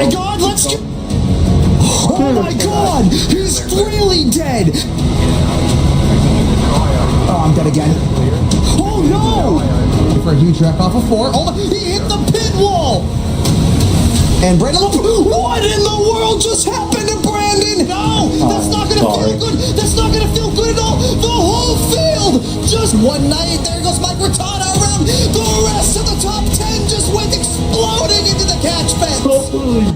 my god, let's go! Oh my god, he's really dead! Oh, I'm dead again. Oh no! For a huge wreck off of 4. Oh, he hit the pin wall! And Brandon, what in the world just happened to Brandon? No, that's not gonna feel good. That's not gonna feel good at all. The whole field, just one night. There goes Mike Rattana around. The rest of the top 10 just went exploding into the catch fence. Come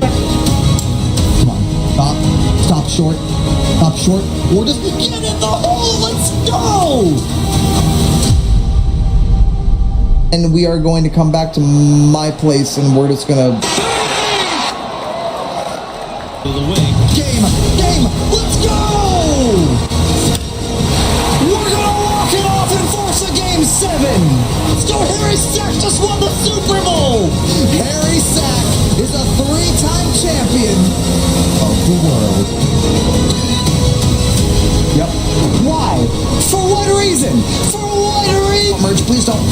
on, stop short, or just get in the hole. Let's go. And we are going to come back to my place, and we're just gonna. Game, let's go! We're gonna walk it off and force a game 7. Let's go, Harry Sack just won the Super Bowl! Harry Sack is a 3-time champion of the world. Yep. Why? For what reason? Merge, please don't.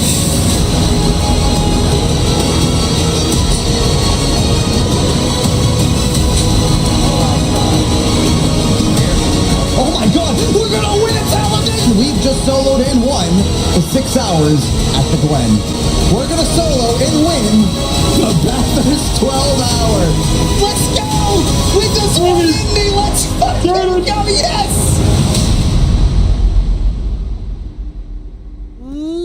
Oh my god, we're gonna win at television! We've just soloed and won for 6 hours at the Glen. We're gonna solo and win the Bathurst 12-hour. Let's go! We just won Indy! Let's fucking go! Yes!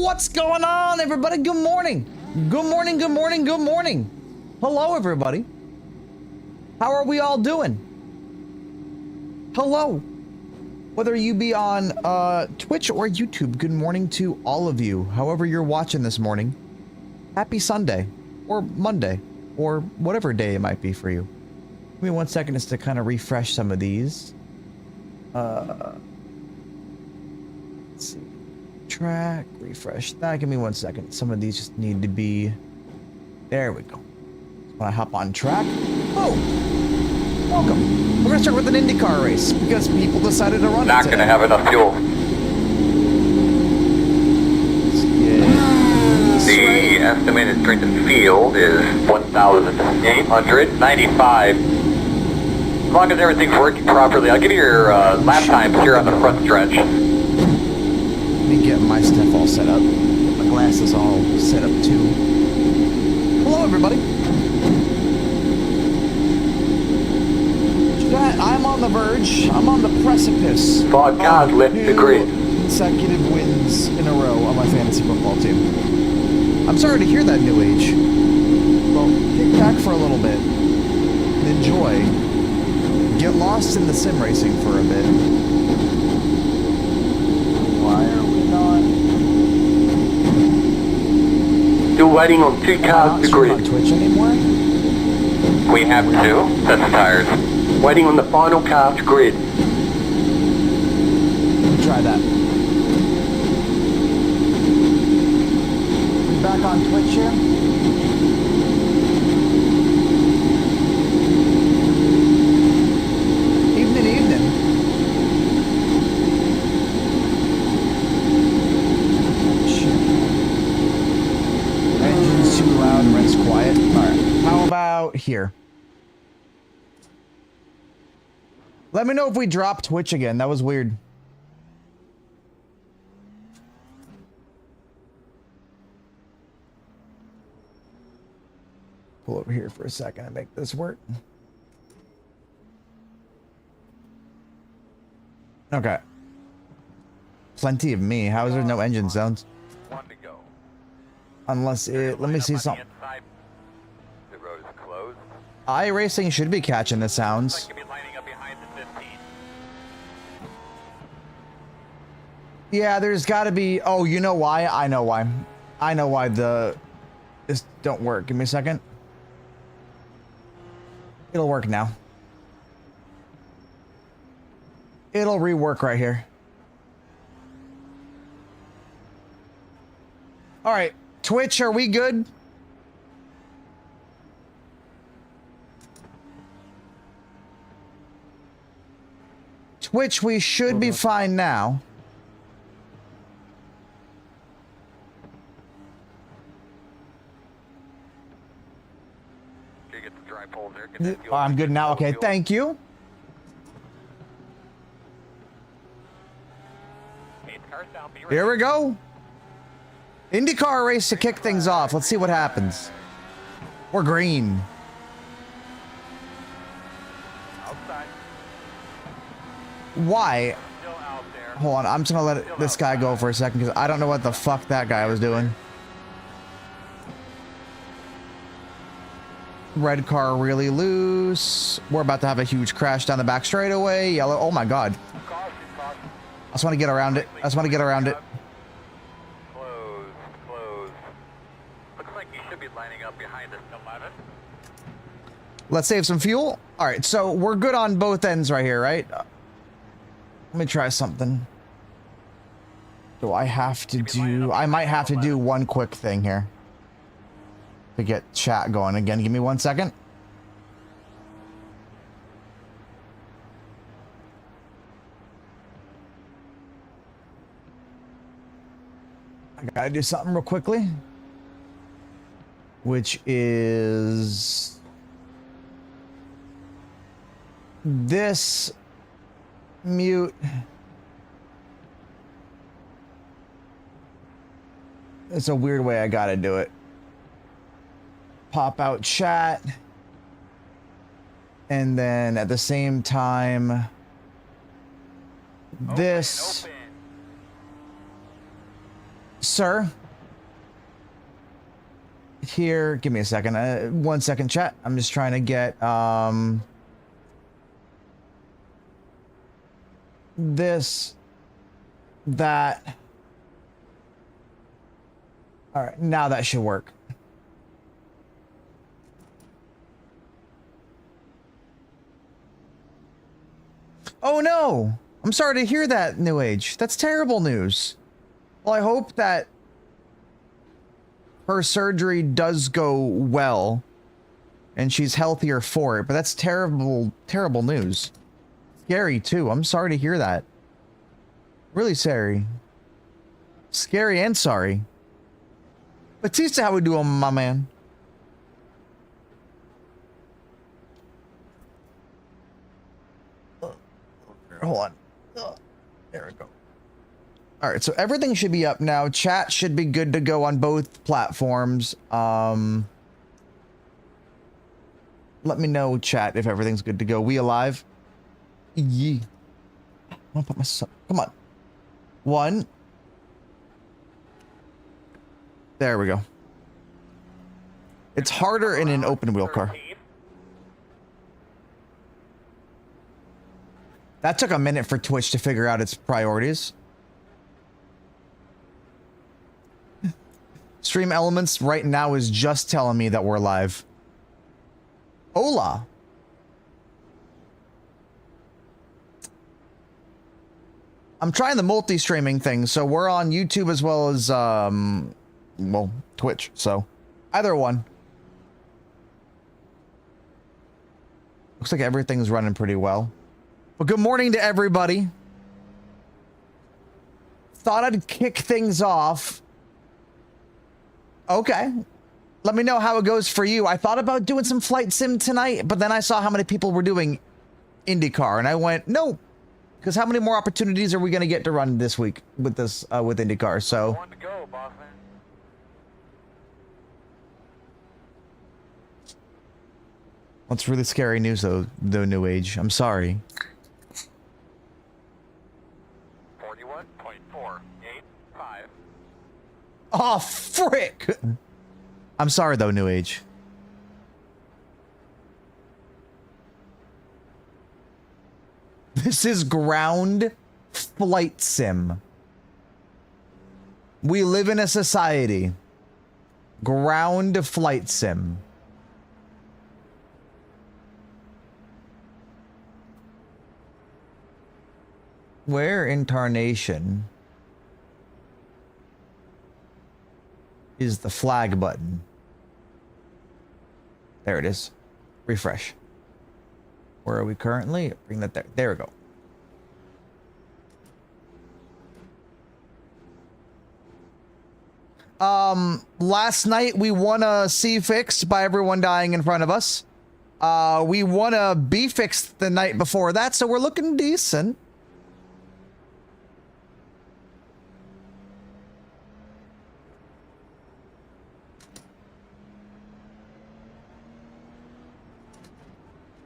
What's going on, everybody? Good morning. Good morning, good morning, good morning. Hello, everybody. How are we all doing? Hello. Whether you be on Twitch or YouTube, good morning to all of you. However you're watching this morning, happy Sunday, or Monday, or whatever day it might be for you. Give me 1 second just to kind of refresh some of these. Let's see. Track, refresh that. Give me 1 second. Some of these just need to be... There we go. When I hop on track. Oh! Welcome. We're going to start with an IndyCar race because people decided to run it. Not going to have enough fuel. The estimated strength in field is 1,895. As long as everything's working properly, I'll give you your lap times here on the front stretch. Let me get my stuff all set up. My glasses all set up too. Hello, everybody. I'm on the verge. I'm on the precipice. Fog cars lift the grid. Consecutive wins in a row on my fantasy football team. I'm sorry to hear that, New Age. Well, kick back for a little bit. Enjoy. Get lost in the sim racing for a bit. Why are we not? Still waiting on 2 cars to grid. On Twitch anymore? We have 2. That's the tires. Waiting on the final car to grid. Try that. We back on Twitch here? Evening. Engine's too loud and rent's quiet. Alright, how about here? Let me know if we drop Twitch again. That was weird. Pull over here for a second and make this work. Okay. Plenty of me. How is there no engine sounds? One to go. Unless it... Let me see something. The road is closed. iRacing should be catching the sounds. Yeah, there's got to be... Oh, you know why? I know why. I know why this don't work. Give me a second. It'll work now. It'll rework right here. All right. Twitch, are we good? Twitch, we should be fine now. I'm good now. Okay, thank you. Here we go. IndyCar race to kick things off. Let's see what happens. We're green. Outside. Why? Still out there. Hold on, I'm just gonna let this guy go for a second because I don't know what the fuck that guy was doing. Red car really loose. We're about to have a huge crash down the back straightaway. Yellow. Oh my god. Caution, caution. I just want to get around it. I just want to get around it. Close, close. Looks like you should be lining up behind us, 11. Let's save some fuel. All right, so we're good on both ends right here, right? Let me try something. Do I have to do... I might have to do one quick thing here to get chat going again. Give me 1 second. I gotta do something real quickly, which is this mute. It's a weird way I gotta do it. Pop out chat, and then at the same time this Open. sir here, give me a second, 1 second chat. I'm just trying to get this, that. All right, now that should work. Oh no, I'm sorry to hear that, New Age. That's terrible news. Well, I hope that her surgery does go well and she's healthier for it, but that's terrible, terrible news. Scary too. I'm sorry to hear that. Really sorry. Scary and sorry. Batista, how we doing, my man? Hold on. There we go. All right, so everything should be up now. Chat should be good to go on both platforms. Let me know, chat, if everything's good to go. We alive? Yeah. I'm gonna put myself. Come on. 1. There we go. It's harder in an open wheel car. That took a minute for Twitch to figure out its priorities. Stream Elements right now is just telling me that we're live. Hola. I'm trying the multi-streaming thing, so we're on YouTube as well as, well, Twitch, so either one. Looks like everything's running pretty well. Well, good morning to everybody. Thought I'd kick things off. Okay. Let me know how it goes for you. I thought about doing some flight sim tonight, but then I saw how many people were doing IndyCar, and I went, no. Because how many more opportunities are we going to get to run this week with this, with IndyCar? So. One to go, boss man. What's really scary news, though, New Age? I'm sorry. 41.485. Oh, frick! I'm sorry, though, New Age. This is ground flight sim. We live in a society. Ground flight sim. Where in tarnation is the flag button? There it is. Refresh. Where are we currently? Bring that there. There we go. Last night we won a C fixed by everyone dying in front of us. We won a B-Fix the night before that, so we're looking decent.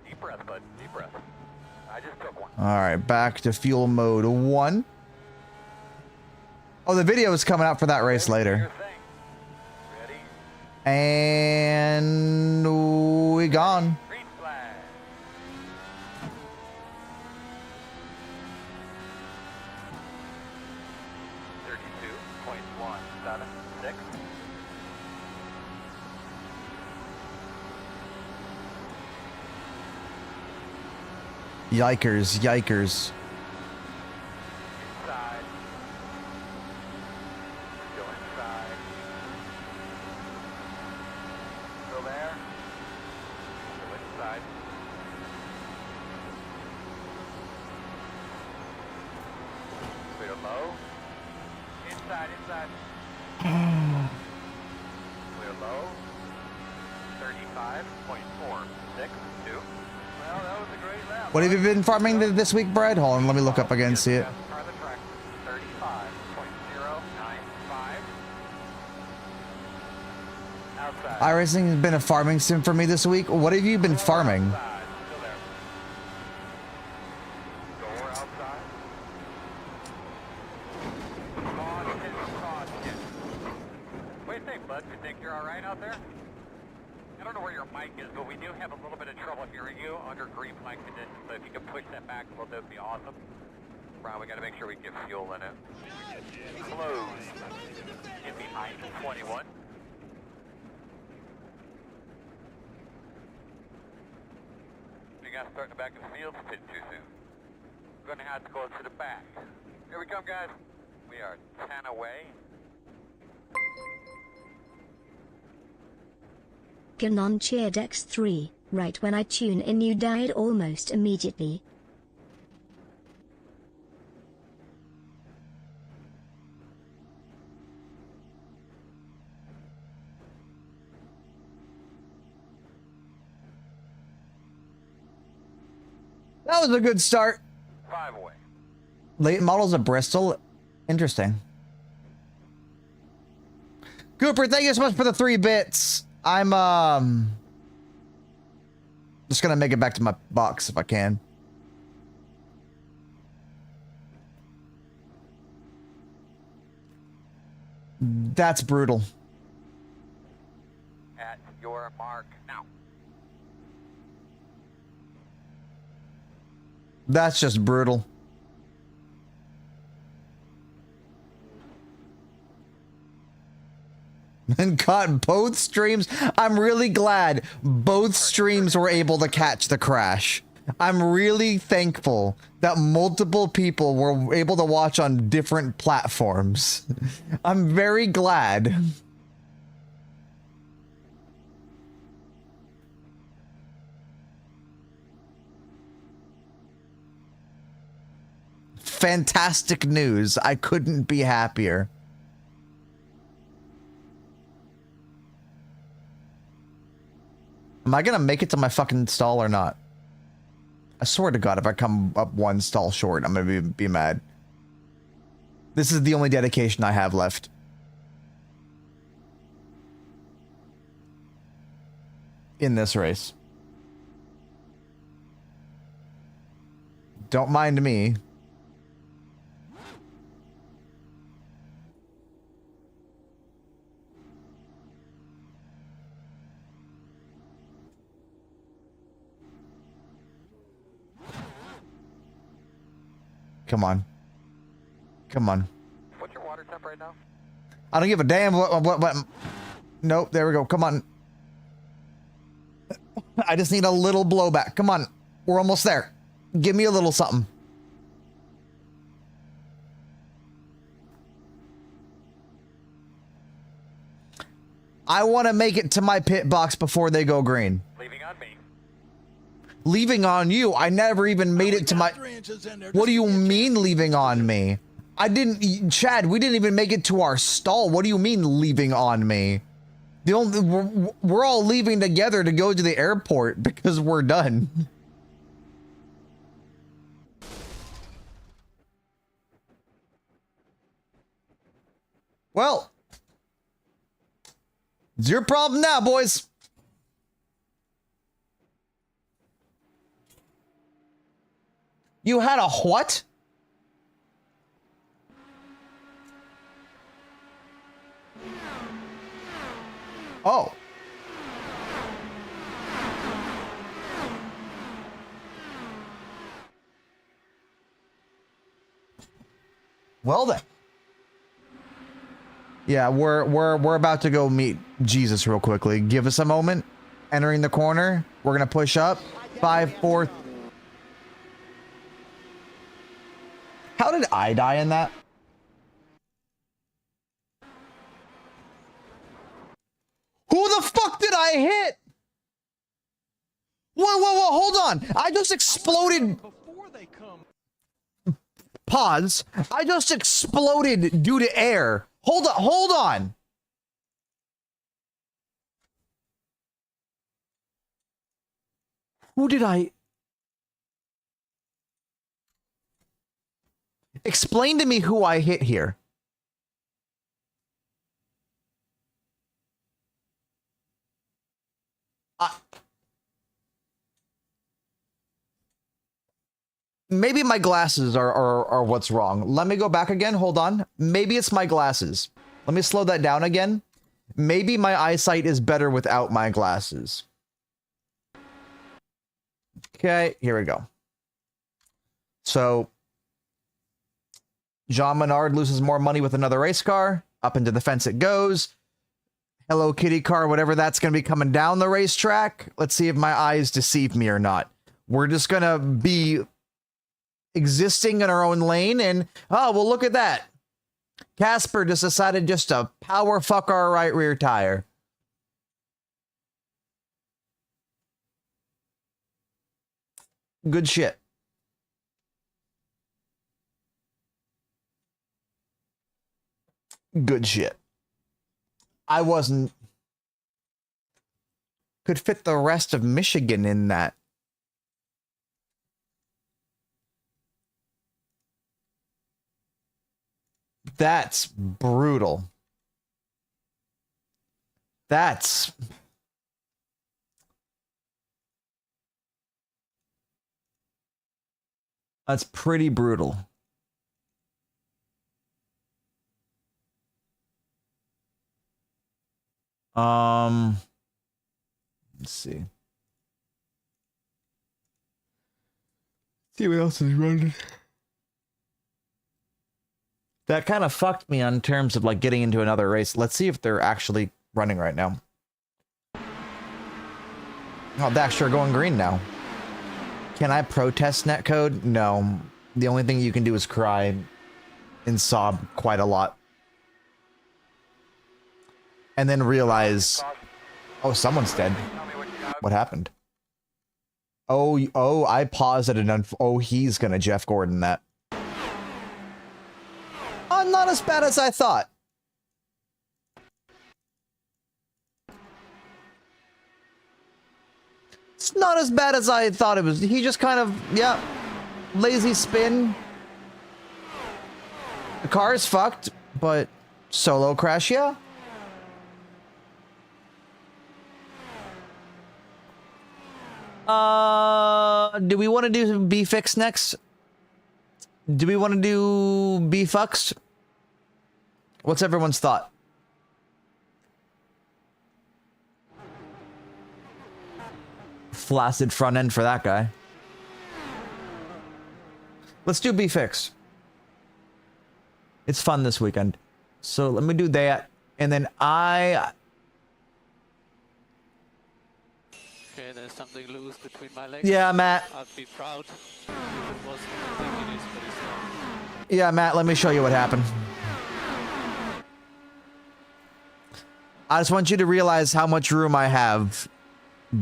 Deep breath, bud. Deep breath. I just took one. All right, back to fuel mode 1. Oh, the video is coming out for that race later. Ready? And we gone. Green flag. .176. Yikers, yikers. Inside. Go inside. Go there. Go inside. Clear low. Inside, inside. Clear low. 35.462. Well, that was a great lap. What have you been farming this week, Brad? Hold on, let me look up again and see it. Try the track. 35.095. Outside. iRacing has been a farming sim for me this week. What have you been farming? Outside. Still there. Door outside. Caution, caution. What do you think, bud? You think you're all right out there? I don't know where your mic is, but we do have a little bit of trouble hearing you under green flag conditions. So if you can push that back a little bit, it'd be awesome. Brian, we got to make sure we get fuel in it. Close. Get behind 21. You guys starting the back of the field? It's too soon. We're going to have to go to the back. Here we come, guys. We are 10 away. Ganon cheered X3, right when I tune in you died almost immediately. That was a good start. 5 away. Late models of Bristol. Interesting. Cooper, thank you so much for the 3 bits. I'm just gonna make it back to my box if I can. That's brutal. At your mark now. That's just brutal. And caught both streams. I'm really glad both streams were able to catch the crash. I'm really thankful that multiple people were able to watch on different platforms. I'm very glad. Fantastic news. I couldn't be happier. Am I gonna make it to my fucking stall or not? I swear to God, if I come up 1 stall short, I'm gonna be mad. This is the only dedication I have left. In this race. Don't mind me. Come on. Come on. What's your water temp right now? I don't give a damn what. Nope, there we go. Come on. I just need a little blowback. Come on. We're almost there. Give me a little something. I want to make it to my pit box before they go green. Leaving on me. Leaving on you? I never even made it to my... What do you mean leaving on me? I didn't... Chad, we didn't even make it to our stall. What do you mean leaving on me? We're all leaving together to go to the airport because we're done. Well, it's your problem now, boys. You had a what? Oh. Well then. Yeah, we're about to go meet Jesus real quickly. Give us a moment. Entering the corner. We're gonna push up. 5, 4. How did I die in that? Who the fuck did I hit? Whoa, hold on. I just exploded. Pause. I just exploded due to air. Hold on. Who did I... Explain to me who I hit here. Maybe my glasses are what's wrong. Let me go back again. Hold on. Maybe it's my glasses. Let me slow that down again. Maybe my eyesight is better without my glasses. Okay, here we go. So, Jean Menard loses more money with another race car. Up into the fence it goes. Hello Kitty car, whatever that's going to be coming down the racetrack. Let's see if my eyes deceive me or not. We're just going to be existing in our own lane, and oh, well, look at that. Casper just decided just to power fuck our right rear tire. Good shit. Good shit. I wasn't... Could fit the rest of Michigan in that. That's brutal. That's pretty brutal. Let's see. See what else is running. That kind of fucked me on terms of like getting into another race. Let's see if they're actually running right now. Oh, that's sure going green now. Can I protest netcode? No. The only thing you can do is cry and sob quite a lot. And then realize, oh, someone's dead. What happened? Oh, I paused at an oh, he's gonna Jeff Gordon that. Not as bad as I thought. It's not as bad as I thought it was. He just kind of, yeah, lazy spin. The car is fucked, but solo crash, yeah. Do we want to do B fix next? Do we want to do B fucks? What's everyone's thought? Flaccid front end for that guy. Let's do B fix. It's fun this weekend. So let me do that. And then Okay, there's something loose between my legs. Yeah, Matt. I'd be proud if it wasn't. I think it is, but it's not. Yeah, Matt, let me show you what happened. I just want you to realize how much room I have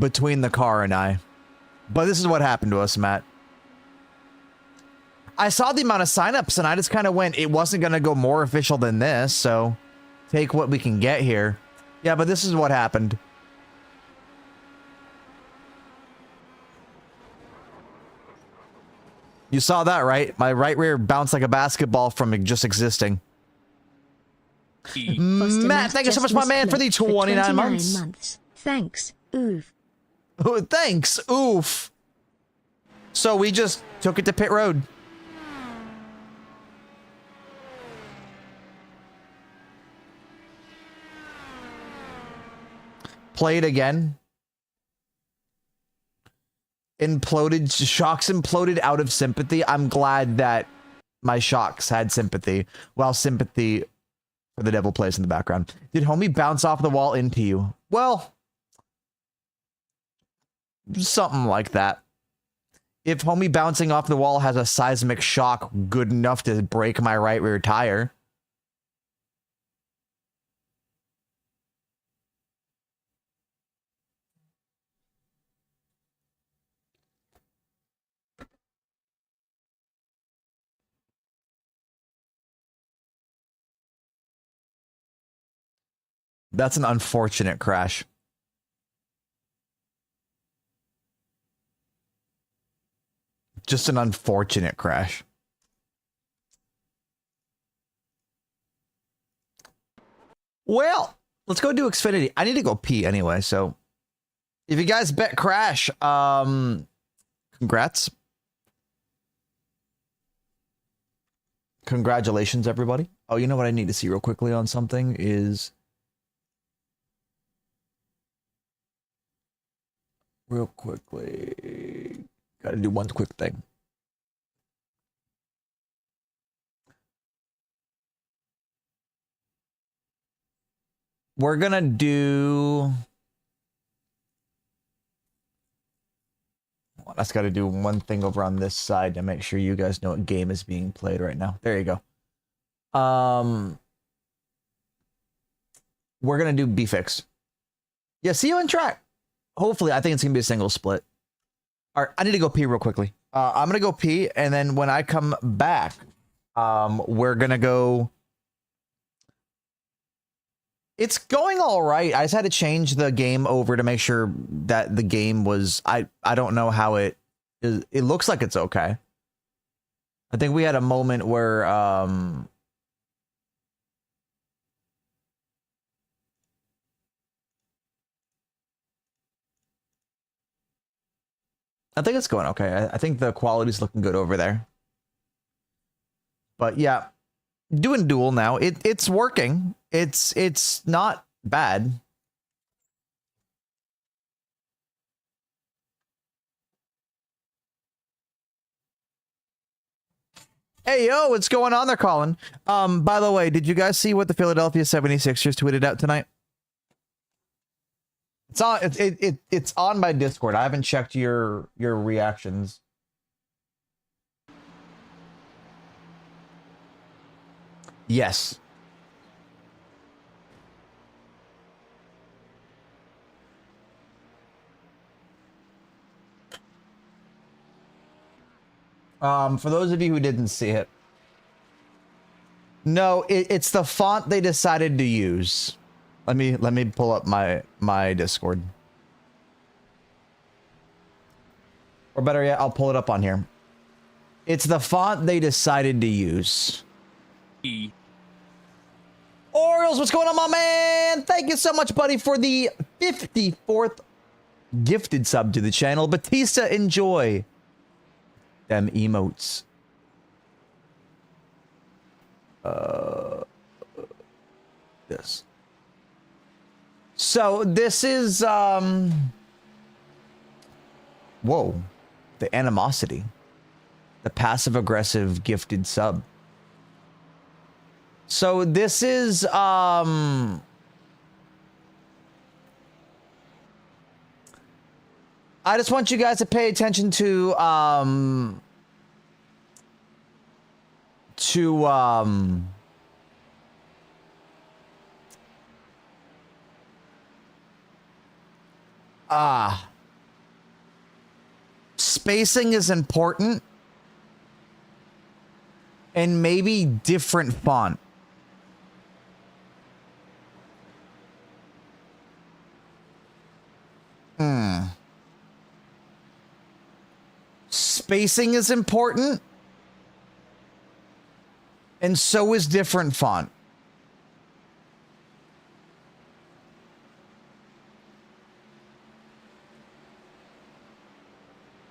between the car and I. But this is what happened to us, Matt. I saw the amount of signups and I just kind of went, it wasn't going to go more official than this, so take what we can get here. Yeah, but this is what happened. You saw that, right? My right rear bounced like a basketball from just existing. Matt, thank you so much, my man, for the 29 months. Thanks. Oof. Thanks. Oof. So we just took it to pit road. Played again. Imploded. Shocks imploded out of sympathy. I'm glad that my shocks had sympathy, while sympathy for the devil plays in the background. Did homie bounce off the wall into you? Well, something like that. If homie bouncing off the wall has a seismic shock good enough to break my right rear tire. That's an unfortunate crash. Just an unfortunate crash. Well, let's go do Xfinity. I need to go pee anyway, so if you guys bet crash, congrats. Congratulations, everybody. Oh, you know what I need to see real quickly on something is... Real quickly... Gotta do one quick thing. We're gonna do... Well, I just gotta do one thing over on this side to make sure you guys know what game is being played right now. There you go. We're gonna do B-Fix. Yeah, see you in track. Hopefully, I think it's gonna be a single split. All right, I need to go pee real quickly. I'm gonna go pee, and then when I come back, we're gonna go... It's going all right. I just had to change the game over to make sure that the game was... I don't know how it is. It looks like it's okay. I think we had a moment where... I think it's going okay. I think the quality's looking good over there. But yeah, doing dual now. It's working. It's not bad. Hey, yo, what's going on there, Colin? By the way, did you guys see what the Philadelphia 76ers tweeted out tonight? It's on my Discord. I haven't checked your reactions. Yes. For those of you who didn't see it. No, it's the font they decided to use. Let me pull up my Discord. Or better yet, I'll pull it up on here. It's the font they decided to use. Orioles, what's going on, my man? Thank you so much, buddy, for the 54th gifted sub to the channel. Batista, enjoy them emotes. This. So this is whoa, the animosity, the passive aggressive gifted sub. So this is I just want you guys to pay attention to spacing is important, and maybe different font. Spacing is important. And so is different font.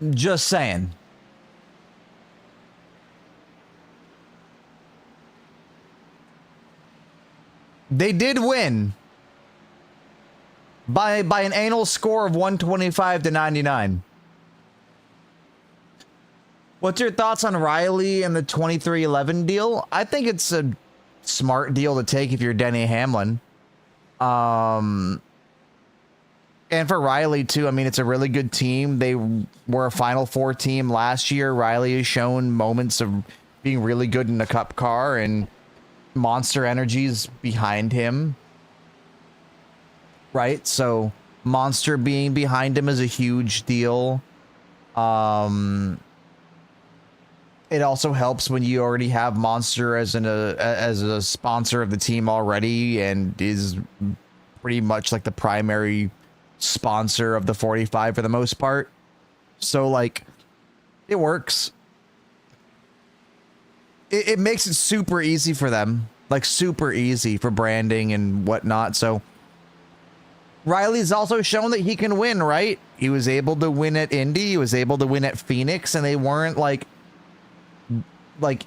Just saying. They did win by an anal score of 125 to 99. What's your thoughts on Riley and the 2311 deal? I think it's a smart deal to take if you're Denny Hamlin. And for Riley too, I mean, it's a really good team. They were a Final Four team last year. Riley has shown moments of being really good in the Cup car, and Monster Energy's behind him. Right? So Monster being behind him is a huge deal. It also helps when you already have Monster as a sponsor of the team already, and is pretty much like the primary sponsor of the 45 for the most part. So like, it works. It makes it super easy for them, like super easy for branding and whatnot. So Riley's also shown that he can win, right? He was able to win at Indy, he was able to win at Phoenix, and they weren't like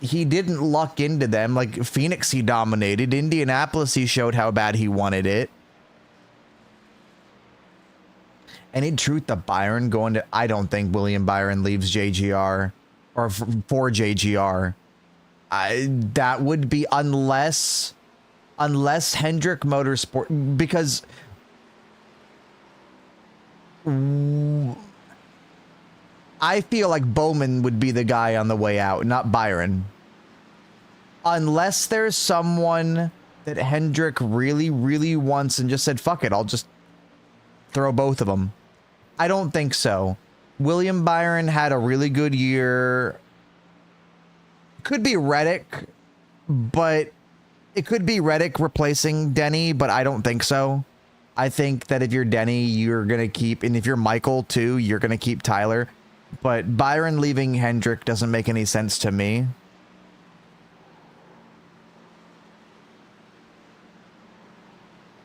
he didn't luck into them. Like Phoenix, he dominated. Indianapolis, he showed how bad he wanted it. Any truth to Byron going to... I don't think William Byron leaves JGR or for JGR. That would be unless Hendrick Motorsport, because I feel like Bowman would be the guy on the way out, not Byron. Unless there's someone that Hendrick really, really wants and just said, fuck it, I'll just throw both of them. I don't think so. William Byron had a really good year. Could be Reddick, but it could be Reddick replacing Denny, but I don't think so. I think that if you're Denny, you're going to keep, and if you're Michael too, you're going to keep Tyler. But Byron leaving Hendrick doesn't make any sense to me.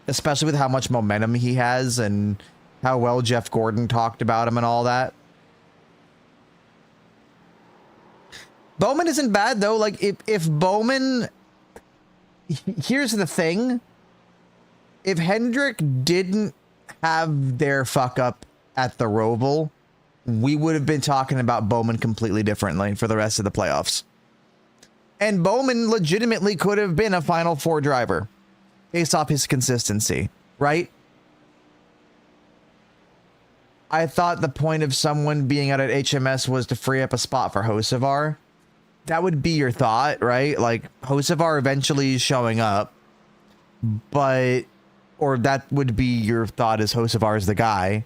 Especially with how much momentum he has and how well Jeff Gordon talked about him and all that. Bowman isn't bad though. Like if Bowman, here's the thing. If Hendrick didn't have their fuck up at the Roval, we would have been talking about Bowman completely differently for the rest of the playoffs. And Bowman legitimately could have been a Final Four driver based off his consistency, right? I thought the point of someone being out at HMS was to free up a spot for Hocevar. That would be your thought, right? Like Hocevar eventually is showing up, but, or that would be your thought, as Hocevar is the guy.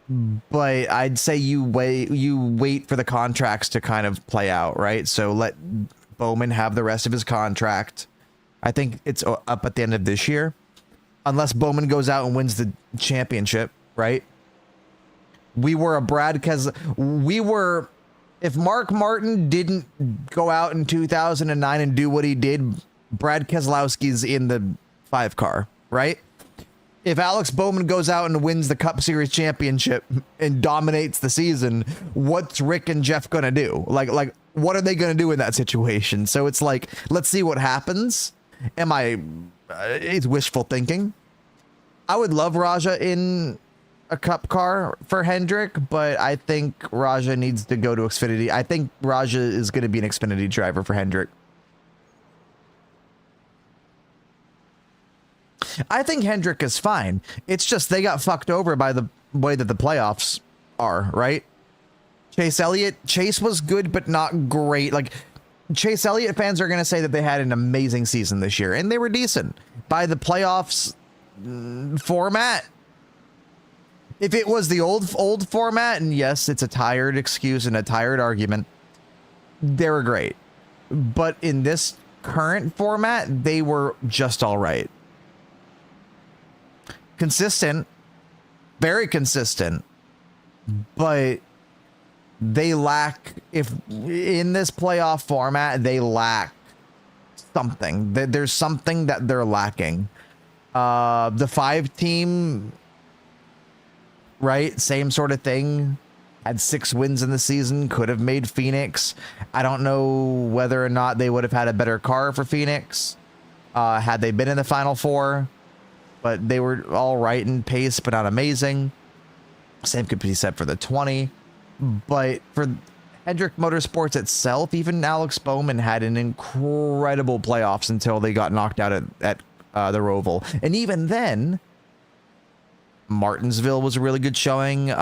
But I'd say you wait for the contracts to kind of play out, right? So let Bowman have the rest of his contract. I think it's up at the end of this year, unless Bowman goes out and wins the championship, right? We were a Brad Keselowski. If Mark Martin didn't go out in 2009 and do what he did, Brad Keselowski's in the 5 car, right? If Alex Bowman goes out and wins the Cup Series championship and dominates the season, what's Rick and Jeff going to do? Like, what are they going to do in that situation? So it's like, let's see what happens. It's wishful thinking. I would love Raja in a Cup car for Hendrick, but I think Raja needs to go to Xfinity. I think Raja is going to be an Xfinity driver for Hendrick. I think Hendrick is fine. It's just they got fucked over by the way that the playoffs are, right? Chase was good, but not great. Like, Chase Elliott fans are going to say that they had an amazing season this year, and they were decent by the playoffs format. If it was the old format, and yes, it's a tired excuse and a tired argument, they were great. But in this current format, they were just all right. Consistent, very consistent, but they lack, if in this playoff format, they lack something. There's something that they're lacking. The 5 team, right? Same sort of thing. Had 6 wins in the season, could have made Phoenix. I don't know whether or not they would have had a better car for Phoenix had they been in the Final Four, but they were all right in pace, but not amazing. Same could be said for the 20. But for Hendrick Motorsports itself, even Alex Bowman had an incredible playoffs until they got knocked out at the Roval. And even then, Martinsville was a really good showing.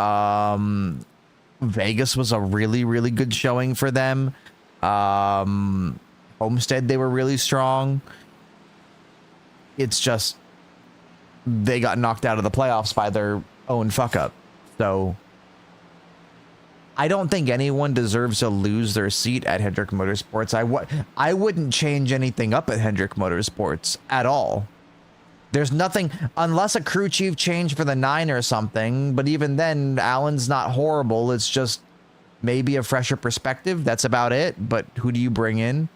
Vegas was a really, really good showing for them. Homestead, they were really strong. It's just they got knocked out of the playoffs by their own fuck up. So I don't think anyone deserves to lose their seat at Hendrick Motorsports. I wouldn't change anything up at Hendrick Motorsports at all. There's nothing, unless a crew chief change for the 9 or something, but even then, Allen's not horrible. It's just maybe a fresher perspective. That's about it. But who do you bring in?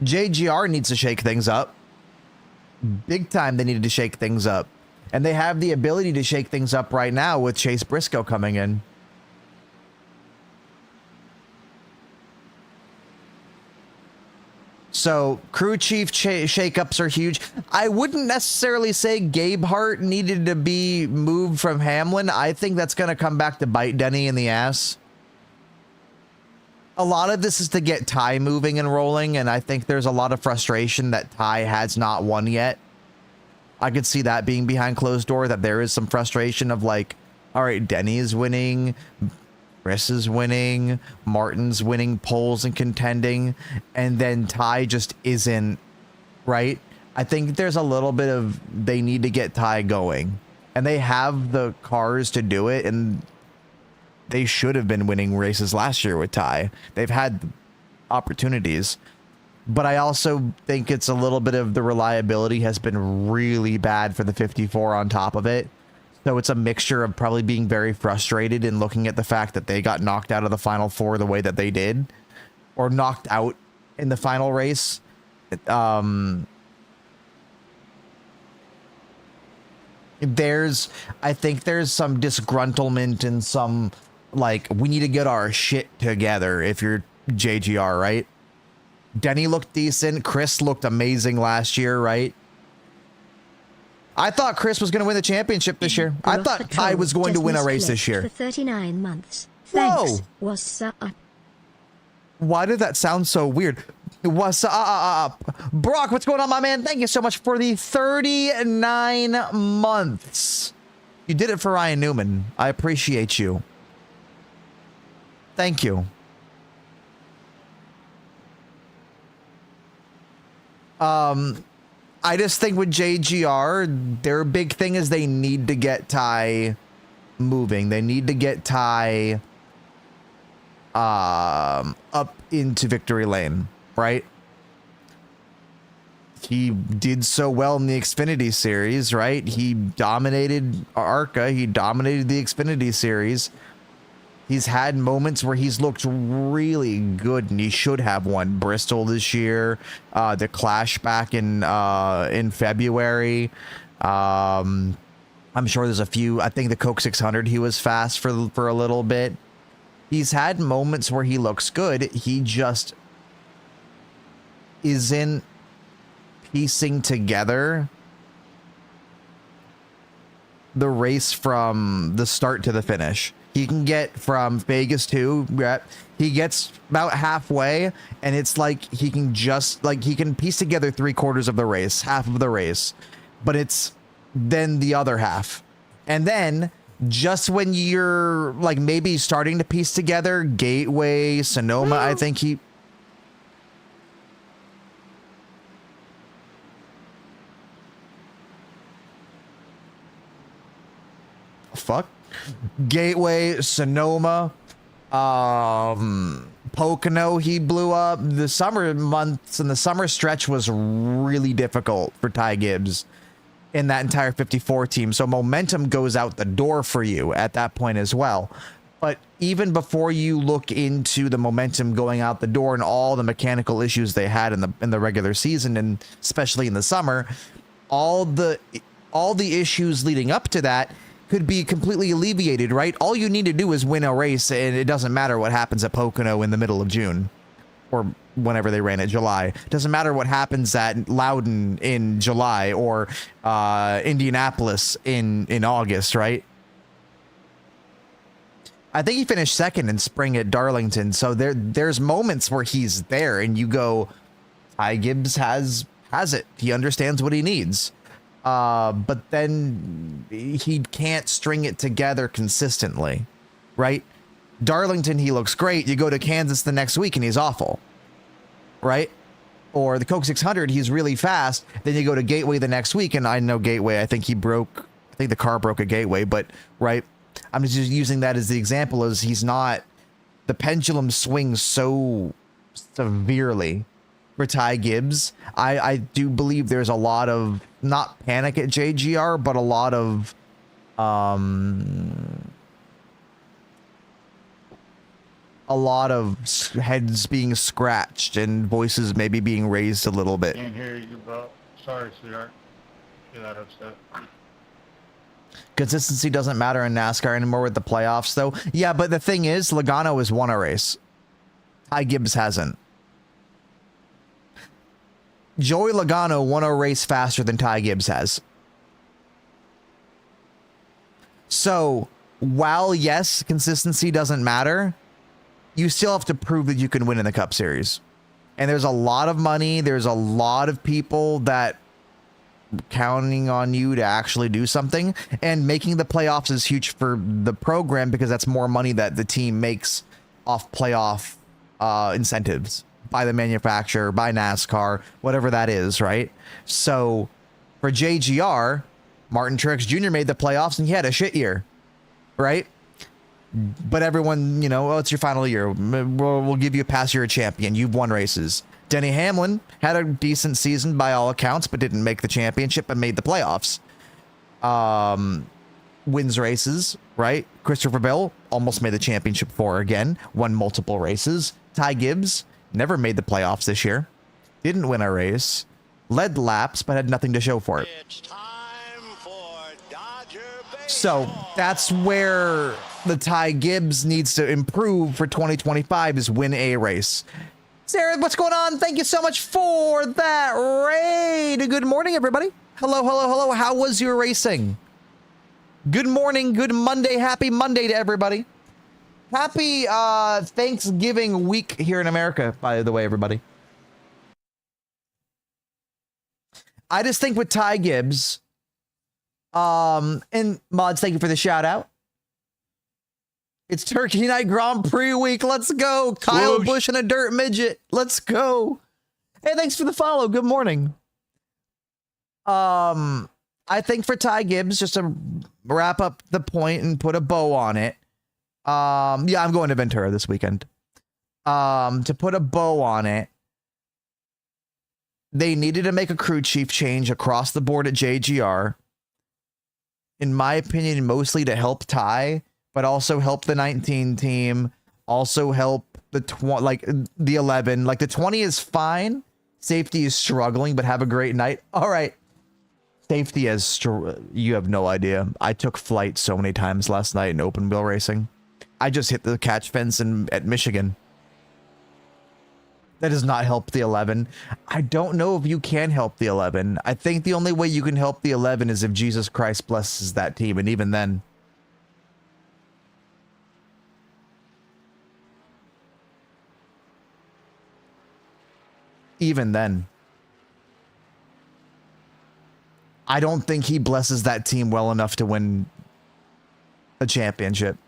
JGR needs to shake things up. Big time they needed to shake things up. And they have the ability to shake things up right now with Chase Briscoe coming in. So crew chief shakeups are huge. I wouldn't necessarily say Gabe Hart needed to be moved from Hamlin. I think that's going to come back to bite Denny in the ass. A lot of this is to get Ty moving and rolling, and I think there's a lot of frustration that Ty has not won yet. I could see that being behind closed door, that there is some frustration of like, all right, Denny is winning, Chris is winning, Martin's winning polls and contending, and then Ty just isn't, right? I think there's a little bit of, they need to get Ty going, and they have the cars to do it, and they should have been winning races last year with Ty. They've had opportunities. But I also think it's a little bit of the reliability has been really bad for the 54 on top of it. So it's a mixture of probably being very frustrated and looking at the fact that they got knocked out of the Final Four the way that they did, or knocked out in the final race. I think there's some disgruntlement and some, like, we need to get our shit together if you're JGR, right? Denny looked decent. Chris looked amazing last year, right? I thought Chris was going to win the championship this year. I thought Ty was going to win a race this year. For 39 months. Whoa. Thanks. What's up? Why did that sound so weird? What's up? Brock, what's going on, my man? Thank you so much for the 39 months. You did it for Ryan Newman. I appreciate you. Thank you. I just think with JGR, their big thing is they need to get Ty moving. They need to get Ty up into victory lane, right? He did so well in the Xfinity series, right? He dominated ARCA. He dominated the Xfinity series. He's had moments where he's looked really good, and he should have won. Bristol this year, the Clash back in February. I'm sure there's a few. I think the Coke 600, he was fast for a little bit. He's had moments where he looks good. He just isn't piecing together the race from the start to the finish. He can get from Vegas to, he gets about halfway, and it's like he can just, like, he can piece together 3/4 of the race, half of the race, but it's then the other half. And then just when you're like maybe starting to piece together Gateway, Sonoma, I think he, fuck. Gateway, Sonoma, Pocono, he blew up. The summer months and the summer stretch was really difficult for Ty Gibbs. in that entire 54 team. So momentum goes out the door for you at that point as well. But even before you look into the momentum going out the door and all the mechanical issues they had in the regular season, and especially in the summer, all the issues leading up to that could be completely alleviated, right? All you need to do is win a race, and it doesn't matter what happens at Pocono in the middle of June or whenever they ran it, July. It doesn't matter what happens at Loudon in July or Indianapolis in August, right? I think he finished second in spring at Darlington. So there's moments where he's there and you go, Ty Gibbs has it. He understands what he needs. But then he can't string it together consistently, right? Darlington, he looks great. You go to Kansas the next week and he's awful, right? Or the Coke 600, he's really fast. Then you go to Gateway the next week, and I know Gateway, I think the car broke at Gateway, but right. I'm just using that as the example, as the pendulum swings so severely for Ty Gibbs. I do believe there's a lot of, not panic at JGR, but a lot of heads being scratched and voices maybe being raised a little bit. Can't hear you, bro. Sorry, sweetheart. You're that upset. Consistency doesn't matter in NASCAR anymore with the playoffs, though. Yeah, but the thing is, Logano has won a race. Ty Gibbs hasn't. Joey Logano won a race faster than Ty Gibbs has. So, while yes, consistency doesn't matter, you still have to prove that you can win in the Cup Series. And there's a lot of money. There's a lot of people that counting on you to actually do something, and making the playoffs is huge for the program because that's more money that the team makes off playoff incentives by the manufacturer, by NASCAR, whatever that is, right? So for JGR, Martin Truex Jr. made the playoffs and he had a shit year, right? But everyone, oh, it's your final year. We'll give you a pass. You're a champion. You've won races. Denny Hamlin had a decent season by all accounts, but didn't make the championship, but made the playoffs. Wins races, right? Christopher Bell almost made the championship again, won multiple races. Ty Gibbs never made the playoffs this year. Didn't win a race. Led laps, but had nothing to show for it. It's time for Dodger baseball. So that's where the Ty Gibbs needs to improve for 2025, is win a race. Sarah, what's going on? Thank you so much for that raid. Good morning, everybody. Hello, hello, hello. How was your racing? Good morning, good Monday. Happy Monday to everybody. Happy Thanksgiving week here in America, by the way, everybody. I just think with Ty Gibbs, and Mods, thank you for the shout out. It's Turkey Night Grand Prix week. Let's go. Kyle Busch and a dirt midget. Let's go. Hey, thanks for the follow. Good morning. I think for Ty Gibbs, just to wrap up the point and put a bow on it. Yeah, I'm going to Ventura this weekend. To put a bow on it, they needed to make a crew chief change across the board at JGR. In my opinion, mostly to help Ty, but also help the 19 team, also help the the 11. Like the 20 is fine. Safety is struggling, but have a great night. All right. Safety you have no idea. I took flight so many times last night in open wheel racing. I just hit the catch fence at Michigan. That does not help the 11. I don't know if you can help the 11. I think the only way you can help the 11 is if Jesus Christ blesses that team, and even then. Even then. I don't think he blesses that team well enough to win a championship.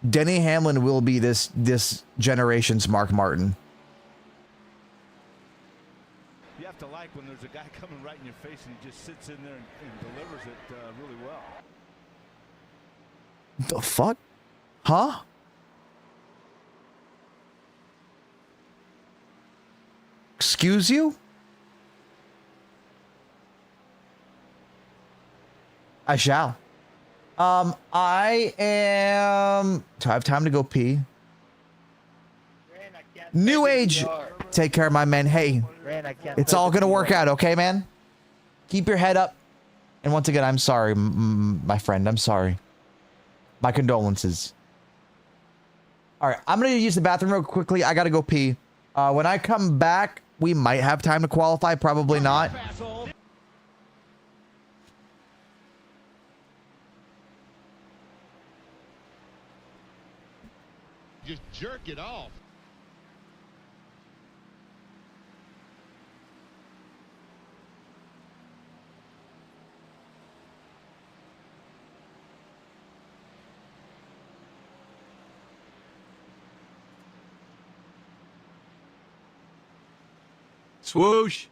Denny Hamlin will be this generation's Mark Martin. You have to like when there's a guy coming right in your face and he just sits in there and delivers it really well. The fuck? Huh? Excuse you? I shall. I am. Do I have time to go pee? New age. Take care, my man. Hey, it's all gonna work out, okay, man? Keep your head up. And once again, I'm sorry, my friend. I'm sorry. My condolences. All right, I'm gonna use the bathroom real quickly. I gotta go pee. When I come back, we might have time to qualify. Probably not. Just jerk it off. Swoosh.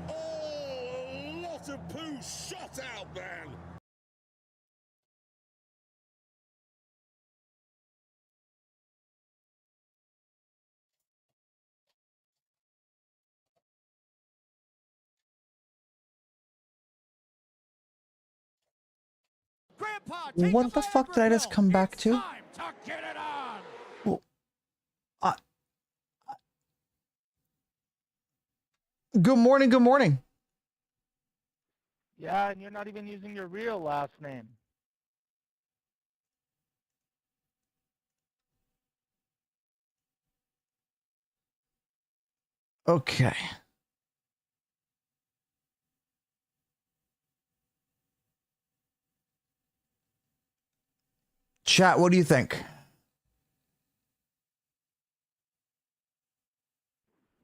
Oh, a lot of poo shot out, man. What the fuck did I just come back to? Time to get it on. Well, Good morning, good morning. Yeah, and you're not even using your real last name. Okay. Chat, what do you think?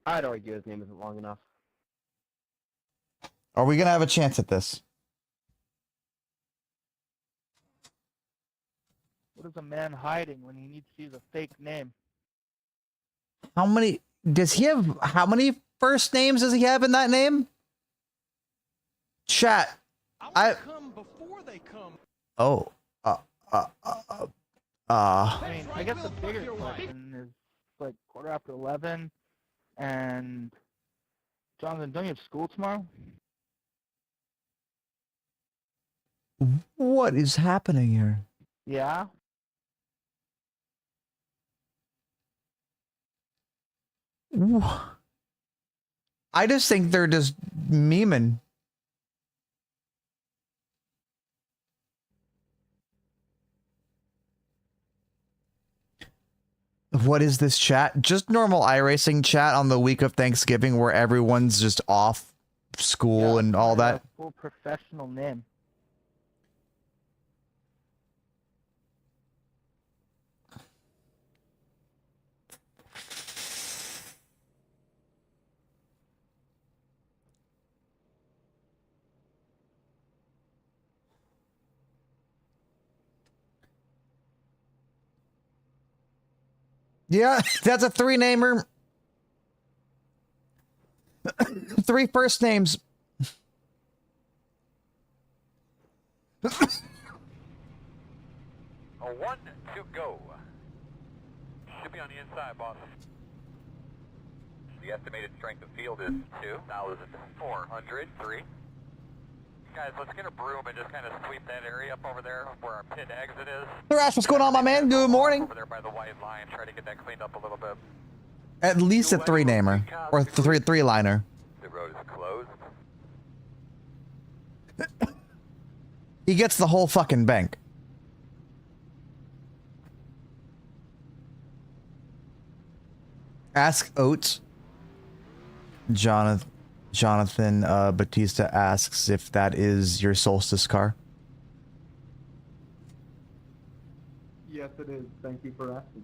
I'd argue his name isn't long enough. Are we going to have a chance at this? What is a man hiding when he needs to use a fake name? How many first names does he have in that name? Chat. I come before they come. Oh. I mean, I guess the bigger question is like 11:15, and Jonathan, don't you have school tomorrow? What is happening here? Yeah. I just think they're just memeing. What is this chat? Just normal iRacing chat on the week of Thanksgiving where everyone's just off school and all that. Full professional name. Yeah, that's a 3-namer. 3 first names. A 1 to go. Should be on the inside, boss. The estimated strength of field is 2,403. Guys, let's get a broom and just kind of sweep that area up over there where our pit exit is. Thrash, what's going on, my man? Good morning. Over there by the white line, try to get that cleaned up a little bit. At least a 3-namer. Or 3-liner. The road is closed. He gets the whole fucking bank. Ask Oates. Jonathan Batista asks if that is your Solstice car. Yes, it is. Thank you for asking.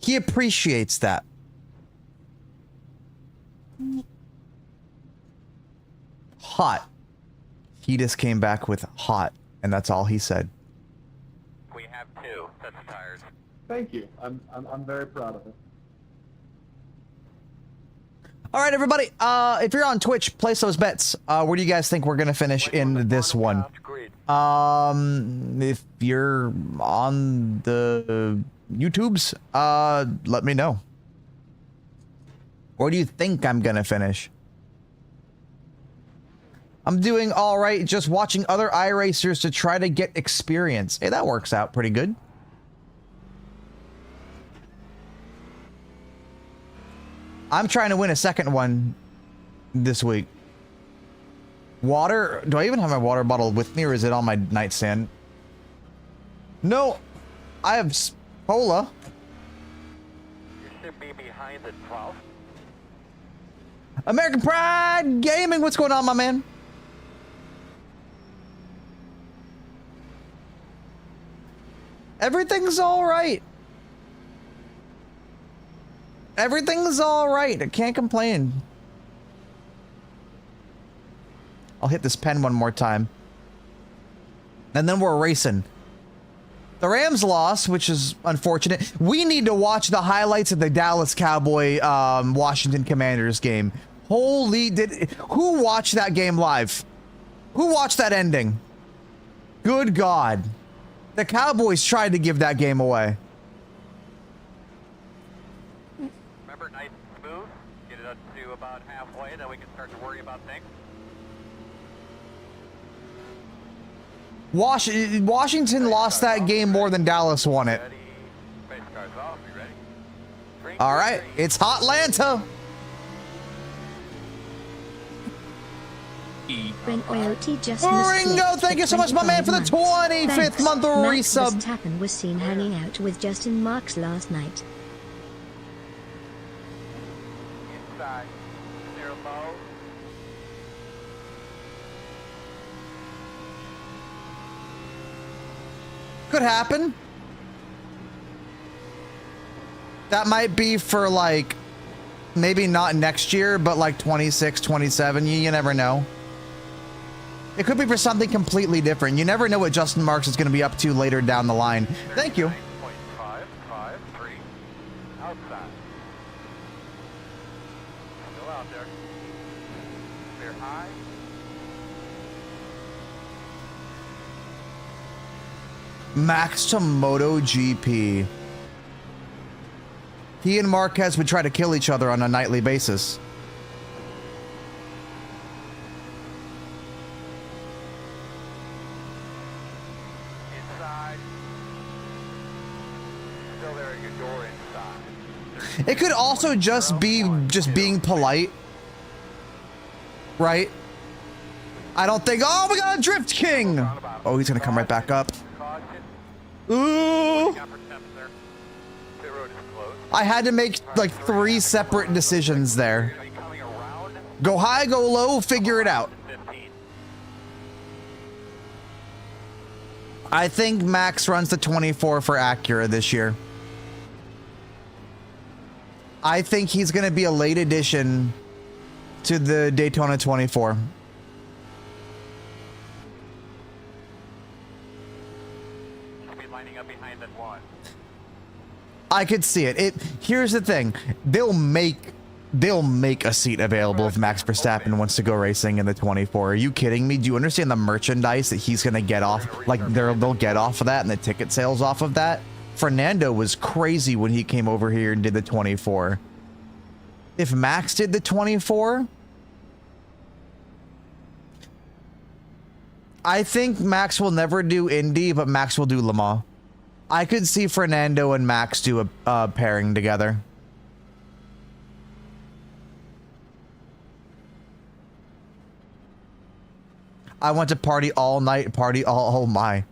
He appreciates that. Hot. He just came back with hot, and that's all he said. We have 2 sets of tires. Thank you. I'm very proud of it. All right, everybody. If you're on Twitch, place those bets. Where do you guys think we're gonna finish in this one? If you're on the YouTubes, let me know. Where do you think I'm gonna finish? I'm doing all right, just watching other iRacers to try to get experience. Hey, that works out pretty good. I'm trying to win a second one this week. Water? Do I even have my water bottle with me, or is it on my nightstand? No, I have cola. You should be behind the 12. American Pride Gaming, what's going on, my man? Everything's all right. Everything's all right. I can't complain. I'll hit this pen one more time. And then we're racing. The Rams lost, which is unfortunate. We need to watch the highlights of the Dallas Cowboy Washington Commanders game. Holy, who watched that game live? Who watched that ending? Good God. The Cowboys tried to give that game away. Remember, nice and smooth. Get it up to about halfway, then we can start to worry about things. Washington lost that game more than Dallas won it. Space cars off, you ready? All right, it's Hotlanta. Bring OT just Ringo, thank you so much, my man, for the 25th month of Max resub. Verstappen was seen hanging out with Justin Marks last night. Inside. They're low. Could happen. That might be for like, maybe not next year, but like 26, 27. You never know. It could be for something completely different. You never know what Justin Marks is going to be up to later down the line. Thank you. 9.553 outside. Still out there. Clear high. Max to MotoGP. He and Marquez would try to kill each other on a nightly basis. Inside. Still there at your door inside. It could also just be being polite, right? I don't think. Oh, we got a Drift King. Oh, he's gonna come right back up. Ooh. I had to make like 3 separate decisions there. Go high, go low, figure it out. I think Max runs the 24 for Acura this year. I think he's going to be a late addition to the Daytona 24. I could see it. Here's the thing. They'll make a seat available if Max Verstappen wants to go racing in the 24. Are you kidding me? Do you understand the merchandise that he's going to get off? Like they'll get off of that and the ticket sales off of that. Fernando was crazy when he came over here and did the 24. If Max did the 24, I think Max will never do Indy, but Max will do Le Mans. I could see Fernando and Max do a pairing together. I want to party all night, party all, oh my.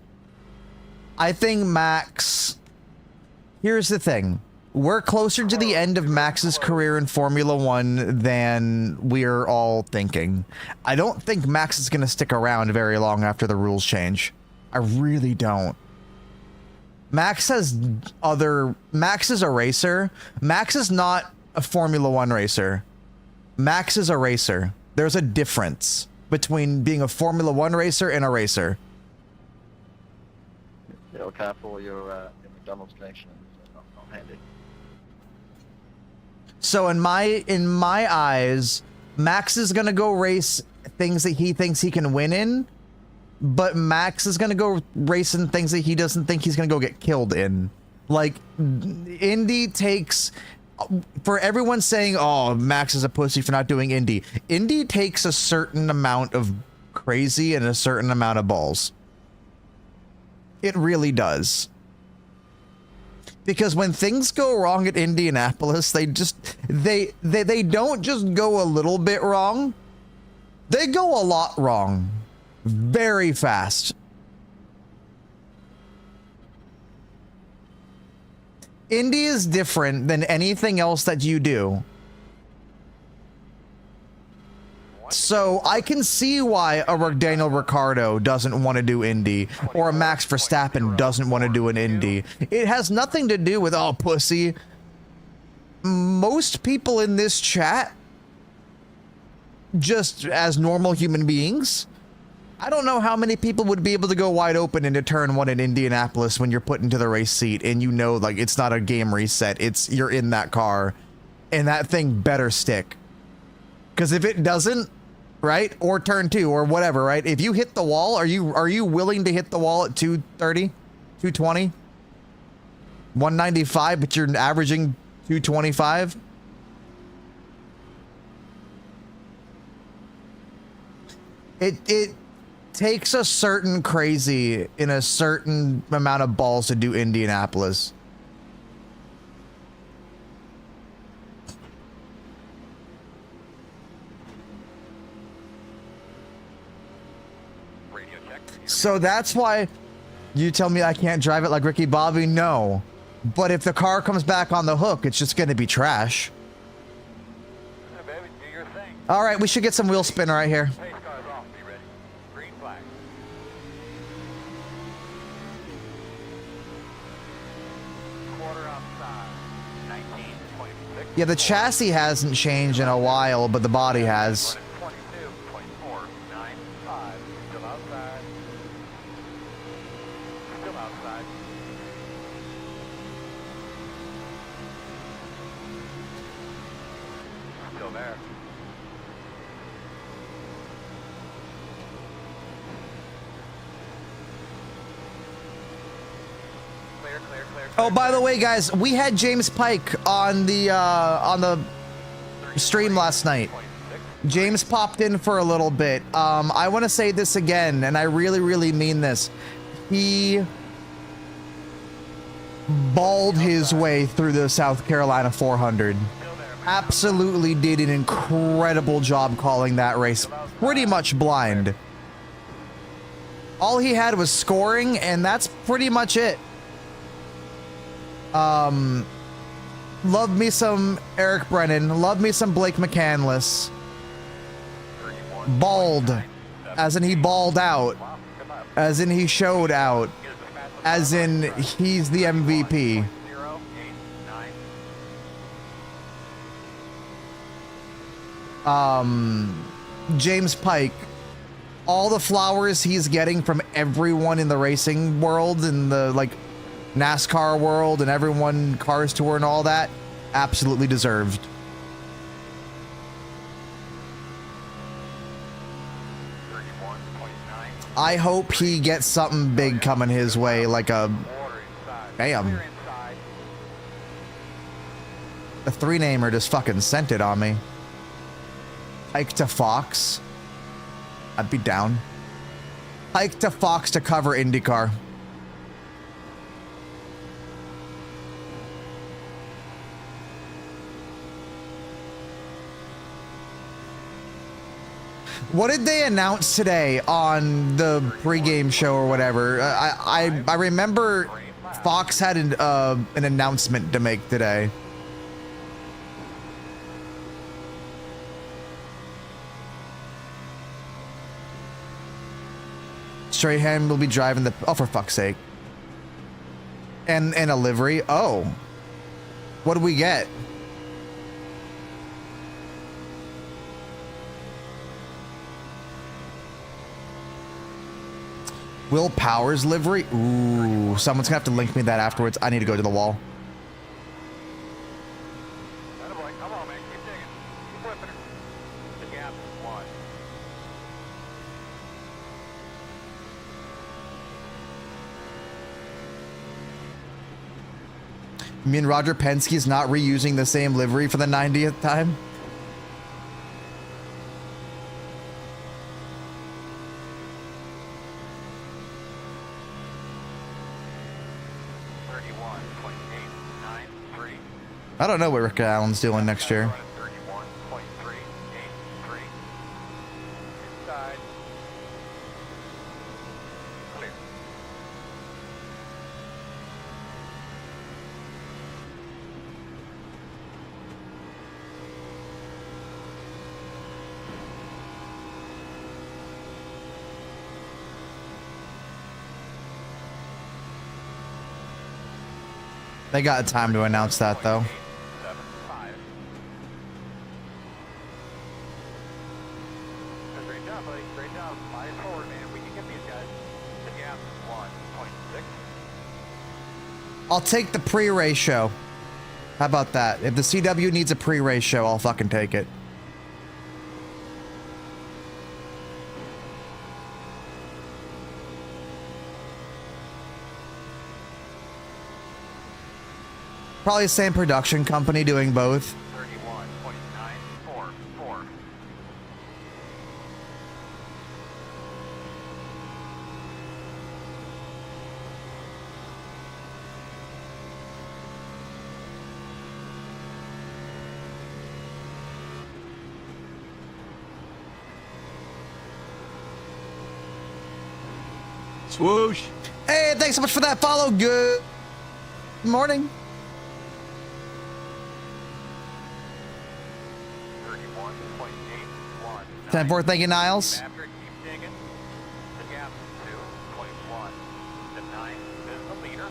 I think Max, here's the thing. We're closer to the end of Max's career in Formula One than we're all thinking. I don't think Max is going to stick around very long after the rules change. I really don't. Max is a racer. Max is not a Formula One racer. Max is a racer. There's a difference between being a Formula One racer and a racer. Be careful, your McDonald's connection is not handy. So in my eyes, Max is gonna go race things that he thinks he can win in, but Max is gonna go racing things that he doesn't think he's gonna go get killed in. Like, Indy takes, for everyone saying, oh, Max is a pussy for not doing Indy. Indy takes a certain amount of crazy and a certain amount of balls. It really does. Because when things go wrong at Indianapolis, they don't just go a little bit wrong. They go a lot wrong. Very fast. Indy is different than anything else that you do. So I can see why a Daniel Ricciardo doesn't want to do Indy, or a Max Verstappen doesn't want to do an Indy. It has nothing to do with, oh, pussy. Most people in this chat, just as normal human beings, I don't know how many people would be able to go wide open into turn 1 in Indianapolis when you're put into the race seat and you know, like, it's not a game reset. It's you're in that car and that thing better stick. Because if it doesn't, right, or turn 2 or whatever, right, if you hit the wall, are you willing to hit the wall at 230, 220, 195, but you're averaging 225? It takes a certain crazy in a certain amount of balls to do Indianapolis. Radio check. So that's why you tell me I can't drive it like Ricky Bobby? No. But if the car comes back on the hook, it's just going to be trash. Hey, baby, do your thing. All right, we should get some wheel spin right here. Pace car's off. Be ready. Green flag. Quarter outside. 19.6. Yeah, the chassis hasn't changed in a while, but the body has. 22.495. Still outside. Still outside. Still there. Clear, clear, clear. Oh, by the way, guys, we had James Pike on the stream last night. James popped in for a little bit. I want to say this again, and I really, really mean this. He balled his way through the South Carolina 400. Absolutely did an incredible job calling that race. Pretty much blind. All he had was scoring, and that's pretty much it. Love me some Eric Brennan. Love me some Blake McCandless. Balled. As in he balled out. As in he showed out. As in he's the MVP. James Pike. All the flowers he's getting from everyone in the racing world, in the like NASCAR world and everyone Cars Tour and all that, absolutely deserved. I hope he gets something big coming his way, like a bam. The 3-namer just fucking sent it on me. Hike to Fox. I'd be down. Hike to Fox to cover IndyCar. What did they announce today on the pregame show or whatever? I remember Fox had an announcement to make today. Strahan will be driving the... Oh, for fuck's sake. And a livery. Oh. What do we get? Will Powers livery? Ooh, someone's gonna have to link me that afterwards. I need to go to the wall. Come on, man. Keep digging. Keep whipping her. The gap is one. You mean Roger Penske's not reusing the same livery for the 90th time? I don't know what Rick Allen's doing next year. 31.383. Inside. Clear. They got time to announce that, though. 7.5. Great job, buddy. Great job. Fly it forward, man. We can get these guys. The gap is 1.6. I'll take the pre-race show. How about that? If the CW needs a pre-race show, I'll fucking take it. Probably the same production company doing both. 31.944. Swoosh. Hey, thanks so much for that follow. Good morning. 31.81. 10-4, thank you, Niles. Maverick, keep digging. The gap is 2.1. The 9 is the leader.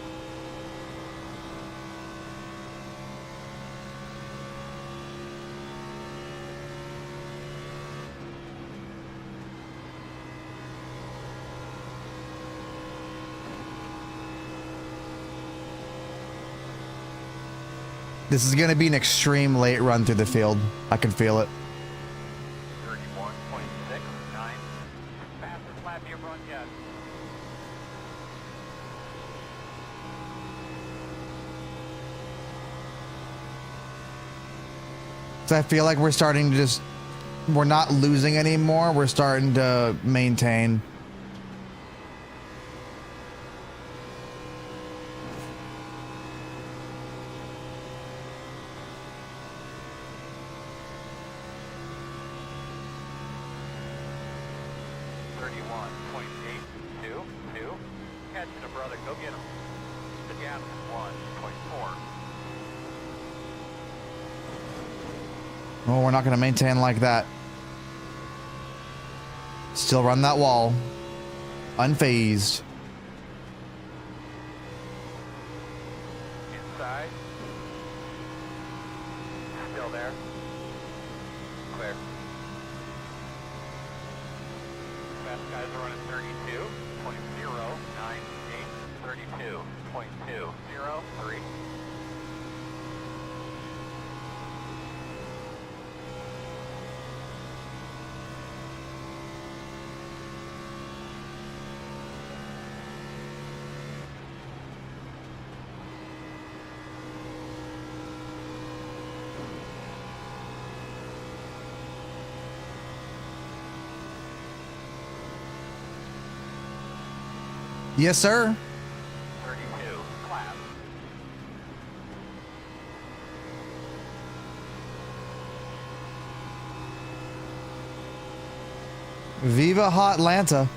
This is going to be an extreme late run through the field. I can feel it. 31.69. Fastest lap you've run yet. So I feel like we're starting to just, we're not losing anymore. We're starting to maintain. Catching a brother, go get him. The gap is 1.4. Oh, we're not going to maintain like that. Still run that wall. Unfazed. Inside. Still there. Clear. Fast guys are running 32.098. 32.203. Yes, sir. 32. Clap. Viva Hot Atlanta.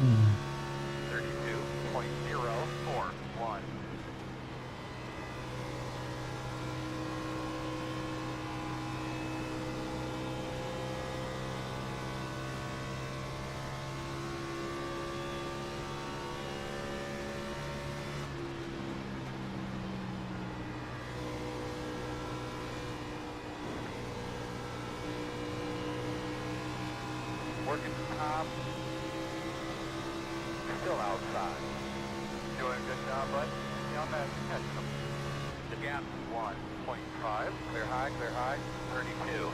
Hmm. 32.041. Working the top. Still outside. Doing a good job, bud. Yeah, I'm catching them. The gap is 1.5. Clear high, 32.178.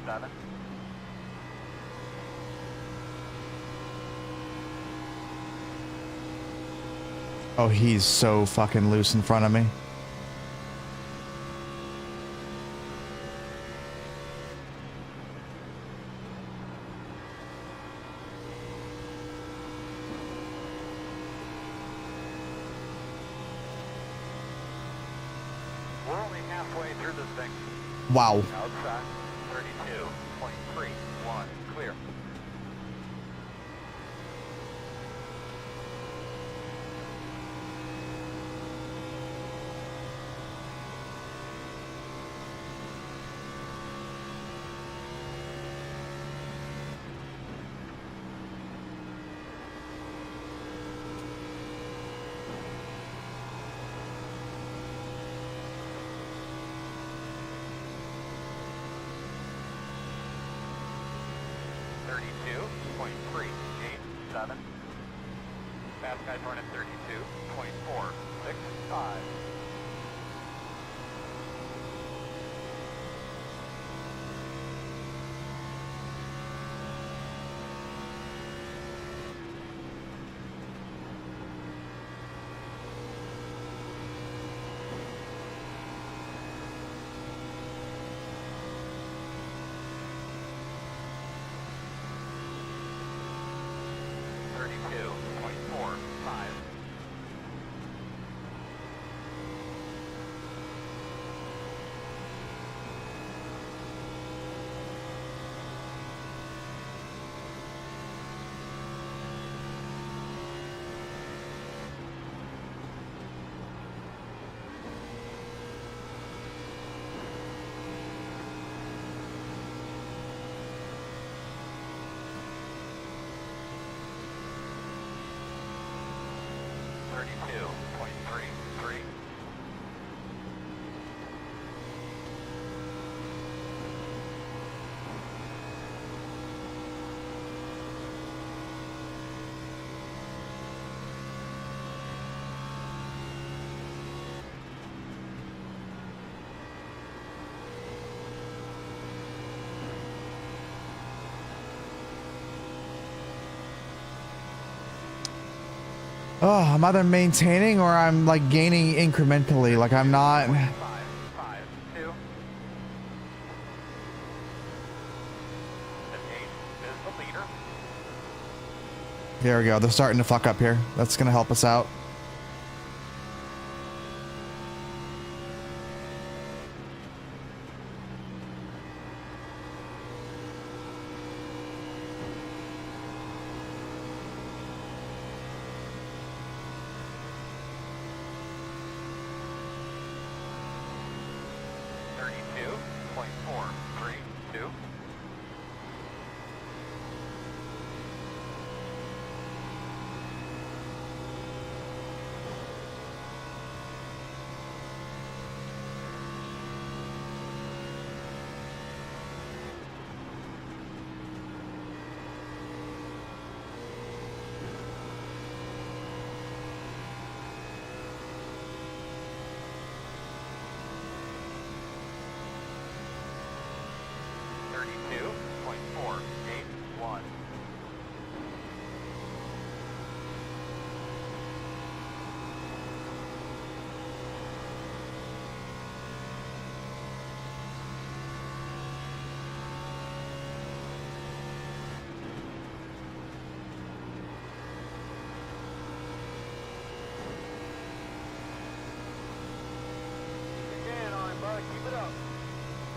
.277. Oh, he's so fucking loose in front of me. We're only halfway through this thing. Wow. Outside, 32.31. Clear. Fast guys running 32.465. Oh, I'm either maintaining or I'm like gaining incrementally. Like I'm not. 552. The 8 is the leader. There we go. They're starting to fuck up here. That's gonna help us out.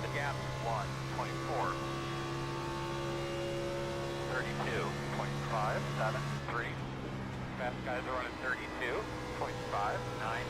The gap 1.4. 32.573. Fast guys are running 32.59.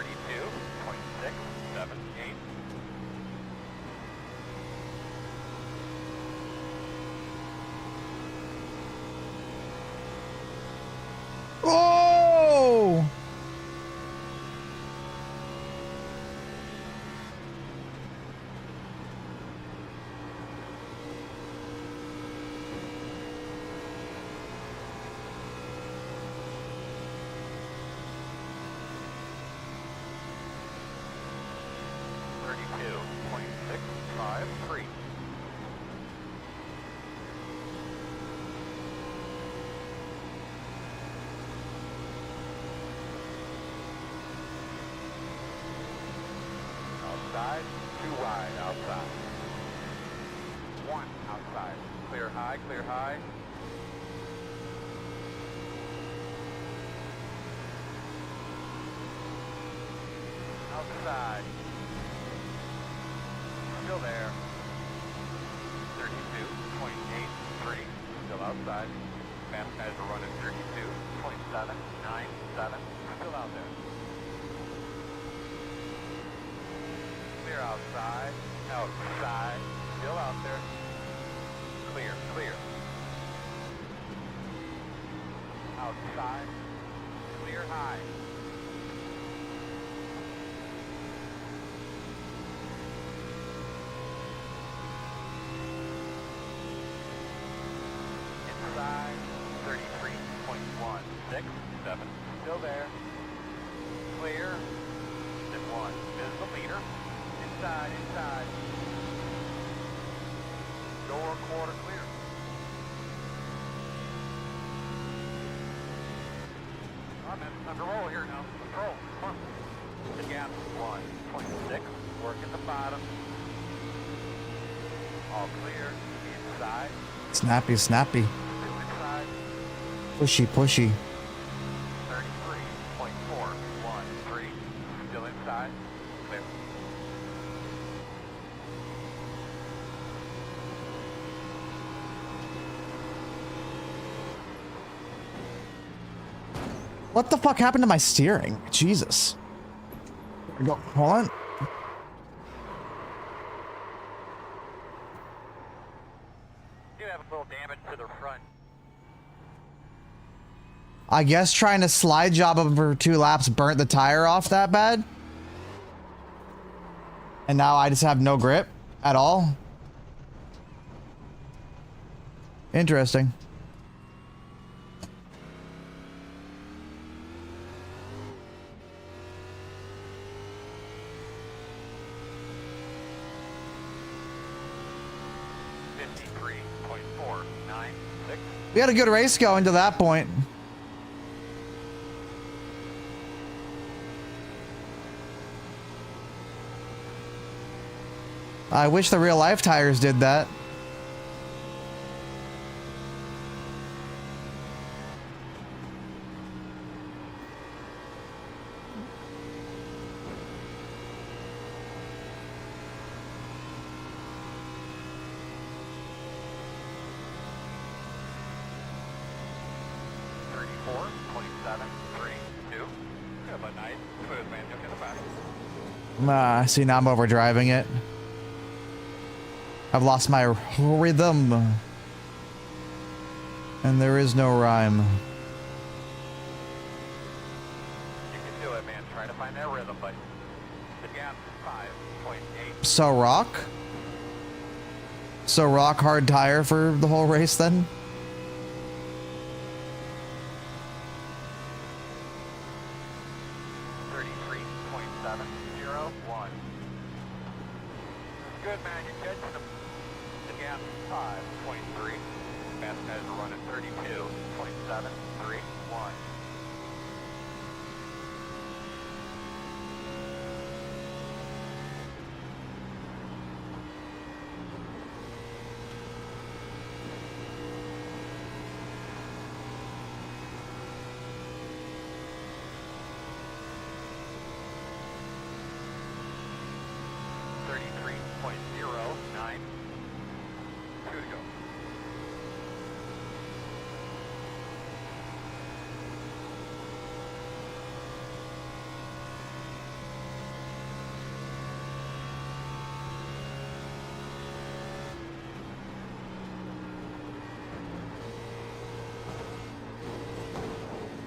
32.678. Oh! Outside, 2 wide, outside. 1 outside. Clear high, clear high. Outside. Still there. 32.83. Still outside. Fast guys are running 32.797. Still out there. Clear outside. Outside. Still out there. Clear, clear. Outside. Clear high. Inside. 33.167. Still there. Clear. Then 1. Visible meter. Inside, inside. Door quarter clear. I'm in under roll here now. Control. Come on. The gap 1.6. Work at the bottom. All clear. Inside. Snappy, snappy. Still inside. Pushy, pushy. 33.413. Still inside. Clear. What the fuck happened to my steering? Jesus. Go, hold on. You have a little damage to the front. I guess trying to slide job over 2 laps burnt the tire off that bad. And now I just have no grip at all. Interesting. We had a good race going to that point. I wish the real life tires did that. See, now I'm overdriving it. I've lost my rhythm. And there is no rhyme. You can do it, man. Try to find that rhythm, but the gap is 5.8. So rock? So rock hard tire for the whole race then? Good, man. You're catching them. The gap is 5.3. Fast guys are running 32.731.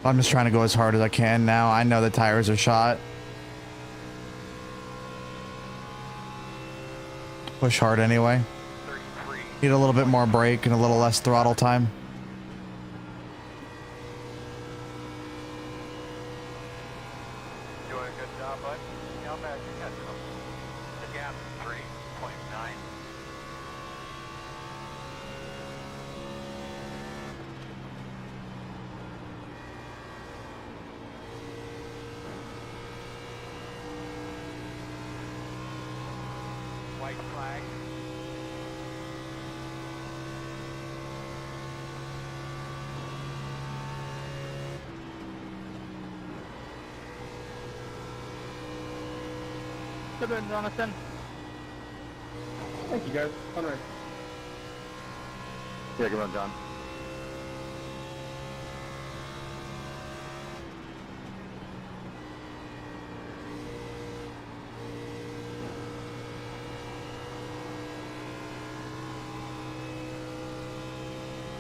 I'm just trying to go as hard as I can now. I know the tires are shot. Push hard anyway. 33. Need a little bit more brake and a little less throttle time. Doing a good job, bud. How bad you got some? The gap is 3.9. White flag. Good one, Jonathan. Thank you guys. All right. Yeah, good one, John.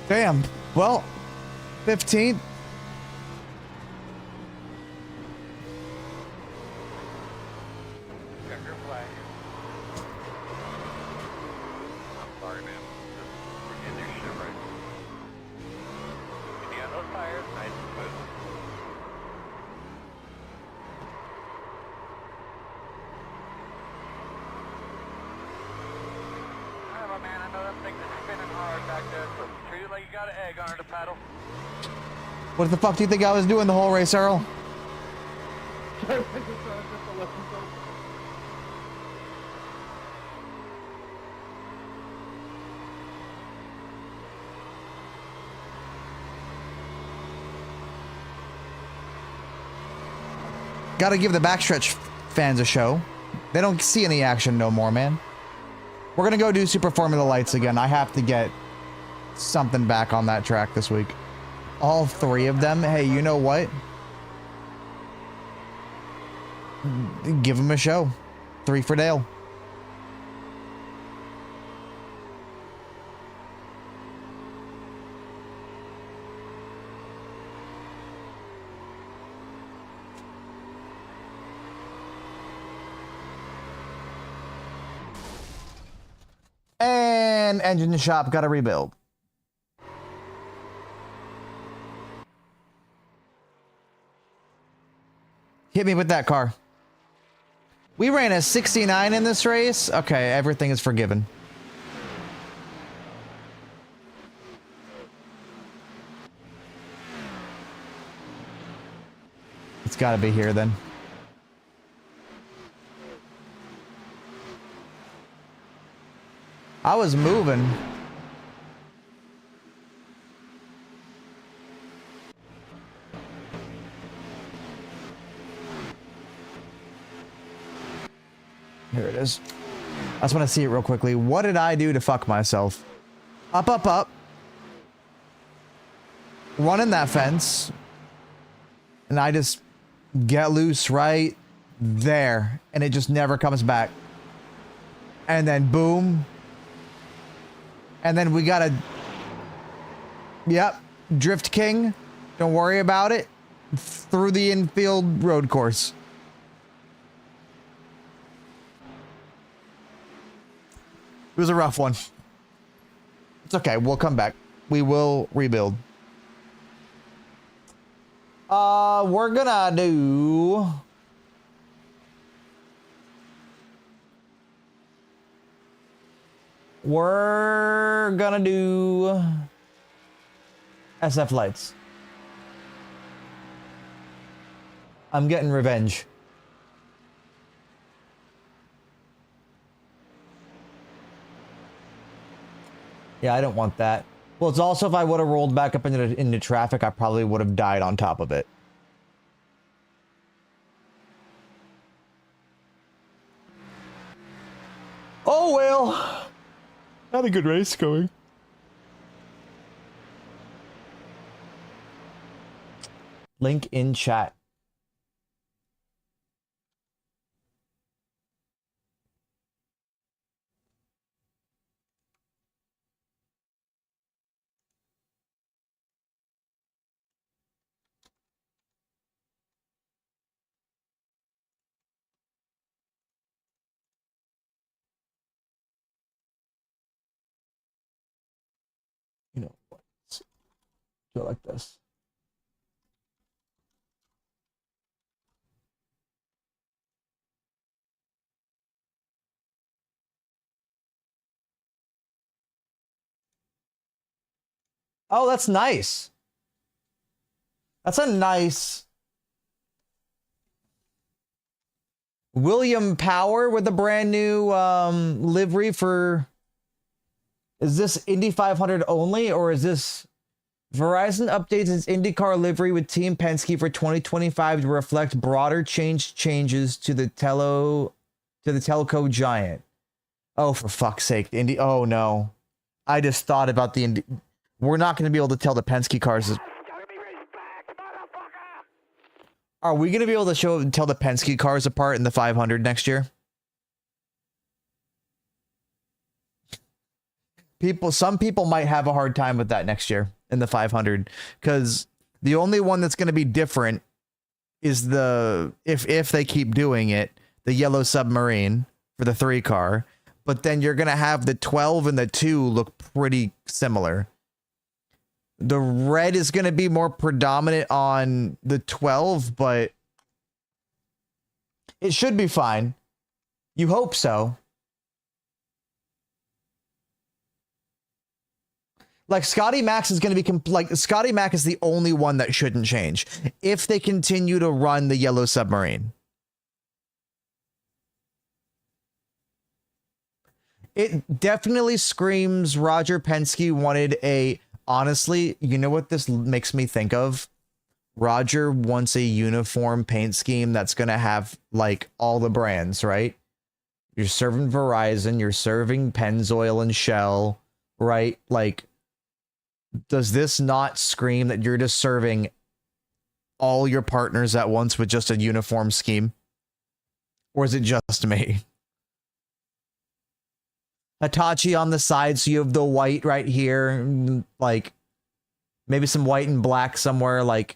Damn. Well, 15th. Check your flag. I'm sorry, man. Just getting your shit right. Can you have those tires nice and smooth? Alright, my man, I know that thing is spinning hard back there, so treat it like you got an egg under the paddle. What the fuck do you think I was doing the whole race, Earl? Gotta give the backstretch fans a show. They don't see any action no more, man. We're gonna go do Super Formula Lights again. I have to get something back on that track this week. All three of them. Hey, you know what? Give them a show. 3 for Dale. And engine shop got to rebuild. Hit me with that car. We ran a 69 in this race. Okay, everything is forgiven. It's got to be here then. I was moving. Here it is. I just want to see it real quickly. What did I do to fuck myself? Up, up, up. Running that fence. And I just get loose right there. And it just never comes back. And then boom. And then we got a... Yep. Drift King. Don't worry about it. Through the infield road course. It was a rough one. It's okay. We'll come back. We will rebuild. We're gonna do... We're gonna do... SF Lights. I'm getting revenge. Yeah, I don't want that. Well, it's also if I would have rolled back up into traffic, I probably would have died on top of it. Oh, well. Had a good race going. Link in chat. Do it like this. Oh, that's nice. That's a nice William Power with a brand new livery for. Is this Indy 500 only, or is this Verizon updates its IndyCar livery with Team Penske for 2025 to reflect broader changes to the telco giant? Oh, for fuck's sake, Indy! Oh no, I just thought about the Indy. We're not going to be able to tell the Penske cars. Are we going to be able to tell the Penske cars apart in the 500 next year? Some people might have a hard time with that next year in the 500, because the only one that's going to be different is if they keep doing it, the yellow submarine for the 3 car, but then you're going to have the 12 and the 2 look pretty similar. The red is going to be more predominant on the 12, but it should be fine. You hope so. Like Scotty Max is going to be Scotty Mac is the only one that shouldn't change if they continue to run the yellow submarine. It definitely screams Roger Penske wanted a. Honestly, you know what this makes me think of? Roger wants a uniform paint scheme that's going to have like all the brands, right? You're serving Verizon, you're serving Pennzoil and Shell, right? Like, does this not scream that you're just serving all your partners at once with just a uniform scheme? Or is it just me? Hitachi on the side, so you have the white right here, like maybe some white and black somewhere. Like,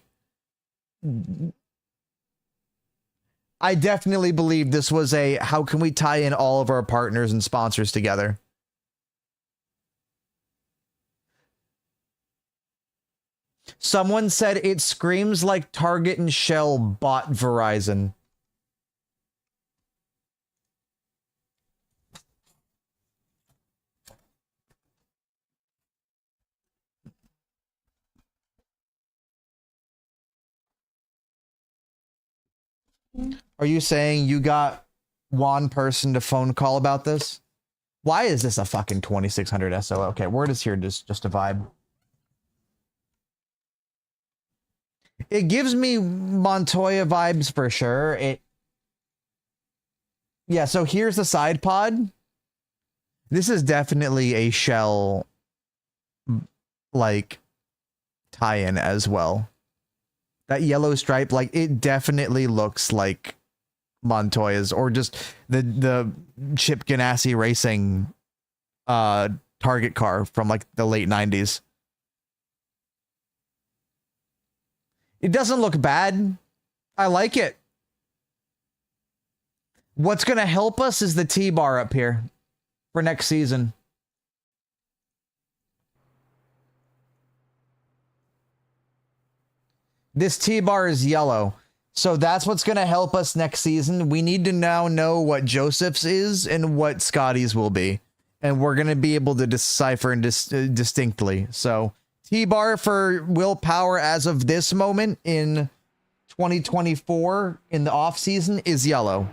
I definitely believe this was a how can we tie in all of our partners and sponsors together. Someone said it screams like Target and Shell bought Verizon. Are you saying you got one person to phone call about this? Why is this a fucking 2600 SO? Okay, word is here, just a vibe. It gives me Montoya vibes for sure. Yeah, so here's the side pod. This is definitely a Shell like tie-in as well. That yellow stripe, like it definitely looks like Montoya's or just the Chip Ganassi Racing Target car from like the late 90s. It doesn't look bad. I like it. What's going to help us is the T-bar up here for next season. This T-bar is yellow. So that's what's going to help us next season. We need to now know what Joseph's is and what Scotty's will be. And we're going to be able to decipher distinctly. So T-bar for Will Power as of this moment in 2024 in the off season is yellow.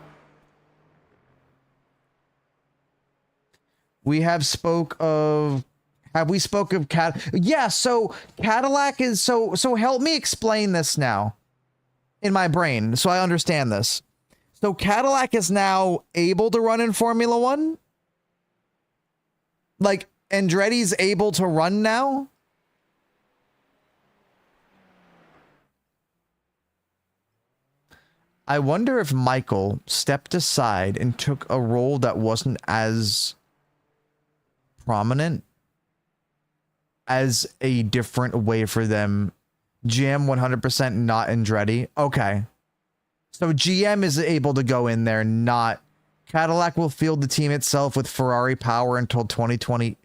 Have we spoke of Yeah, so Cadillac is so help me explain this now in my brain so I understand this. So Cadillac is now able to run in Formula One? Like Andretti's able to run now? I wonder if Michael stepped aside and took a role that wasn't as prominent as a different way for them. GM 100% not Andretti. Okay. So GM is able to go in there, not Cadillac will field the team itself with Ferrari power until 2020.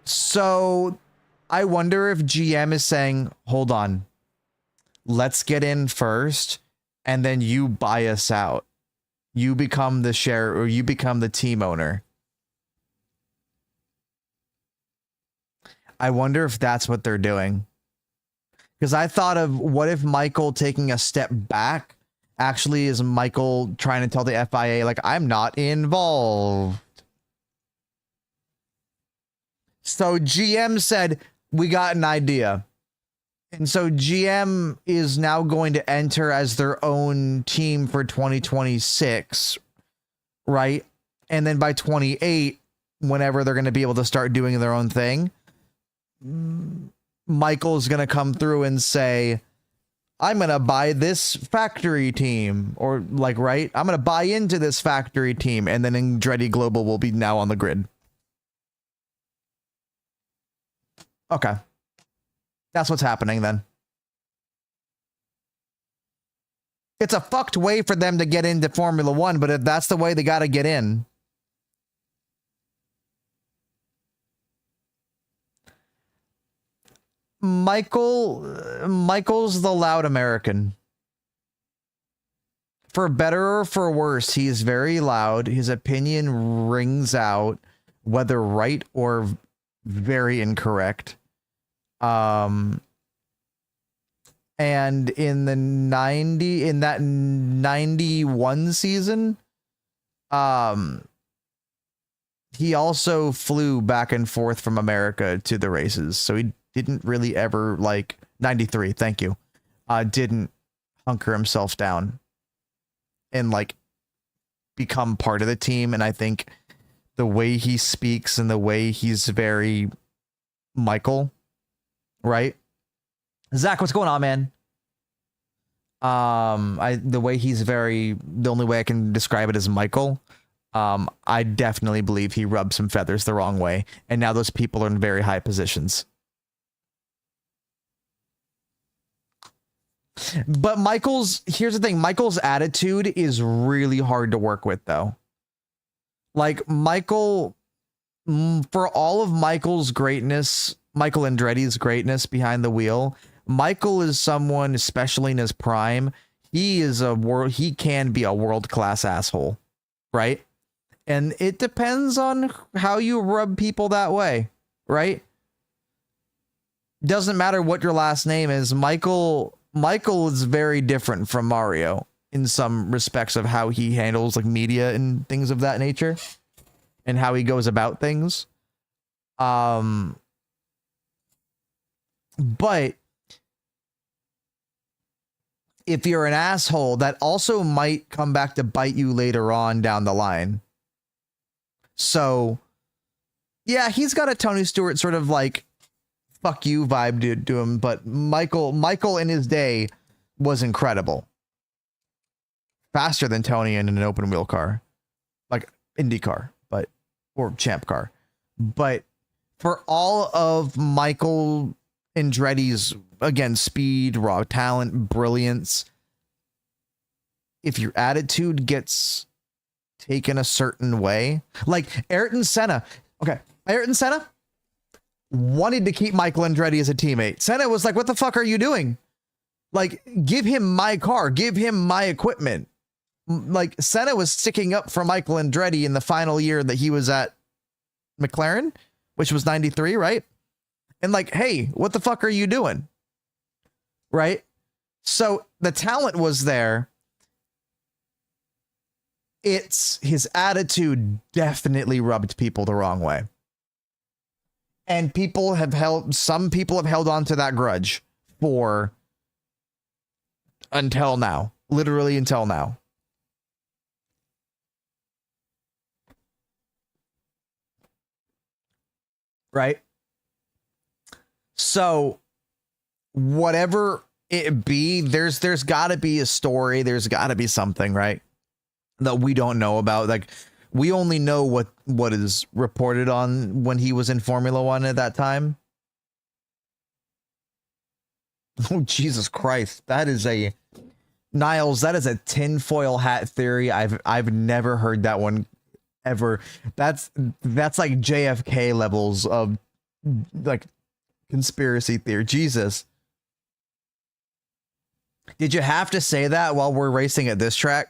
So I wonder if GM is saying, hold on, let's get in first, and then you buy us out. You become the share, or you become the team owner. I wonder if that's what they're doing. Because I thought of, what if Michael taking a step back actually is Michael trying to tell the FIA, like, I'm not involved. So GM said, we got an idea. And so GM is now going to enter as their own team for 2026, right? And then by 28, whenever they're going to be able to start doing their own thing, Michael's going to come through and say, I'm going to buy this factory team, or like, right? I'm going to buy into this factory team. And then Andretti Global will be now on the grid. Okay. That's what's happening then. It's a fucked way for them to get into Formula One, but if that's the way they got to get in. Michael's the loud American. For better or for worse, he's very loud. His opinion rings out, whether right or very incorrect. And in that 91 season, he also flew back and forth from America to the races. So he didn't really ever, like, 93, thank you, didn't hunker himself down and, like, become part of the team. And I think the way he speaks and the way he's very Michael, right? Zach, what's going on, man? The way he's very, the only way I can describe it is Michael. I definitely believe he rubbed some feathers the wrong way, and now those people are in very high positions. But here's the thing, Michael's attitude is really hard to work with, though. Like, Michael, for all of Michael's greatness, Michael Andretti's greatness behind the wheel, Michael is someone, especially in his prime, he can be a world-class asshole, right? And it depends on how you rub people that way, right? Doesn't matter what your last name is. Michael is very different from Mario in some respects of how he handles, like, media and things of that nature, and how he goes about things. But if you're an asshole, that also might come back to bite you later on down the line. So, yeah, he's got a Tony Stewart sort of, like, fuck you vibe to him, but Michael in his day was incredible. Faster than Tony in an open wheel car, like Indy car, or champ car. But for all of Michael Andretti's, again, speed, raw talent, brilliance, if your attitude gets taken a certain way, like Ayrton Senna wanted to keep Michael Andretti as a teammate. Senna was like, what the fuck are you doing? Like, give him my car, give him my equipment. Like, Senna was sticking up for Michael Andretti in the final year that he was at McLaren, which was 93, right? And like, hey, what the fuck are you doing? Right? So the talent was there. His attitude definitely rubbed people the wrong way. And some people have held on to that grudge until now, literally until now. Right? So whatever it be, there's got to be a story, there's got to be something, right, that we don't know about. Like, we only know what is reported on when he was in Formula One at that time. Oh, Jesus Christ. Niles, that is a tinfoil hat theory. I've never heard that one ever. That's like JFK levels of, like, Conspiracy theory. Jesus. Did you have to say that while we're racing at this track?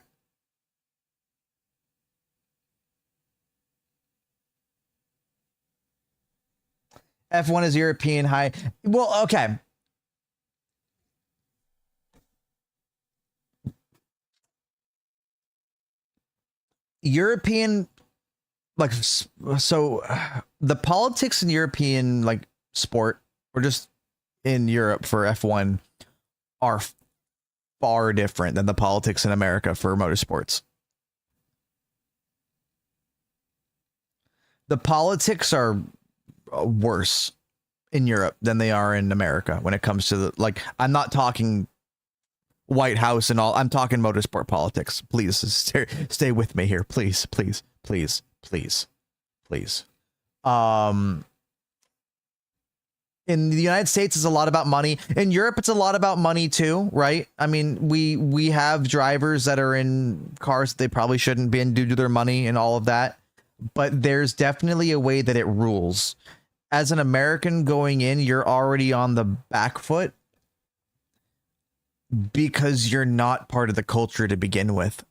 F1 is European high. Well, okay. European, like, so the politics in European, like, sport, or just in Europe for F1, are far different than the politics in America for motorsports. The politics are worse in Europe than they are in America when it comes to the, like, I'm not talking White House and all. I'm talking motorsport politics. Please stay with me here. Please. In the United States, it's a lot about money. In Europe, it's a lot about money too, right? I mean, we have drivers that are in cars that they probably shouldn't be in due to their money and all of that. But there's definitely a way that it rules. As an American going in, you're already on the back foot because you're not part of the culture to begin with.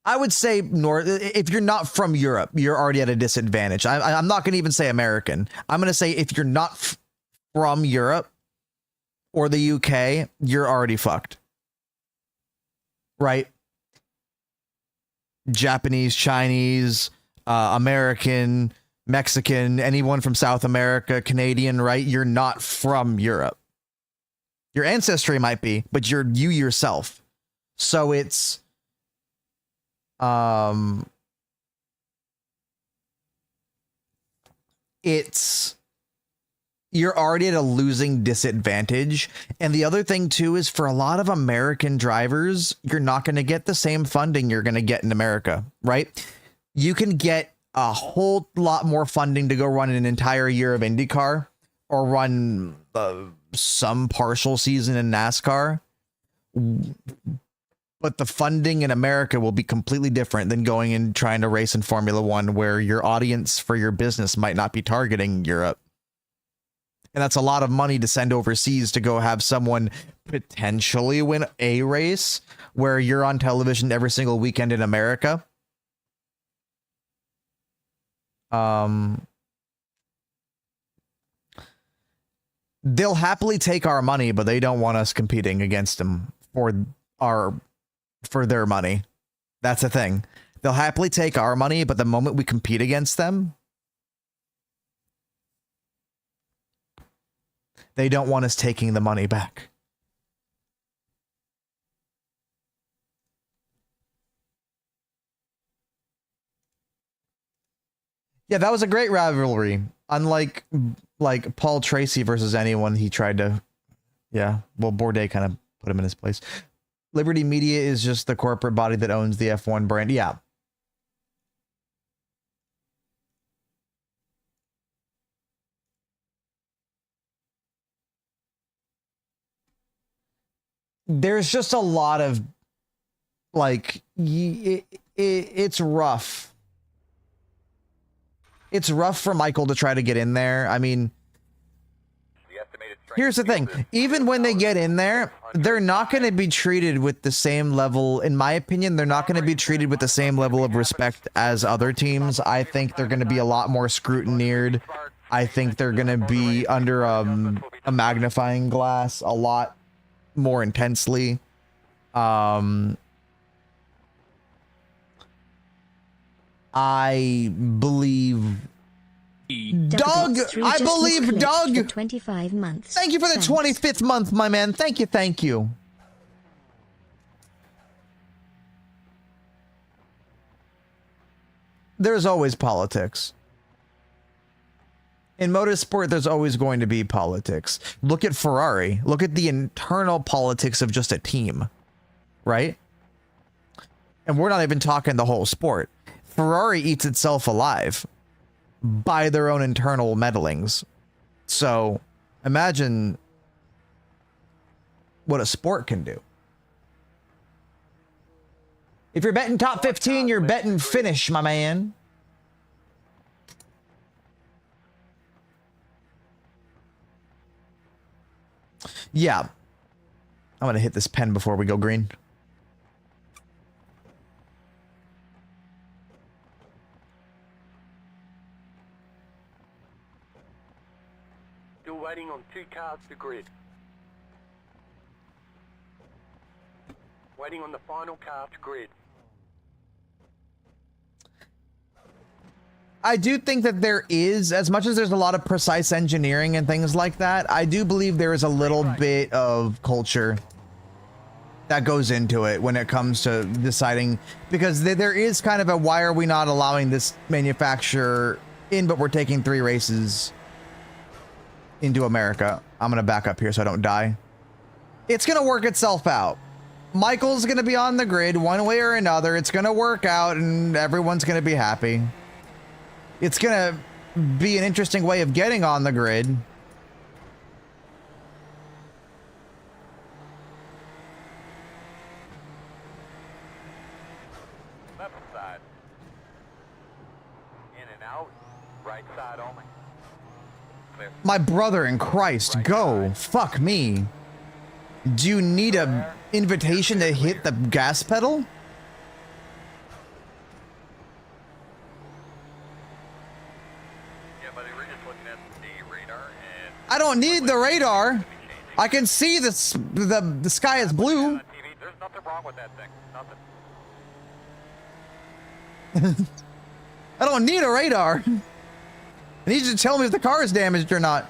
I would say if you're not from Europe, you're already at a disadvantage. I'm not going to even say American. I'm going to say if you're not from Europe or the UK, you're already fucked. Right? Japanese, Chinese, American, Mexican, anyone from South America, Canadian, right? You're not from Europe. Your ancestry might be, but you're you yourself. So it's you're already at a losing disadvantage. And the other thing too is for a lot of American drivers, you're not going to get the same funding you're going to get in America, right? You can get a whole lot more funding to go run an entire year of IndyCar or run some partial season in NASCAR. But the funding in America will be completely different than going and trying to race in Formula One, where your audience for your business might not be targeting Europe. And that's a lot of money to send overseas to go have someone potentially win a race where you're on television every single weekend in America. They'll happily take our money, but they don't want us competing against them for their money. That's the thing. They'll happily take our money, but the moment we compete against them, they don't want us taking the money back. Yeah, that was a great rivalry. Unlike like Paul Tracy versus anyone he tried to. Yeah, well, Bourdais kind of put him in his place. Liberty Media is just the corporate body that owns the F1 brand. Yeah. There's just a lot of, like, it's rough. It's rough for Michael to try to get in there. I mean, here's the thing. Even when they get in there, they're not going to be treated with the same level. In my opinion, they're not going to be treated with the same level of respect as other teams. I think they're going to be a lot more scrutinized. I think they're going to be under a magnifying glass a lot more intensely. I believe Doug, I believe Doug. 25 months. Thank you for the 25th month, my man. Thank you, thank you. There's always politics. In motorsport, there's always going to be politics. Look at Ferrari. Look at the internal politics of just a team, right? And we're not even talking the whole sport. Ferrari eats itself alive by their own internal meddlings. So imagine what a sport can do. If you're betting top 15, you're betting finish, my man. Yeah. I'm gonna hit this pen before we go green. Still waiting on 2 cars to grid. Waiting on the final car to grid. I do think that there is, as much as there's a lot of precise engineering and things like that, I do believe there is a little bit of culture that goes into it when it comes to deciding, because there is kind of a, why are we not allowing this manufacturer in, but we're taking 3 races into America. I'm going to back up here so I don't die. It's going to work itself out. Michael's going to be on the grid one way or another. It's going to work out and everyone's going to be happy. It's going to be an interesting way of getting on the grid. Left side. In and out. Right side only. Clear. My brother in Christ, go. Fuck me. Do you need a invitation to hit the gas pedal? Yeah, buddy, we're just looking at the radar and... I don't need the radar. I can see the sky is blue. There's nothing wrong with that thing. Nothing. I don't need a radar. I need you to tell me if the car is damaged or not.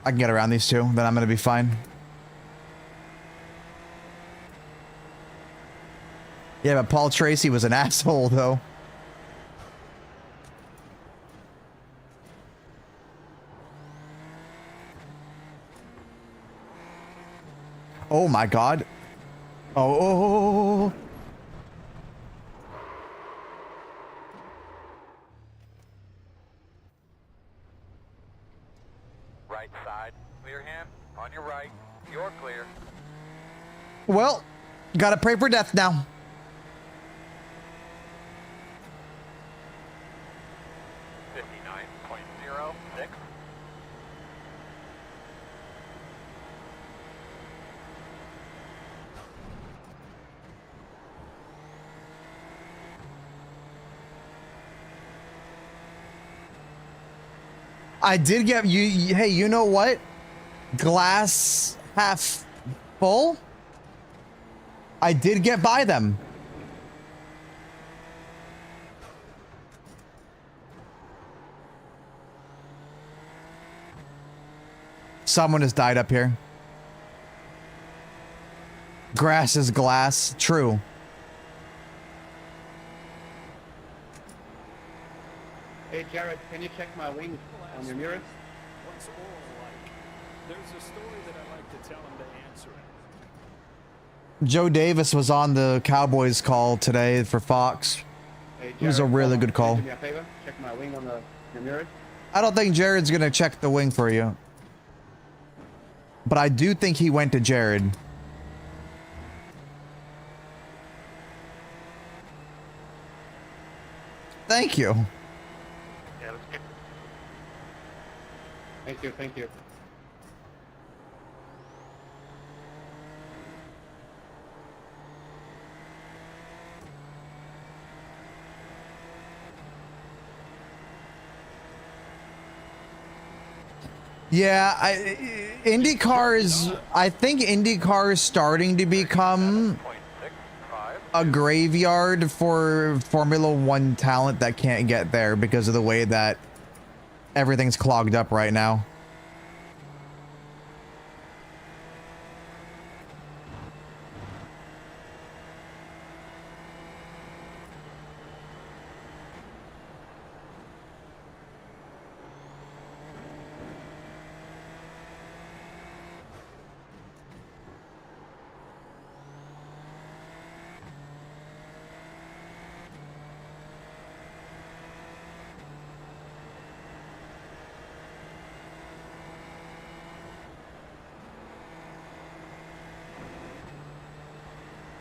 I can get around these two, then I'm gonna be fine. Yeah, but Paul Tracy was an asshole, though. Oh my God. Oh. Right side. Clear him. On your right. You're clear. Well, gotta pray for death now. .06. I did get you. Hey, you know what? Glass half full. I did get by them. Someone has died up here. Grass is glass. True. Hey Jared, can you check my wings on your mirrors? What's oral like? There's a story that I like to tell him to answer it. Joe Davis was on the Cowboys call today for Fox. Hey, It was a really good call. Can you do me a favor? Check my wing on your mirrors. I don't think Jared's gonna check the wing for you. But I do think he went to Jared. Thank you. Yeah, let's get... Thank you, thank you. Yeah, IndyCar is... I think IndyCar is starting to become a graveyard for Formula One talent that can't get there because of the way that everything's clogged up right now.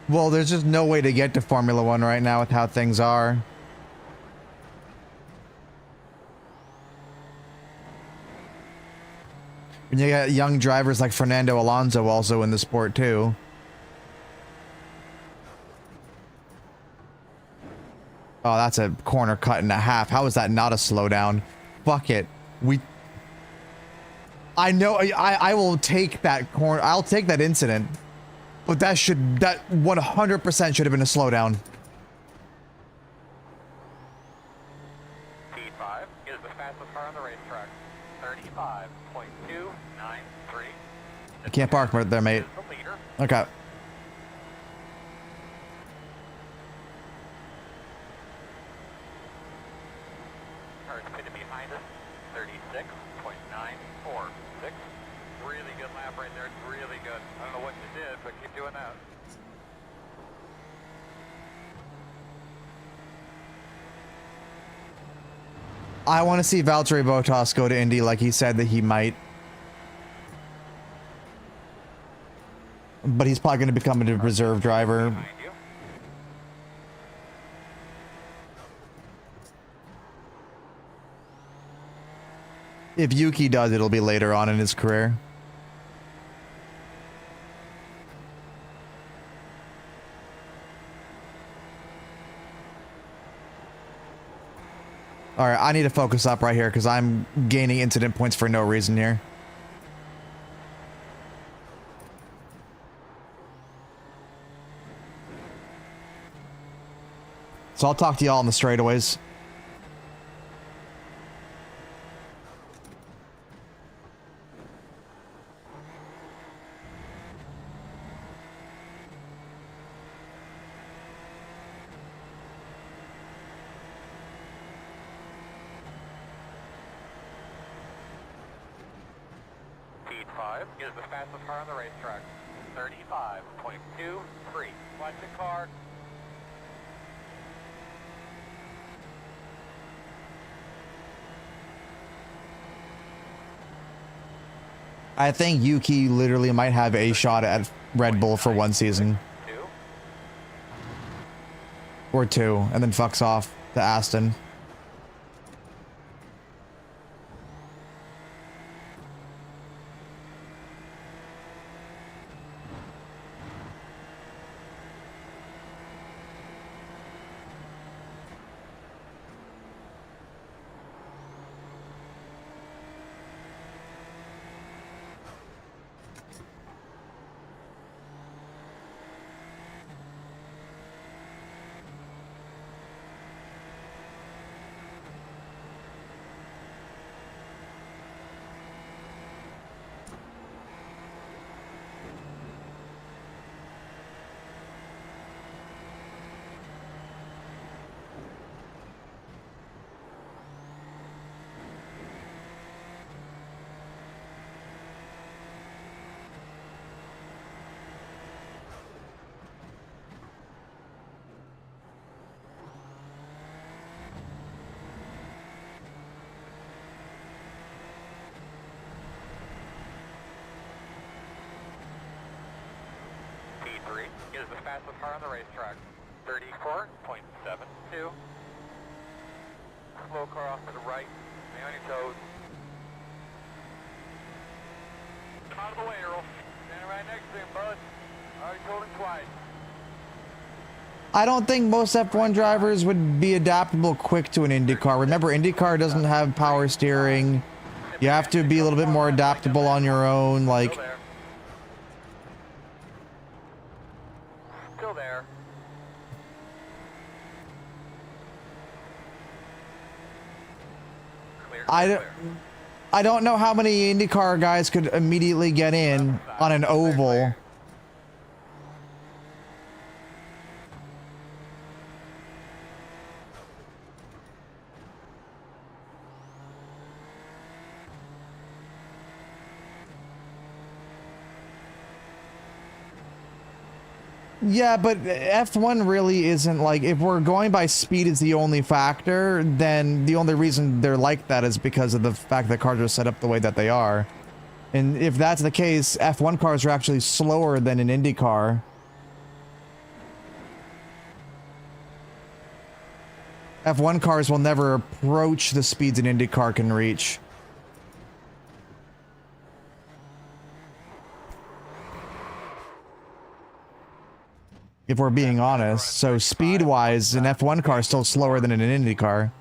Well, there's just no way to get to Formula One right now with how things are. And you got young drivers like Fernando Alonso also in the sport too. Oh, that's a corner cut and a half. How is that not a slowdown? Fuck it. I know I will take that corner. I'll take that incident. But that 100% should have been a slowdown. P5 is the fastest car on the racetrack. 35.293. I can't park right there, mate. The leader. Okay. Cars pitted behind us. 36.946. Really good lap right there. It's really good. I don't know what you did, but keep doing that. I want to see Valtteri Bottas go to Indy like he said that he might. But he's probably going to become a reserve driver. Behind you. If Yuki does, it'll be later on in his career. Alright, I need to focus up right here because I'm gaining incident points for no reason here. So I'll talk to y'all on the straightaways. P5 is the fastest car on the racetrack. 35.23. Watch the car. I think Yuki literally might have a shot at Red Bull for one season. 2. Or two, and then fucks off to Aston. P3 is the fastest car on the racetrack. 34.72. Slow car off to the right. Stay on your toes. Come out of the way, Earl. Standing right next to him, bud. Already told him twice. I don't think most F1 drivers would be adaptable quick to an IndyCar. Remember, IndyCar doesn't have power steering. You have to be a little bit more adaptable on your own. Like, Still there. Still there. Clear, clear. I don't know how many IndyCar guys could immediately get in on an oval. Yeah, but F1 really isn't like, if we're going by speed is the only factor, then the only reason they're like that is because of the fact that cars are set up the way that they are. And if that's the case, F1 cars are actually slower than an Indy car. F1 cars will never approach the speeds an Indy car can reach. if we're being honest. So speed-wise, an F1 car is still slower than an Indy car.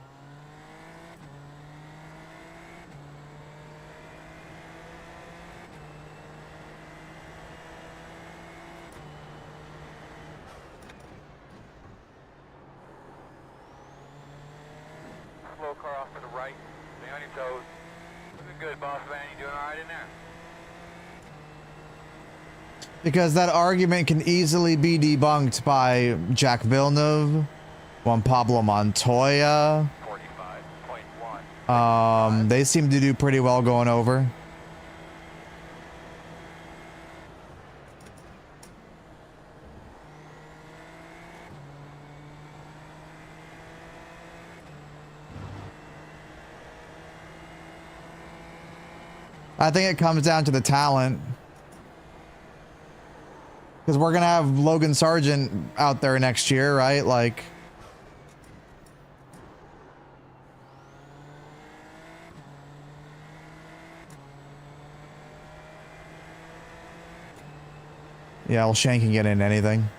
Slow car off to the right. Stay on your toes. Looking good, boss man. You doing all right in there? Because that argument can easily be debunked by Jack Villeneuve, Juan Pablo Montoya. 45.1. They seem to do pretty well going over. I think it comes down to the talent. Because we're going to have Logan Sargent out there next year, right? Like... Yeah, well, Shane can get in anything.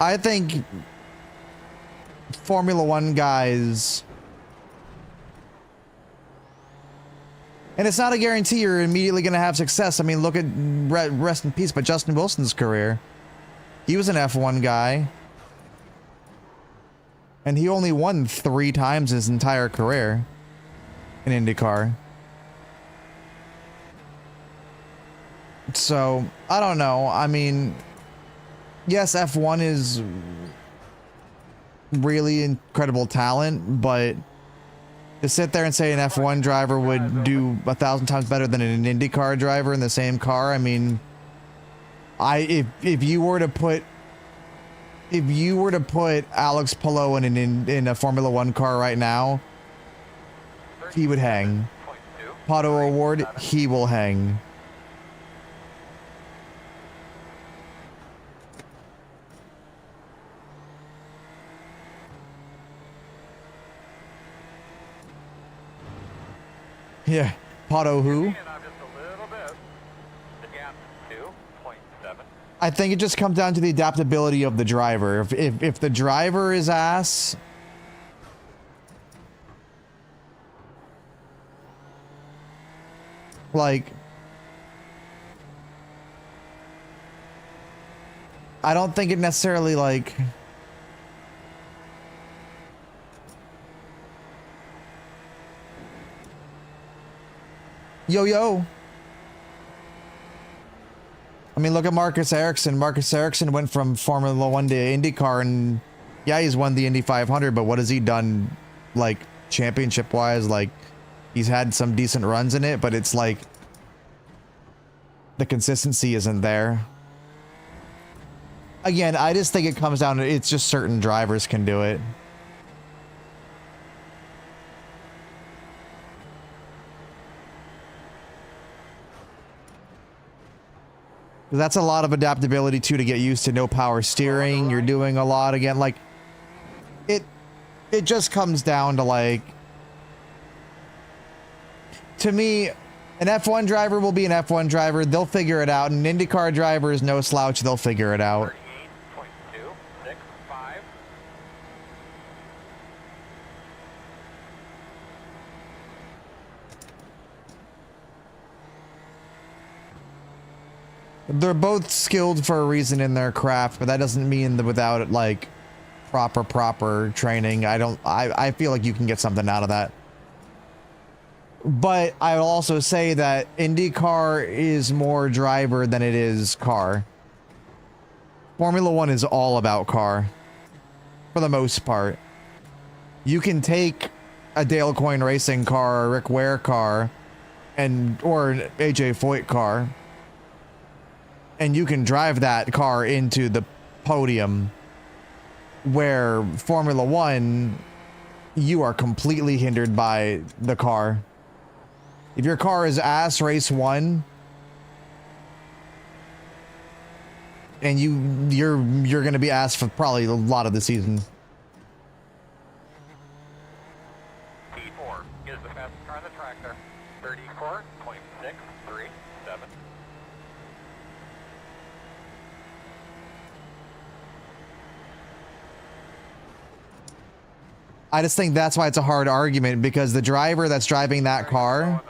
I think Formula One guys, and it's not a guarantee you're immediately going to have success. I mean, look at, rest in peace, but Justin Wilson's career. He was an F1 guy, and he only won 3 times his entire career in IndyCar. So, I don't know. I mean, yes, F1 is really incredible talent, but to sit there and say an F1 driver would do 1,000 times better than an IndyCar driver in the same car, I mean, if you were to put Alex Palou in a Formula One car right now, he would hang. Pato Award, he will hang. Yeah, Pato who? I think it just comes down to the adaptability of the driver. If the driver is ass, like, I don't think it necessarily, like, yo. I mean, look at Marcus Ericsson. Marcus Ericsson went from Formula One to IndyCar, and yeah, he's won the Indy 500, but what has he done, like, championship-wise? Like, he's had some decent runs in it, but it's like the consistency isn't there. Again, I just think it comes down to, it's just certain drivers can do it. That's a lot of adaptability too, to get used to no power steering. You're doing a lot again. Like, it just comes down to, like, to me, an F1 driver will be an F1 driver. They'll figure it out. An IndyCar driver is no slouch. They'll figure it out. 38.265. They're both skilled for a reason in their craft, but that doesn't mean that without, like, proper training, I feel like you can get something out of that. But I will also say that IndyCar is more driver than it is car. Formula One is all about car, for the most part. You can take a Dale Coyne Racing car, a Rick Ware car, or an AJ Foyt car, and you can drive that car into the podium, where Formula One, you are completely hindered by the car. If your car is ass race 1, and you're going to be ass for probably a lot of the season. P4 is the fastest car on the track there. 34.6. I just think that's why it's a hard argument, because the driver that's driving that car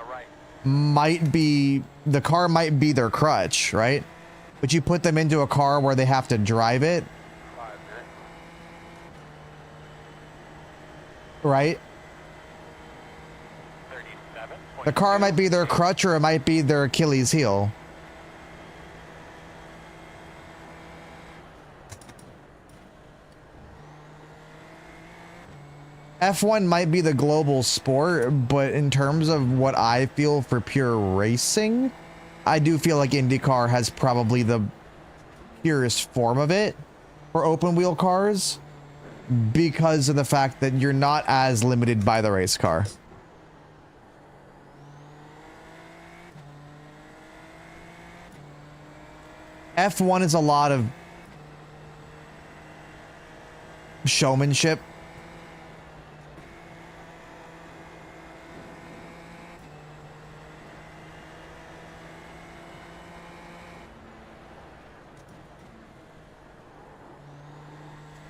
might be, the car might be their crutch, right? But you put them into a car where they have to drive it, right? The car might be their crutch, or it might be their Achilles heel. F1 might be the global sport, but in terms of what I feel for pure racing, I do feel like IndyCar has probably the purest form of it for open wheel cars, because of the fact that you're not as limited by the race car. F1 is a lot of showmanship.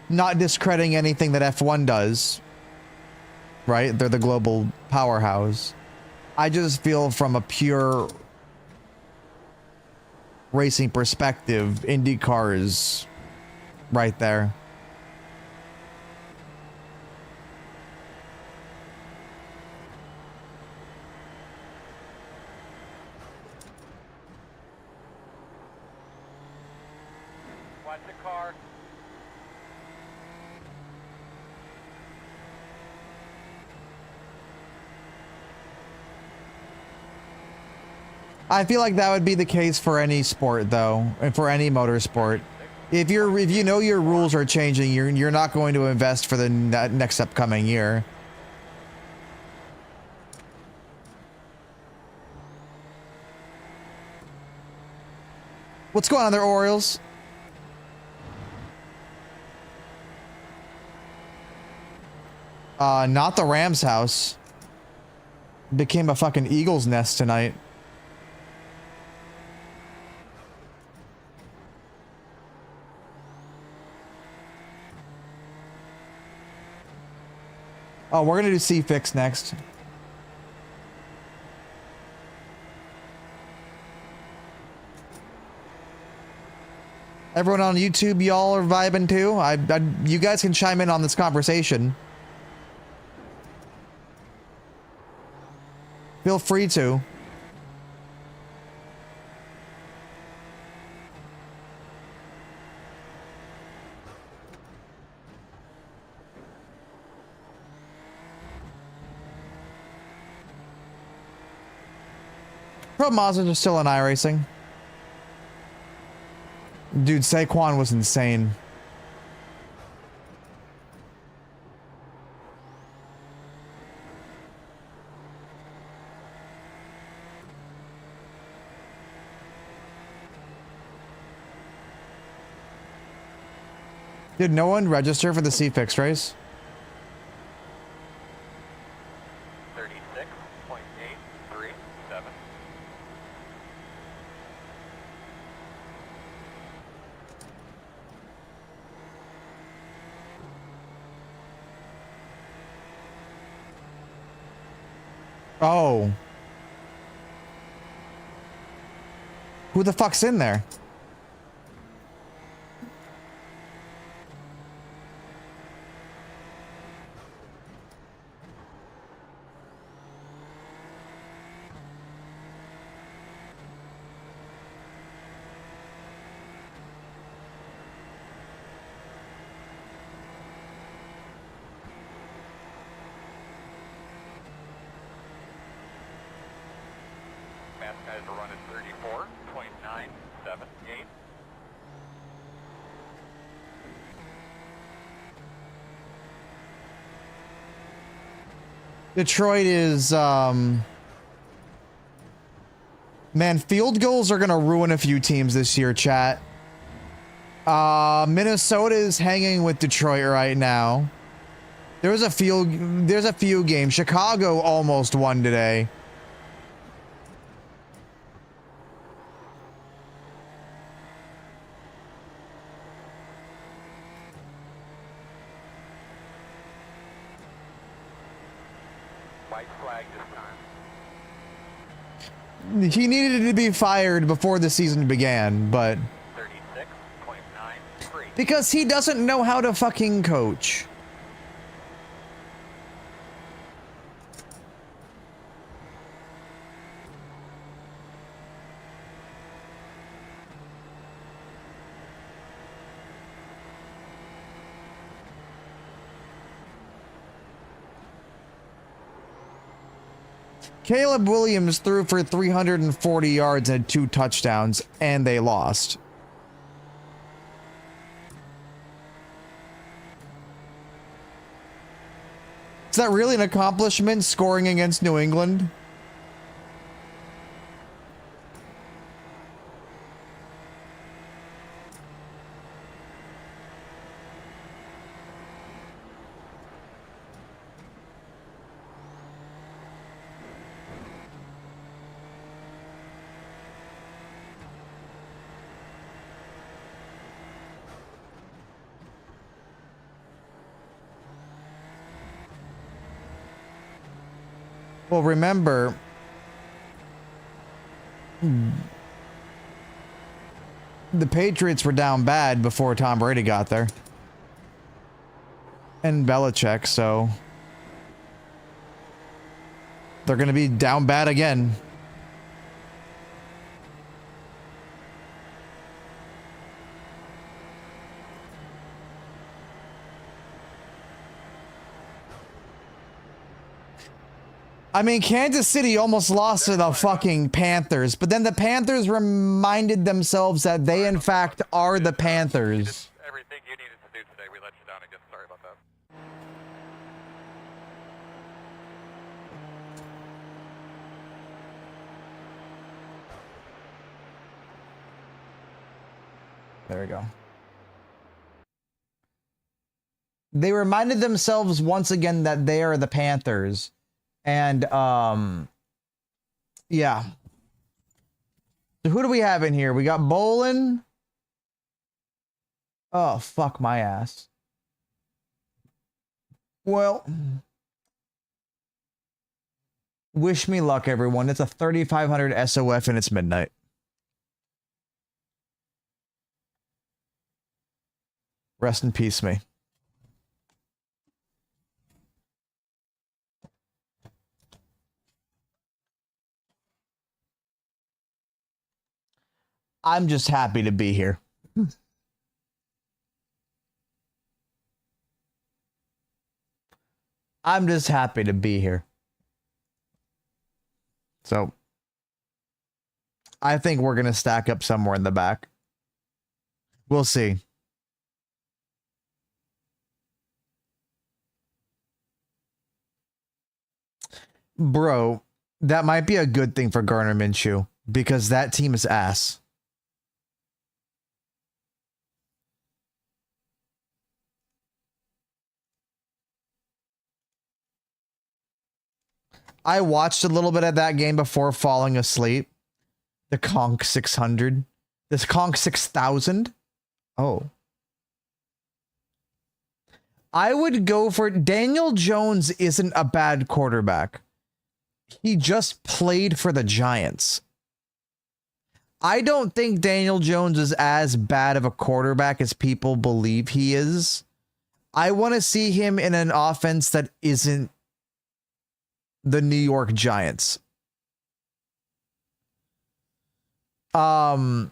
Not discrediting anything that F1 does, right? They're the global powerhouse. I just feel from a pure racing perspective, IndyCar is right there. Watch the car. I feel like that would be the case for any sport, though, and for any motorsport. If you know your rules are changing, you're not going to invest for the next upcoming year. What's going on there, Orioles? Not the Rams' house. Became a fucking Eagles' nest tonight. Oh, we're gonna do C-Fix next. Everyone on YouTube, y'all are vibing too? You guys can chime in on this conversation. Feel free to. Pro Mazdas are still in iRacing. Dude, Saquon was insane. Did no one register for the C-Fix race? 36.837. Oh. Who the fuck's in there? Fast guys are running 34.978. Detroit is, man, field goals are gonna ruin a few teams this year, chat. Minnesota is hanging with Detroit right now. There's a few games. Chicago almost won today. white flag this time. He needed to be fired before the season began, but 36.93. because he doesn't know how to fucking coach. Caleb Williams threw for 340 yards and 2 touchdowns, and they lost. Is that really an accomplishment, scoring against New England? Well, remember, the Patriots were down bad before Tom Brady got there. And Belichick, so they're going to be down bad again. I mean, Kansas City almost lost to the fucking Panthers, but then the Panthers reminded themselves that they, in fact, are the Panthers. Everything you needed to do today, we let you down again. Sorry about that. There we go. They reminded themselves once again that they are the Panthers. And, yeah. So who do we have in here? We got Bolin. Oh, fuck my ass. Well, wish me luck, everyone. It's a 3,500 SOF and it's midnight. Rest in peace, me. I'm just happy to be here. I'm just happy to be here. So, I think we're going to stack up somewhere in the back. We'll see. Bro, that might be a good thing for Gardner Minshew, because that team is ass. I watched a little bit of that game before falling asleep. The Conk 600. This Conk 6000. Oh. I would go for Daniel Jones isn't a bad quarterback. He just played for the Giants. I don't think Daniel Jones is as bad of a quarterback as people believe he is. I want to see him in an offense that isn't the New York Giants. I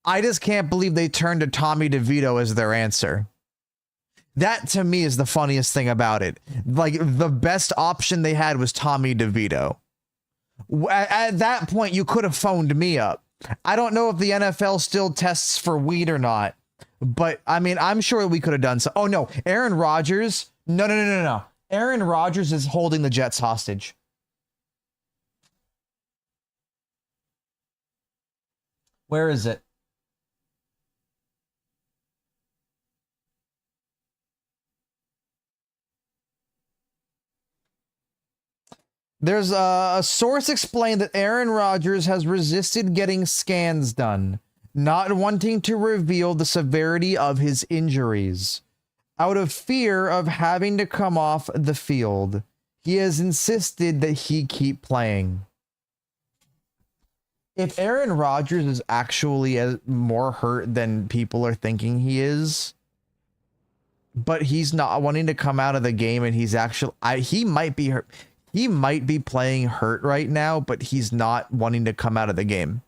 just can't believe they turned to Tommy DeVito as their answer. That to me is the funniest thing about it. Like, the best option they had was Tommy DeVito. At that point, you could have phoned me up. I don't know if the NFL still tests for weed or not, but I mean, I'm sure we could have done so. Oh no, Aaron Rodgers. No. Aaron Rodgers is holding the Jets hostage. Where is it? There's a source explained that Aaron Rodgers has resisted getting scans done, not wanting to reveal the severity of his injuries. Out of fear of having to come off the field, He has insisted that he keep playing. If Aaron Rodgers is actually more hurt than people are thinking he is, but he's not wanting to come out of the game, and he's actually, he might be hurt. He might be playing hurt right now, but he's not wanting to come out of the game.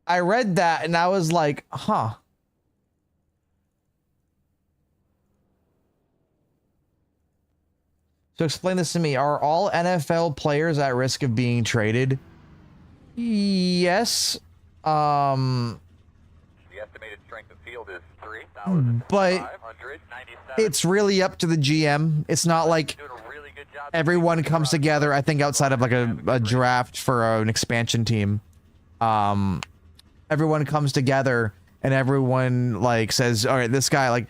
I read that and I was like, huh. So explain this to me. Are all NFL players at risk of being traded? Yes. The estimated strength of field is 3,597. But it's really up to the GM. It's not like everyone comes together, I think outside of like a draft for an expansion team. Everyone comes together and everyone like says, all right, this guy, like,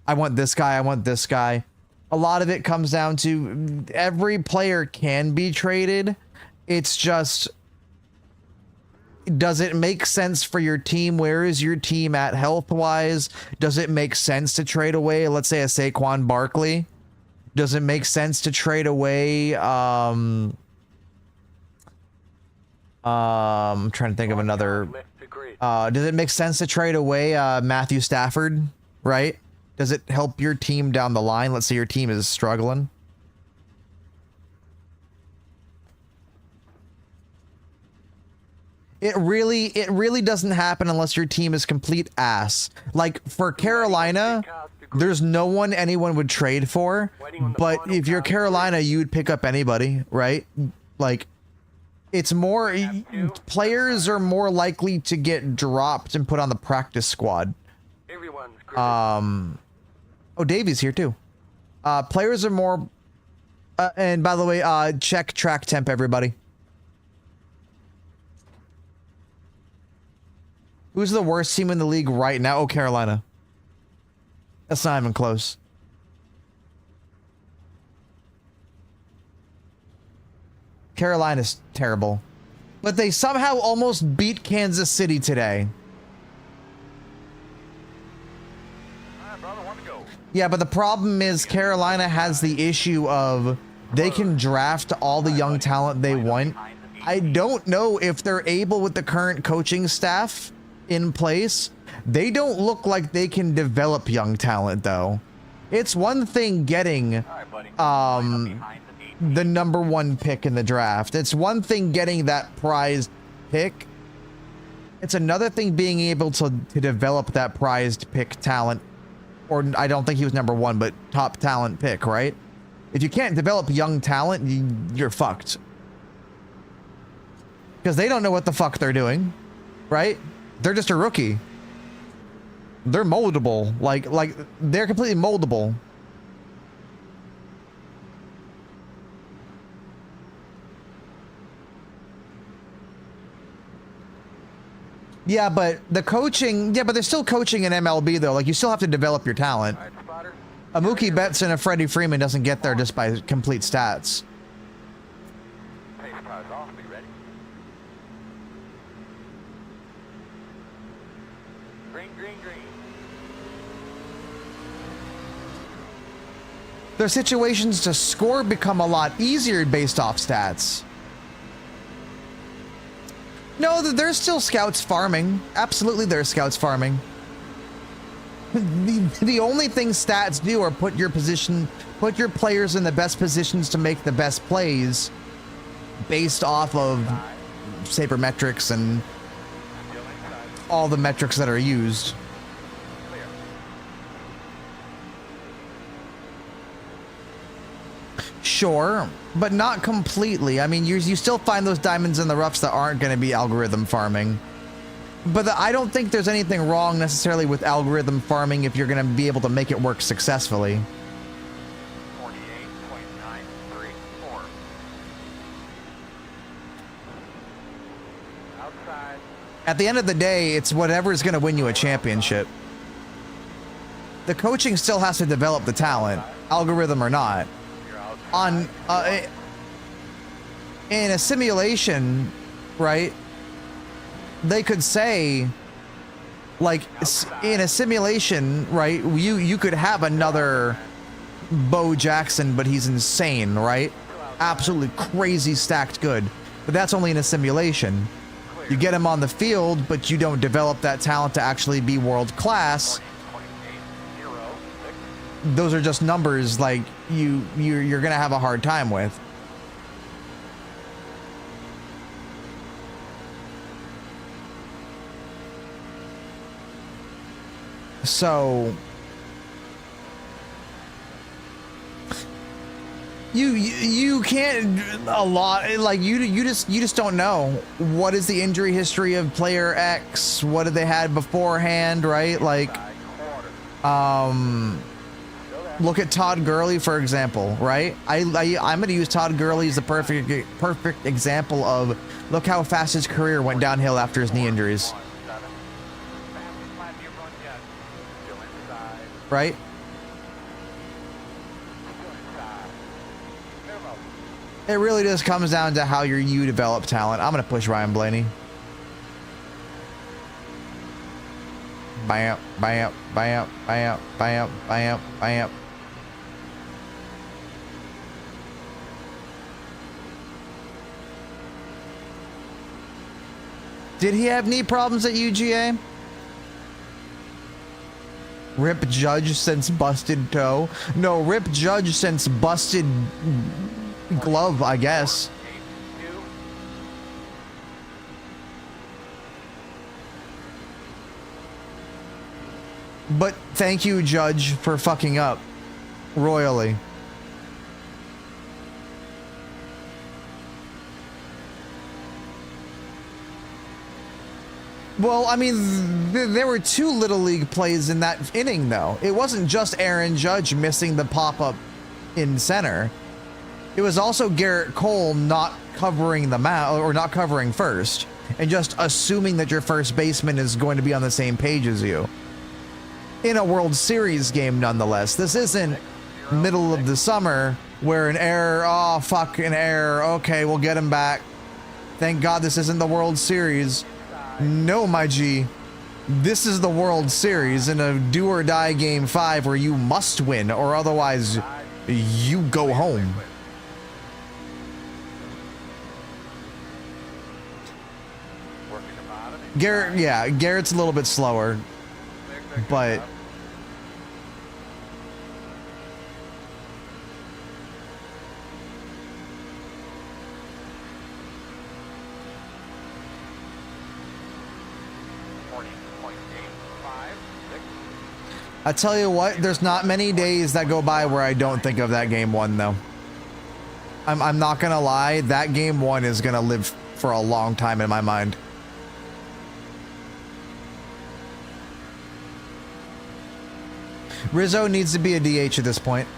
I want this guy, I want this guy. A lot of it comes down to every player can be traded. It's just, does it make sense for your team? Where is your team at health-wise? Does it make sense to trade away, let's say, a Saquon Barkley? Does it make sense to trade away, I'm trying to think of another. Does it make sense to trade away Matthew Stafford, right? Does it help your team down the line? Let's say your team is struggling. It really doesn't happen unless your team is complete ass. Like for Carolina, there's no one anyone would trade for, but if you're Carolina, you would pick up anybody, right? Like, it's more, players are more likely to get dropped and put on the practice squad. Oh, Davey's here too. Players are more, and by the way, check track temp, everybody. Who's the worst team in the league right now? Oh, Carolina. That's not even close. Carolina's terrible. But they somehow almost beat Kansas City today. Yeah, but the problem is Carolina has the issue of they can draft all the young talent they want. I don't know if they're able with the current coaching staff in place. They don't look like they can develop young talent, though. It's one thing getting the #1 pick in the draft. It's one thing getting that prized pick. It's another thing being able to develop that prized pick talent. Or I don't think he was #1, but top talent pick, right? If you can't develop young talent, you're fucked. Because they don't know what the fuck they're doing, right? They're just a rookie. They're moldable. Like they're completely moldable. Yeah, but the coaching, yeah, but they're still coaching in MLB though. Like you still have to develop your talent. A Mookie Betts and a Freddie Freeman doesn't get there just by complete stats. Their situations to score become a lot easier based off stats. No, there's still scouts farming. Absolutely, there's scouts farming. The only thing stats do are put your players in the best positions to make the best plays based off of sabermetrics and all the metrics that are used. Sure, but not completely. I mean, you still find those diamonds in the roughs that aren't going to be algorithm farming. But I don't think there's anything wrong necessarily with algorithm farming if you're going to be able to make it work successfully. 48.934. Outside. At the end of the day, it's whatever is going to win you a championship. The coaching still has to develop the talent, algorithm or not. On in a simulation, right? They could say Like in a simulation, right? You could have another Bo Jackson, but he's insane, right? Absolutely crazy stacked good. But that's only in a simulation. You get him on the field, but you don't develop that talent to actually be world class. Those are just numbers like you're gonna have a hard time with. So you can't a lot like you just don't know what is the injury history of player X, what did they had beforehand, right? Like look at Todd Gurley, for example, right? I'm going to use Todd Gurley as the perfect example of look how fast his career went downhill after his knee injuries. Right? It really just comes down to how you develop talent. I'm going to push Ryan Blaney. Bam, bam, bam, bam, bam, bam, bam. Did he have knee problems at UGA? Rip Judge since busted toe? No, Rip Judge since busted glove, I guess. But thank you, Judge, for fucking up royally. Well, I mean, there were 2 Little League plays in that inning, though. It wasn't just Aaron Judge missing the pop-up in center. It was also Garrett Cole not covering the mound, or not covering first, and just assuming that your first baseman is going to be on the same page as you. In a World Series game, nonetheless. This isn't middle of the summer where an error, oh, fuck, an error, okay, we'll get him back. Thank God this isn't the World Series. No, my G, this is the World Series in a do or die game 5 where you must win or otherwise you go home. Garrett, yeah, Garrett's a little bit slower, but I tell you what, there's not many days that go by where I don't think of that game 1, though. I'm not gonna lie, that game 1 is gonna live for a long time in my mind. Rizzo needs to be a DH at this point.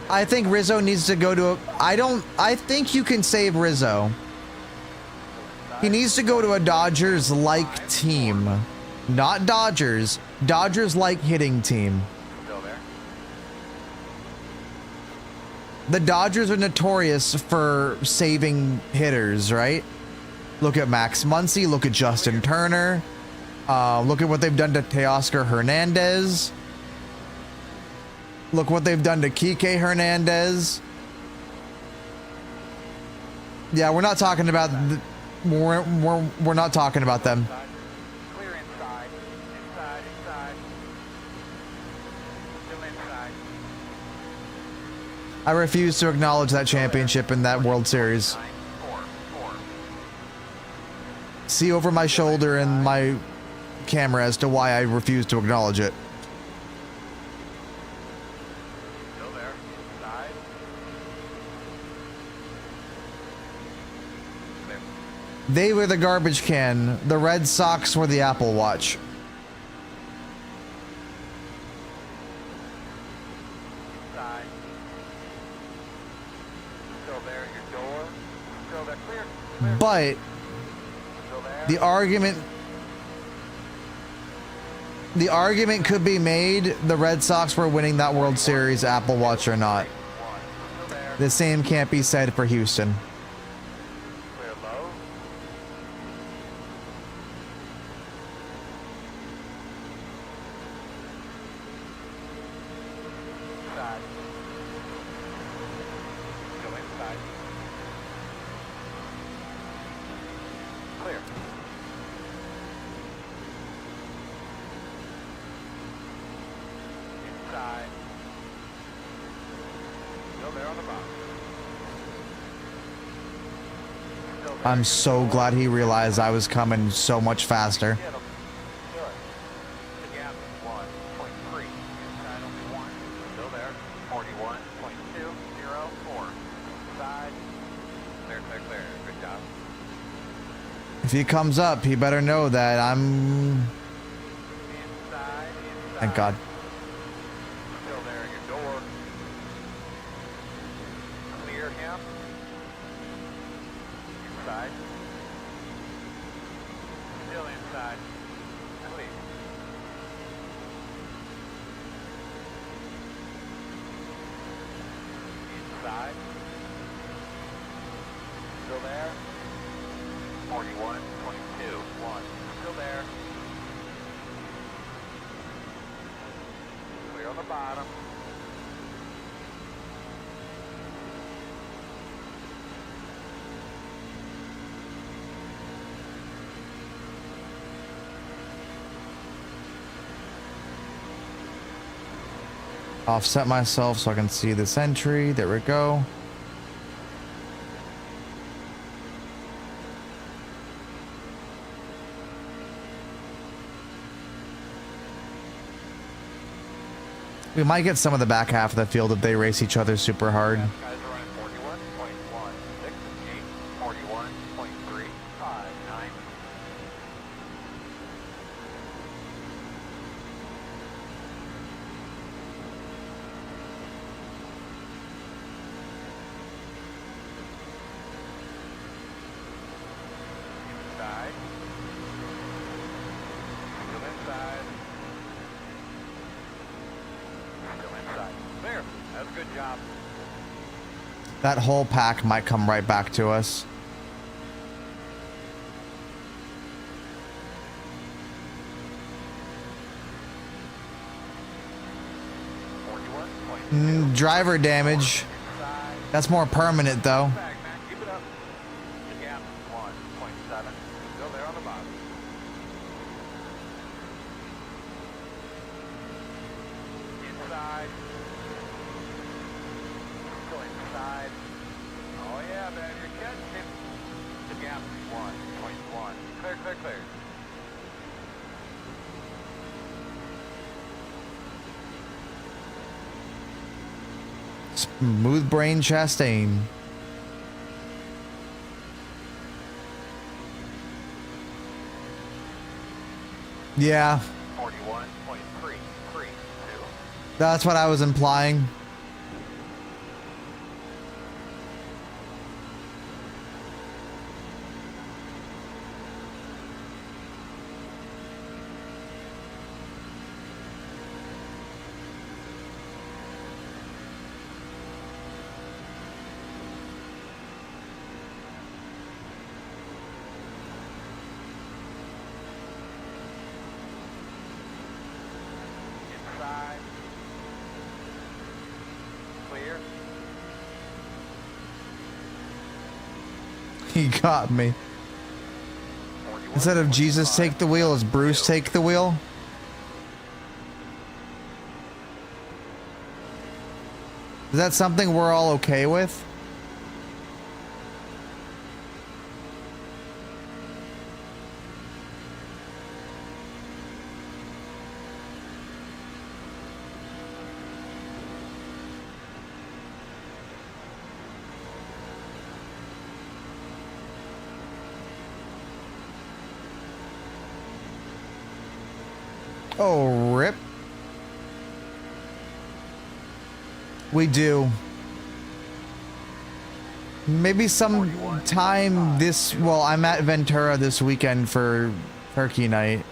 I think Rizzo needs to go to a... I think you can save Rizzo. He needs to go to a Dodgers-like team. Not Dodgers. Dodgers-like hitting team. The Dodgers are notorious for saving hitters, right? Look at Max Muncy. Look at Justin Turner. Look at what they've done to Teoscar Hernandez. Look what they've done to Kike Hernandez. Yeah, we're not talking about we're not talking about them. Clear inside. Inside. Still inside. I refuse to acknowledge that championship in that World Series. See over my shoulder and my camera as to why I refuse to acknowledge it. They were the garbage can. The Red Sox were the Apple Watch. Inside. Still there, your door. Still there, clear. But the argument The argument could be made the Red Sox were winning that World Series, Apple Watch or not. The same can't be said for Houston. Clear low. Side. Go inside. Clear. Inside. Still there on the box. Still there. I'm so glad he realized I was coming so much faster. Get 'em. Do it. Again, 1.3. Inside only 1. Still there. 41.204. Side. Clear, clear, clear. Good job. If he comes up, he better know that I'm... Inside, Thank God. Still there, your door. Clear him. Inside. Still inside. Clear. Inside. Still there. 41.21. Still there. Clear on the bottom. Offset myself so I can see this entry. There we go. We might get some of the back half of the field if they race each other super hard. Guys are running 41.168, 41.359. Inside. Still inside. Still inside. There. That's a good job. That whole pack might come right back to us. Driver damage. That's more permanent though. Back, man. Keep it up. Again, 1.7. Still there on the bottom. Inside. Still inside. Oh yeah, man, you're catching it. Again, 1.1. Clear, clear, clear. Smooth brain Chastain. Yeah, 41.332. that's what I was implying. Inside. Clear. He got me. Instead of Jesus take the wheel, is Bruce take the wheel? Is that something we're all okay with? Oh, rip. We do. Maybe some time this, well, I'm at Ventura this weekend for Turkey night.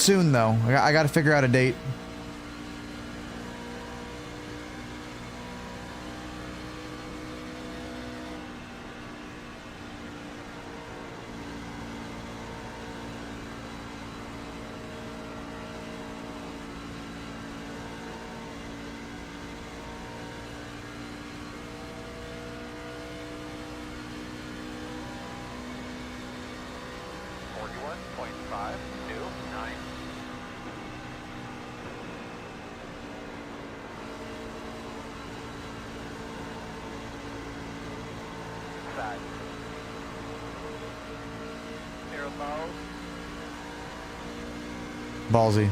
soon, though. I got to figure out a date. Ballsy.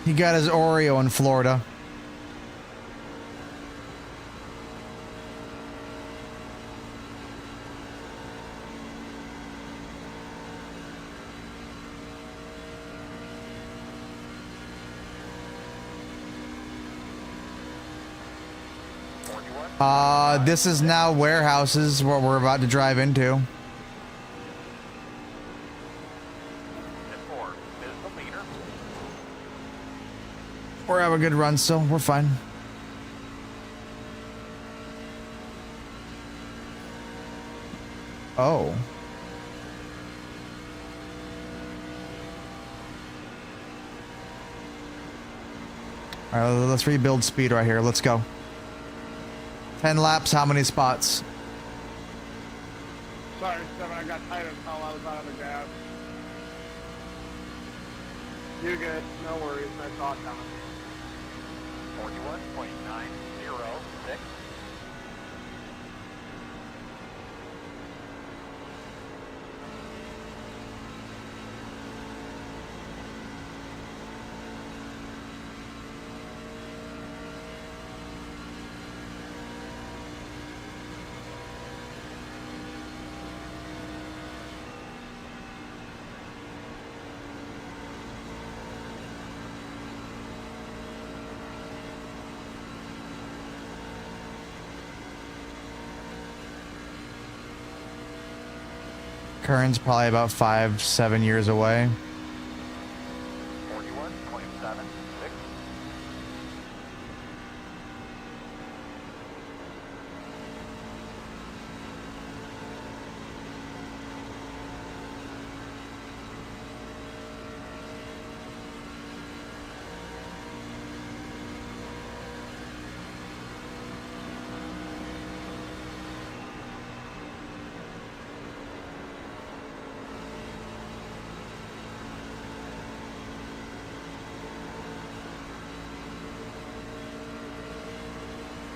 He got his Oreo in Florida. This is now warehouses, what we're about to drive into. We're having a good run still. We're fine. Oh. All right, let's rebuild speed right here. Let's go. 10 laps, how many spots? Sorry, Stephen, I got tired of how I was out of the gas. You're good. No worries. I saw it coming. 41.906. Kern's probably about 5-7 years away. 41.76.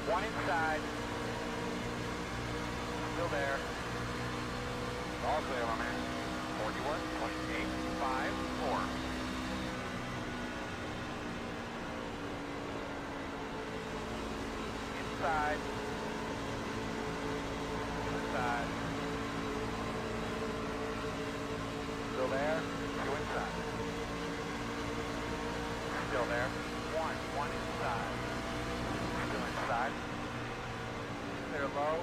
One inside. Still there. All clear, my man. 41.854. Inside. Inside. Still there. Two inside. Still there. One inside. Still inside. Clear low.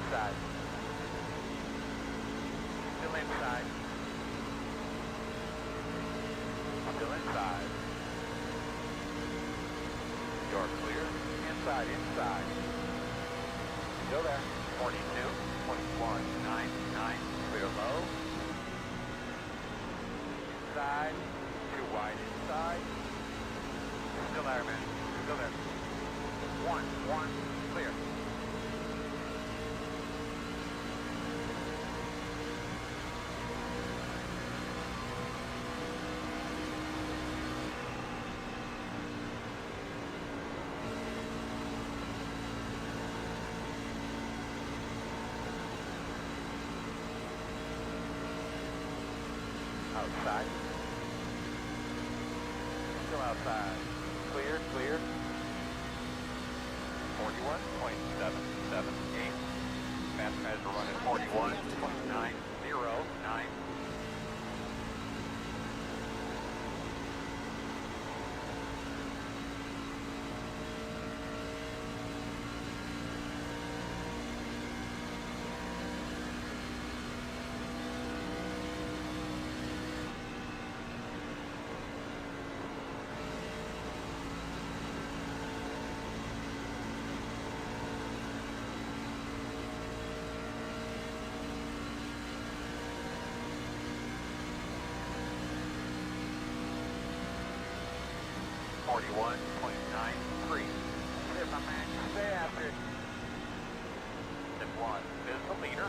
Inside. Still inside. Still inside. You're clear. Inside, inside. Still there. 42, 21, 99. Clear low. Inside. Too wide inside. Still there, man. Still there. One, clear. Outside. Still outside. Clear, clear. 41.778. Fast guys are running 41.909. Stay after it. Then one is the leader.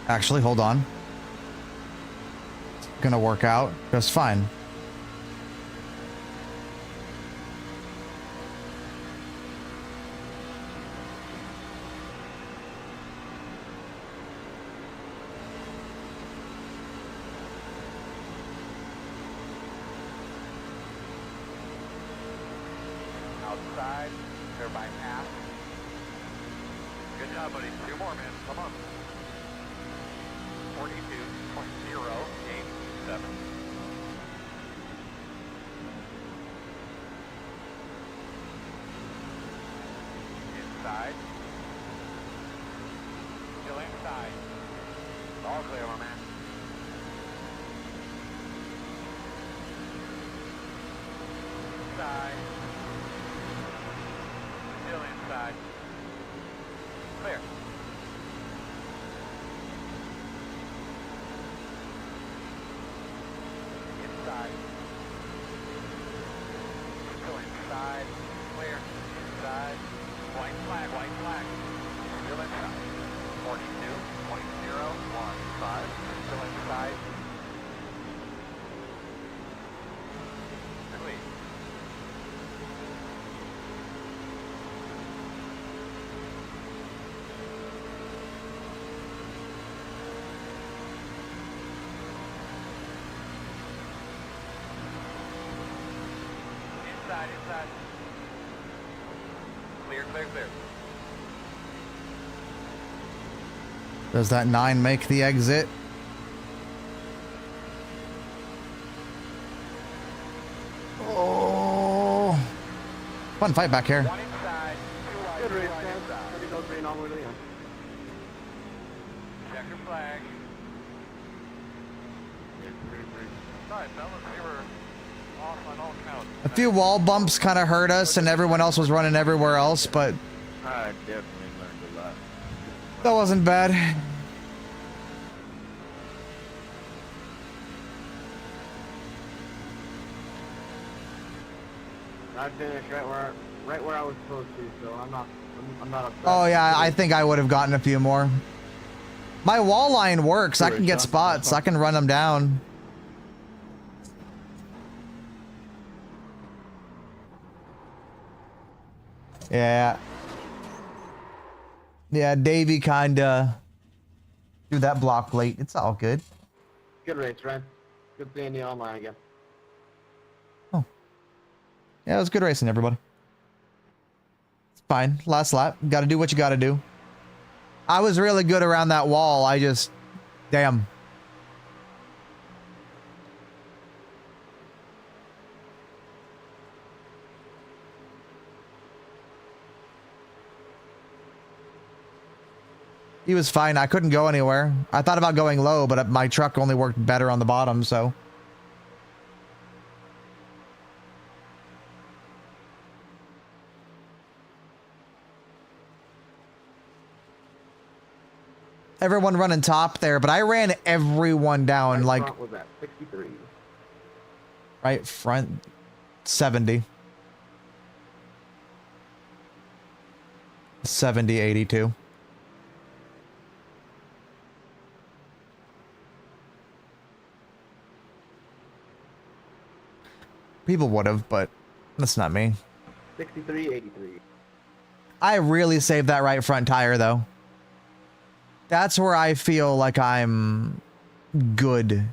Actually, hold on. It's gonna work out just fine. Outside, they're by half. Good job, buddy. Two more, man. Come on. 42.087. Inside. Still inside. All clear, my man. Inside. Still inside. Clear. Inside. Still inside. Clear. Inside. White flag, white flag. Still inside. 42.015. Still inside. Clear. Inside, inside. Clear, clear, clear. Does that 9 make the exit? Oh. Fun fight back here. One inside, two wide, Good race, one man. inside. Let me go green all the way to the end. Checker flag. Sorry, fellas, we were off on all counts. A few wall bumps kind of hurt us, and everyone else was running everywhere else, but I definitely learned a lot. that wasn't bad. I finished right where I was supposed to, so I'm not upset. Oh yeah, I think I would have gotten a few more. My wall line works. I can get spots. I can run them down. Yeah. Yeah, Davey kinda threw that block late. It's all good. Good race, Ryan. Good seeing you online again. Oh. Yeah, it was good racing, everybody. It's fine. Last lap. Gotta do what you gotta do. I was really good around that wall. I just... Damn. He was fine. I couldn't go anywhere. I thought about going low, but my truck only worked better on the bottom, so... Everyone running top there, but I ran everyone down, Right like... front was at 63. Right front, 70. 70, 82. People would have, but that's not me. 63, 83. I really saved that right front tire, though. That's where I feel like I'm good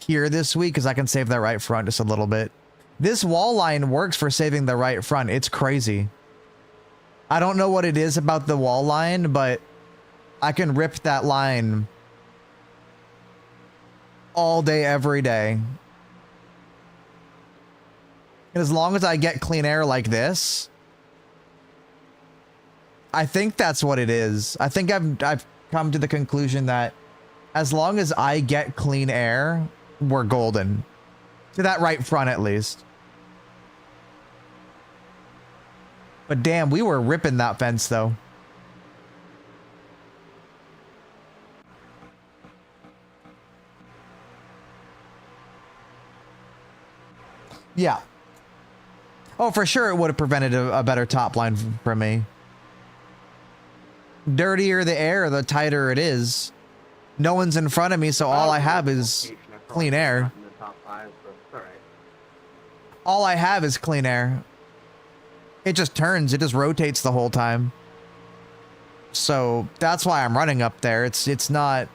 here this week, because I can save that right front just a little bit. This wall line works for saving the right front. It's crazy. I don't know what it is about the wall line, but I can rip that line all day, every day. And as long as I get clean air like this, I think that's what it is. I think I've come to the conclusion that as long as I get clean air, we're golden. To that right front, at least. But damn, we were ripping that fence, though. Yeah. Oh, for sure it would have prevented a better top line for me. Dirtier the air, the tighter it is. No one's in front of me, so all I have is clean air. All I have is clean air. It just turns, it just rotates the whole time. So that's why I'm running up there. It's not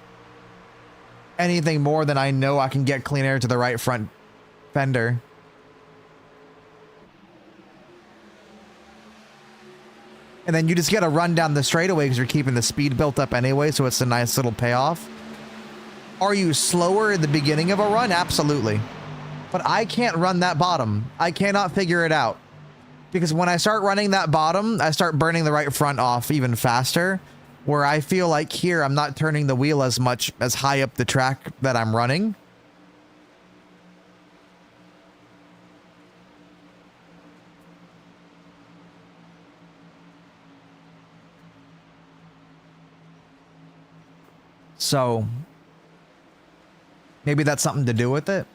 anything more than I know I can get clean air to the right front fender. And then you just get to run down the straightaway because you're keeping the speed built up anyway, so it's a nice little payoff. Are you slower in the beginning of a run? Absolutely. But I can't run that bottom. I cannot figure it out. Because when I start running that bottom, I start burning the right front off even faster. Where I feel like here, I'm not turning the wheel as much as high up the track that I'm running. So, maybe that's something to do with it.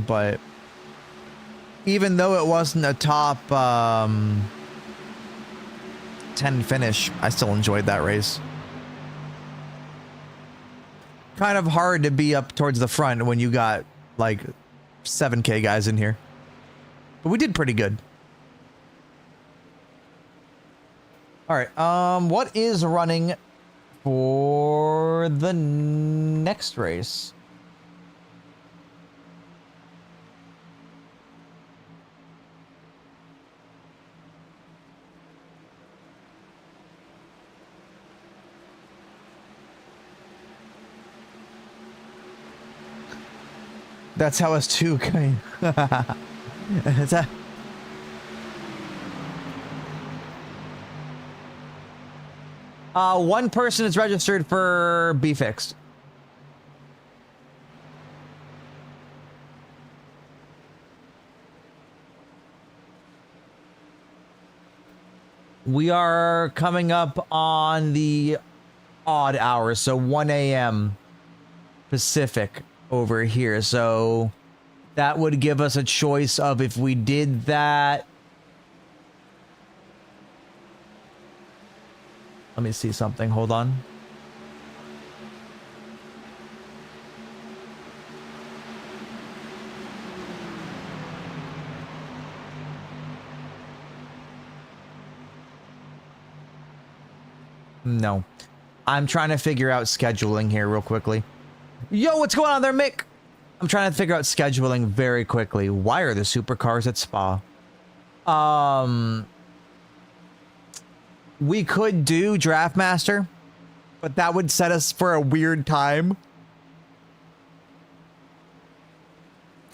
But even though it wasn't a top 10 finish, I still enjoyed that race. Kind of hard to be up towards the front when you got like 7K guys in here. But we did pretty good. All right, what is running for the next race? That's how us two came. One person is registered for B Fixed. We are coming up on the odd hours, so 1 a.m. Pacific over here. So that would give us a choice of if we did that. Let me see something. Hold on. No. I'm trying to figure out scheduling here real quickly. Yo, what's going on there, Mick? I'm trying to figure out scheduling very quickly. Why are the supercars at Spa? We could do Draft Master, but that would set us for a weird time.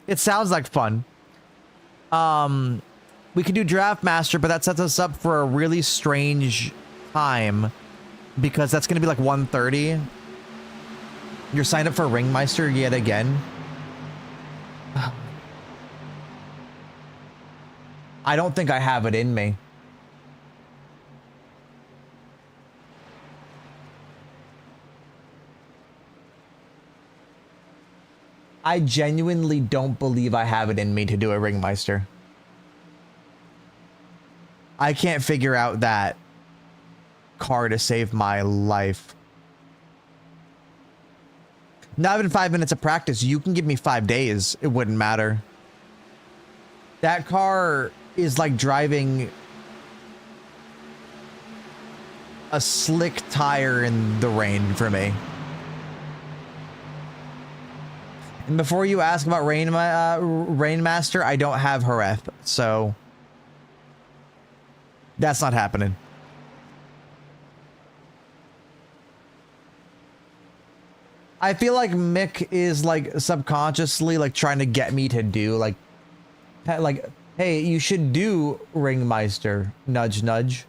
It sounds like fun. We could do Draft Master, but that sets us up for a really strange time because that's going to be like 1:30. You're signed up for Ringmeister yet again. I don't think I have it in me. I genuinely don't believe I have it in me to do a Ringmeister. I can't figure out that car to save my life. Not even 5 minutes of practice. You can give me 5 days. It wouldn't matter. That car is like driving a slick tire in the rain for me. And before you ask about Rainmaster, I don't have Jerez, so that's not happening. I feel like Mick is like subconsciously like trying to get me to do like, hey, you should do Ringmeister. Nudge, nudge.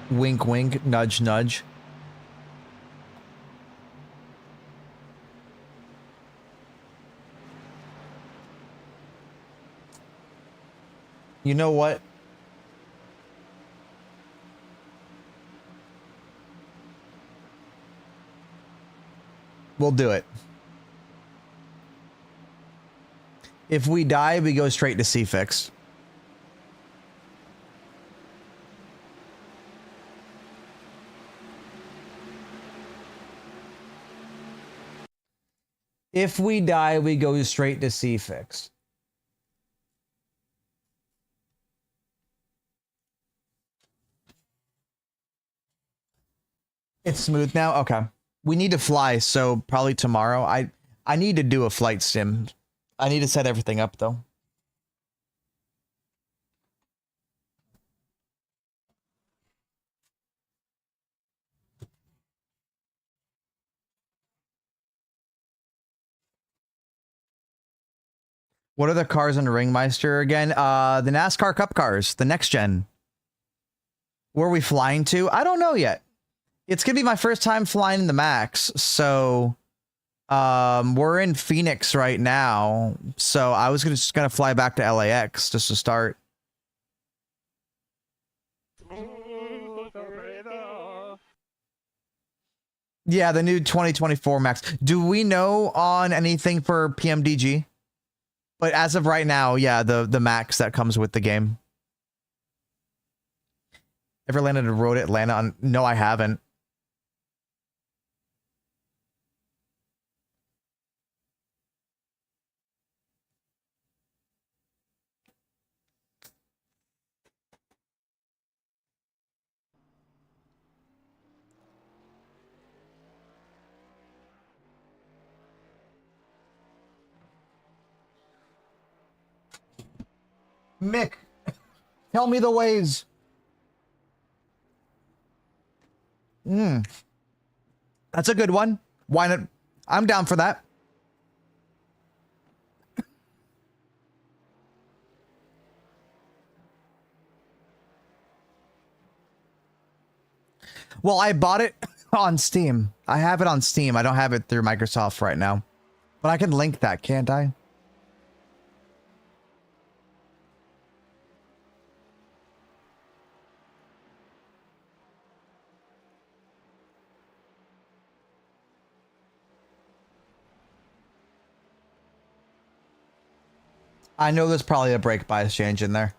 Wink, wink, nudge, nudge. You know what? We'll do it. If we die, we go straight to C-Fix. If we die, we go straight to C-Fix. It's smooth now? Okay. We need to fly, so probably tomorrow. I need to do a flight sim. I need to set everything up, though. What are the cars in Ringmeister again? The NASCAR Cup cars, the next gen. Where are we flying to? I don't know yet. It's gonna be my first time flying in the Max, so we're in Phoenix right now. So I was just gonna fly back to LAX just to start. Yeah, the new 2024 Max. Do we know on anything for PMDG? But as of right now, yeah, the Max that comes with the game. Ever landed a road Atlanta on? No, I haven't. Mick, tell me the ways. That's a good one. Why not? I'm down for that. Well, I bought it on Steam. I have it on Steam. I don't have it through Microsoft right now. But I can link that, can't I? I know there's probably a break bias change in there.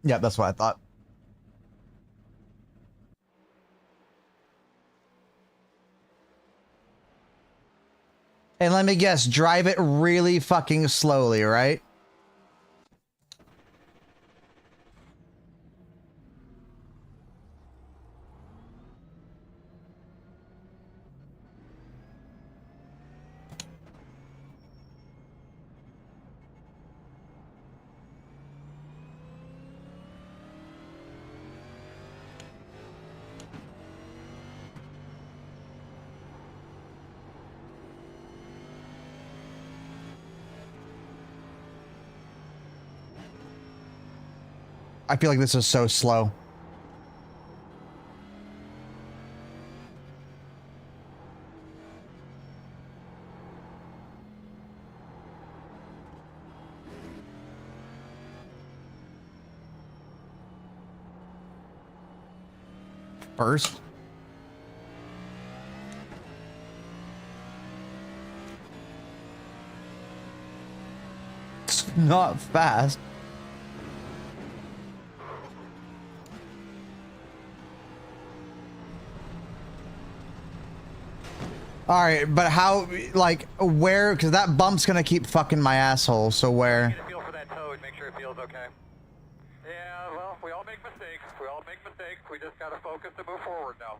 Yeah, that's what I thought. And let me guess, drive it really fucking slowly, right? I feel like this is so slow. First. It's not fast. All right, but how, like, where, because that bump's gonna keep fucking my asshole, so where? Get a feel for that toe and make sure it feels okay. Yeah, well, we all make mistakes. We all make mistakes. We just gotta focus and move forward now.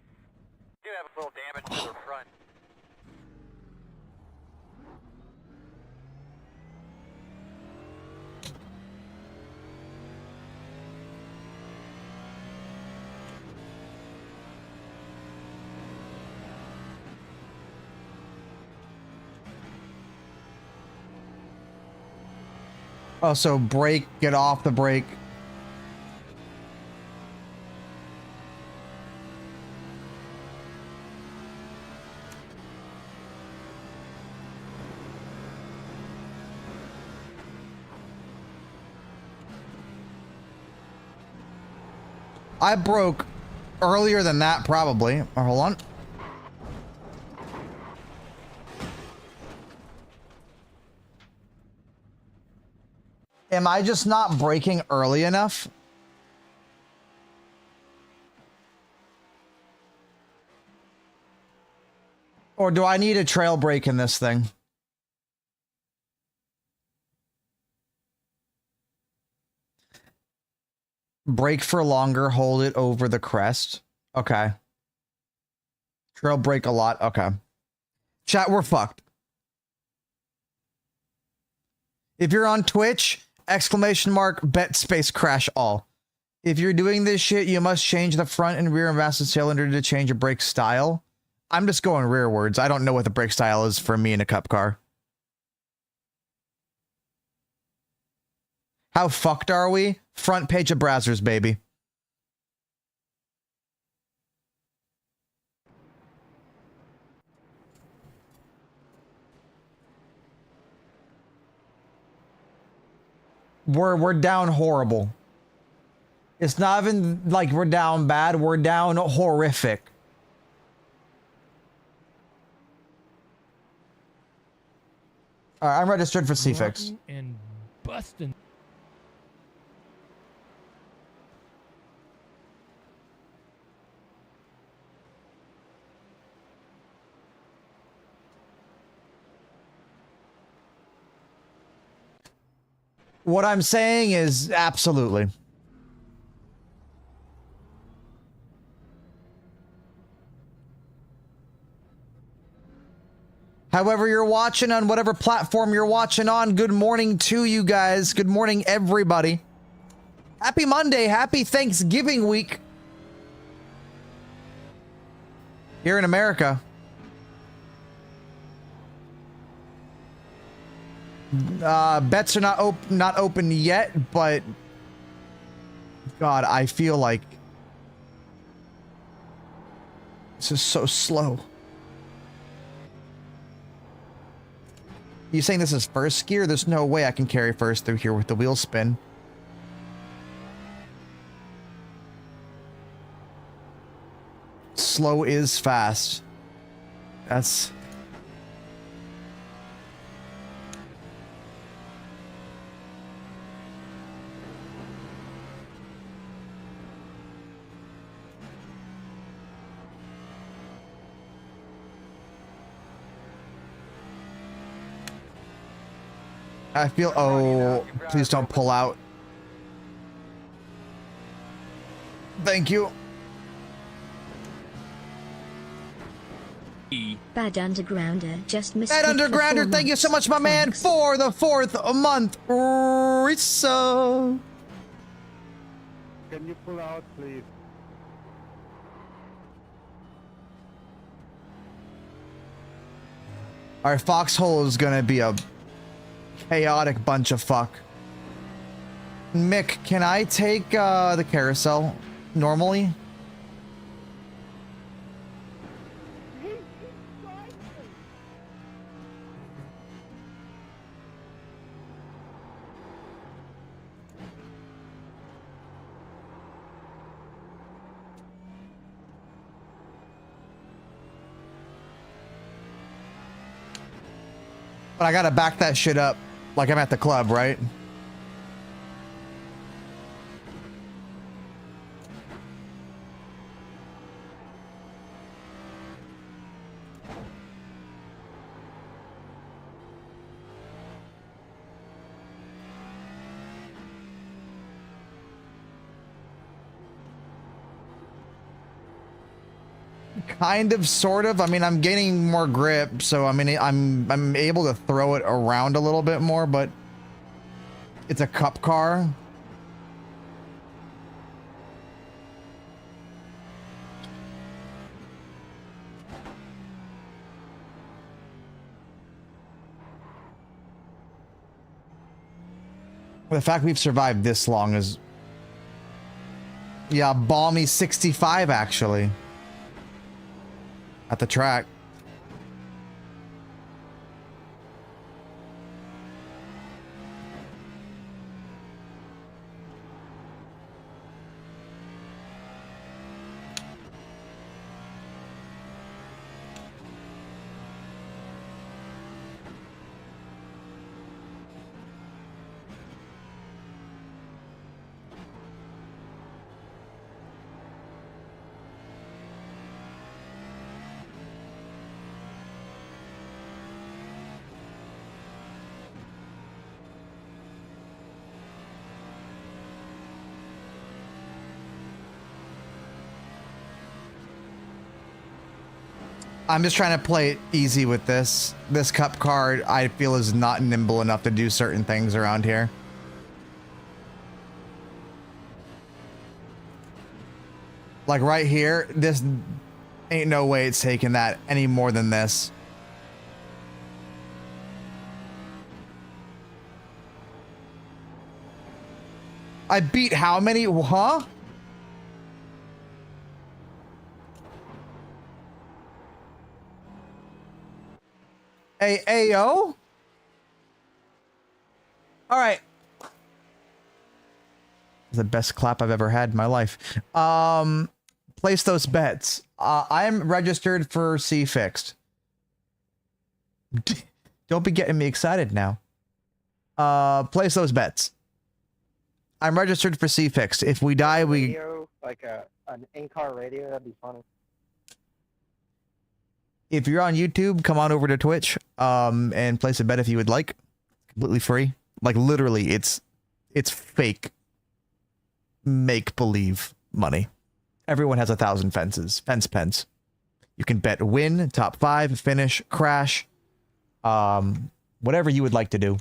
You have a little damage to the front. Oh, so brake, get off the brake. I broke earlier than that, probably. Oh, hold on. Am I just not braking early enough? Or do I need a trail brake in this thing? Brake for longer, hold it over the crest. Okay. Trail brake a lot. Okay. Chat, we're fucked. If you're on Twitch, exclamation mark, bet space crash all. If you're doing this shit, you must change the front and rear master cylinder to change a brake style. I'm just going rearwards. I don't know what the brake style is for me in a cup car. How fucked are we? Front page of Brazzers, baby. We're down horrible. It's not even like we're down bad, we're down horrific. Alright, I'm registered for CFix. And busting. What I'm saying is absolutely. However you're watching on whatever platform you're watching on, good morning to you guys. Good morning, everybody. Happy Monday. Happy Thanksgiving week. Here in America. Bets are not open yet, but God, I feel like this is so slow. You saying this is first gear? There's no way I can carry first through here with the wheel spin. Slow is fast. That's... I feel, oh, please don't pull out. Thank you. Bad Undergrounder just missed. Bad Undergrounder, thank you so much, my man, for the 4th month. Risa. Can you pull out, please? Our foxhole is gonna be a chaotic bunch of fuck. Mick, can I take the carousel normally? But I gotta back that shit up like I'm at the club, right? Kind of, sort of. I mean, I'm gaining more grip, so I mean, I'm able to throw it around a little bit more, but it's a cup car. The fact we've survived this long is, yeah, balmy 65 actually. At the track. I'm just trying to play it easy with this. This cup card, I feel, is not nimble enough to do certain things around here. Like right here, this ain't no way it's taking that any more than this. I beat how many? Huh? AO? All right. The best clap I've ever had in my life. Place those bets. I'm registered for C Fixed. Don't be getting me excited now. Place those bets. I'm registered for C Fixed. If we die, we... Radio, like an in-car radio, that'd be funny. If you're on YouTube, come on over to Twitch and place a bet if you would like. Completely free. Like literally, it's fake make-believe money. Everyone has 1,000 fence pence. You can bet win, top 5, finish, crash, whatever you would like to do.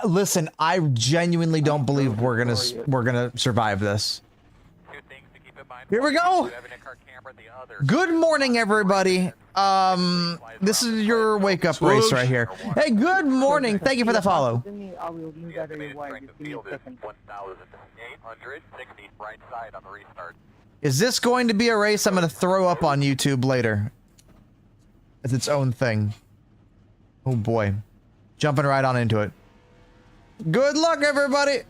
Listen, I genuinely don't believe we're gonna survive this. Here we go. Good morning, everybody. This is your wake up race right here. Hey, good morning. Thank you for the follow. Is this going to be a race I'm going to throw up on YouTube later? It's its own thing. Oh boy. Jumping right on into it. Good luck, everybody.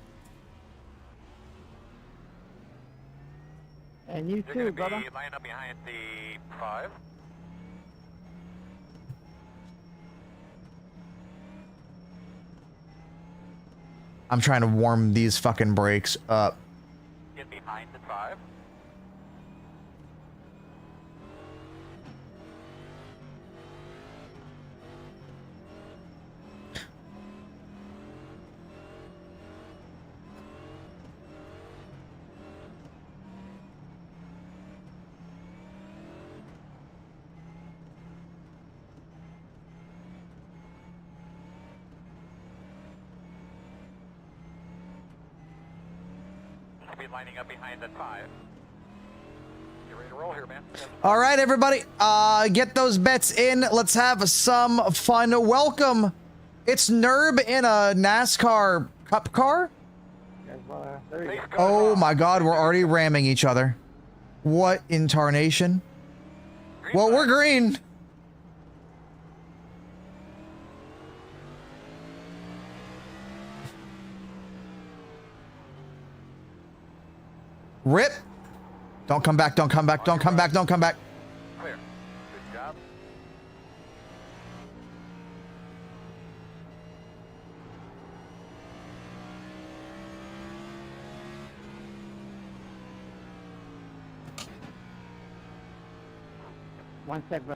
And you too, brother. Line up behind the 5. I'm trying to warm these fucking brakes up. Get behind the 5. be lining up behind that 5. Get ready to roll here, man. All right, everybody, get those bets in. Let's have some fun. Welcome. It's Nerb in a NASCAR Cup car. Oh my God, we're already ramming each other. What in tarnation? Well, we're green. Rip. Don't come back, don't come back, don't come back, don't come back. Clear. Good job. One sec, bro.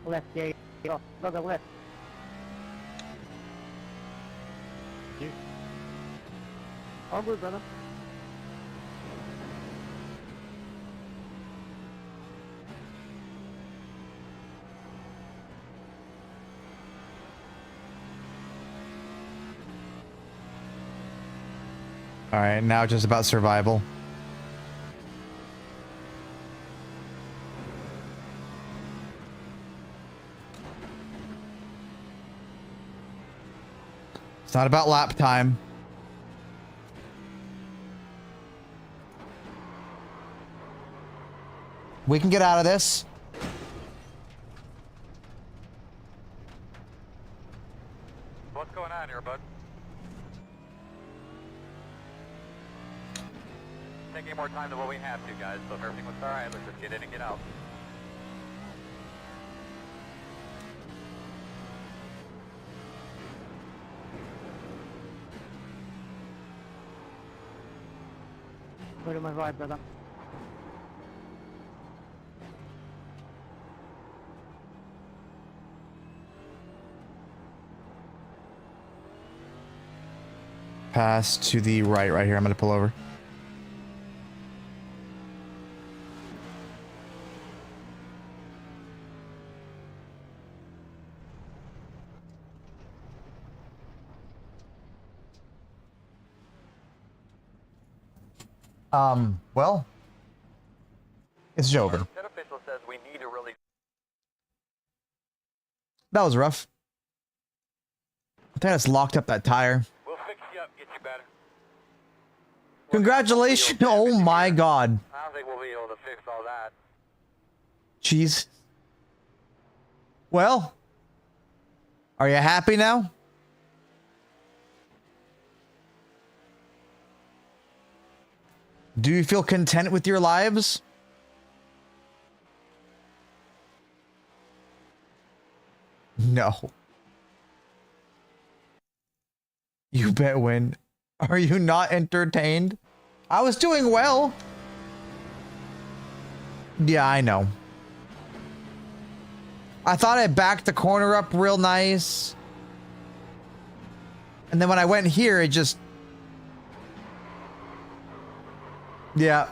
Left, yeah, go to the left. All good, brother. All right, now just about survival. It's not about lap time. We can get out of this. What's going on here, bud? Taking more time than what we have to, guys. So if everything looks alright, let's just get in and get out. Go to my right, brother. Pass to the right here. I'm going to pull over. Well, it's over. That official says we need to really. That was rough. I think I just locked up that tire. We'll fix you up, get you better. Congratulations. Oh my God. I don't think we'll be able to fix all that. Jeez. Well, are you happy now? Do you feel content with your lives? No. You bet win. Are you not entertained? I was doing well. Yeah, I know. I thought I backed the corner up real nice. And then when I went here, it just... Yeah.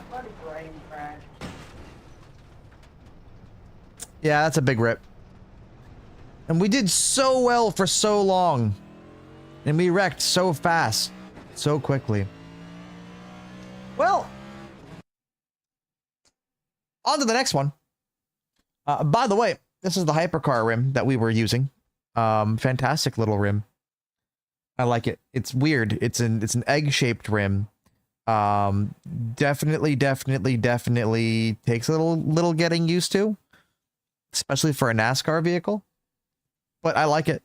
Yeah, that's a big rip. And we did so well for so long. And we wrecked so fast. So quickly. Well. On to the next one. By the way, this is the hypercar rim that we were using. Fantastic little rim. I like it. It's weird. It's an egg-shaped rim. Definitely takes a little getting used to, especially for a NASCAR vehicle, but I like it.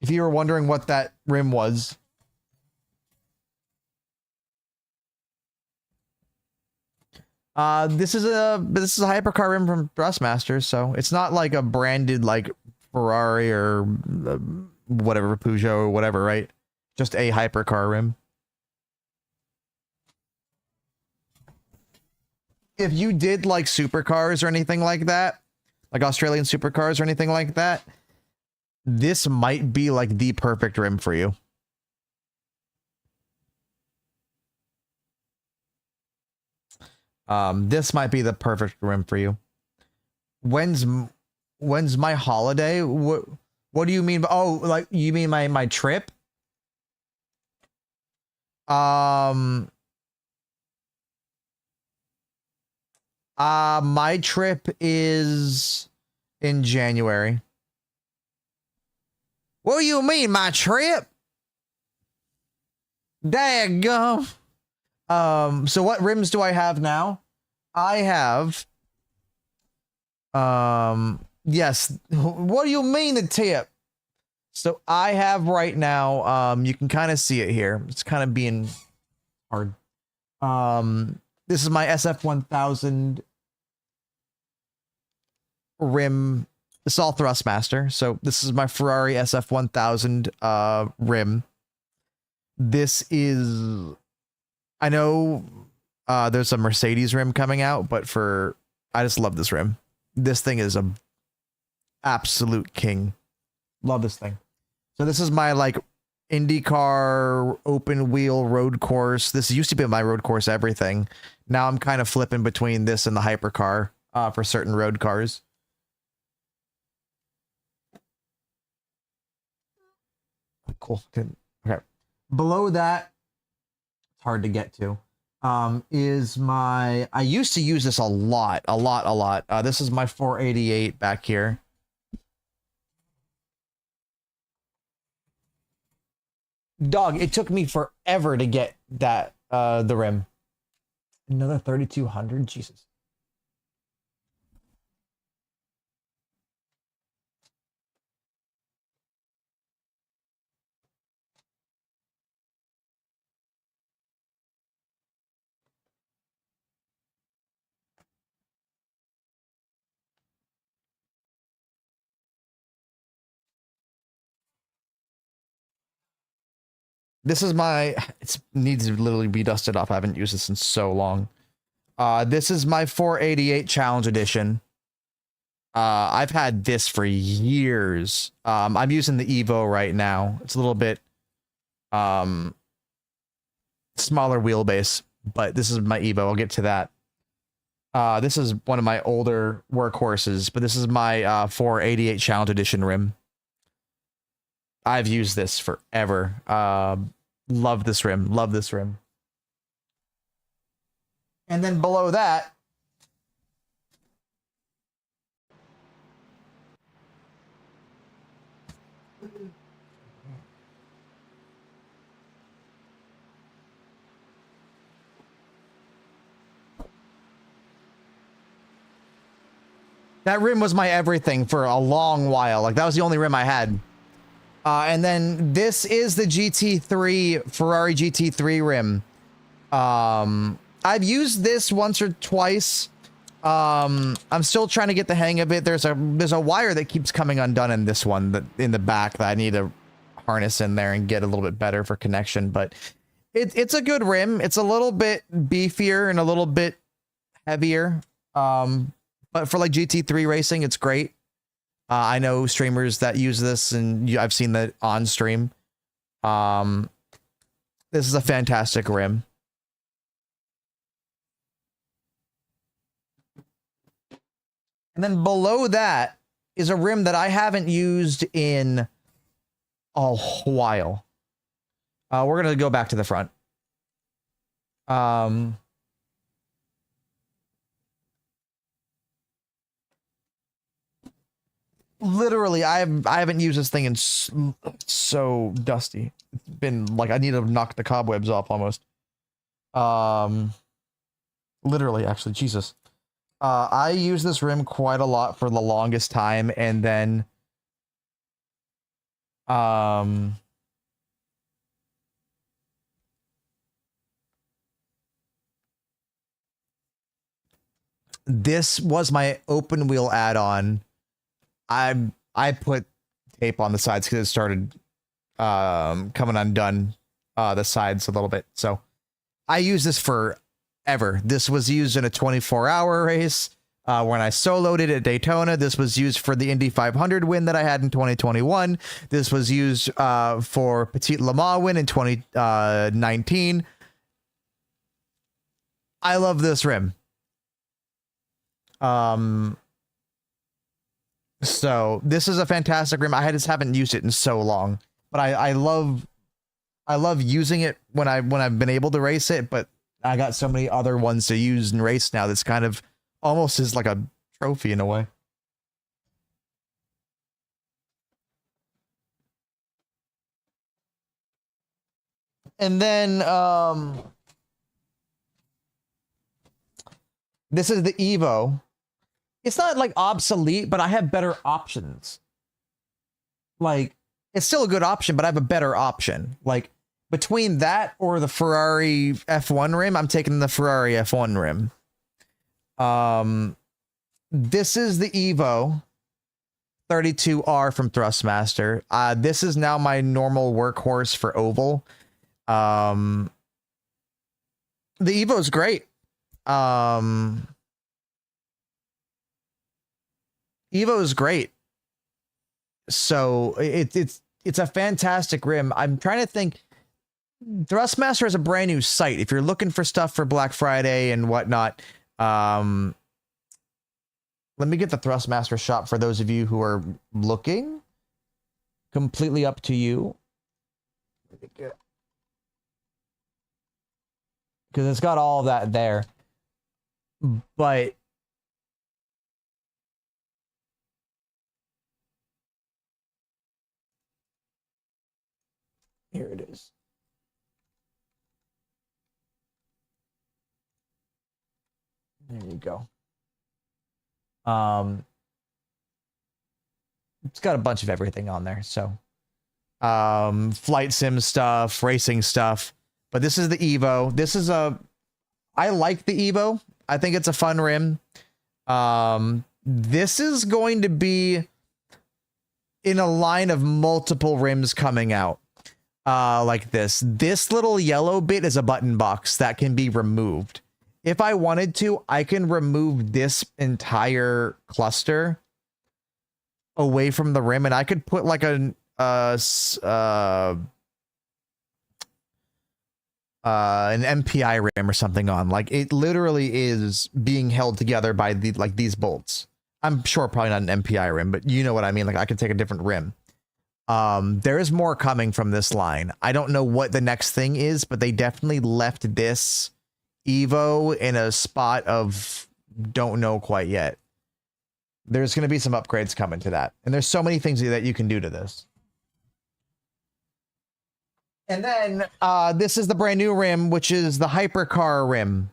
If you were wondering what that rim was, this is a hypercar rim from Thrustmasters, so it's not like a branded like Ferrari or whatever, Peugeot or whatever, right? Just a hypercar rim. If you did like supercars or anything like that, like Australian supercars or anything like that, this might be like the perfect rim for you. This might be the perfect rim for you. When's my holiday? What do you mean? Oh, like you mean my trip? My trip is in January. What do you mean, my trip? Daggum. So what rims do I have now? I have, yes. What do you mean the tip? So I have right now, you can kind of see it here. It's kind of being hard. This is my SF1000 rim. This is all Thrustmaster. So this is my Ferrari SF1000 rim. This is, I know there's a Mercedes rim coming out, but I just love this rim. This thing is a absolute king. Love this thing. So this is my like IndyCar open wheel road course. This used to be my road course everything. Now I'm kind of flipping between this and the hypercar for certain road cars. Cool. Good. Okay. Below that, it's hard to get to. Is my, I used to use this a lot. This is my 488 back here. Dog, it took me forever to get that, the rim. Another 3200, Jesus. This is my, it needs to literally be dusted off. I haven't used this in so long. This is my 488 Challenge Edition. I've had this for years. I'm using the Evo right now. It's a little bit smaller wheelbase, but this is my Evo. I'll get to that. This is one of my older workhorses, but this is my 488 Challenge Edition rim. I've used this forever. Love this rim. Love this rim. And then below that, that rim was my everything for a long while. Like that was the only rim I had. And then this is the GT3 Ferrari GT3 rim. I've used this once or twice. I'm still trying to get the hang of it. There's a wire that keeps coming undone in this one, that in the back, that I need to harness in there and get a little bit better for connection. But it's a good rim. It's a little bit beefier and a little bit heavier. But for like GT3 racing, it's great. I know streamers that use this, and I've seen that on stream. This is a fantastic rim. And then below that is a rim that I haven't used in a while. We're going to go back to the front. Literally, I haven't used this thing in so dusty. It's been like I need to knock the cobwebs off almost. Literally, actually, Jesus. I use this rim quite a lot for the longest time, and then this was my open wheel add-on. I put tape on the sides because it started coming undone, the sides a little bit. So I use this forever. This was used in a 24-hour race. When I soloed it at Daytona, this was used for the Indy 500 win that I had in 2021. This was used for Petit Le Mans win in 2019. I love this rim. So this is a fantastic rim. I just haven't used it in so long, but I love using it when I've been able to race it, but I got so many other ones to use and race now that's kind of almost is like a trophy in a way. And then this is the Evo. It's not like obsolete, but I have better options. Like, it's still a good option, but I have a better option. Like, between that or the Ferrari F1 rim, I'm taking the Ferrari F1 rim. This is the Evo 32R from Thrustmaster. This is now my normal workhorse for oval. The Evo is great. Evo is great. So it's a fantastic rim. I'm trying to think. Thrustmaster is a brand new site. If you're looking for stuff for Black Friday and whatnot, let me get the Thrustmaster shop for those of you who are looking. Completely up to you. Because it's got all of that there. But here it is. There you go. It's got a bunch of everything on there. So, flight sim stuff, racing stuff. But this is the Evo. I like the Evo. I think it's a fun rim. This is going to be in a line of multiple rims coming out. Like this. This little yellow bit is a button box that can be removed. If I wanted to, I can remove this entire cluster away from the rim, and I could put like an MPI rim or something on. Like, it literally is being held together by these bolts. I'm sure probably not an MPI rim, but you know what I mean. Like, I could take a different rim. There is more coming from this line. I don't know what the next thing is, but they definitely left this Evo in a spot of don't know quite yet. There's going to be some upgrades coming to that. And there's so many things that you can do to this. And then this is the brand new rim, which is the Hypercar rim.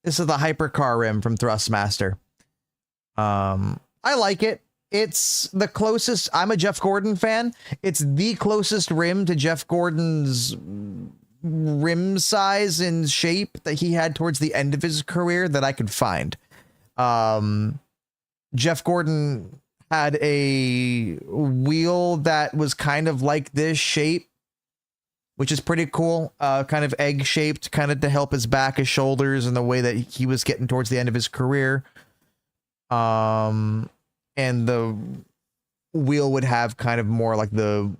This is the Hypercar rim from Thrustmaster. I like it. It's the closest. I'm a Jeff Gordon fan. It's the closest rim to Jeff Gordon's rim size and shape that he had towards the end of his career that I could find. Jeff Gordon had a wheel that was kind of like this shape, which is pretty cool. Kind of egg shaped, kind of to help his back, his shoulders, and the way that he was getting towards the end of his career. And the wheel would have kind of more like the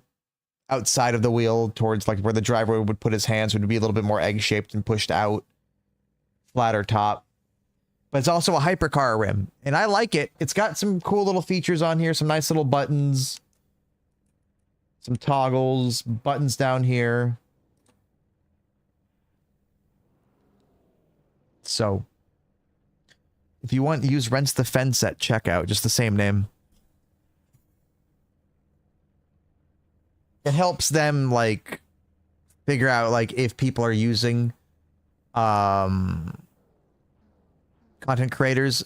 outside of the wheel towards like where the driver would put his hands would be a little bit more egg shaped and pushed out, flatter top. But it's also a hypercar rim, and I like it. It's got some cool little features on here, some nice little buttons, some toggles, buttons down here. So if you want to use Rents the Fence at checkout, just the same name. It helps them like figure out like if people are using content creators.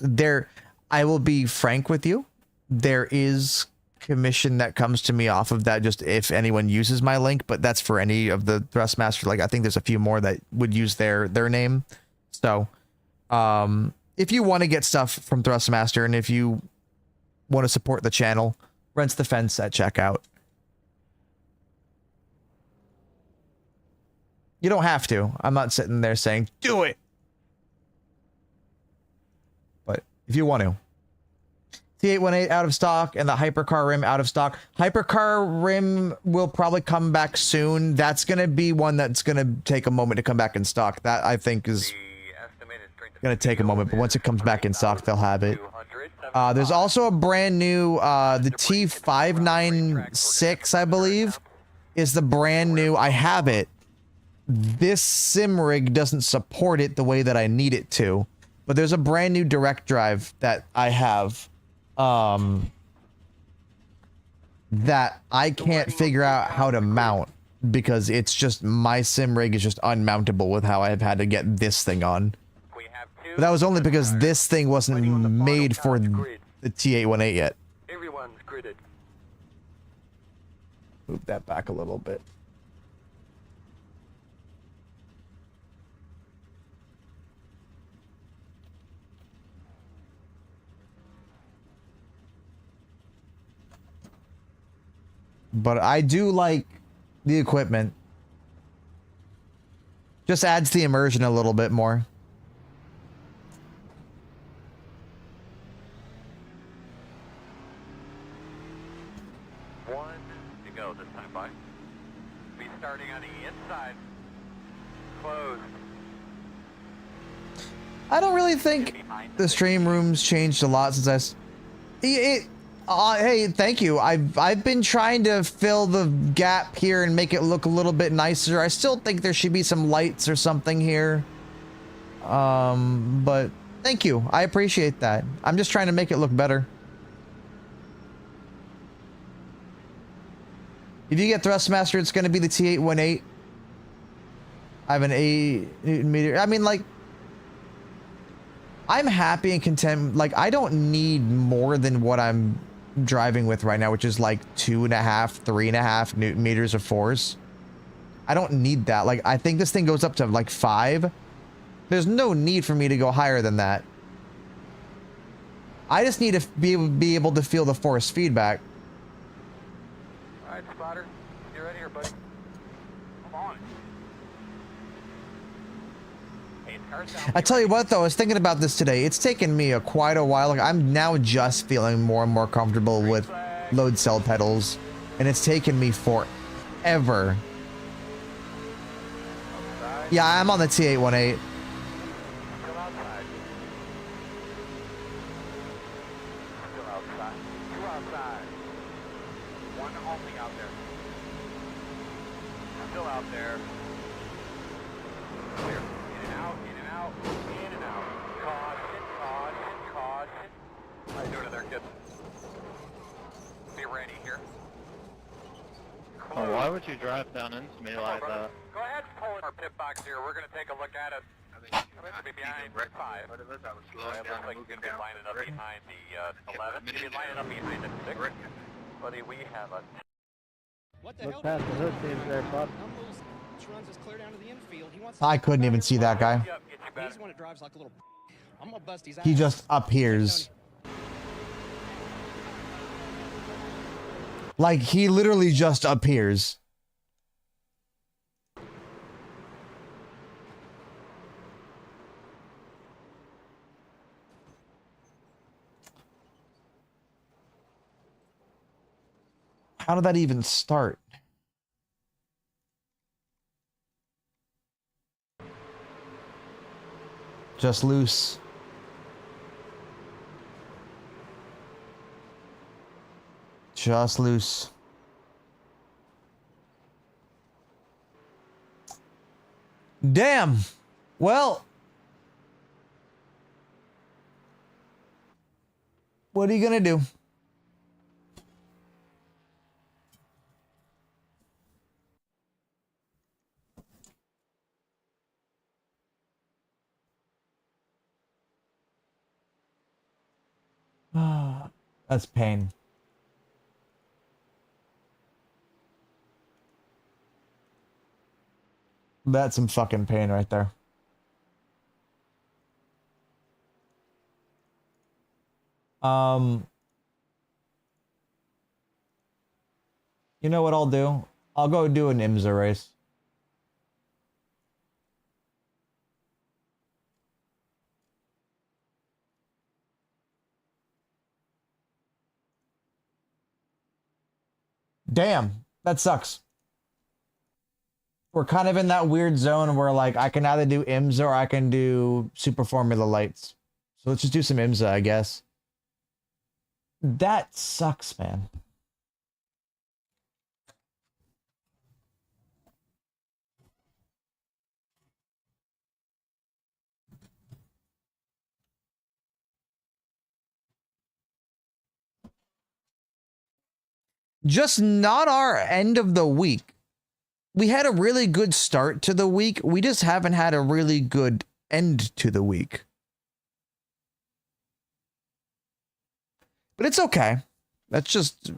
I will be frank with you. There is commission that comes to me off of that just if anyone uses my link, but that's for any of the Thrustmaster. Like, I think there's a few more that would use their name. So, if you want to get stuff from Thrustmaster and if you want to support the channel, Rents the Fence at checkout. You don't have to. I'm not sitting there saying, do it. But if you want to. T818 out of stock and the Hypercar Rim out of stock. Hypercar Rim will probably come back soon. That's going to be one that's going to take a moment to come back in stock. That, I think, is going to take a moment. But once it comes back in stock, they'll have it. There's also a brand new, the T596, I believe, is the brand new. I have it. This sim rig doesn't support it the way that I need it to. But there's a brand new direct drive that I have. That I can't figure out how to mount because it's just my sim rig is just unmountable with how I've had to get this thing on. But that was only because this thing wasn't made for the T818 yet. Everyone's gridded. Move that back a little bit. But I do like the equipment. Just adds the immersion a little bit more. One to go this time, bye. Be starting on the inside. Closed. I don't really think the stream rooms changed a lot since hey, thank you. I've been trying to fill the gap here and make it look a little bit nicer. I still think there should be some lights or something here. But thank you. I appreciate that. I'm just trying to make it look better. If you get Thrustmaster, it's going to be the T818. I have an 8 meter. I mean, like, I'm happy and content. Like, I don't need more than what I'm driving with right now, which is like 2.5, 3.5 Newton meters of force. I don't need that. Like, I think this thing goes up to like 5. There's no need for me to go higher than that. I just need to be able to feel the force feedback. All right, spotter. Get ready here, buddy. Come on. Hey, car's down. I tell you what, though, I was thinking about this today. It's taken me quite a while. Like, I'm now just feeling more and more comfortable with load cell pedals, and it's taken me forever. Yeah, I'm on the T818. Still outside. Still outside. Two outside. One only out there. Still out there. Clear. In and out, in and out, in and out. Caution, caution, caution. How you doing in there, kid? Be ready here. Oh, why would you drive down into me like that? Go ahead and pull in our pit box here. We're going to take a look at it. We'll be behind 5. Alright, looks like you're going to be lining up behind the 11. You're going to be lining up behind the 6. Buddy, we have a... Look past the hood seems there, bud. Runs us clear down to the infield. He wants I couldn't even see that guy. He's the one that drives like a little. I'm gonna bust his ass. He just appears. Like, he literally just appears. How did that even start? Just loose. Just loose. Damn. Well. What are you gonna do? That's pain. That's some fucking pain right there. You know what I'll do? I'll go do an IMSA race. Damn, that sucks. We're kind of in that weird zone where like I can either do IMSA or I can do Super Formula Lights. So let's just do some IMSA, I guess. That sucks, man. Just not our end of the week. We had a really good start to the week. We just haven't had a really good end to the week. But it's okay. That's just...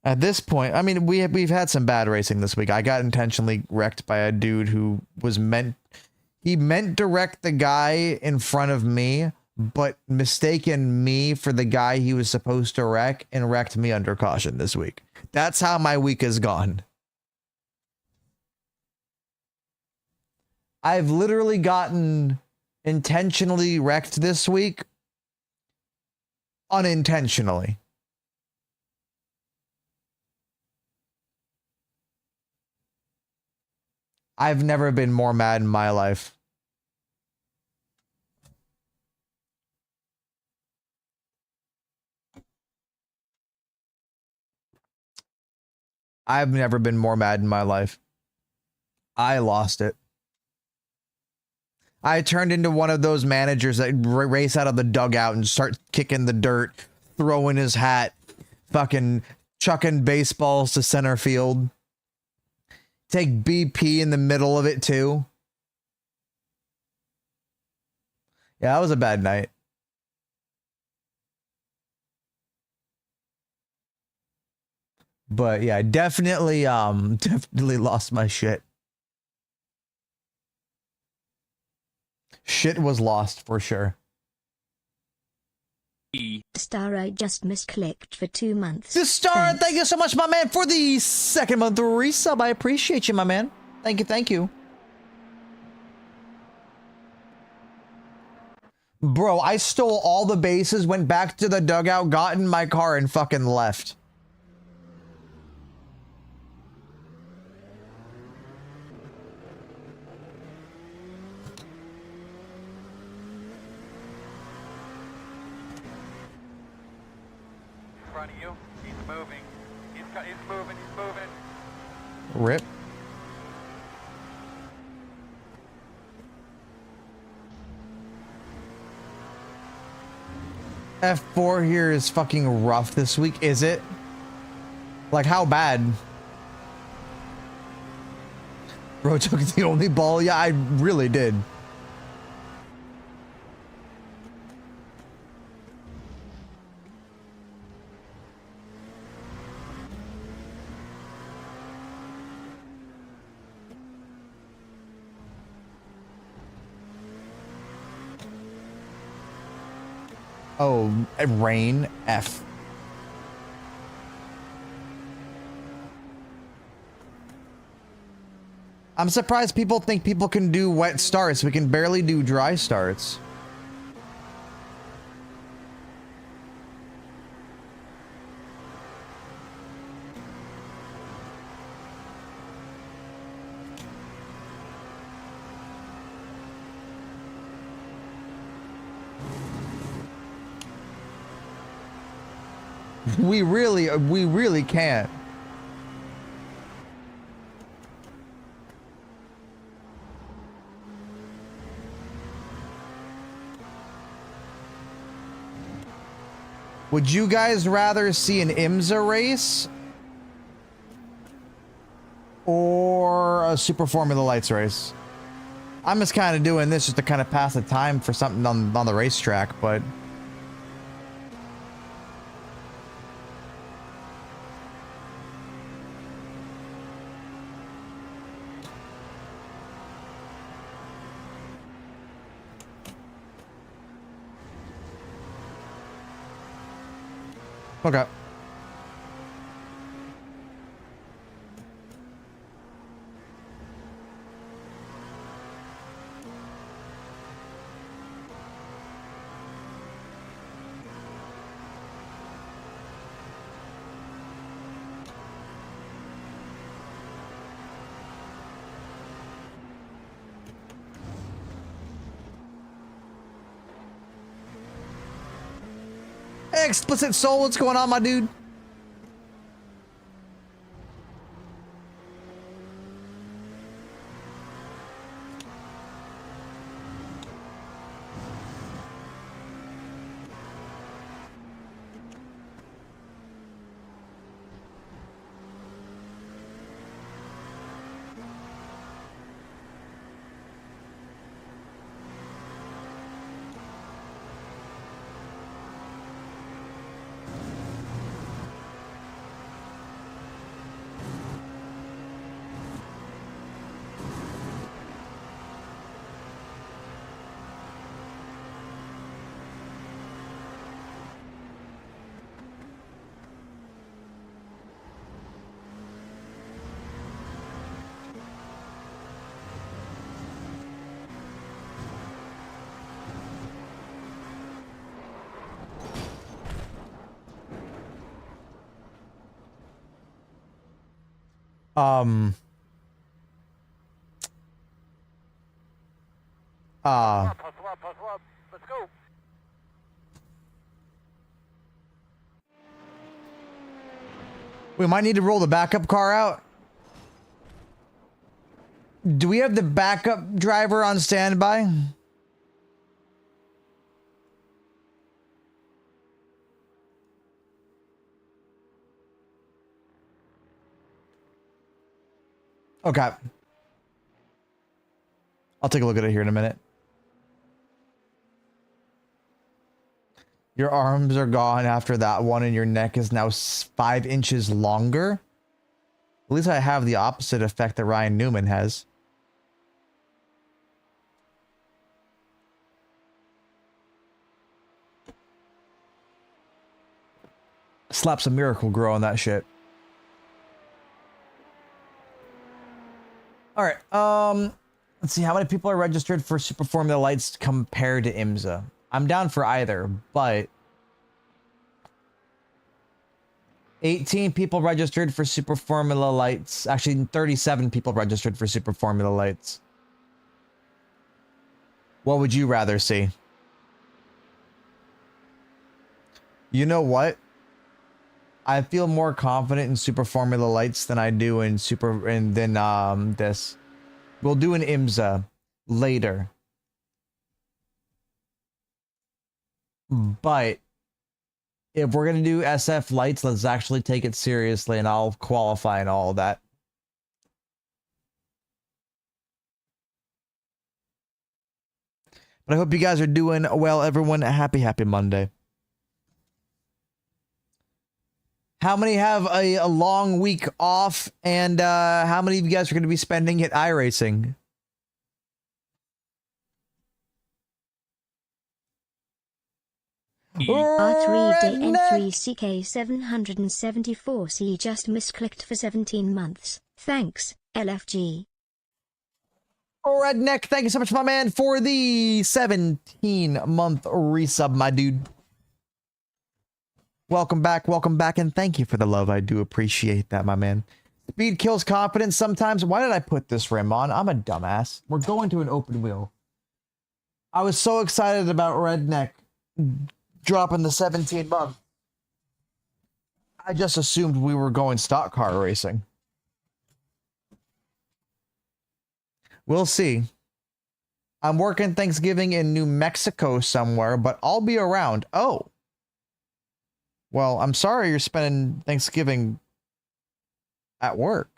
At this point, I mean, we've had some bad racing this week. I got intentionally wrecked by a dude who was he meant to wreck the guy in front of me, but mistaken me for the guy he was supposed to wreck and wrecked me under caution this week. That's how my week has gone. I've literally gotten intentionally wrecked this week unintentionally. I've never been more mad in my life. I've never been more mad in my life. I lost it. I turned into one of those managers that race out of the dugout and start kicking the dirt, throwing his hat, fucking chucking baseballs to center field. Take BP in the middle of it too. Yeah, that was a bad night. But yeah, definitely lost my shit. Shit was lost for sure. Star, I just misclicked for 2 months. The Star, thank you so much, my man, for the second month resub. I appreciate you, my man. Thank you, thank you. Bro, I stole all the bases, went back to the dugout, got in my car, and fucking left. Rip. F4 here is fucking rough this week, is it? Like, how bad? Bro took the only ball? Yeah, I really did. Oh, rain, F. I'm surprised people think people can do wet starts. We can barely do dry starts. We really can't. Would you guys rather see an IMSA race or a Super Formula Lights race? I'm just kind of doing this just to kind of pass the time for something on the racetrack, but... Okay. Explicit Soul, what's going on, my dude? Hustle up. Let's go. We might need to roll the backup car out. Do we have the backup driver on standby? Okay. I'll take a look at it here in a minute. Your arms are gone after that one and your neck is now 5 inches longer. At least I have the opposite effect that Ryan Newman has. Slap some Miracle Grow on that shit. All right. Let's see how many people are registered for Super Formula Lights compared to IMSA. I'm down for either, but 18 people registered for Super Formula Lights. Actually, 37 people registered for Super Formula Lights. What would you rather see? You know what? I feel more confident in Super Formula Lights than I do in this. We'll do an IMSA later. But if we're going to do SF Lights, let's actually take it seriously and I'll qualify and all that. But I hope you guys are doing well, everyone. Happy Monday. How many have a long week off, and how many of you guys are going to be spending at iRacing? R3DN3CK774C just misclicked for 17 months. Thanks, LFG. Redneck, thank you so much, my man, for the 17-month resub, my dude. Welcome back, and thank you for the love. I do appreciate that, my man. Speed kills confidence sometimes. Why did I put this rim on? I'm a dumbass. We're going to an open wheel. I was so excited about Redneck dropping the 17-month. I just assumed we were going stock car racing. We'll see. I'm working Thanksgiving in New Mexico somewhere, but I'll be around. Oh. Well, I'm sorry you're spending Thanksgiving at work.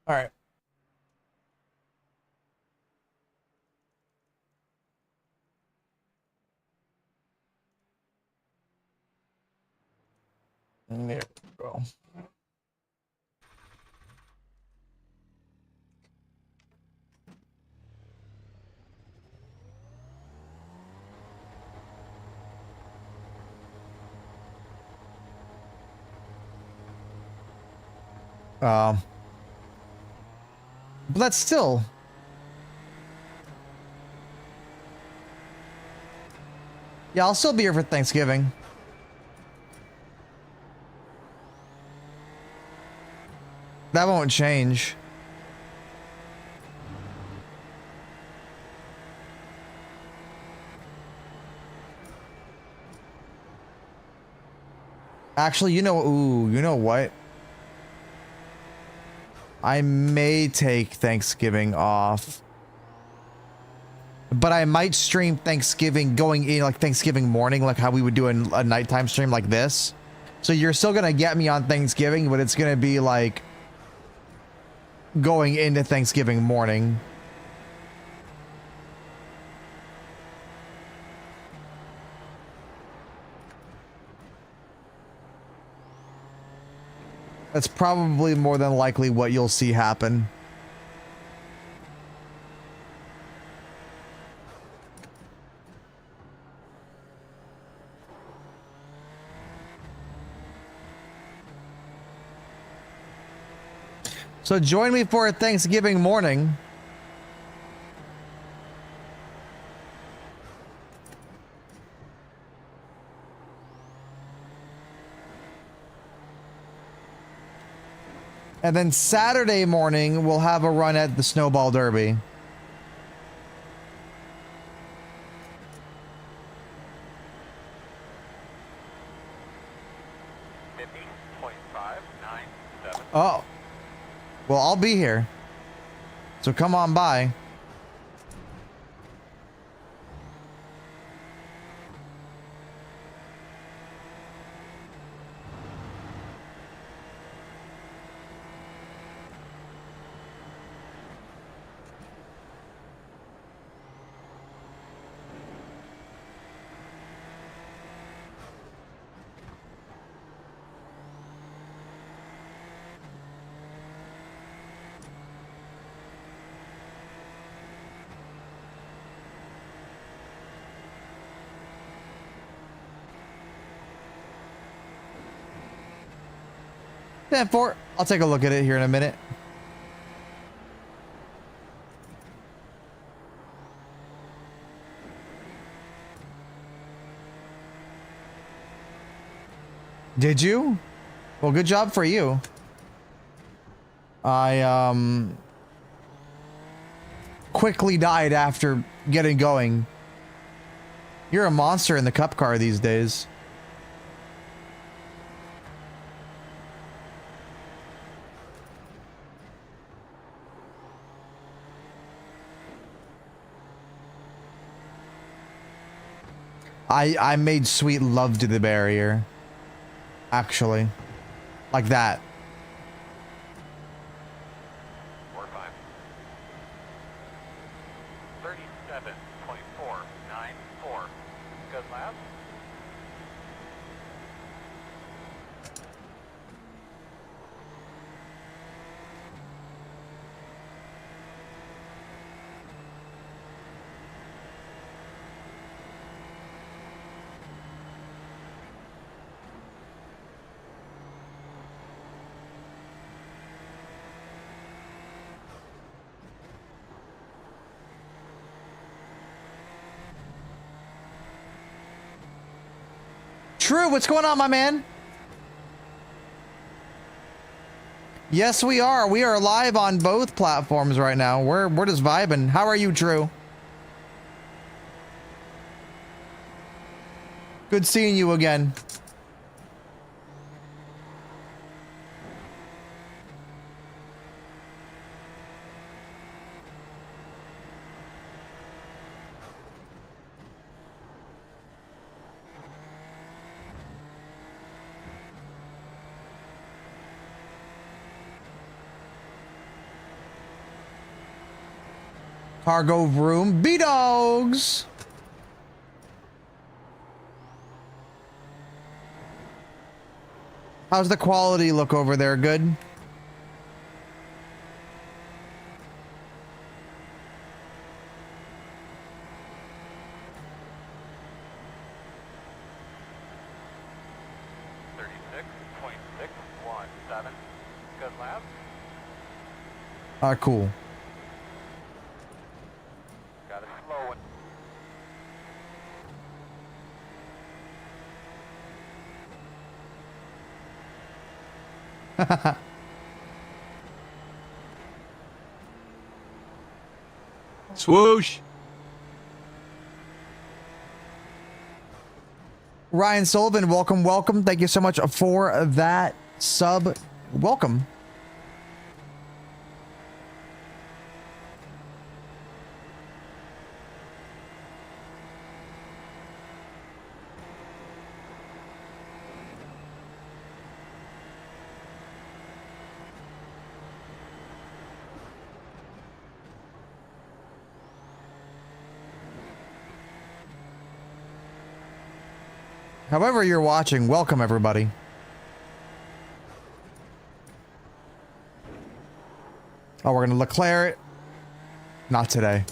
All right. There we go. But that's still. Yeah, I'll still be here for Thanksgiving. That won't change. Actually, you know what? I may take Thanksgiving off. But I might stream Thanksgiving going in like Thanksgiving morning, like how we would do a nighttime stream like this. So you're still gonna get me on Thanksgiving, but it's gonna be like going into Thanksgiving morning. That's probably more than likely what you'll see happen. So join me for a Thanksgiving morning. And then Saturday morning, we'll have a run at the Snowball Derby. Oh. Well, I'll be here. So come on by. I'll take a look at it here in a minute. Did you? Well, good job for you. I quickly died after getting going. You're a monster in the cup car these days. I made sweet love to the barrier. Actually. Like that. We're fine. 37.494. Good lap. True, what's going on, my man? Yes, we are. We are live on both platforms right now. We're just vibing. How are you, True? Good seeing you again. Cargo room, B-Dogs. How's the quality look over there? Good? Good lap. Cool. Got a slow one. Swoosh. Ryan Sullivan, welcome, welcome. Thank you so much for that sub. Welcome. However you're watching, welcome everybody. Oh, we're gonna Leclerc it. Not today.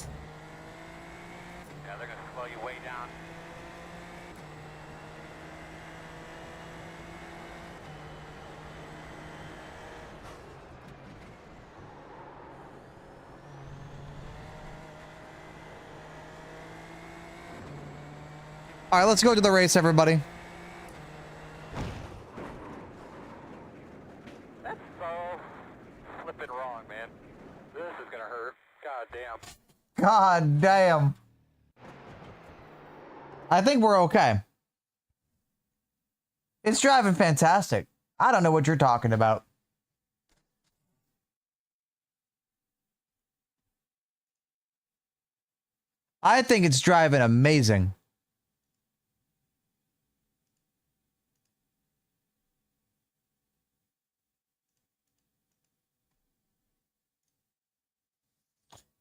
Yeah, they're gonna slow you way down. All right, let's go to the race, everybody. That's so flipping wrong, man. This is gonna hurt. God damn. God damn. I think we're okay. It's driving fantastic. I don't know what you're talking about. I think it's driving amazing.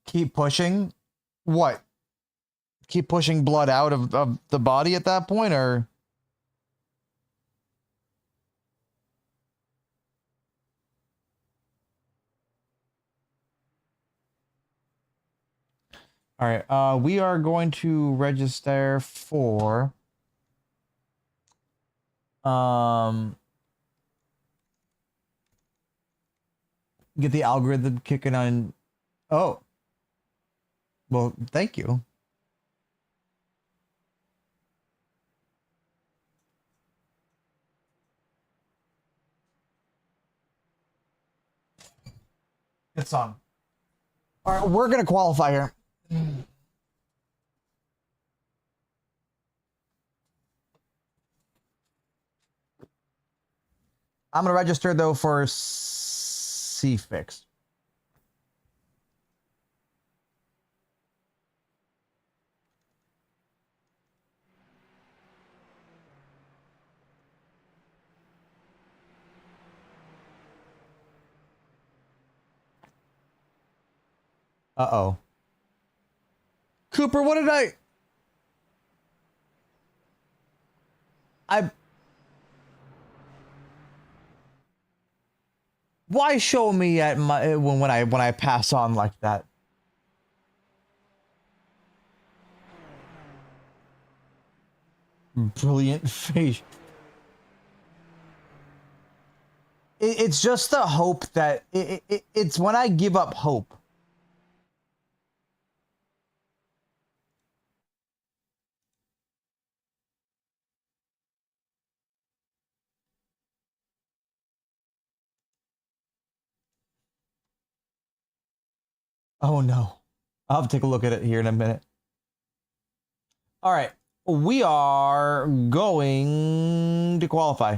Keep pushing? What? Keep pushing blood out of the body at that point, or? All right, we are going to register for get the algorithm kicking on. Oh. Well, thank you. Good song. All right, we're going to qualify here. I'm going to register, though, for C-Fix. Uh-oh. Cooper, what did I... Why show me at my when I pass on like that? Brilliant face. It's just the hope that it's when I give up hope. Oh no. I'll have to take a look at it here in a minute. All right. We are going to qualify.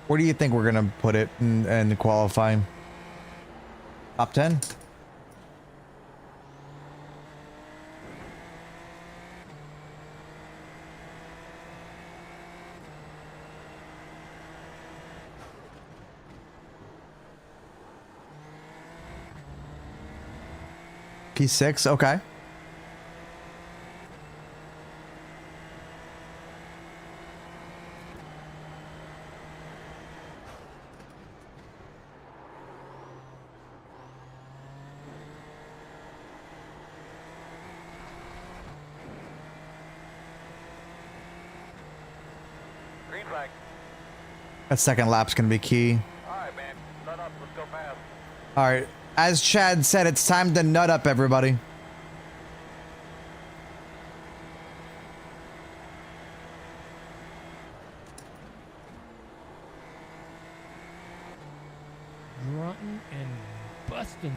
Where do you think we're gonna put it in qualifying? Top 10? P6, okay. Green flag. That second lap's gonna be key. Alright, man. Let up. Let's go fast. Alright, as Chad said, it's time to nut up, everybody. Grunting and busting.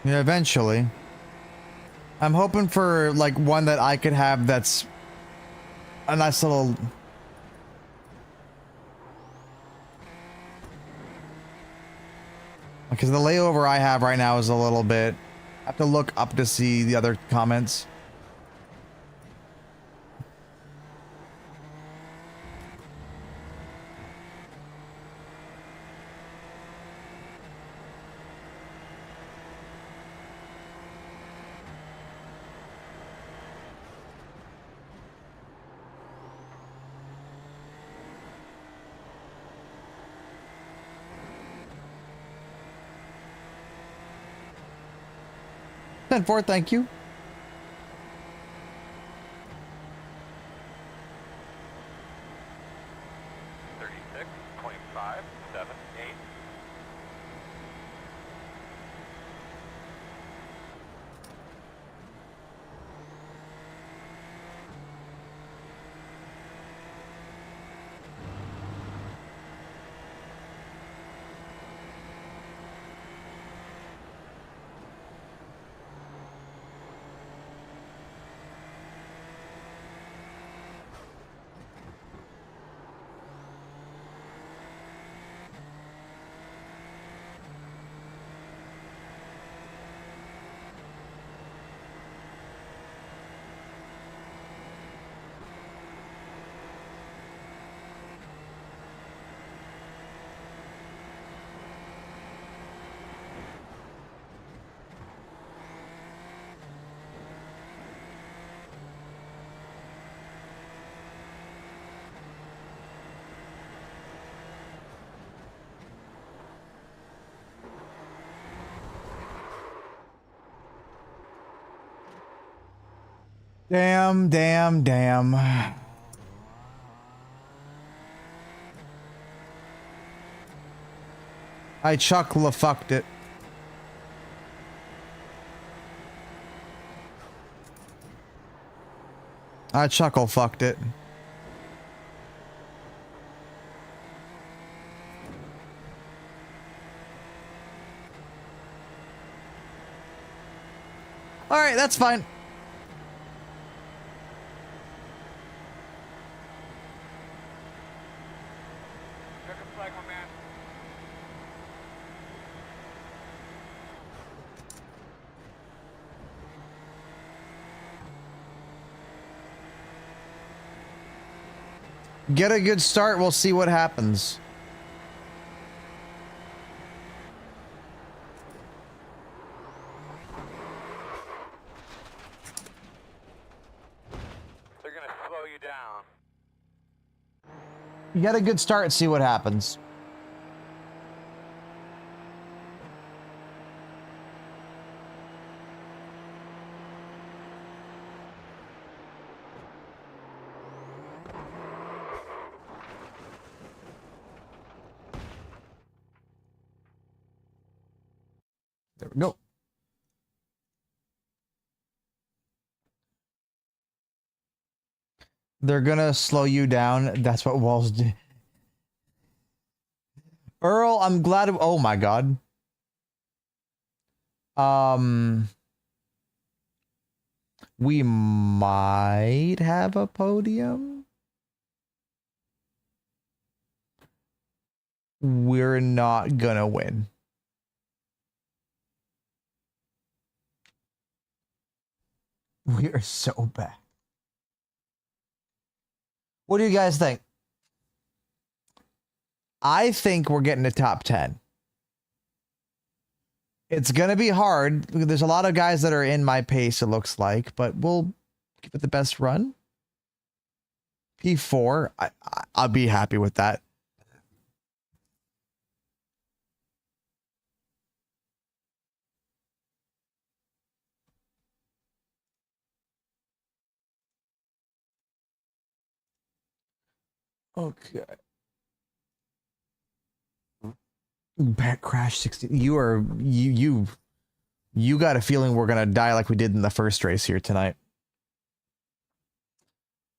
Yeah, eventually. I'm hoping for like one that I could have that's a nice little. Because the layover I have right now is a little bit. I have to look up to see the other comments. Send forth, thank you. Damn, damn, damn. I chuckla fucked it. I chuckle fucked it. All right, that's fine. Get a good start, we'll see what happens. They're gonna slow you down. Get a good start, see what happens. There we go. They're gonna slow you down. That's what walls do. Earl, I'm glad. Oh my God. We might have a podium. We're not gonna win. We are so bad. What do you guys think? I think we're getting a top 10. It's going to be hard. There's a lot of guys that are in my pace, it looks like, but we'll give it the best run. P4, I'll be happy with that. Okay. Back crash 60. You got a feeling we're gonna die like we did in the first race here tonight.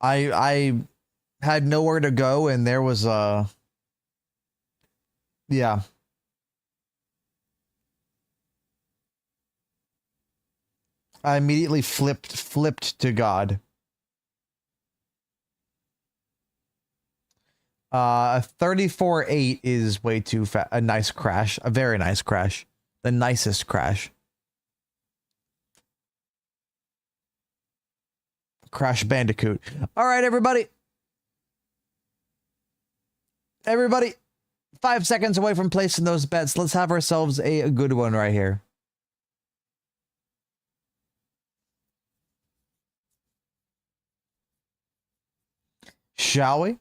I had nowhere to go and there was a yeah. I immediately flipped to God. 34.8 is way too fast. A nice crash. A very nice crash. The nicest crash. Crash Bandicoot. All right, everybody. Everybody, 5 seconds away from placing those bets. Let's have ourselves a good one right here. Shall we?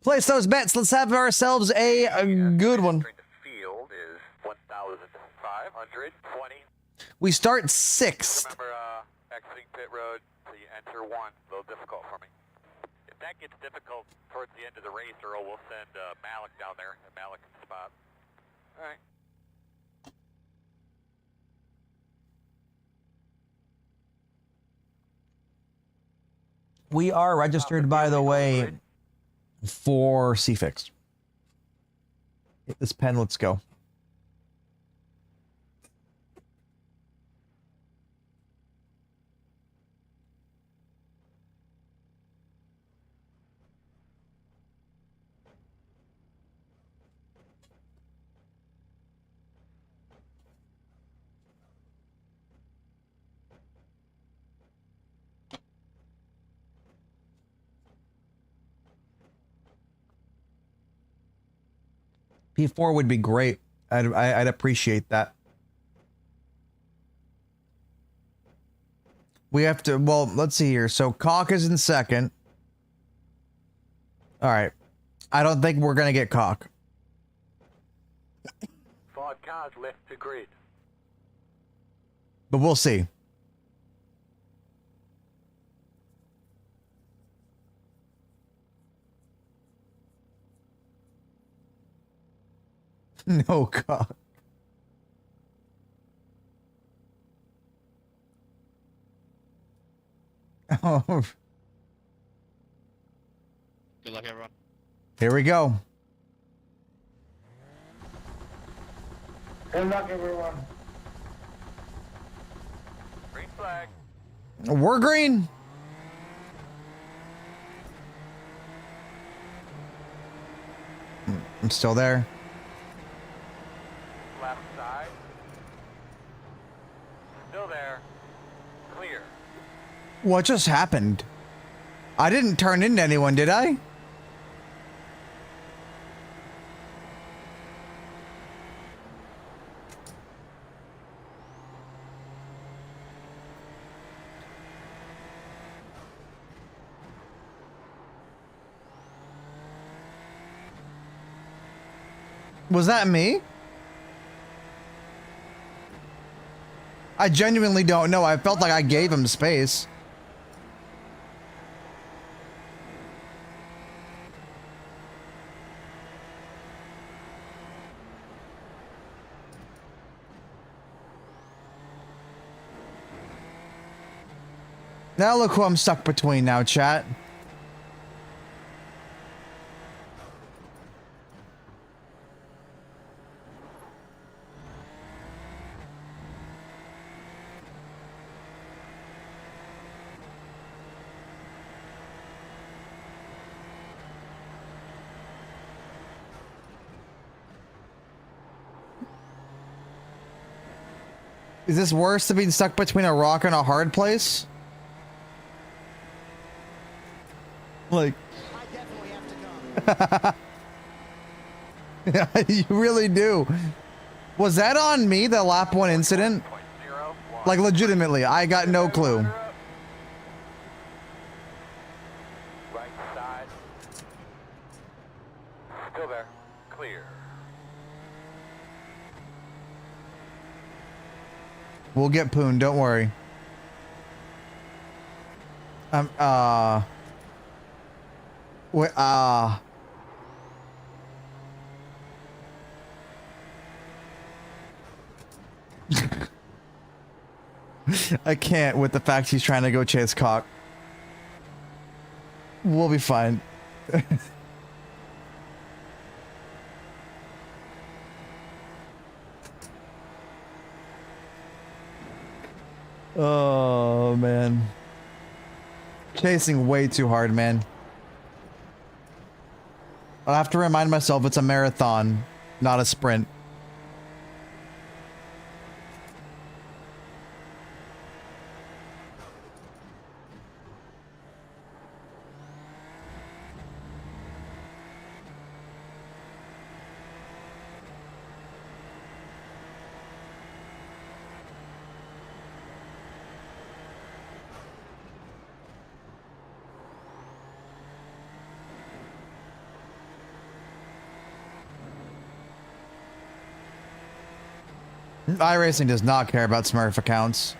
Place those bets. Let's have ourselves a good one. Field is 1,520. We start 6th. Remember, exiting pit road, so you enter 1. A little difficult for me. If that gets difficult towards the end of the race, Earl, we'll send Malik down there, and Malik can spot. All right. We are registered, by the way, for CFix. Hit this pen, let's go. P4 would be great. I'd appreciate that. We have to, well, let's see here. So Cock is in second. All right. I don't think we're going to get Cock. 5 cars left to grid. But we'll see. No Cock. Oh. Good luck, everyone. Here we go. Good luck, everyone. Green flag. We're green. I'm still there. Left side. Still there. Clear. What just happened? I didn't turn into anyone, did I? Was that me? I genuinely don't know. I felt like I gave him space. Now look who I'm stuck between now, chat. Is this worse than being stuck between a rock and a hard place? Like, yeah, you really do. Was that on me, the lap 1 incident? Like, legitimately, I got no clue. Right side. Still there. Clear. We'll get Poon, don't worry. Wait, I can't with the fact he's trying to go chase cock. We'll be fine. Oh, man. Chasing way too hard, man. I'll have to remind myself it's a marathon, not a sprint. iRacing does not care about Smurf accounts.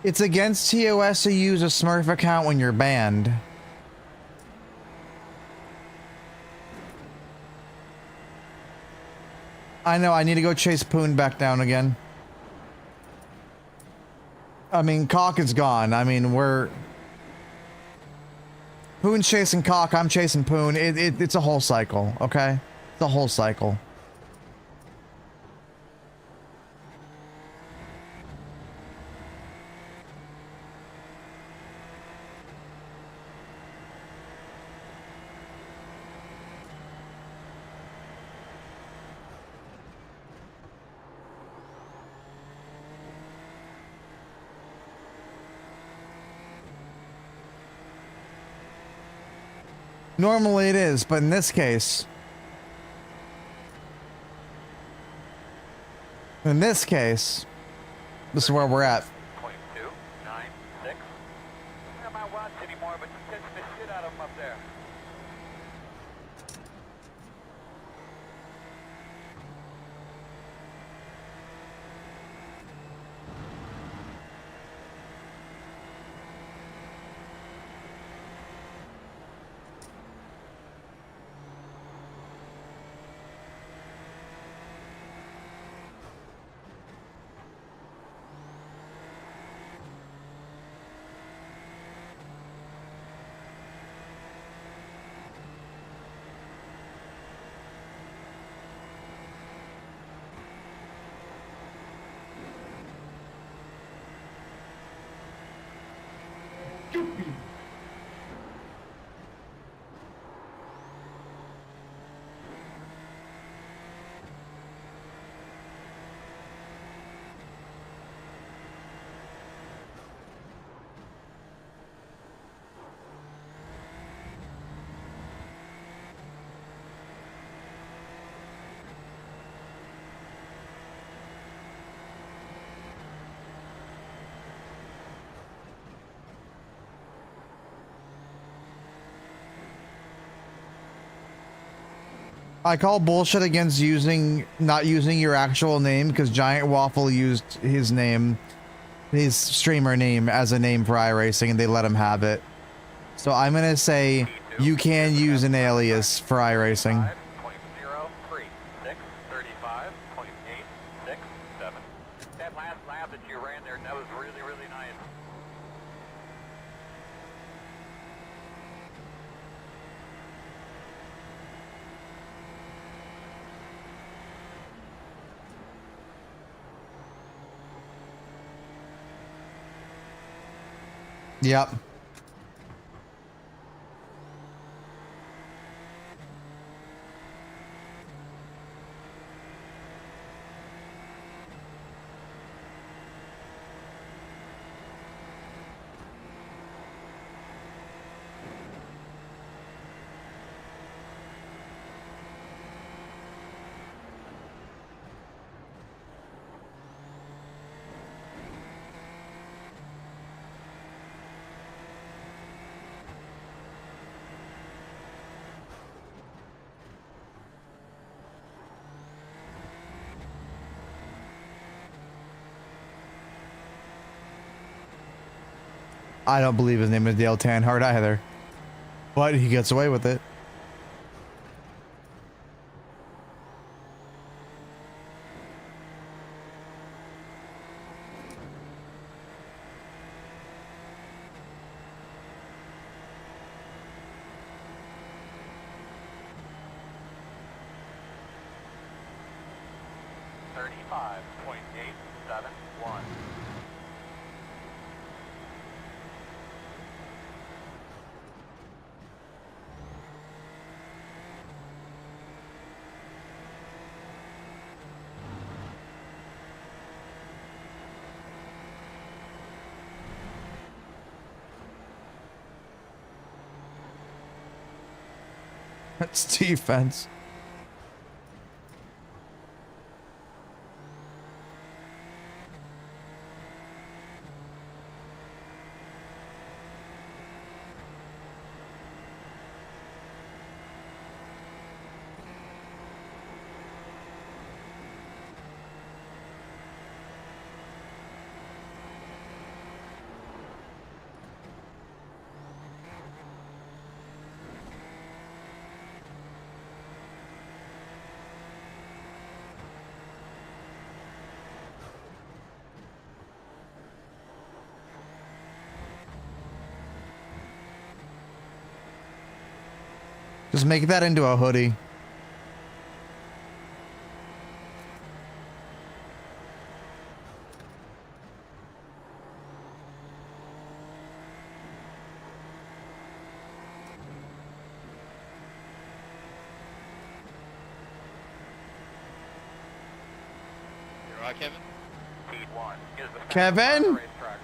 It's against TOS to use a Smurf account when you're banned. I know, I need to go chase Poon back down again. I mean, Cock is gone. I mean, Poon's chasing Cock, I'm chasing Poon. It's a whole cycle, okay? It's a whole cycle. Normally it is, but in this case... this is where we're at. I call bullshit against not using your actual name because Giant Waffle used his name his streamer name as a name for iRacing, and they let him have it. So I'm gonna say you can use an alias for iRacing. 0.036, 35.867. That last lap that you ran there, that was really, really nice. Yep. I don't believe his name is Dale Tanhart either. But he gets away with it. That's defense. Just make that into a hoodie. You're right, Kevin? P1 is the Kevin? racetrack.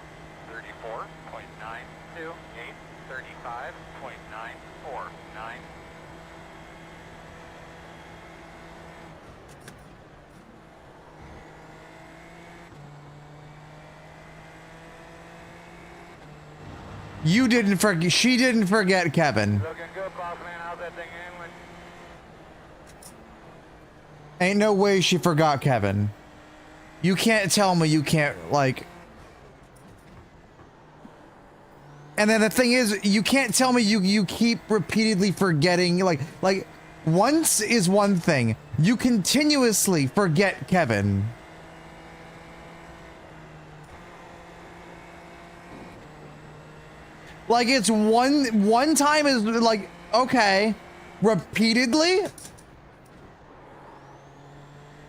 34.928, 35.949. You didn't forget. She didn't forget Kevin. Looking good, boss man. How's that thing handling? Ain't no way she forgot Kevin. You can't tell me you can't, like... And then the thing is, you can't tell me you keep repeatedly forgetting, like, once is one thing. You continuously forget Kevin. Like, it's one time is, like, okay. Repeatedly?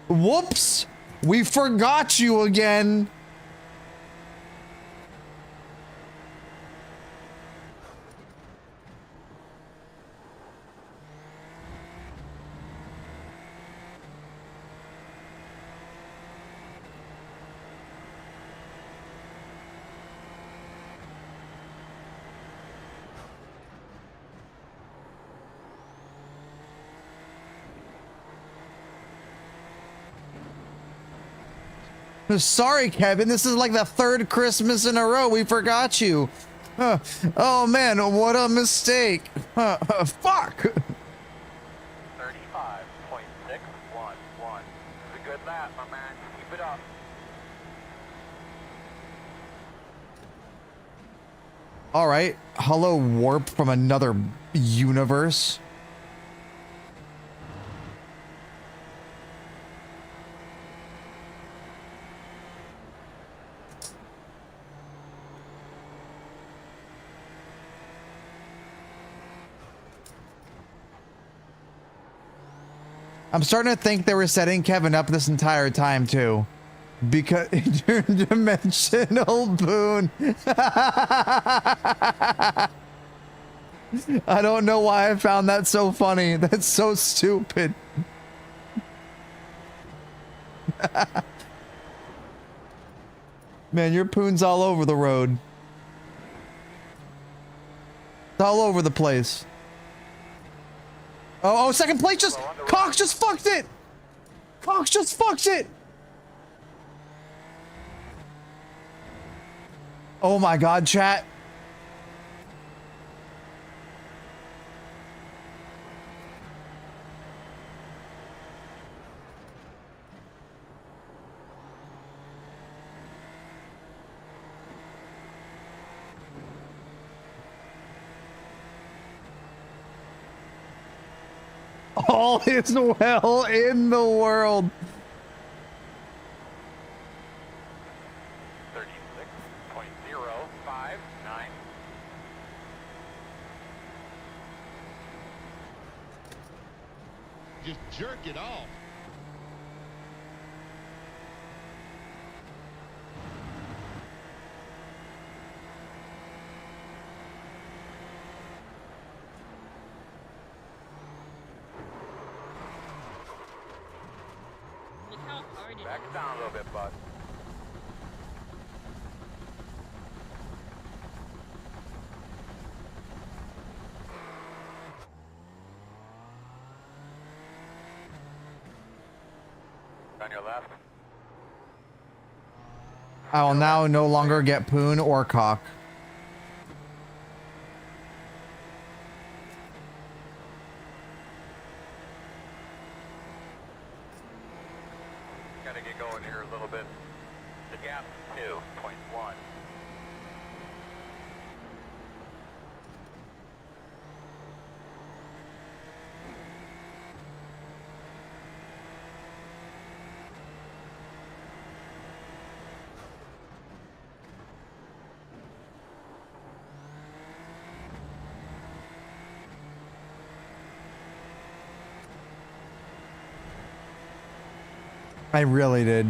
Whoops! We forgot you again. Sorry, Kevin. This is like the third Christmas in a row we forgot you. Oh man, what a mistake. Fuck. 35.611. It's a good lap, my man. Keep it up. All right. Hello, warp from another universe. I'm starting to think they were setting Kevin up this entire time too. Because interdimensional boon. I don't know why I found that so funny. That's so stupid. Man, your poon's all over the road. It's all over the place. Oh, second place just... Cox just fucked it! Cox just fucked it! Oh my god, chat. All is well in the world. 36.059. Just jerk it off. Back it down a little bit, bud. On your left. I will now no longer get poon or cock. Gotta get going here a little bit. The gap 2.1. I really did.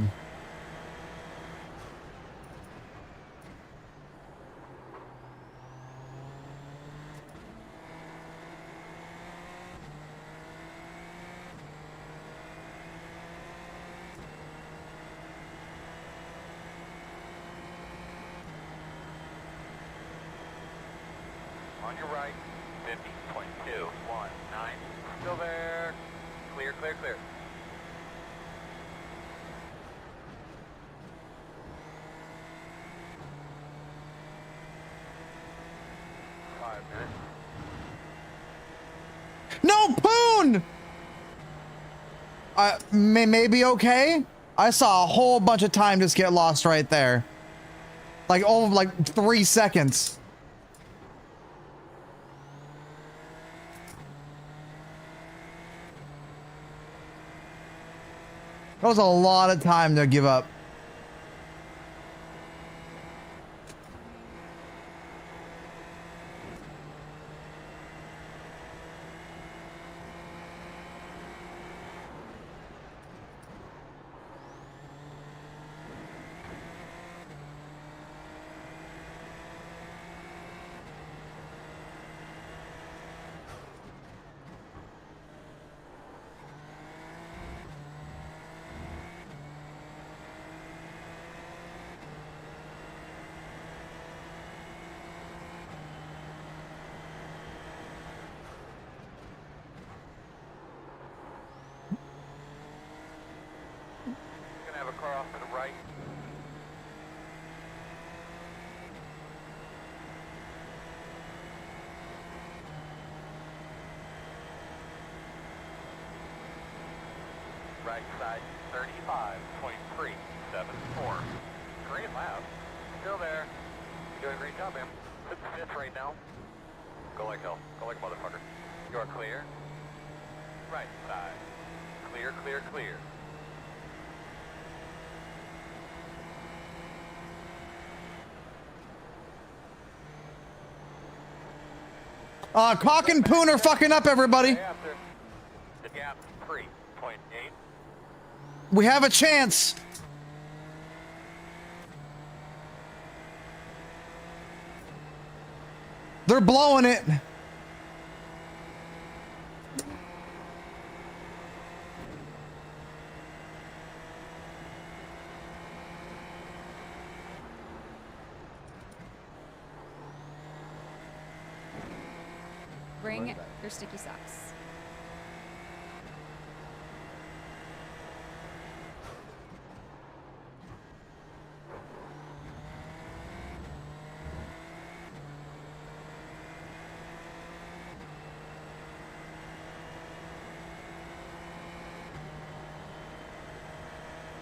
On your right, 50.219. Still there. Clear, clear, clear. No, poon! Maybe okay? I saw a whole bunch of time just get lost right there. Like, oh, like 3 seconds. That was a lot of time to give up. Gonna have a car off to the right. Right side, 35.374. Great lap. Still there. You're doing a great job, man. It's fifth right now. Go like hell. Go like a motherfucker. You are clear. Right side. Clear, clear, clear. Cock and Poon are fucking up, everybody. After the gap 3.8. We have a chance. They're blowing it. Bring your sticky socks.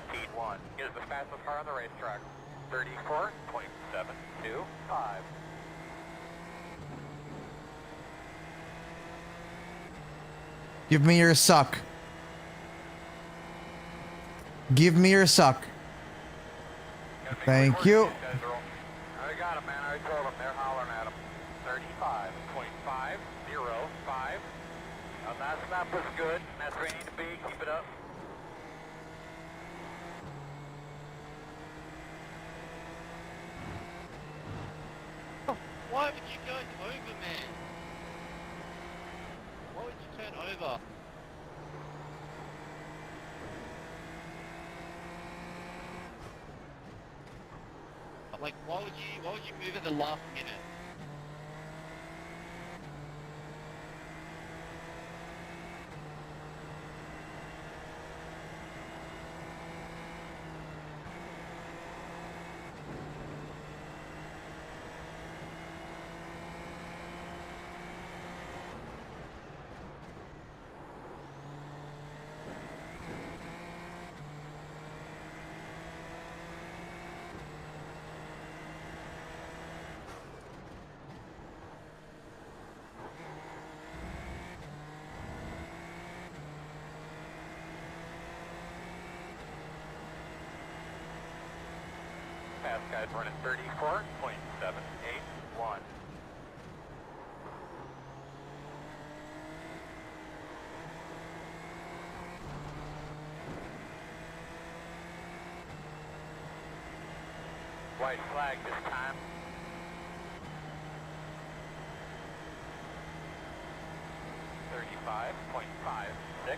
Speed 1 is the fastest car on the racetrack. 34.725. Give me your suck. Give me your suck. Thank you. I got him, man. I told him. They're hollering at him. 35.505. Now that snap was good. That's where you need to be. Keep it up. Why would you go over, man? Why would you turn over? Like, why would you move at the last minute? Fast guys running 34.781. White flag this time. .56.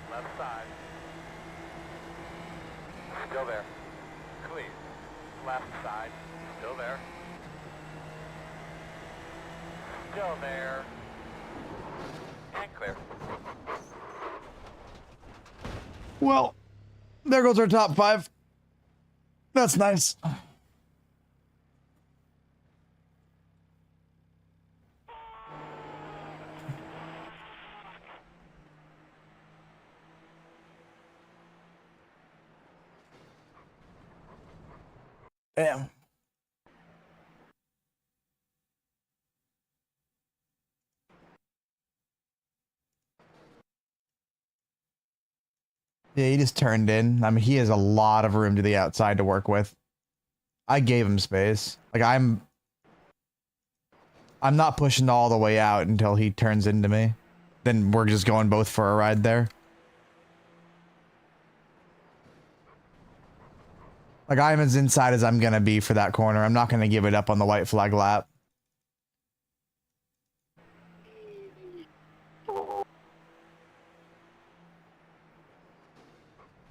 Left side. Still there. Clear. Left side. Still there. Still there. And clear. Well, there goes our top 5. That's nice. Damn. Yeah, he just turned in. I mean, he has a lot of room to the outside to work with. I gave him space. Like, I'm not pushing all the way out until he turns into me. Then we're just going both for a ride there. Like, I'm as inside as I'm gonna be for that corner. I'm not gonna give it up on the white flag lap.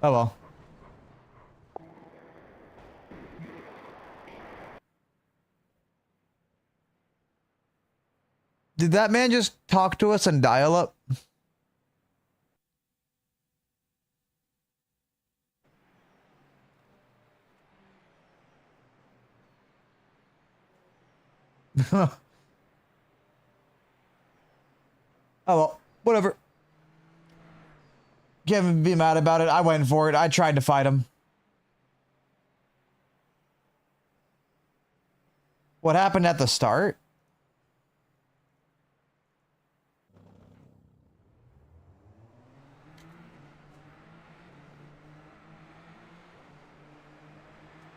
Oh well. Did that man just talk to us and dial up? Oh well, whatever. Can't be mad about it. I went for it. I tried to fight him. What happened at the start?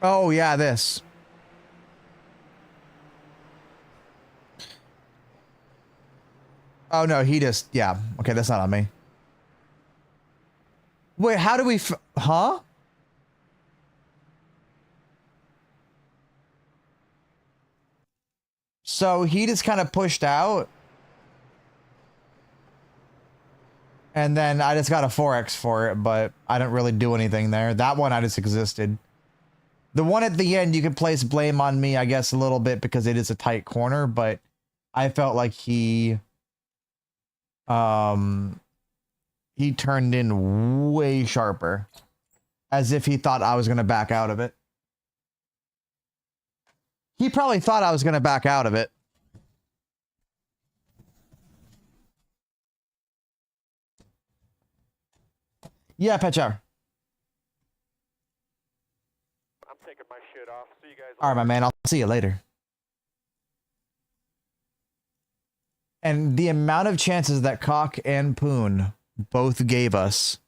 Oh yeah, this. Oh no, he just, yeah. Okay, that's not on me. Wait, how do we huh? So he just kind of pushed out. And then I just got a 4X for it, but I didn't really do anything there. That one I just existed. The one at the end, you could place blame on me, I guess, a little bit because it is a tight corner, but I felt like he turned in way sharper, as if he thought I was going to back out of it. He probably thought I was going to back out of it. Yeah, pet shower. I'm taking my shit off. See you guys. All right, my man. I'll see you later. And the amount of chances that Cock and Poon both gave us.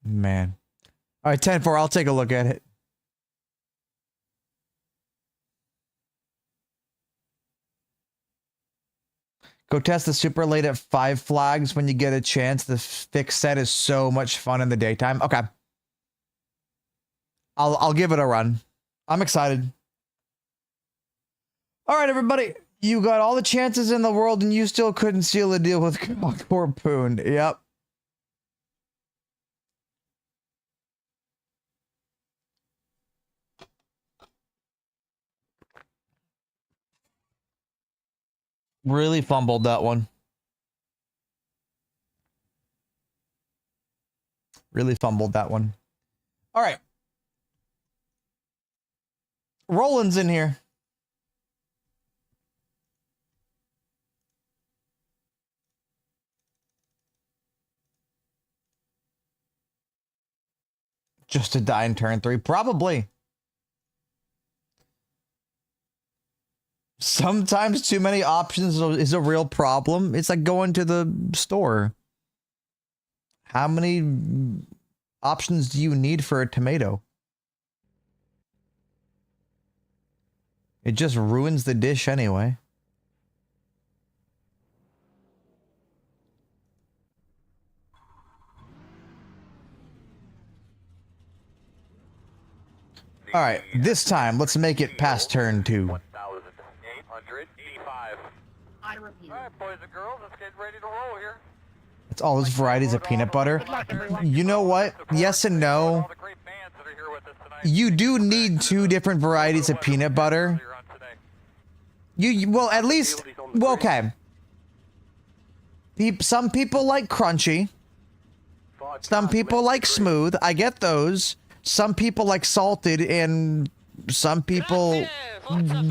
Man. All right, 10-4. I'll take a look at it. Go test the super late at 5 flags when you get a chance. The fixed set is so much fun in the daytime. Okay. I'll give it a run. I'm excited. All right, everybody. You got all the chances in the world and you still couldn't seal a deal with Cock or Poon. Yep. Really fumbled that one. Really fumbled that one. All right. Roland's in here. Just to die in turn 3? Probably. Sometimes too many options is a real problem. It's like going to the store. How many options do you need for a tomato? It just ruins the dish anyway. All right, this time, let's make it past turn 2. 1,885. I repeat. All right, boys and girls, let's get ready to roll here. It's all those varieties of peanut butter. You know what? Yes and no. You do need 2 different varieties of peanut butter. Well, at least, well, okay. Some people like crunchy. Some people like smooth. I get those. Some people like salted, and some people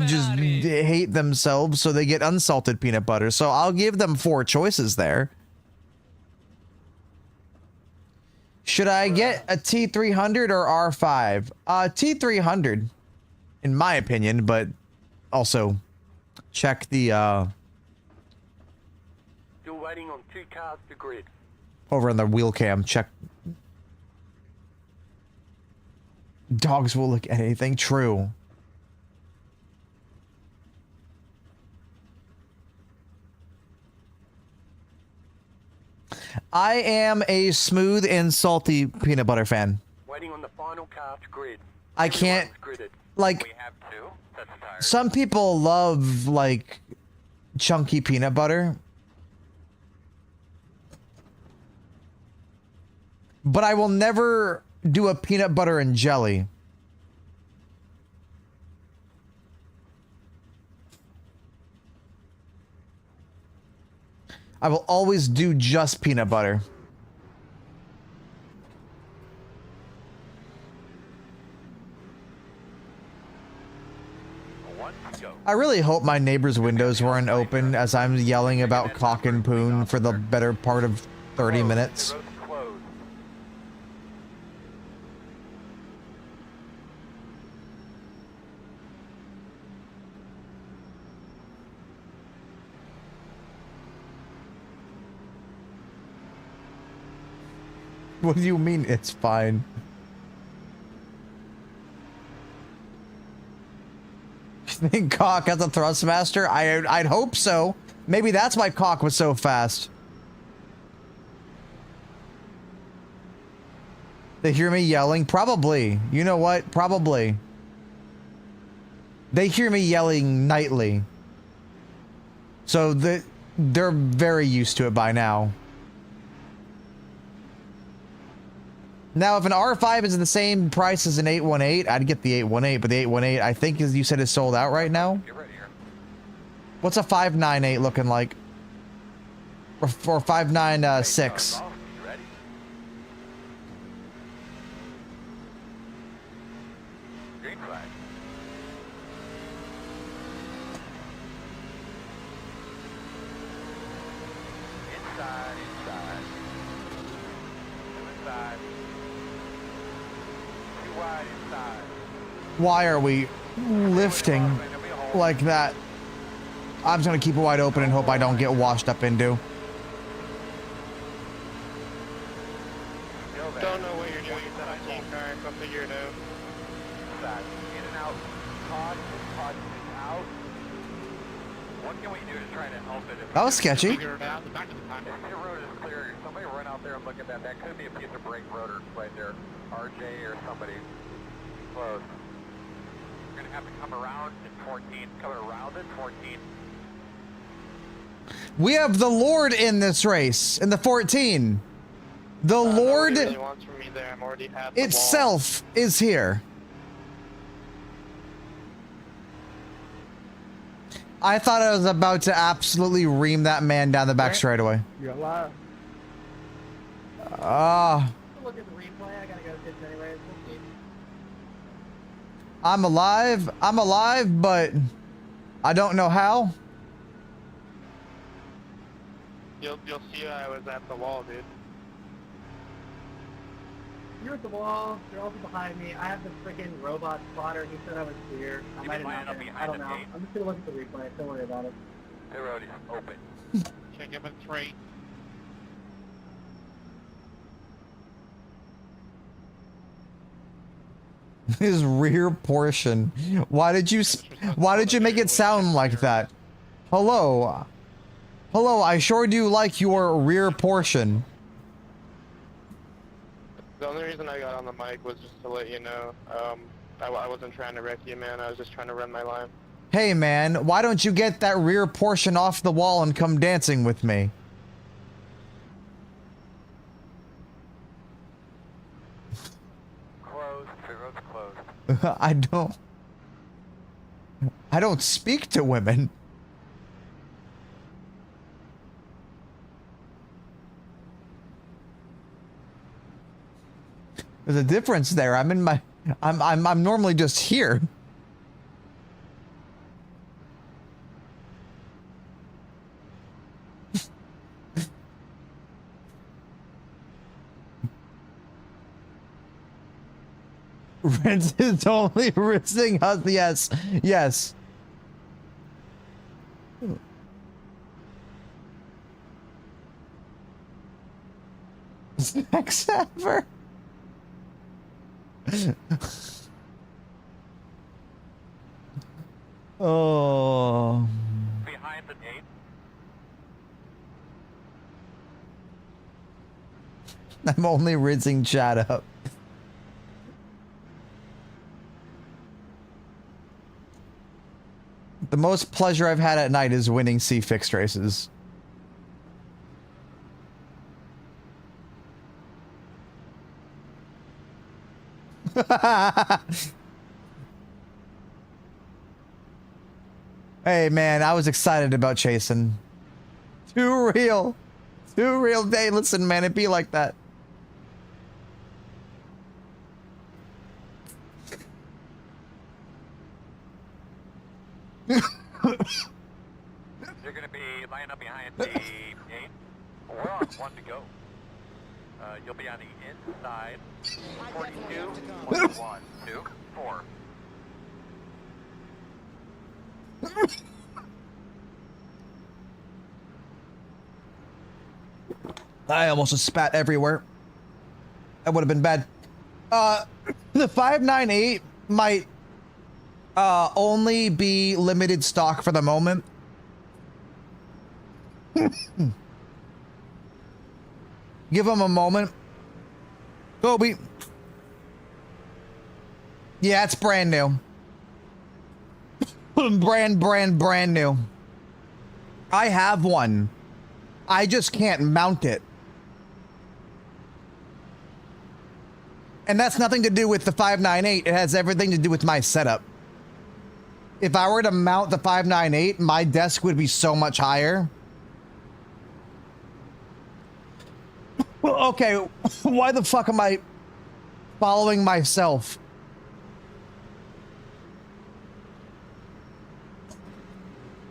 just hate themselves, so they get unsalted peanut butter. So I'll give them 4 choices there. Should I get a T300 or R5? T300, in my opinion, but also check the Still waiting on 2 cars to grid. over on the wheel cam. Check. Dogs will look at anything. True. I am a smooth and salty peanut butter fan. Waiting on the final car to grid. I can't, like, We have 2. That's tired. some people love, like, chunky peanut butter. But I will never do a peanut butter and jelly. I will always do just peanut butter. I really hope my neighbor's windows weren't open as I'm yelling about cock and poon for the better part of 30 minutes. What do you mean it's fine? You think cock has a thrustmaster? I'd hope so. Maybe that's why cock was so fast. They hear me yelling? Probably. You know what? Probably. They hear me yelling nightly. So they're very used to it by now. Now, if an R5 is the same price as an 818, I'd get the 818, but the 818, I think, as you said, is sold out right now. What's a 598 looking like? Or 596? Why are we lifting like that? I'm just gonna keep it wide open and hope I don't get washed up into. Don't know what you're doing in that car, but figure it out. In and out. Pod out. What can we do to try to help it? That was sketchy. If the road is clear, somebody run out there and look at that. That could be a piece of brake rotor right there. RJ or somebody close. We're gonna have to come around at 14. Come around at 14. We have the Lord in this race, in the 14. The Lord really wants from me there. I'm already at the itself is here. I thought I was about to absolutely ream that man down the back straightaway. You're alive. Ah. Look at the replay. I gotta go pitch anyway. We'll see. I'm alive, but I don't know how. You'll see I was at the wall, dude. You're at the wall. You're also behind me. I have the freaking robot spotter. He said I was clear. I might have not been. I don't know. I'm just gonna look at the replay. Don't worry about it. The road is open. Check him at 3. His rear portion. Why did you make it sound like that? Hello. Hello, I sure do like your rear portion. The only reason I got on the mic was just to let you know. I wasn't trying to wreck you, man. I was just trying to run my line. Hey man, why don't you get that rear portion off the wall and come dancing with me? Closed. The road's closed. I don't speak to women. There's a difference there. I'm normally just here. Rinse is only rinsing us. Yes. Yes. Snacks ever. Oh. Behind the gate. I'm only rinsing chat up. The most pleasure I've had at night is winning C-fixed races. Hey man, I was excited about chasing. Too real. Too real day. Listen, man, it be like that. You're going to be lining up behind the gate. We're on one to go. You'll be on the inside. 42, 1, 2, 4. I almost just spat everywhere. That would have been bad. The 598 might only be limited stock for the moment. Give them a moment. Kobe. Yeah, it's brand new. brand new. I have one. I just can't mount it. And that's nothing to do with the 598. It has everything to do with my setup. If I were to mount the 598, my desk would be so much higher. Well, okay, why the fuck am I following myself?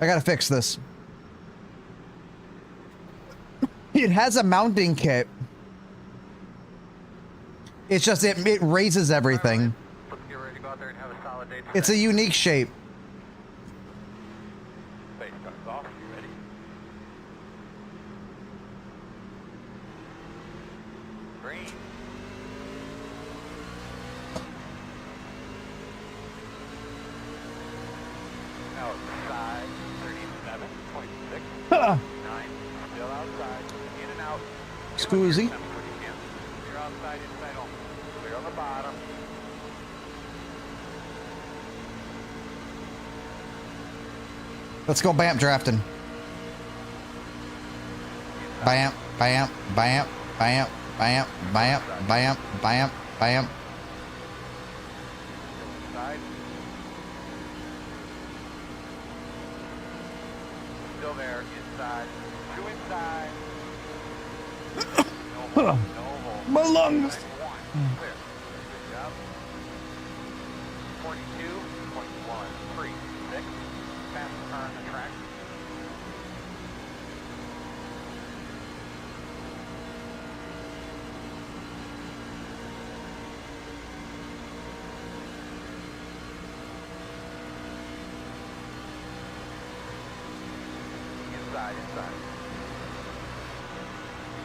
I gotta fix this. It has a mounting kit. It's just it raises everything. Let's get ready to go out there and have a solid day. It's a unique shape. Base starts off. You ready? Green. Outside, 37.6. 9. Still outside. In and out. Scoozy. You're outside, inside home. Clear on the bottom. Let's go BAMP drafting. BAMP, BAMP, BAMP, BAMP, BAMP, BAMP, BAMP, BAMP, BAMP. Inside. Still there, inside. 2 inside. No hole, no hole. My lungs. 1, clear. Good job. 42.136. Fast turn the track. Inside, inside.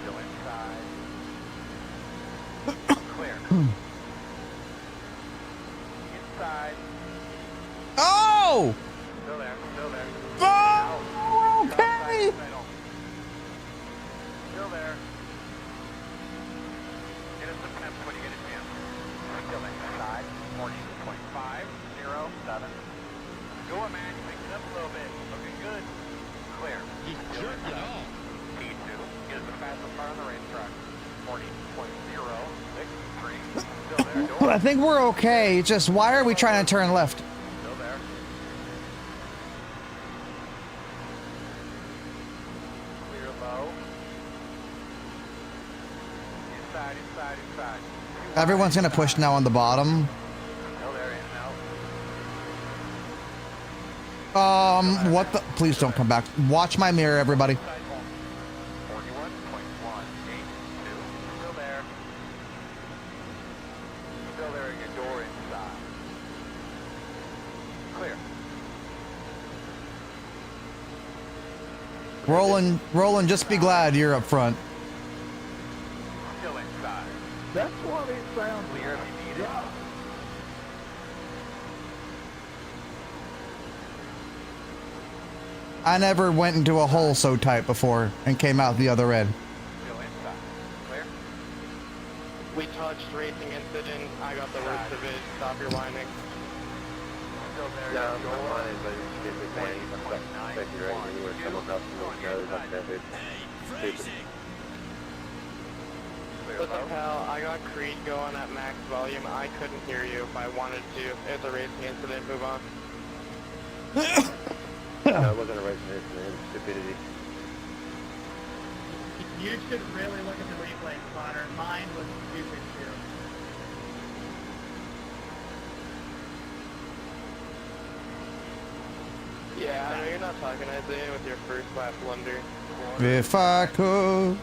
Still inside. Clear. Inside. Oh! Still there, still there. Oh, okay. Still there. Get us some temps when you get a chance. Still inside. 40.507. Go on, man. You picked it up a little bit. Looking good. Clear. Just jerk it off. P2 is the fastest car on the racetrack. 40.063. Still there. Door. I think we're okay. It's just why are we trying to turn left? Still there. Clear low. Inside, inside, inside. Everyone's gonna push now on the bottom. Still there, in and out. What the? Please don't come back. Watch my mirror, everybody. 41.182. Still there. Still there in your door inside. Clear. Roland, just be glad you're up front. Still inside. That's what it sounds Clear if you need it. I never went into a hole so tight before and came out the other end. Still inside. Clear. We touched racing incident. I got the worst of it. Stop your whining. Still there. Yeah, in your I'm door. fine, but you should get the thing. I'm like, Hey, someone else knows, like that, dude. Clear Listen, pal, I got Creed going at max volume. I couldn't hear you if I wanted to. It's a racing incident. Move on. No, it wasn't a racing incident. Stupidity. You should really look at the replay, Spotter. Mine was stupid too. Yeah, I know you're not talking, Isaiah, with your first lap blunder. If I could.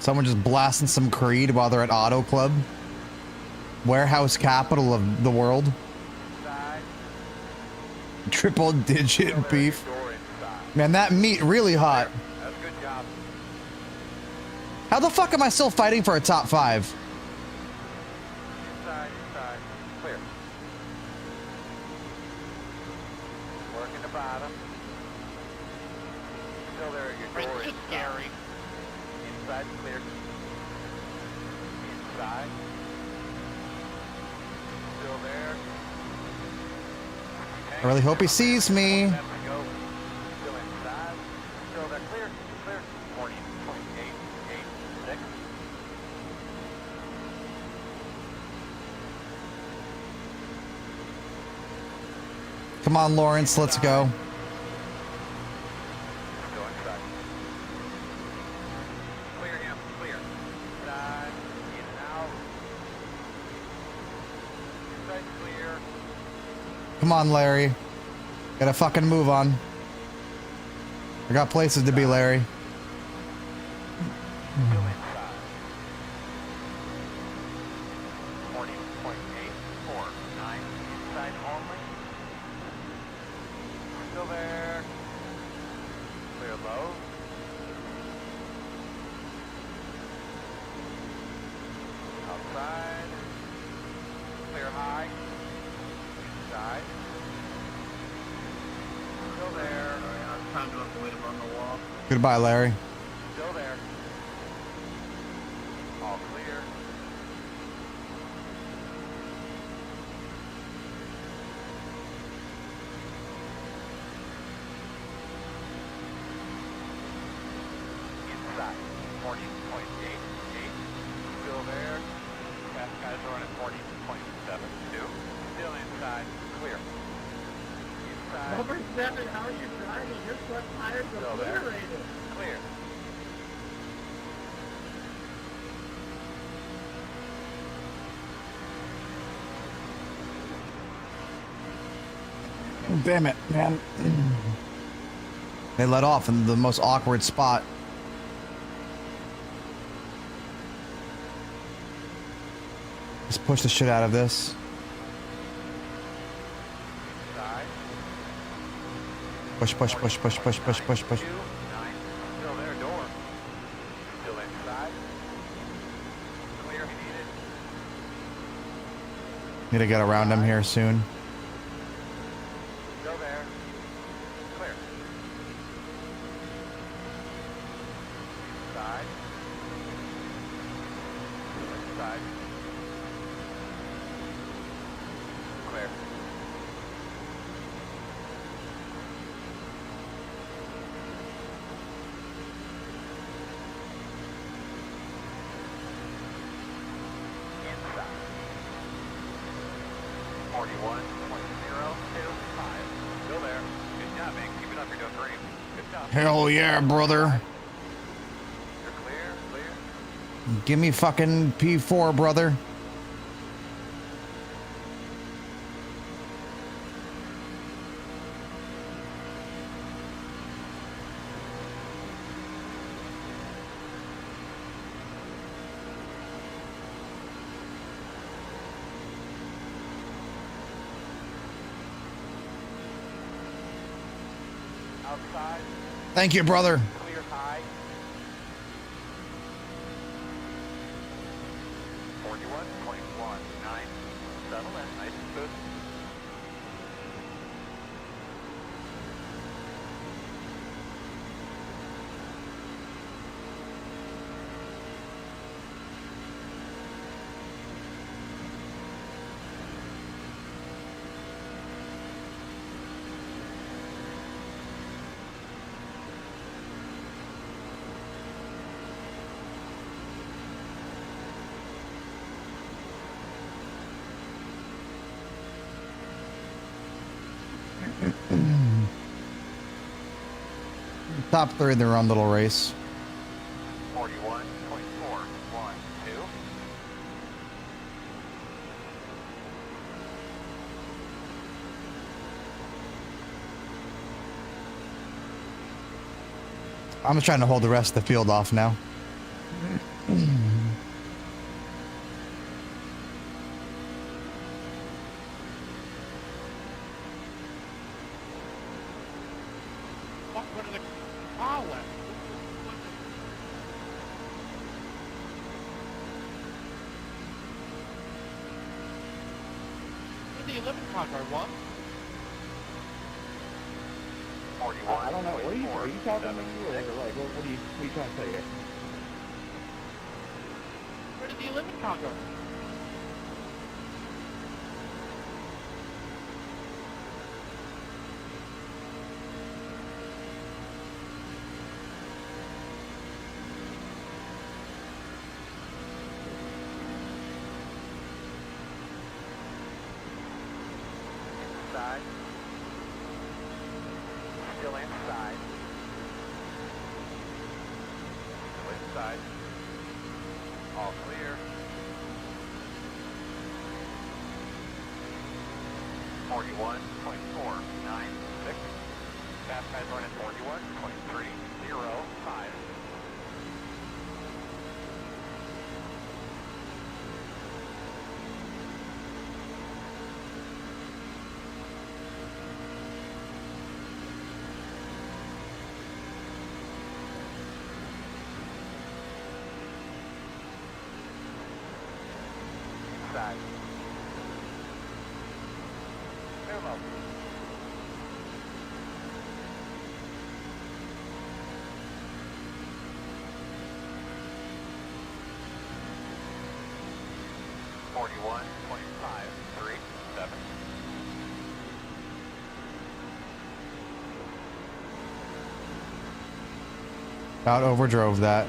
Someone just blasting some Creed while they're at Auto Club. Warehouse capital of the world. Triple digit beef. Man, that meat really hot. That's a good job. How the fuck am I still fighting for a top 5? Inside, clear. Working the bottom. Still there, your door is scary. Inside, clear. Inside. Still there. I really hope he sees me. Still inside. Still there, clear. 40.886. Come on, Lawrence, let's go. Still inside. Clear him, clear. Inside, in and out. Inside, clear. Come on, Larry. Gotta fucking move on. I got places to be, Larry. Still inside. 40.849. Inside only. Still there. Clear low. Outside. Clear high. Inside. Still there. It's time to avoid him on the wall. Goodbye, Larry. Still there. All clear. Inside. 40.88. Still there. Fast guys are on at 40.72. Still inside. Clear. Inside. Over 7, how are you driving? Your front tires are obliterated. Clear. Damn it, man. They let off in the most awkward spot. Just push the shit out of this. Inside. Push, push, push, push, push, push, push, push. 9. Still there, door. Still inside. Clear if needed. Need to get around him here soon. Still there. Clear. Inside. Still inside. Clear. Inside. 41.025. Still there. Good job, man. Keep it up. You're doing great. Good job. Hell yeah, brother. You're clear. Clear. Give me fucking P4, brother. Outside. Thank you, brother. Clear high. 41.19. Settle in. Nice and smooth. Top three in their own little race. 41.412. I'm just trying to hold the rest of the field off now. What are the car left? Where did the 11 car go? What? 41. I don't know. What are you talking to me or like what are you trying to say here? Where did the 11 car go? Inside. Still inside. Still inside. All clear. 41.496. Fast guys running 41.305. Inside. Clear low. .537. About overdrove that.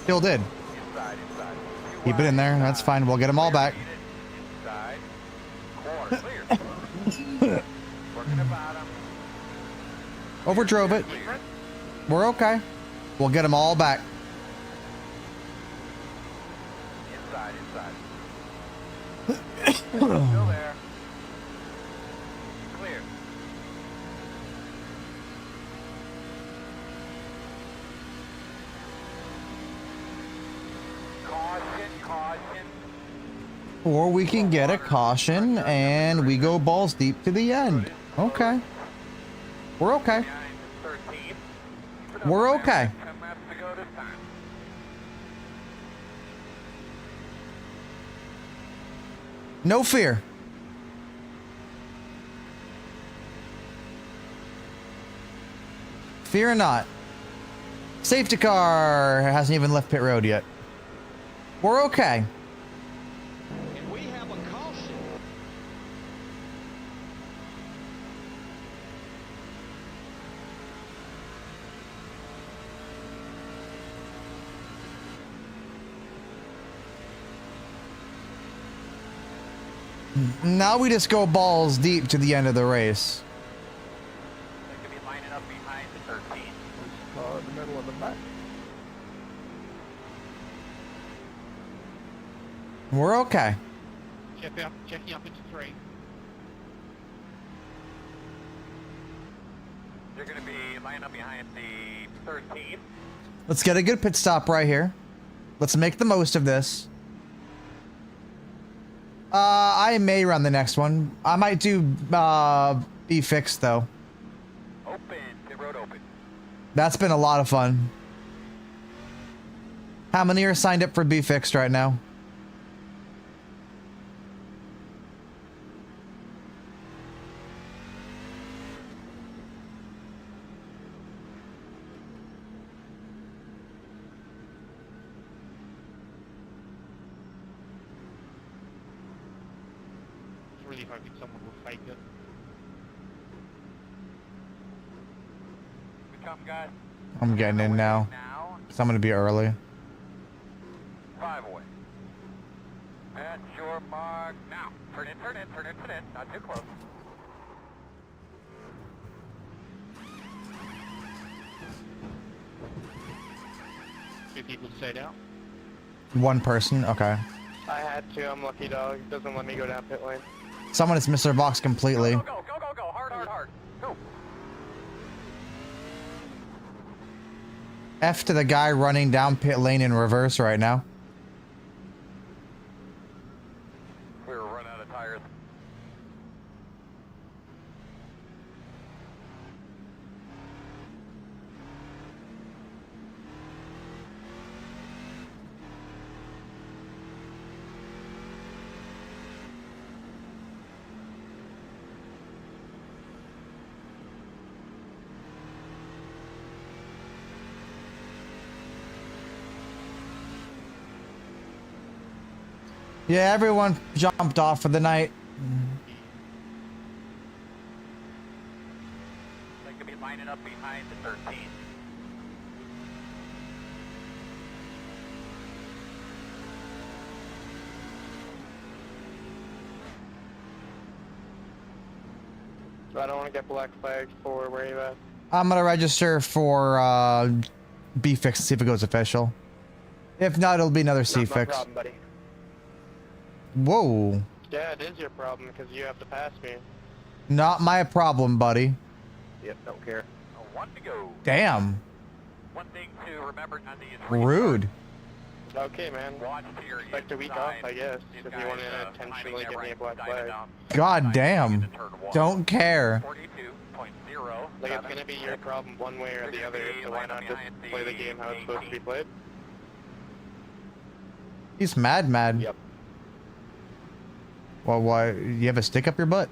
Still did. Inside, inside. Keep it in there. That's fine. We'll get them all back. Inside. Quarter clear. Working the bottom. Overdrove it. We're okay. We'll get them all back. Inside, inside. Still there. Clear. Caution, caution. Or we can get a caution and we go balls deep to the end. Okay. We're okay. Behind 13. We're okay. 10 laps to go this time. No fear. Fear not. Safety car hasn't even left pit road yet. We're okay. And we have a caution. Now we just go balls deep to the end of the race. They could be lining up behind 13. Car in the middle of the back. We're okay. Checking up into 3. They're going to be lining up behind the 13. Let's get a good pit stop right here. Let's make the most of this. I may run the next one. I might do be fixed though. Open. Pit road open. That's been a lot of fun. How many are signed up for be fixed right now? Really hoping someone will fake it. We come, guys. I'm getting in now. Now. So I'm gonna be early. 5 away. At your mark now. Turn in, turn in, turn in, turn in. Not too close. 2 people stayed out. One person. Okay. I had to. I'm lucky dog. It doesn't let me go down pit lane. Someone has missed their box completely. Go, go, go, go, go. Hard, hard, hard. Go. F to the guy running down pit lane in reverse right now. We were running out of tires. Yeah, everyone jumped off for the night. They could be lining up behind the 13. So I don't want to get black flagged for where you at. I'm gonna register for B fix and see if it goes official. If not, it'll be another C Not my fix. problem, buddy. Whoa. Yeah, it is your problem because you have to pass me. Not my problem, buddy. Yep, don't care. One to go. Damn. One thing to remember on these Rude. Okay, man. watch to your Expect a week off, I guess, if you want to intentionally give me a black flag. God damn. Don't care. 42.0. Like, it's going to be your problem one way or the other, so why not just play the game how it's supposed to be played? He's mad. Yep. Well, why? You have a stick up your butt?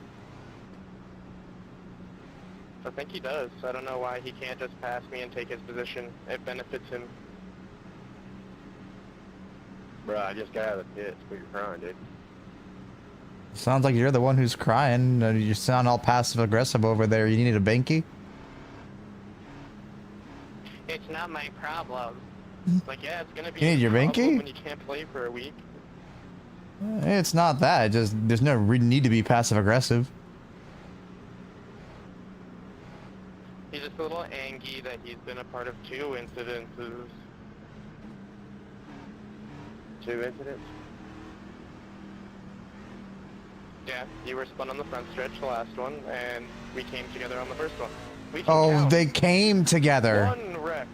I think he does. I don't know why he can't just pass me and take his position. It benefits him. Bro, I just got out of the pits, but you're crying, dude. Sounds like you're the one who's crying. You sound all passive aggressive over there. You need a binky? It's not my problem. Like, yeah, it's gonna be You need your problem binky? when you can't play for a week. It's not that. Just there's no need to be passive aggressive. He's just a little angry that he's been a part of 2 incidences. 2 incidents? Yeah, you were spun on the front stretch, the last one, and we came together on the first one. We can Oh, count. they came together. One wreck.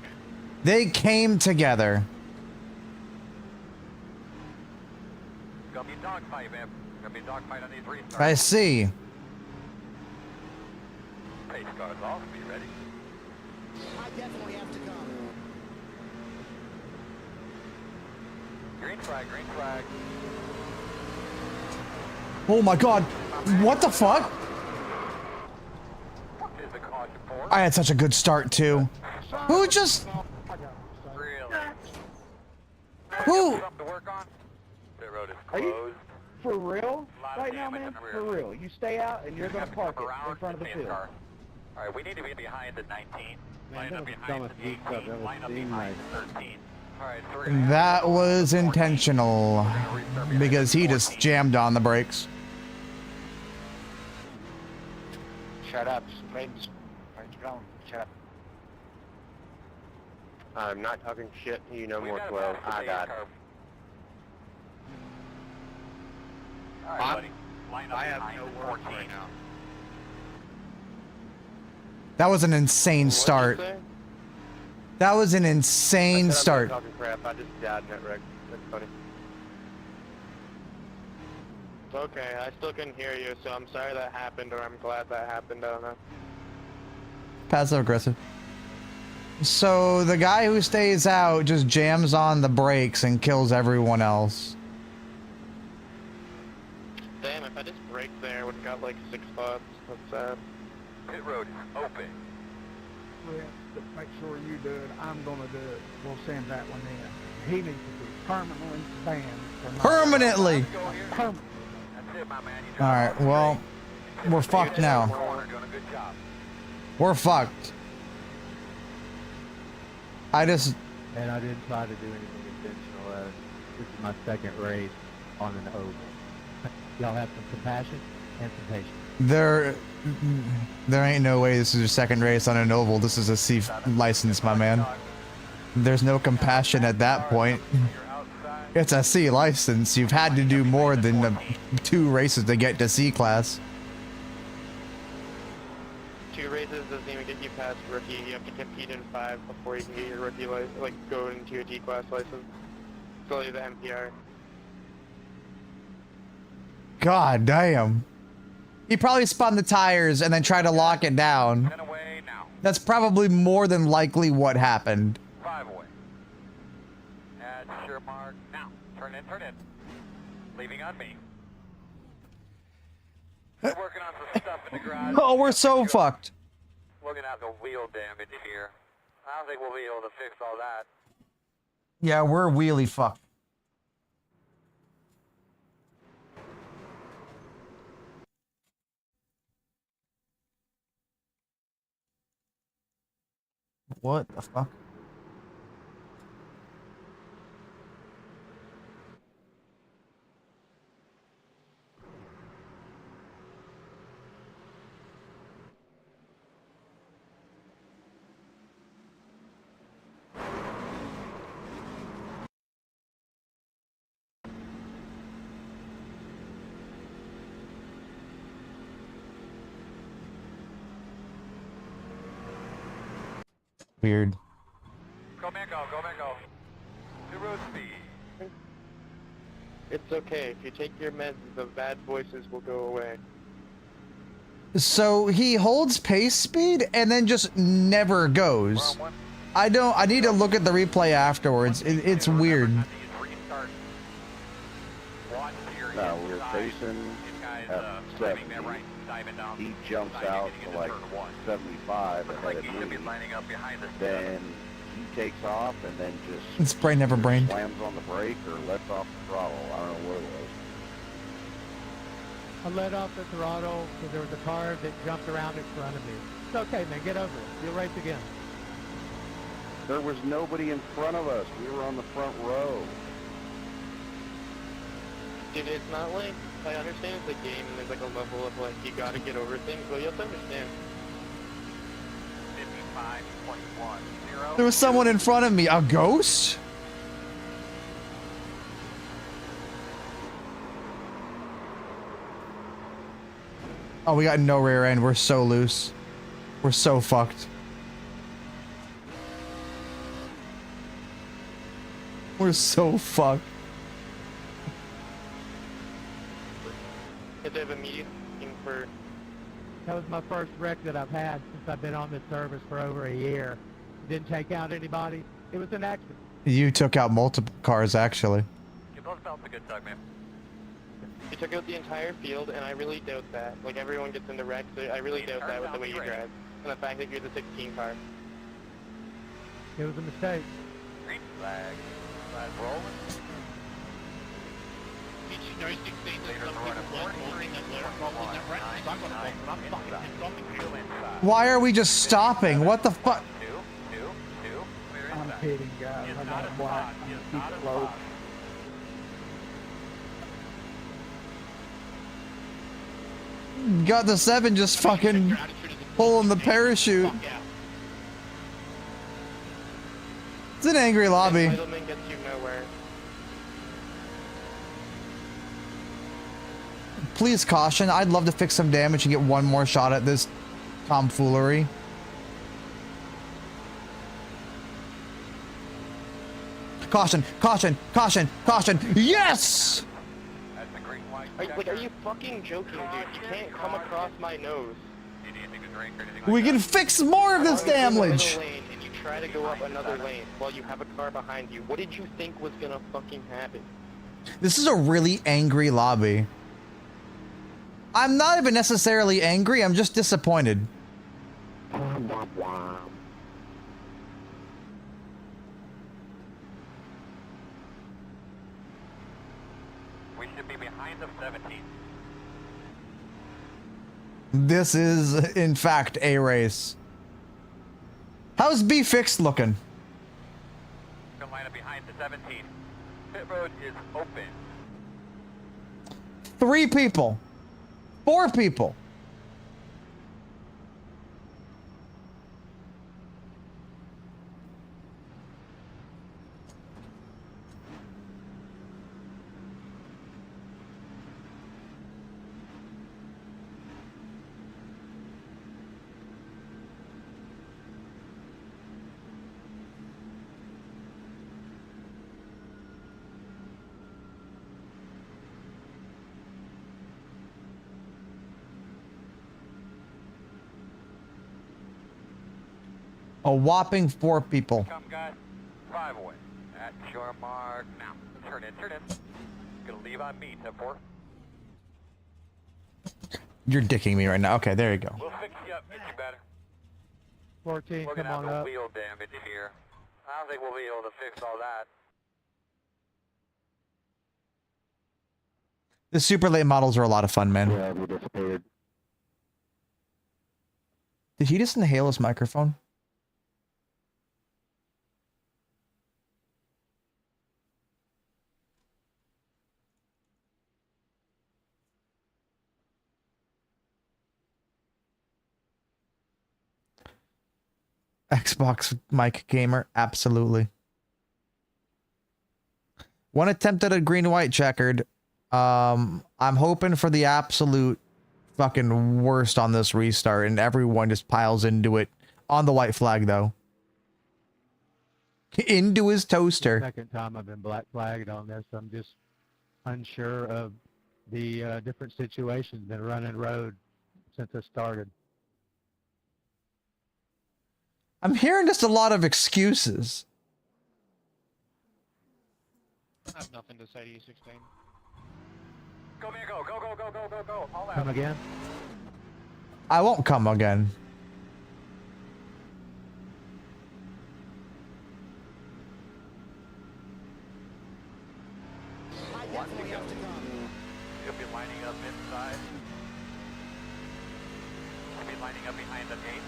They came together. Gonna be dogfight, man. Gonna be dogfight on these restarts. I see. Pace cars off. Be ready. I definitely have to come. Green flag. Green flag. Oh my god. What the fuck? What is the caution for? I had such a good start too. Who just... Really? Who... Something to work on? The road is Are you closed. for real Lot of right now, damage man? in the For rear. real. You stay out and you're going to park it in front of the field. All right, we need to be behind the 19. Line up that was behind dumbest the 18. move I've ever Line up seen, behind like- the 13. All right, so we're gonna That was intentional. Because he just jammed on the brakes. Shut up. Shut up. I'm not talking shit to you no we more, got 12. about I got it. All right, buddy. Line up I have behind no the words 14. right now. That was an insane start. What'd you say? That was an I insane said I'm start. not talking crap. I just died in that wreck. That's funny. It's okay. I still couldn't hear you, so I'm sorry that happened, or I'm glad that happened. I don't know. Passive aggressive. So the guy who stays out just jams on the brakes and kills everyone else. Damn, if I just brake there, I would've got like 6 spots. That's sad. Pit road is open. To make sure you do it, I'm going to do it. We'll send that one in. He needs to be permanently banned. From Permanently! Permanently. That's it, my man. You Alright, well, we're fucked now. corner doing a good job. We're fucked. I just... And I didn't try to do anything intentional. This is my second race on an oval. Y'all have some compassion and some patience. There ain't no way this is your second race on an oval. This is a C license, my man. There's no compassion at that point. It's a C license. You've had to do more than the 2 races to get to C class. 2 races doesn't even get you past rookie. You have to compete in 5 before you can get your rookie license, like go into a D class license. It's only the MPR. God damn. He probably spun the tires and then tried to lock it down. That's probably more than likely what happened. 5 away. At your mark. Now. Turn in, turn in. Leaving on me. We're working on some stuff in the garage. Oh, we're so fucked. Looking at the wheel damage here. I don't think we'll be able to fix all that. Yeah, we're wheelie fucked. What the fuck? Weird. Go man, go, go man, go. To road speed. It's okay. If you take your meds, the bad voices will go away. So he holds pace speed and then just never goes. I need to look at the replay afterwards. It's weird. No, we're facing at 70. He jumps out to like 75 ahead of me. Then he takes off and then just It's brain never brain. slams on the brake or lets off the throttle. I don't know what it was. I let off the throttle because there was a car that jumped around in front of me. It's okay, man. Get over it. You'll race again. There was nobody in front of us. We were on the front row. Dude, it's not like, I understand it's a game and there's like a level of like, you gotta get over things, but you have to understand. 55.10. There was someone in front of me. A ghost? Oh, we got no rear end. We're so loose. We're so fucked. We're so fucked. If they have a meeting for... That was my first wreck that I've had since I've been on this service for over a year. Didn't take out anybody. It was an accident. You took out multiple cars, actually. Give those belts a good tug, man. You took out the entire field, and I really doubt that. Like, everyone gets into wrecks, so I really doubt that with the way you drive. And the fact that you're the 16 car. It was a mistake. Green flag. Flag rolling. Why are we just stopping? What the fuck? I'm kidding, guys. I got a black. I'm gonna keep it low. Got the 7 just fucking pulling the parachute. It's an angry lobby. Entitlement gets you nowhere. Please caution. I'd love to fix some damage and get one more shot at this tomfoolery. Caution, caution, caution, caution. Yes! Are you fucking joking, dude? You can't come across my nose. We can fix more of this damage. Lane and you try to go up another lane while you have a car behind you. What did you think was gonna fucking happen? This is a really angry lobby. I'm not even necessarily angry, I'm just disappointed. We should be behind the 17. This is, in fact, a race. How's B Fixed looking? Line up behind the 17. Pit road is open. 3 people. 4 people. A whopping 4 people. Come, guys. 5 away. At your mark now. Turn in, turn in. Gonna leave on me, 10-4. You're dicking me right now. Okay, there you go. We'll fix you up, get you better. 14, We're come gonna on have up. the wheel damage here. I don't think we'll be able to fix all that. The super late models are a lot of fun, man. Yeah, we dissipated. Did he just inhale his microphone? Xbox mic gamer, absolutely. One attempt at a green-white checkered. I'm hoping for the absolute fucking worst on this restart, and everyone just piles into it on the white flag, though. Into his toaster. Second time I've been black flagged on this. I'm just unsure of the different situations. Been running road since I started. I'm hearing just a lot of excuses. I have nothing to say to you, 16. Go, man, go, go, go, go, go, go, go. All out. Come again? I won't come again. I definitely have to come. You'll be lining up inside. You'll be lining up behind the gate.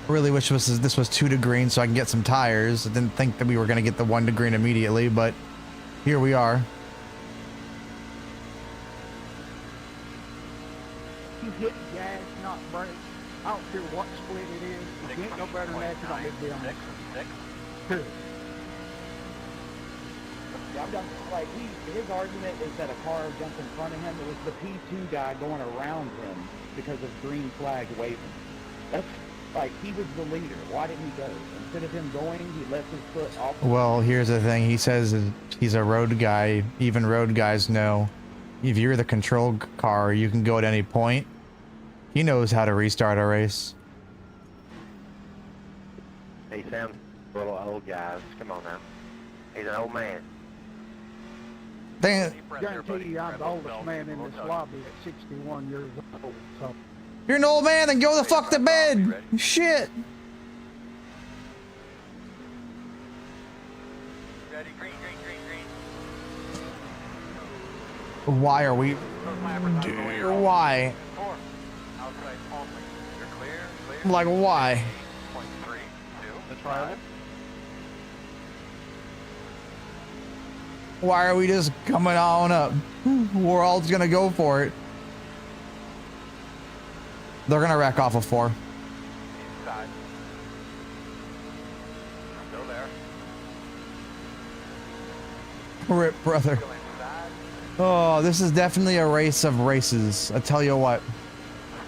I really wish this was 2 to green so I can get some tires. I didn't think that we were going to get the 1 to green immediately, but here we are. You hit gas, not brake. I don't care what split it is. If you ain't no better than that, you don't need to be on this. Good. Yeah, I'm done. Like, his argument is that a car jumped in front of him. It was the P2 guy going around him because of green flag waving. That's like, he was the leader. Why didn't he go? Instead of him going, he left his foot off. Well, here's the thing. He says he's a road guy. Even road guys know if you're the control car, you can go at any point. He knows how to restart a race. Hey, Sam, little old guys, come on now. He's an old man. Guarantee you I'm the oldest man in this lobby at 61 years old, so. You're an old man, then go the fuck to bed. Shit. Ready, green, green, green, green. Why are we? Why? 4. Outside only. You're clear, clear. Like why? 0.3, 2. The trial? Why are we just coming on up? We're all just gonna go for it. They're gonna wreck off a 4. Inside. Still there. Rip, brother. Still inside. Oh, this is definitely a race of races. I tell you what.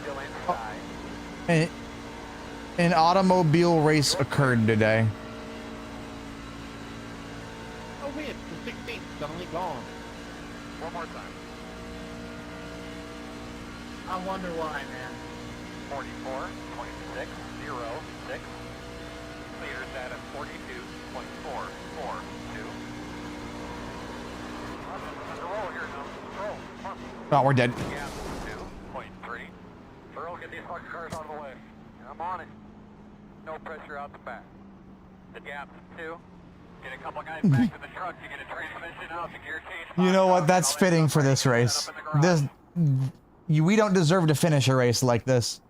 Still inside. An automobile race occurred today. Oh, man, the 16th suddenly gone. One more time. I wonder why, man. 44.606. Clears that at 42.442. Roll here now. Roll. Come on. Oh, we're dead. Yeah, 2.3. Earl, get these fucking cars out of the way. I'm on it. No pressure out the back. The gap, 2. Get a couple guys back to the truck to get a transmission out, the gear change. You know what? That's fitting for this race. We don't deserve to finish a race like this.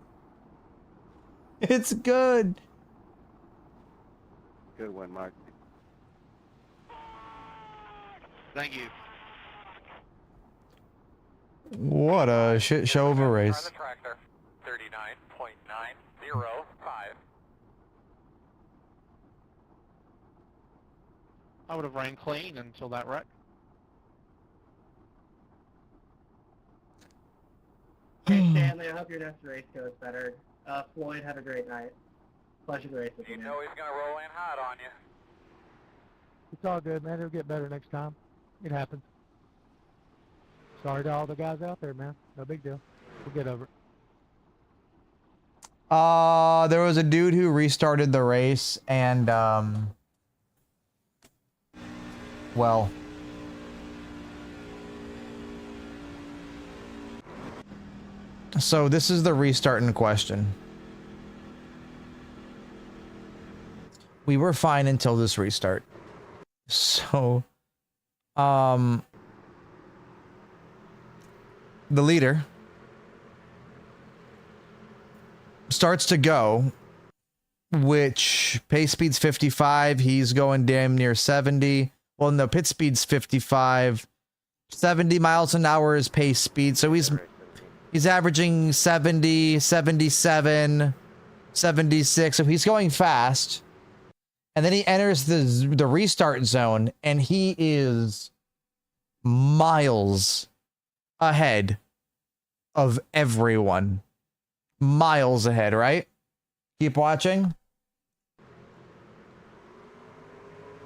It's good. Good one, Mark. Thank you. What a shit show of a race. The tractor, 39.905. I would have ran clean until that wreck. Hey, Stanley, I hope your next race goes better. Floyd, have a great night. Pleasure to race with you. You know he's gonna roll in hot on you. It's all good, man. It'll get better next time. It happens. Sorry to all the guys out there, man. No big deal. We'll get over it. There was a dude who restarted the race and, well, so this is the restart in question. We were fine until this restart. So, the leader starts to go, which pace speed's 55. He's going damn near 70. Well, no, pit speed's 55. 70 miles an hour is pace speed. So he's averaging 70, 77, 76. So he's going fast. And then he enters the restart zone, and he is miles ahead of everyone. Miles ahead, right? Keep watching.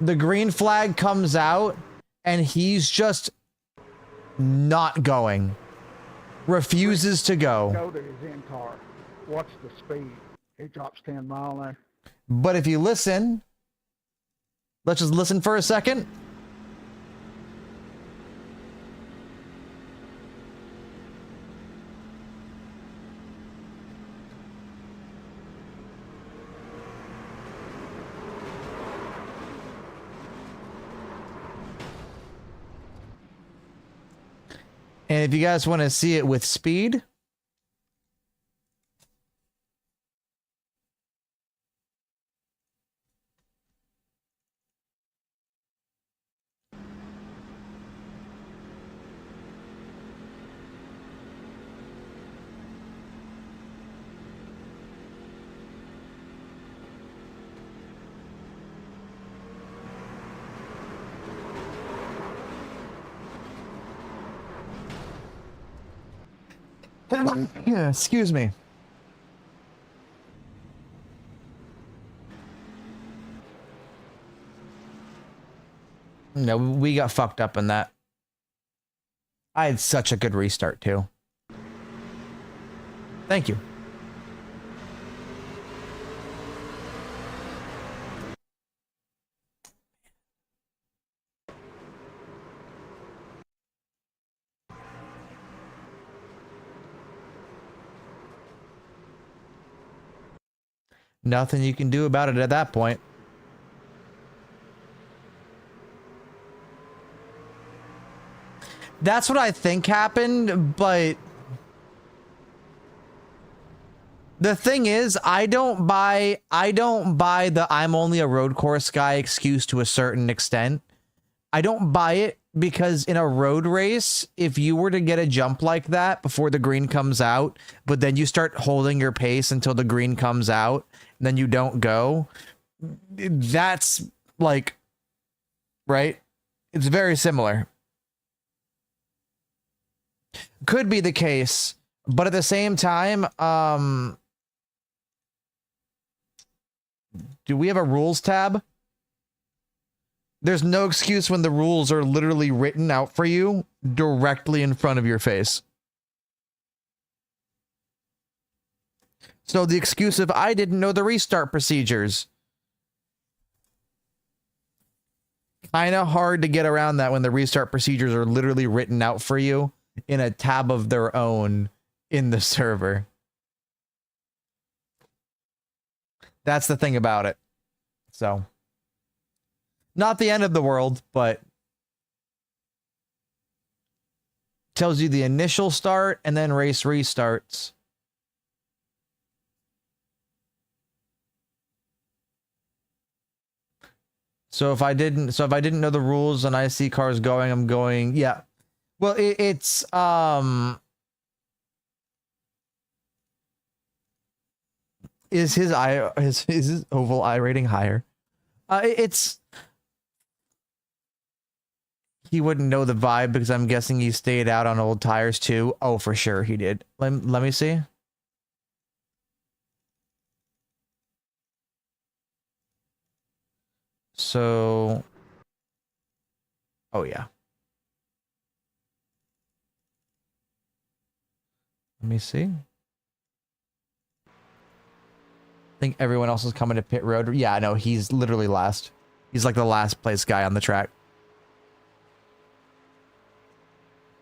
The green flag comes out, and he's just not going. Refuses to go. Go to his in-car. Watch the speed. He drops 10 miles an hour. But if you listen, let's just listen for a second. And if you guys want to see it with speed, yeah, excuse me. No, we got fucked up in that. I had such a good restart too. Thank you. Nothing you can do about it at that point. That's what I think happened, but the thing is, I don't buy the I'm only a road course guy excuse to a certain extent. I don't buy it because in a road race, if you were to get a jump like that before the green comes out, but then you start holding your pace until the green comes out, and then you don't go, that's like, right? It's very similar. Could be the case, but at the same time, do we have a rules tab? There's no excuse when the rules are literally written out for you directly in front of your face. So the excuse of I didn't know the restart procedures. Kind of hard to get around that when the restart procedures are literally written out for you in a tab of their own in the server. That's the thing about it. So, not the end of the world, but tells you the initial start and then race restarts. So if I didn't know the rules and I see cars going, I'm going, yeah. Well, it's is his oval I rating higher? He wouldn't know the vibe because I'm guessing he stayed out on old tires too. Oh, for sure he did. Let me see. So, oh yeah. Let me see. I think everyone else is coming to pit road. Yeah, I know. He's literally last. He's like the last place guy on the track.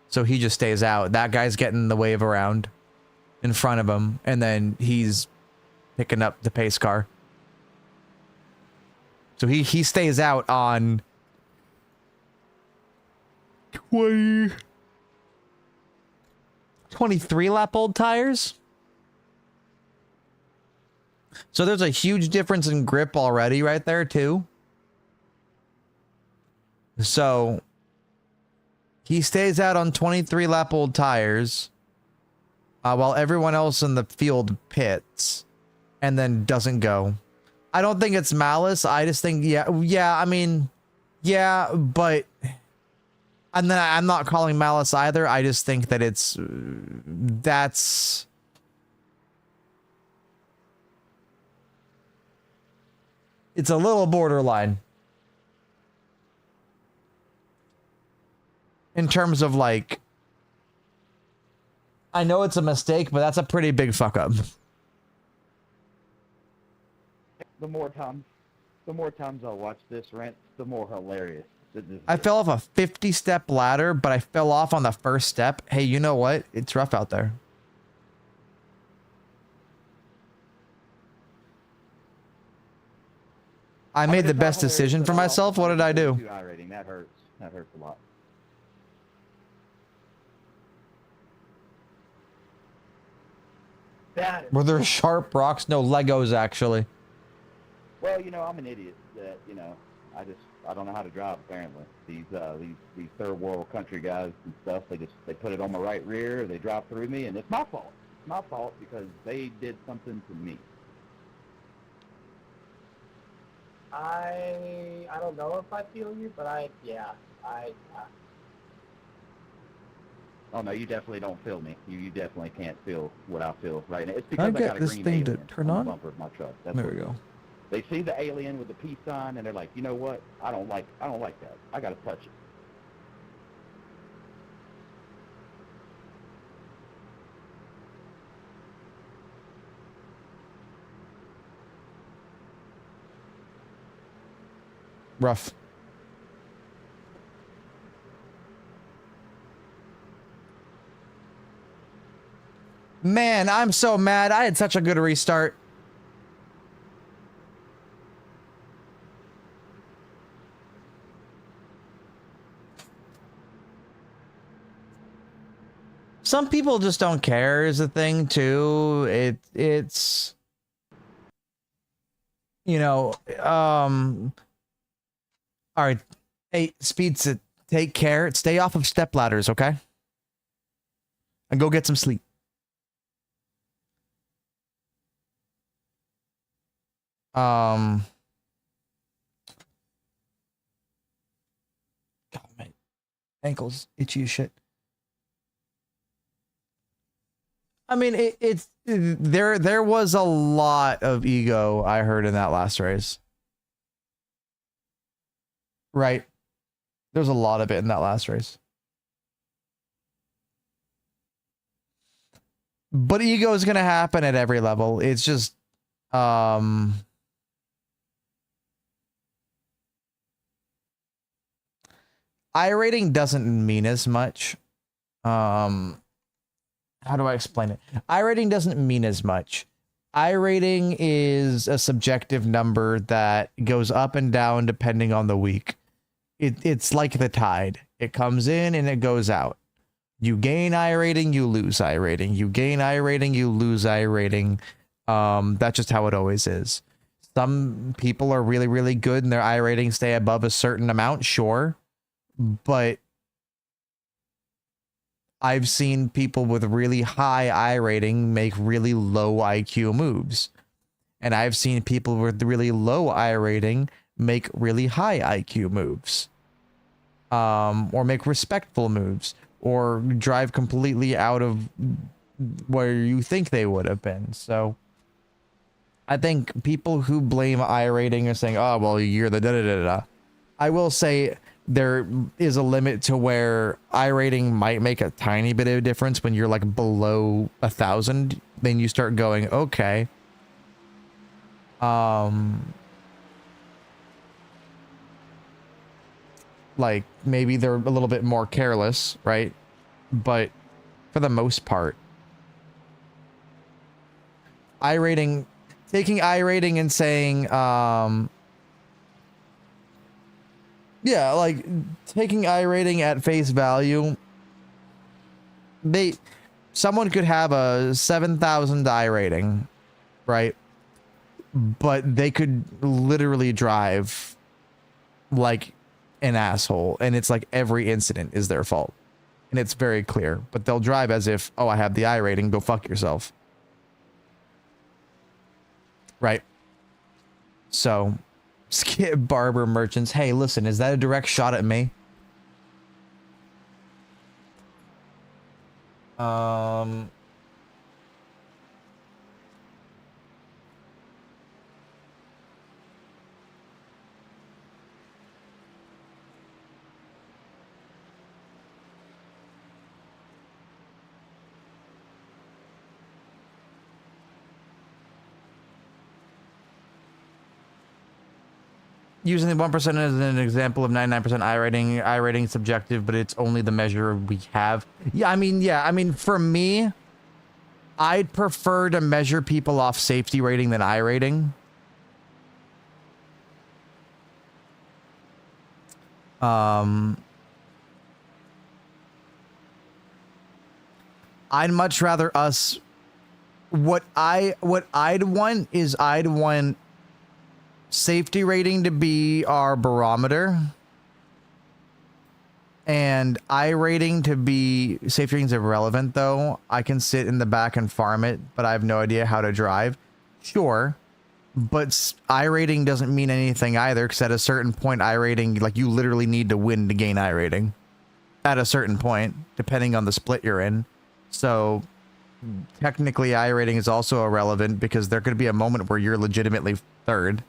So he just stays out. That guy's getting the wave around in front of him, and then he's picking up the pace car. So he stays out on 23 lap old tires. So there's a huge difference in grip already right there too. So he stays out on 23 lap old tires while everyone else in the field pits and then doesn't go. I don't think it's malice. I just think, yeah, I mean, yeah, but, and then I'm not calling malice either. I just think that it's, it's a little borderline. In terms of like, I know it's a mistake, but that's a pretty big fuck up. The more times I'll watch this rant, the more hilarious it is. I fell off a 50-step ladder, but I fell off on the first step. Hey, you know what? It's rough out there. I made the best decision for myself. What did I do? That hurts. That hurts a lot. Were there sharp rocks? No, Legos, actually. Well, you know, I'm an idiot that, you know, I don't know how to drive, apparently. These third world country guys and stuff, they put it on my right rear, they drive through me, and it's my fault. It's my fault because they did something to me. I don't know if I feel you, but I Oh no, you definitely don't feel me. You definitely can't feel what I feel right now. It's because I get got a this green thing to alien turn on on? the bumper of my truck. That's There what we it go. is. They see the alien with the peace sign and they're like, you know what? I don't like that. I gotta touch it. Rough. Man, I'm so mad. I had such a good restart. Some people just don't care is a thing too. It's you know, all right. Hey, Speeds, take care. Stay off of step ladders, okay? And go get some sleep. God, my ankles itchy as shit. I mean, there was a lot of ego I heard in that last race. Right. There's a lot of it in that last race. But ego is going to happen at every level. It's just I-rating doesn't mean as much. How do I explain it? I-rating doesn't mean as much. I-rating is a subjective number that goes up and down depending on the week. It's like the tide. It comes in and it goes out. You gain I-rating, you lose I-rating. You gain I-rating, you lose I-rating. That's just how it always is. Some people are really, really good and their I-rating stay above a certain amount, sure. But I've seen people with really high I-rating make really low IQ moves. And I've seen people with really low I-rating make really high IQ moves. or make respectful moves, or drive completely out of where you think they would have been. So I think people who blame iRating are saying, oh, well, you're the da-da-da-da. I will say there is a limit to where iRating might make a tiny bit of a difference when you're like below 1,000. Then you start going, okay. Like maybe they're a little bit more careless, right? But for the most part, taking iRating and saying, yeah, like taking iRating at face value, someone could have a 7,000 iRating, right? But they could literally drive like an asshole, and it's like every incident is their fault, and it's very clear. But they'll drive as if, oh, I have the iRating, go fuck yourself. Right. So, skip barber merchants. Hey, listen, is that a direct shot at me? Using the 1% as an example of 99% iRating. iRating is subjective, but it's only the measure we have. Yeah, I mean, for me, I'd prefer to measure people off safety rating than iRating. I'd much rather us... What I'd want is I'd want safety rating to be our barometer, and iRating to be... Safety rating's irrelevant, though. I can sit in the back and farm it, but I have no idea how to drive. Sure, but iRating doesn't mean anything either, because at a certain point, iRating, like, you literally need to win to gain iRating. At a certain point, depending on the split you're in. So, technically, iRating is also irrelevant, because there could be a moment where you're legitimately third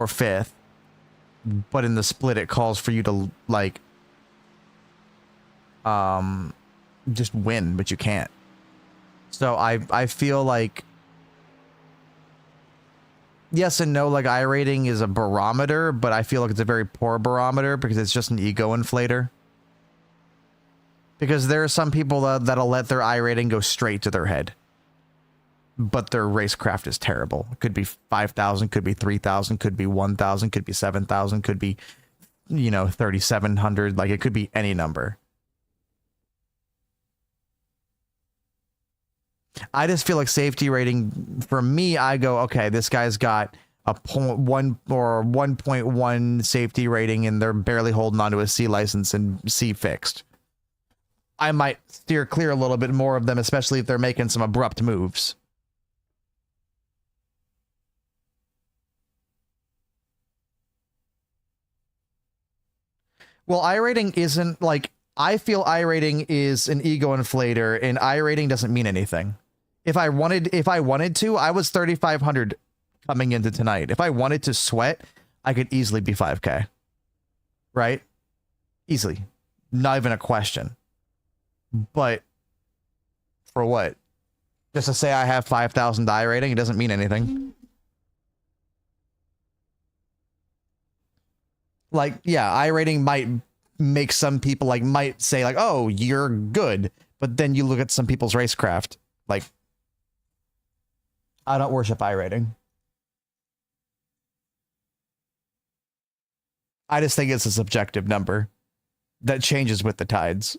or fifth, but in the split it calls for you to like just win, but you can't. So I feel like yes and no, like iRating is a barometer, but I feel like it's a very poor barometer because it's just an ego inflator. Because there are some people that'll let their iRating go straight to their head, but their racecraft is terrible. It could be 5,000, could be 3,000, could be 1,000, could be 7,000, could be, you know, 3,700. Like, it could be any number. I just feel like safety rating, for me, I go, okay, this guy's got a 0.1 or 1.1 safety rating and they're barely holding onto a C license and C fixed. I might steer clear a little bit more of them, especially if they're making some abrupt moves. Well, iRating isn't like, I feel iRating is an ego inflator, and iRating doesn't mean anything. If I wanted to, I was 3,500 coming into tonight. If I wanted to sweat, I could easily be 5K. Right? Easily. Not even a question. But for what? Just to say I have 5,000 iRating, it doesn't mean anything. Like, yeah, iRating might make some people, like, might say, like, oh, you're good. But then you look at some people's racecraft. Like, I don't worship iRating. I just think it's a subjective number that changes with the tides.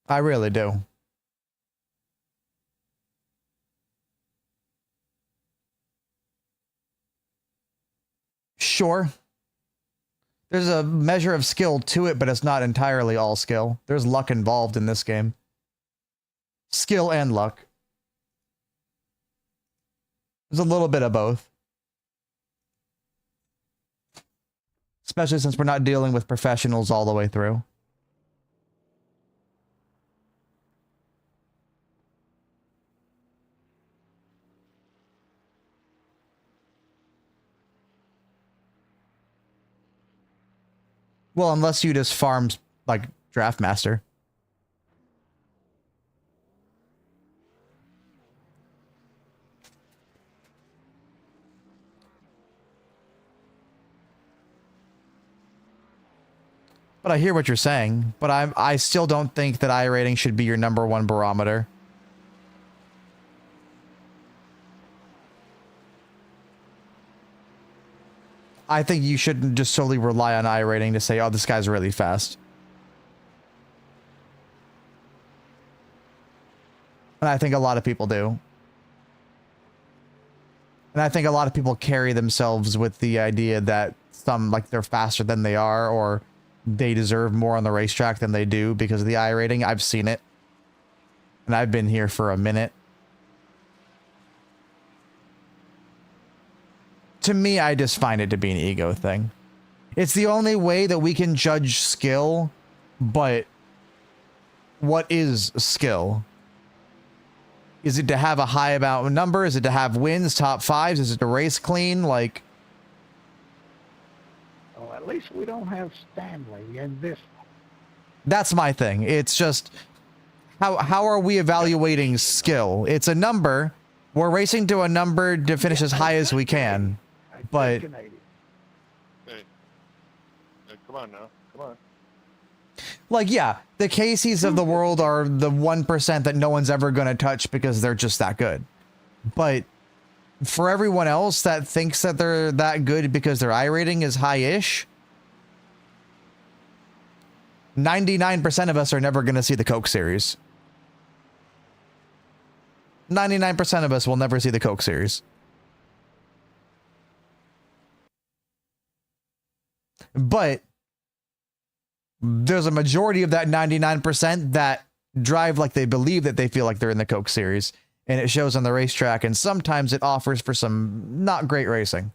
I really do. Sure. There's a measure of skill to it, but it's not entirely all skill. There's luck involved in this game. Skill and luck. There's a little bit of both. Especially since we're not dealing with professionals all the way through. Well, unless you just farm like Draft Master. But I hear what you're saying, but I still don't think that iRating should be your #1 barometer. I think you shouldn't just solely rely on iRating to say, oh, this guy's really fast. And I think a lot of people do. And I think a lot of people carry themselves with the idea that some, like, they're faster than they are, or they deserve more on the racetrack than they do because of the iRating. I've seen it. And I've been here for a minute. To me, I just find it to be an ego thing. It's the only way that we can judge skill, but what is skill? Is it to have a high amount of number? Is it to have wins, top fives? Is it to race clean? Like, Oh, at least we don't have Stanley in this one. that's my thing. It's just, how are we evaluating skill? It's a number. We're racing to a number to finish as high as we can. But Hey, come on now. Come on. like, yeah, the Caseys of the world are the 1% that no one's ever going to touch because they're just that good. But for everyone else that thinks that they're that good because their iRating is high-ish, 99% of us are never going to see the Coke Series. 99% of us will never see the Coke Series. But there's a majority of that 99% that drive like they believe that they feel like they're in the Coke Series, and it shows on the racetrack, and sometimes it offers for some not great racing.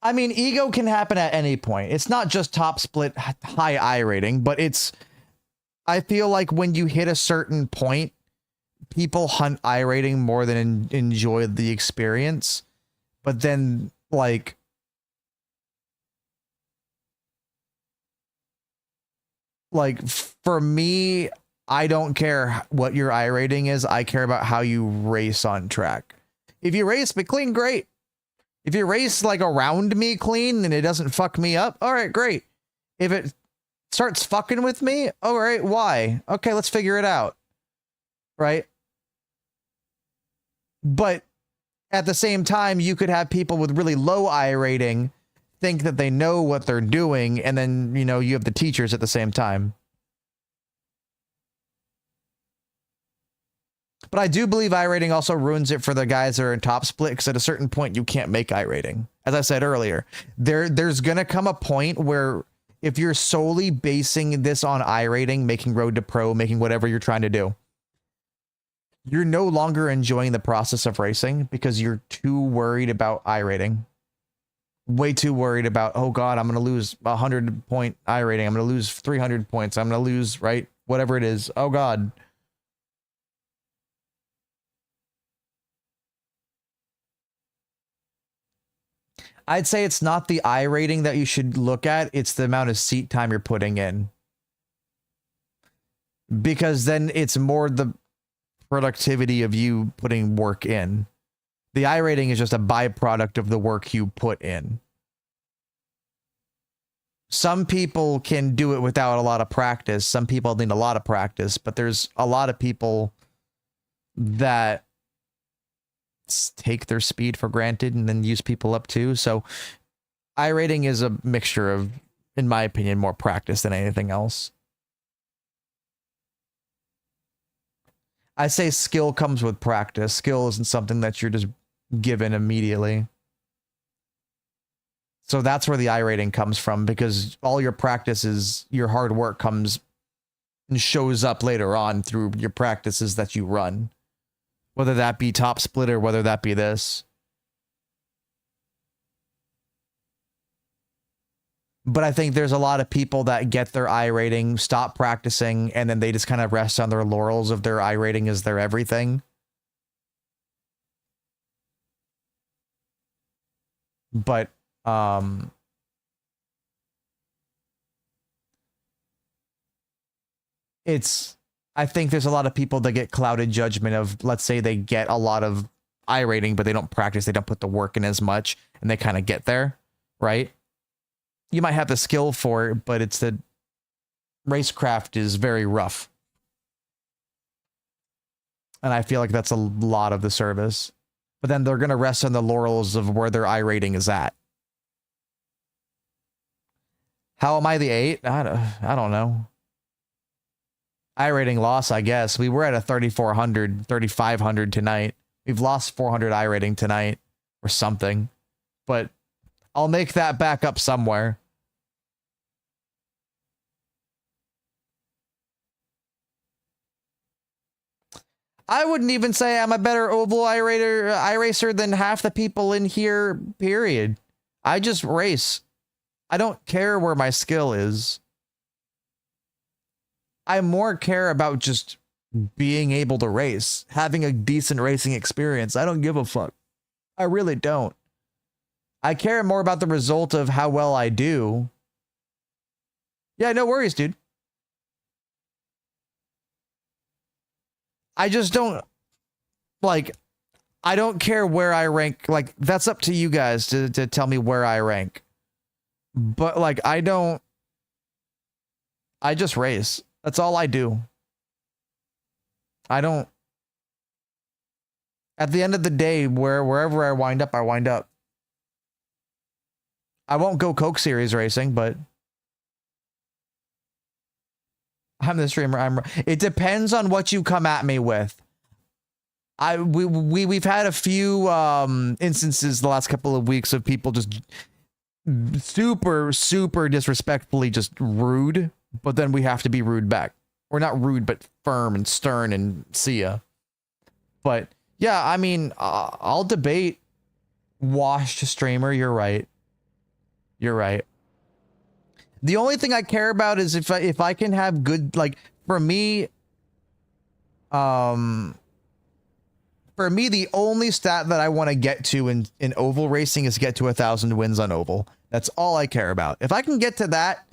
I mean, ego can happen at any point. It's not just top split high iRating, but it's, I feel like when you hit a certain point, people hunt iRating more than enjoy the experience. But then, like, for me, I don't care what your iRating is. I care about how you race on track. If you race me clean, great. If you race like around me clean and it doesn't fuck me up, all right, great. If it starts fucking with me, all right, why? Okay, let's figure it out. Right? But at the same time, you could have people with really low iRating think that they know what they're doing, and then, you know, you have the teachers at the same time. But I do believe iRating also ruins it for the guys that are in top split, because at a certain point, you can't make iRating. As I said earlier, there's going to come a point where if you're solely basing this on iRating, making Road to Pro, making whatever you're trying to do, you're no longer enjoying the process of racing because you're too worried about iRating. Way too worried about, oh God, I'm going to lose 100 point iRating. I'm going to lose 300 points. I'm going to lose, right? Whatever it is. Oh God. I'd say it's not the iRating that you should look at. It's the amount of seat time you're putting in. Because then it's more the productivity of you putting work in. The iRating is just a byproduct of the work you put in. Some people can do it without a lot of practice. Some people need a lot of practice, but there's a lot of people that take their speed for granted and then use people up too. So iRating is a mixture of, in my opinion, more practice than anything else. I say skill comes with practice. Skill isn't something that you're just given immediately. So that's where the I rating comes from, because all your practices, your hard work comes and shows up later on through your practices that you run. Whether that be top split or whether that be this. But I think there's a lot of people that get their I rating, stop practicing, and then they just kind of rest on their laurels of their I rating is their everything. But, I think there's a lot of people that get clouded judgment of, let's say they get a lot of I rating, but they don't practice, they don't put the work in as much, and they kind of get there, right? You might have the skill for it, but it's the racecraft is very rough. And I feel like that's a lot of the service. But then they're going to rest on the laurels of where their I rating is at. How am I the 8? I don't know. I rating loss, I guess. We were at a 3,400, 3,500 tonight. We've lost 400 I rating tonight or something. But I'll make that back up somewhere. I wouldn't even say I'm a better oval iRacer than half the people in here, period. I just race. I don't care where my skill is. I more care about just being able to race, having a decent racing experience. I don't give a fuck. I really don't. I care more about the result of how well I do. Yeah, no worries, dude. I just don't, like, I don't care where I rank. Like, that's up to you guys to tell me where I rank. But, like, I just race. That's all I do. I don't, at the end of the day, wherever I wind up, I wind up. I won't go Coke Series racing, but I'm the streamer. It depends on what you come at me with. We've had a few instances the last couple of weeks of people just super disrespectfully just rude, but then we have to be rude back. Or not rude, but firm and stern and see ya. But yeah, I mean, I'll debate washed streamer. You're right. You're right. The only thing I care about is if I can have good, like, for me, the only stat that I want to get to in oval racing is get to 1,000 wins on oval. That's all I care about. If I can get to that,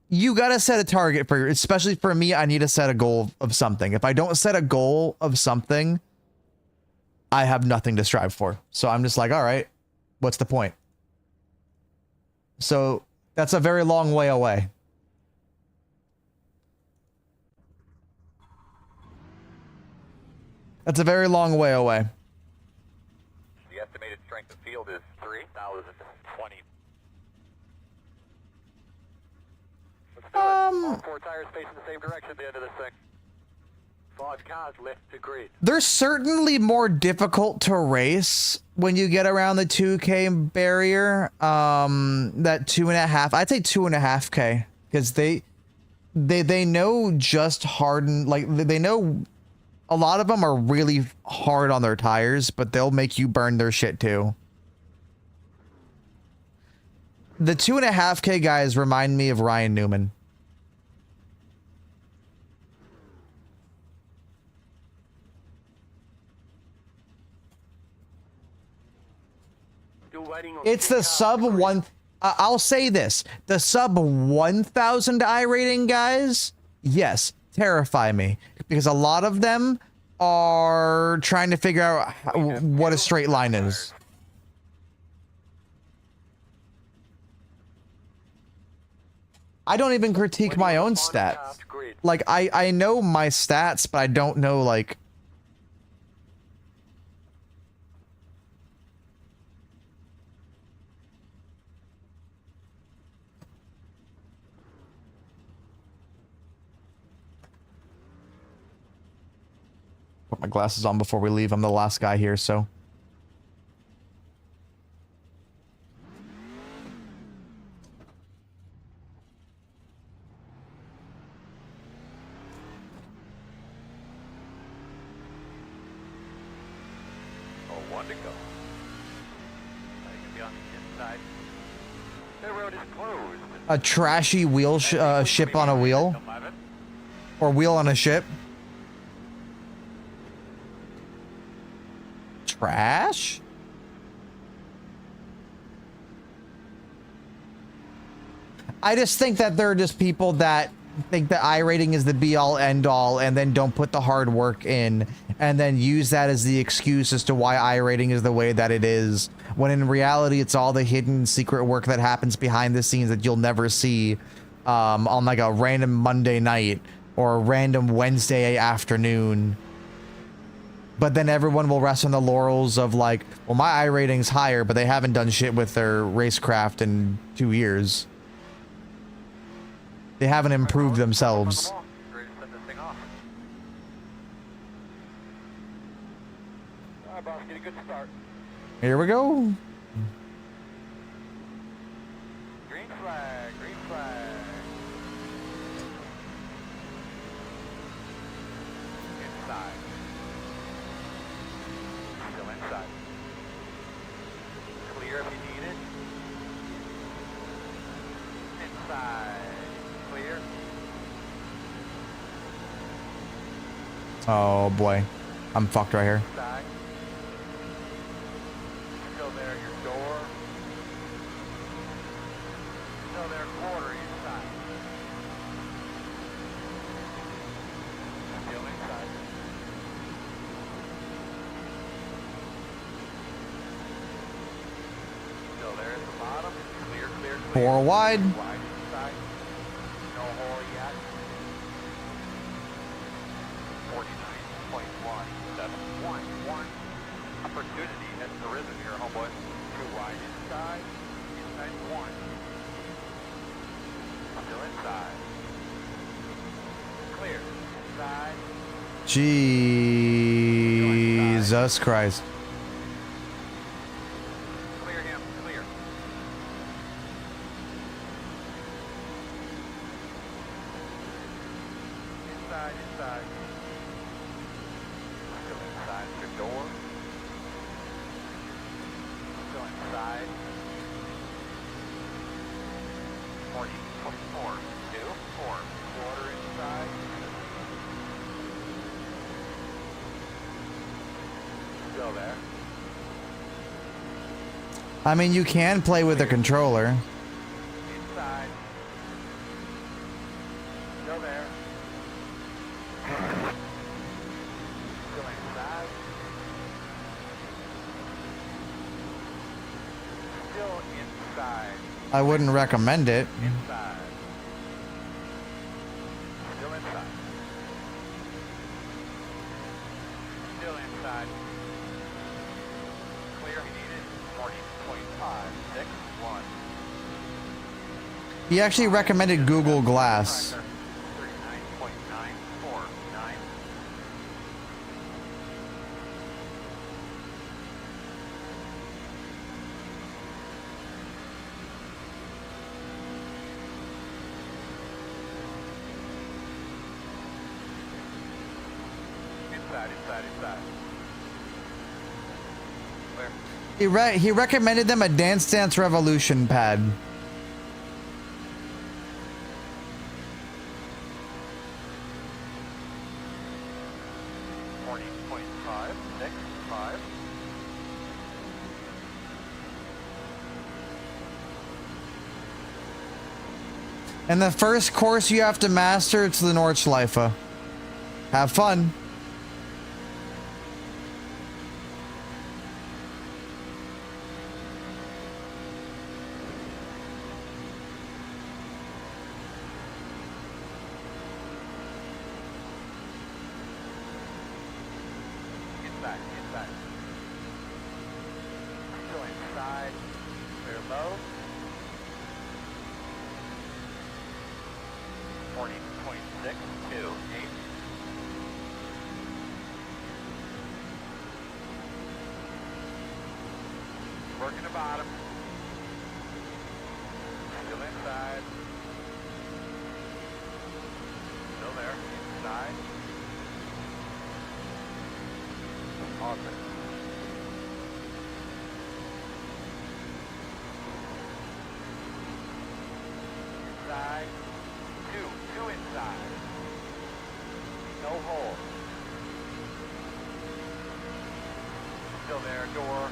you got to set a target for, especially for me, I need to set a goal of something. If I don't set a goal of something, I have nothing to strive for. So I'm just like, all right, what's the point? So that's a very long way away. That's a very long way away. The estimated strength of field is 3,020. Let's do it. All 4 tires facing the same direction at the end of this thing. 5 cars left to grid. They're certainly more difficult to race when you get around the 2K barrier. That 2.5, I'd say 2.5K, because they know just harden, like they know a lot of them are really hard on their tires, but they'll make you burn their shit too. The 2.5K guys remind me of Ryan Newman. It's the sub one. I'll say this: the sub 1,000 I rating guys, yes, terrify me, because a lot of them are trying to figure out what a straight line is. I don't even critique my own stats. Like, I know my stats, but I don't know, like, put my glasses on before we leave. I'm the last guy here, so. One to go. You can be on the inside. The road is closed. A trashy wheel ship on a wheel? Or wheel on a ship? Trash? I just think that there are just people that think that iRating is the be-all end-all and then don't put the hard work in and then use that as the excuse as to why iRating is the way that it is, when in reality it's all the hidden secret work that happens behind the scenes that you'll never see on like a random Monday night or a random Wednesday afternoon. But then everyone will rest on the laurels of like, well, my iRating's higher, but they haven't done shit with their racecraft in 2 years. They haven't improved themselves. Ready to set this thing off. All right, boss, get a good start. Here we go. Green flag, green flag. Inside. Still inside. Clear if you need it. Inside. Clear. Oh boy, I'm fucked right here. Inside. Still there, your door. Still there, quarter inside. Still inside. Still there at the bottom. Clear, clear, clear. 4 wide. Wide inside. No hole yet. 49.171. Opportunity has arisen here, homeboy. 2 wide inside. Inside 1. Still inside. Clear. Inside. Jesus Christ. Clear him. Clear. Inside, inside. Still inside your door. Still inside. 40, 24, 2, 4. Quarter inside. Still there. I mean, you can play with a controller. Inside. Still there. Still inside. Still inside. I wouldn't recommend it. Inside. Still inside. Still inside. Clear if you need it. 40.561. He actually recommended Google Glass. 39.949. Inside, inside, inside. Where? He recommended them a Dance Dance Revolution pad. And the first course you have to master, it's the Nordschleife. Have fun. Inside, inside. Still inside. Clear low. 40.628. Working the bottom. Still inside. Still there. Inside. Awesome. hole. Still there, door.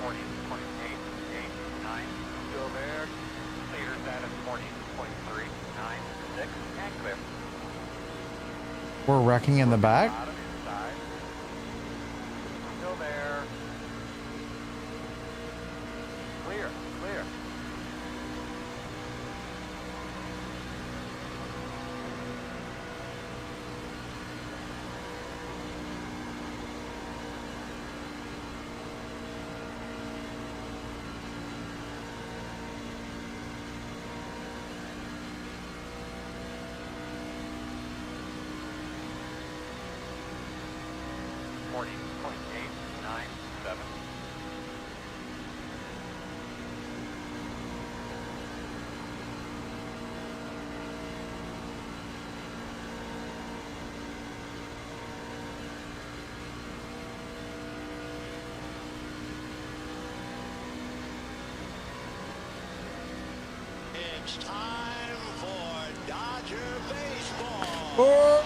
40, 28, 8, 9. Still there. Clear status 40.3, 9, 6, and clear. We're wrecking in the back? Bottom inside. Still there. Clear, clear. It's time for Dodger baseball. Oh,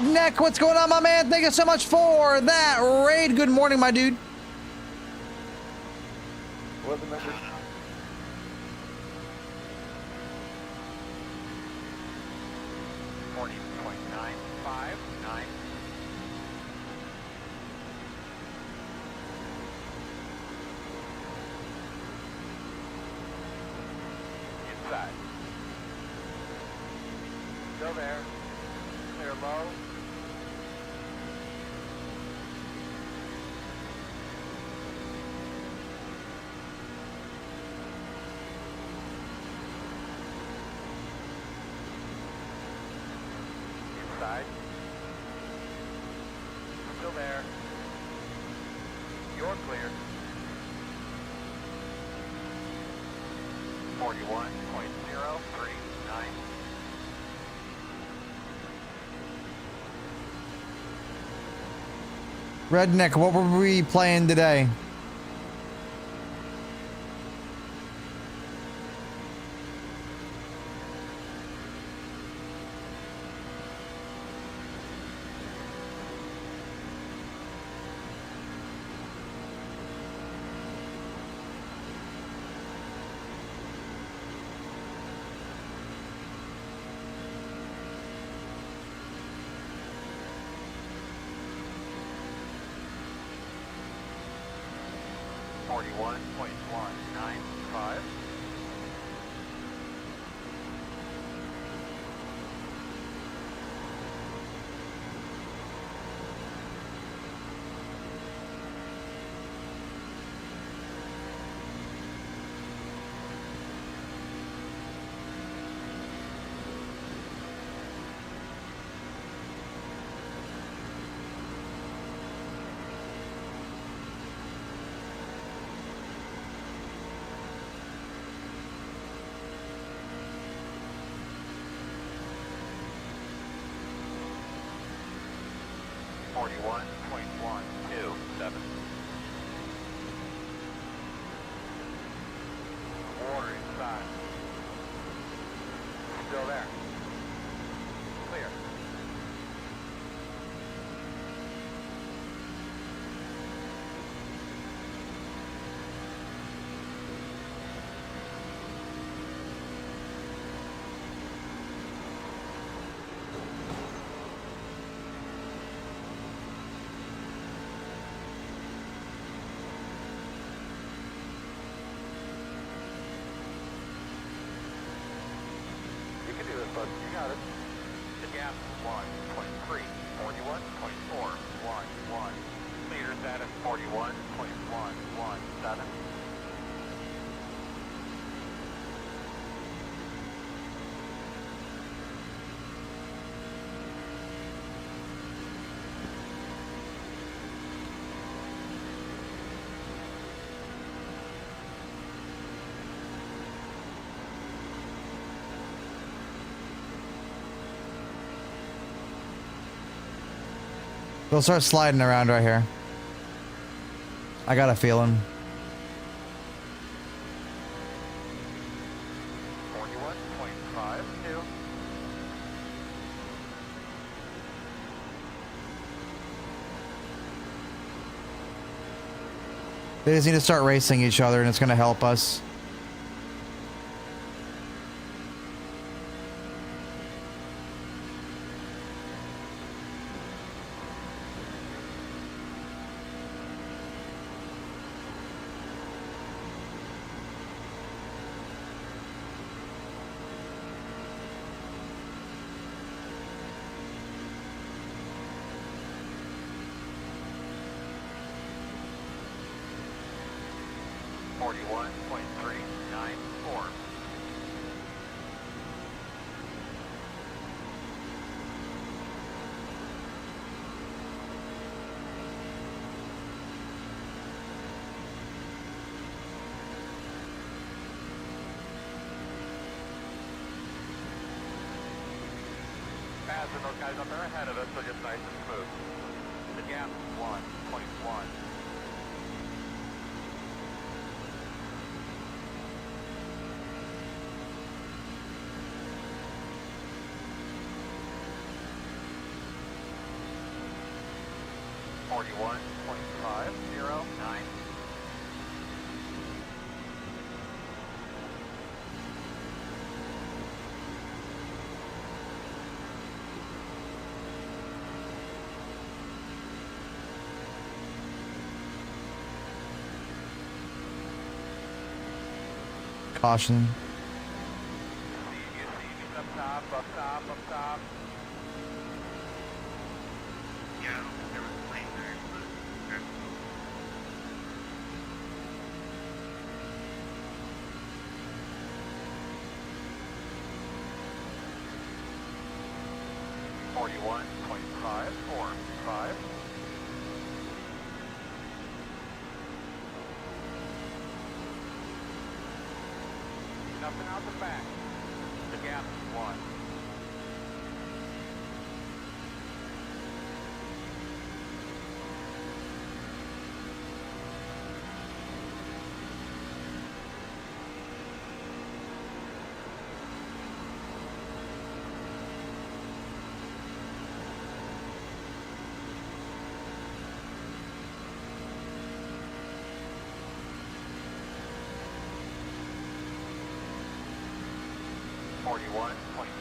Neck, what's going on, my man? Thank you so much for that raid. Good morning, my dude. What's the number? Inside. Still there. Clear low. Inside. Still there. You're clear. 41.039. Redneck, what were we playing today? Water inside. Still there. Clear. You can do this, bud. You got it. The gas is 1.3, 41.411. Meter status 41.117. They'll start sliding around right here. I got a feeling. 41.52. They just need to start racing each other, and it's going to help us. Passing those guys up there ahead of us, so just nice and smooth. The gap 1.1. .509. Caution. Up top, up top, up top. Yeah, I don't think there was a plane there, but there's... .545. Nothing out the back. The gap is 1.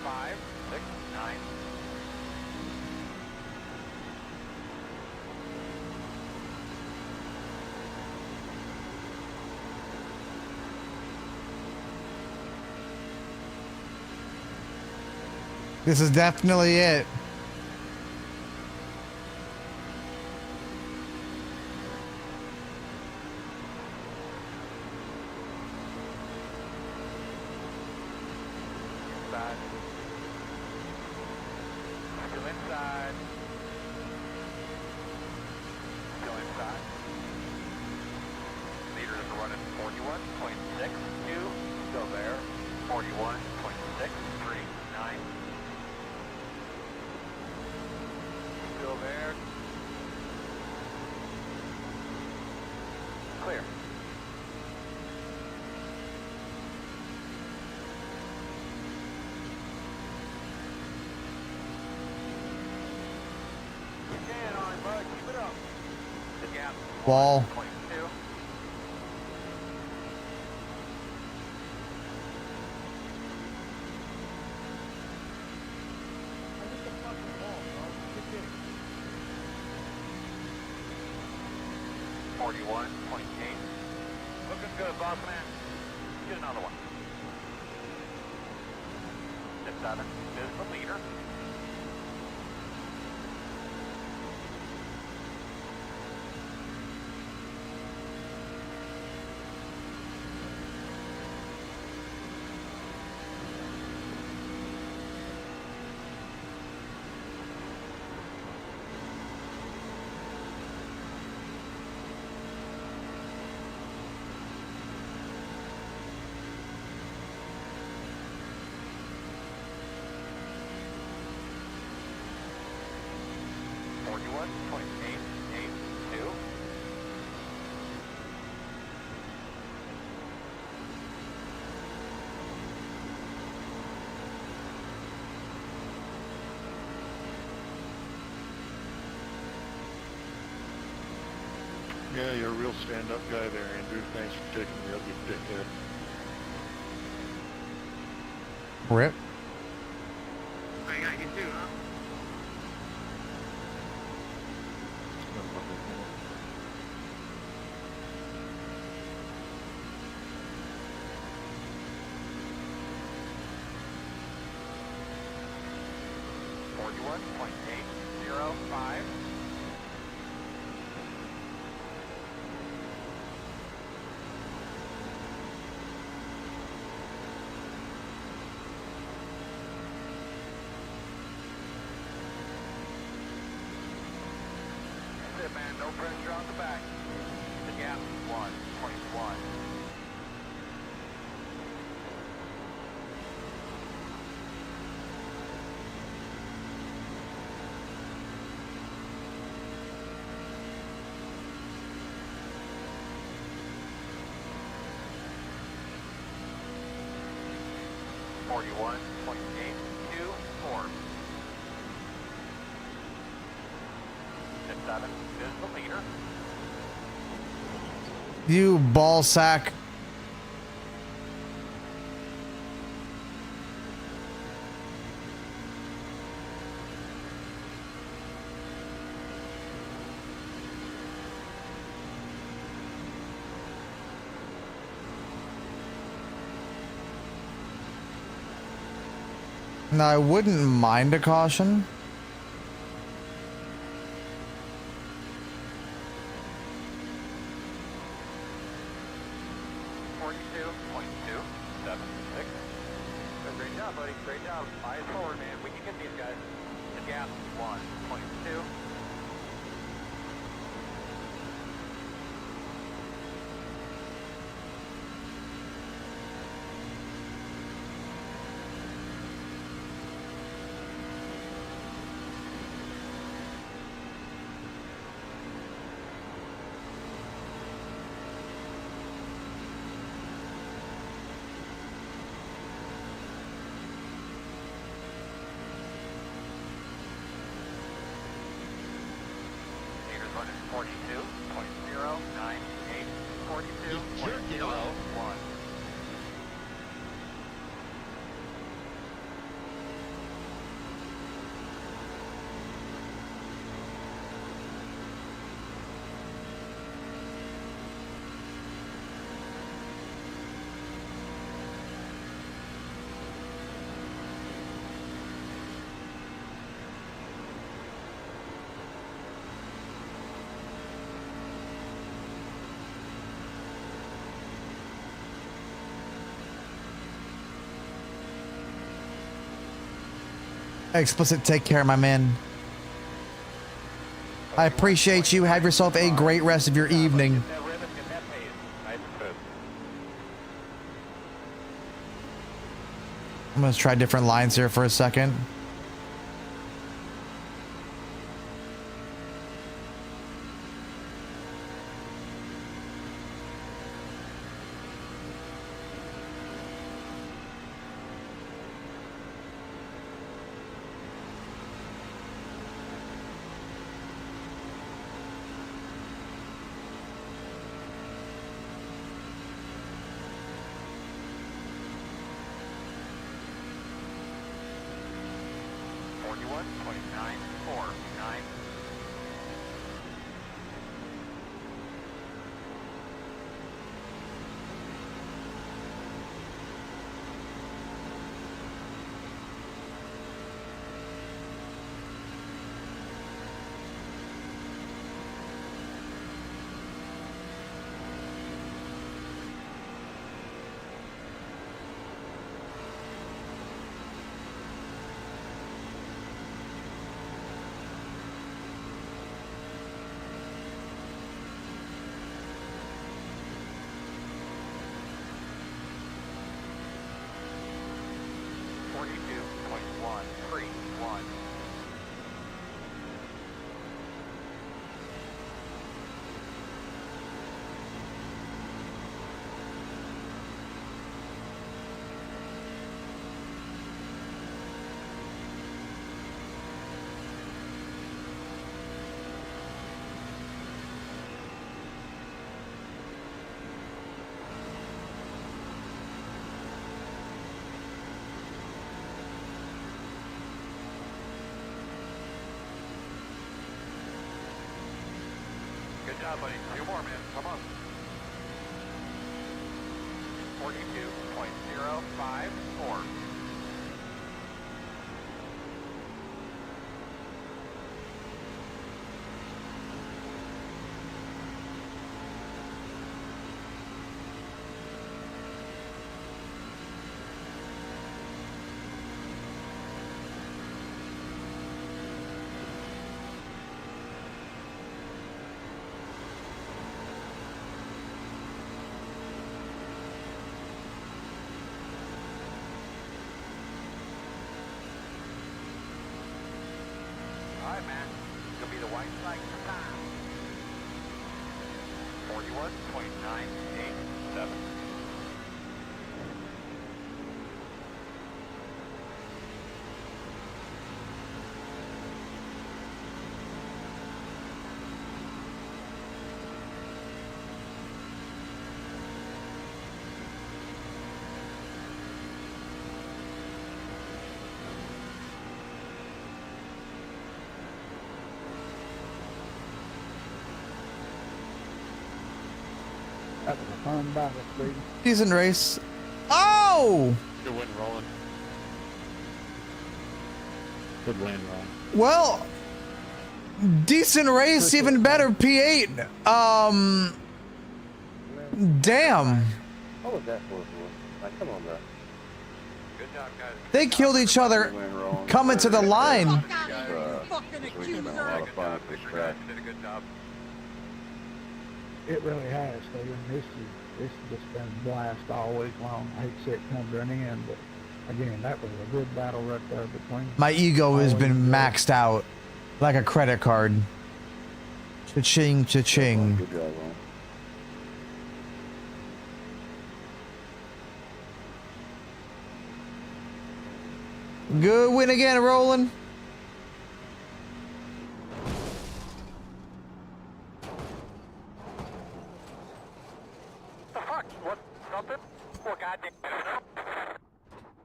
.569. This is definitely it. Inside. Still inside. Still inside. Meters are running 41.62. Still there. 41.639. Still there. Clear. Stand on, bud. Keep it up. The gap. Wall. 22. .8. Looking good, boss man. Get another one. 7 is the leader. Yeah, you're a real stand-up guy there, Andrew. Thanks for taking the ugly dickhead. Rip. I got you too, huh? .805. That's it, man. No pressure on the back. The gap 1.1. .824. 7 is the leader. You ball sack. Now, I wouldn't mind a caution. Great job, buddy. Great job. Eyes forward, man. We can get these guys. The gap 1.2. Leaders running 42.098. 42.01. Explicit, take care, my man. I appreciate you. Have yourself a great rest of your evening. I'm gonna try different lines here for a second. job, buddy. 2 more, man. Come on. 42.054. All right, man. You'll be the white flag for time. 41.987. That was a fun battle, Brady. Decent race. Oh! Good win, Roland. Good win, Roland. Well, decent race, even better P8. Damn. What was that for? Like, come on, bro. Good job, guys. They killed each other coming to the line. Fucking accuser. A lot of fun at this track. Did a good job. It really has, Steven. This has just been a blast all week long. I hate to see it come to an end, but again, that was a good battle right there between. My ego has been maxed out like a credit card. Cha-ching, cha-ching. Good job, Roland. Good win again, Roland. The fuck? What? Something? Oh, goddamn.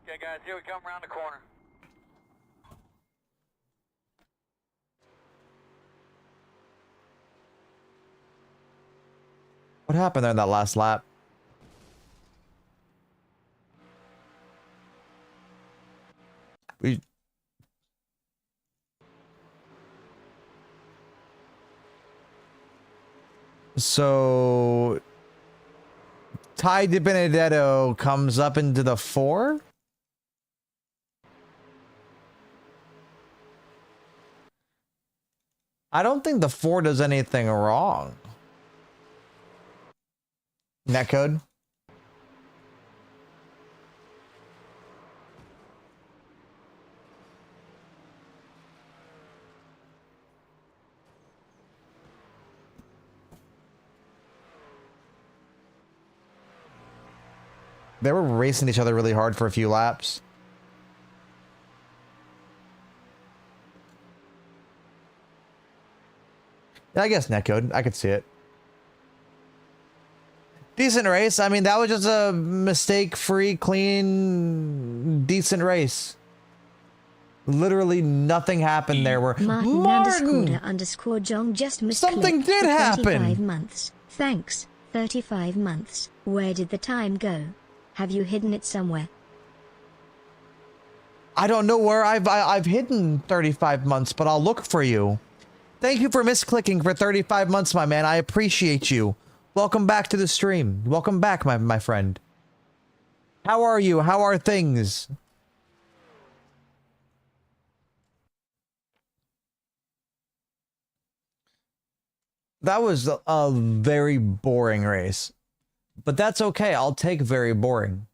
Okay, guys, here we come around the corner. What happened there in that last lap? We... So... Ty DiBenedetto comes up into the 4? I don't think the 4 does anything wrong. Netcode? They were racing each other really hard for a few laps. Yeah, I guess netcode. I could see it. Decent race. I mean, that was just a mistake-free, clean, decent race. Literally nothing happened there. Where Martin _Jong just missed. Something did happen. 35 months. Thanks. 35 months. Where did the time go? Have you hidden it somewhere? I don't know where I've hidden 35 months, but I'll look for you. Thank you for misclicking for 35 months, my man. I appreciate you. Welcome back to the stream. Welcome back, my friend. How are you? How are things? That was a very boring race. But that's okay. I'll take very boring.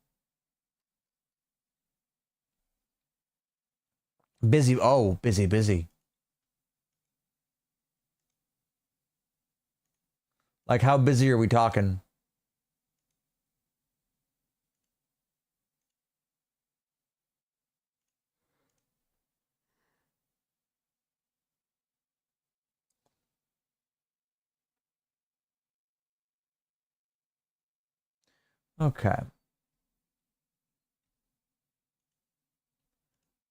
Busy. Oh, busy. Like, how busy are we talking? Okay.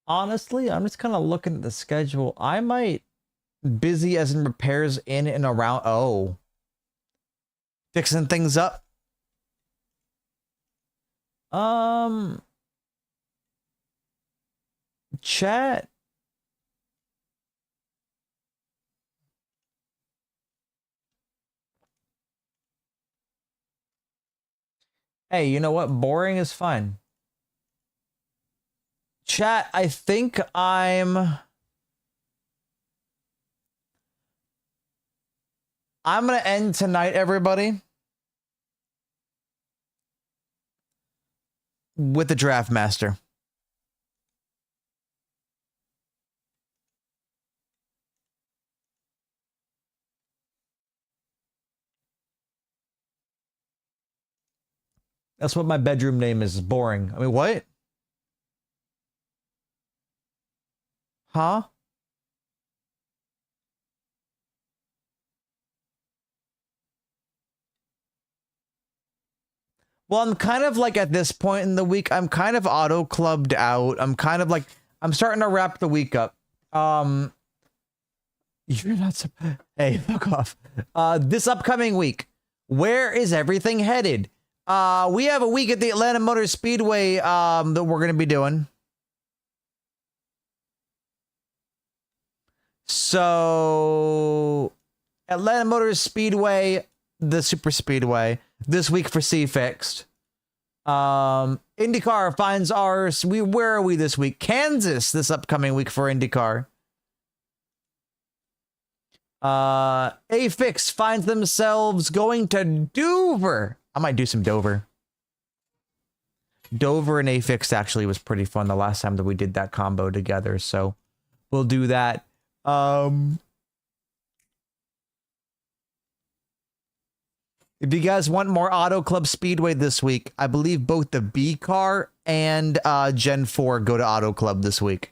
Honestly, I'm just kind of looking at the schedule. I might busy as in repairs in and around. Oh, Fixing things up. Chat. Hey, you know what? Boring is fine. Chat, I think I'm gonna end tonight, everybody, with the Draft Master. That's what my bedroom name is. Boring. I mean, what? Huh? Well, I'm kind of like at this point in the week, I'm kind of auto clubbed out. I'm kind of like, I'm starting to wrap the week up. You're not hey, fuck off. This upcoming week, where is everything headed? We have a week at the Atlanta Motor Speedway that we're going to be doing. So, Atlanta Motor Speedway, the Super Speedway, this week for C Fixed. IndyCar finds ours. Where are we this week? Kansas this upcoming week for IndyCar. A-Fix finds themselves going to Dover. I might do some Dover. Dover and A-Fix actually was pretty fun the last time that we did that combo together, so we'll do that. If you guys want more Auto Club Speedway this week, I believe both the B car and Gen 4 go to Auto Club this week.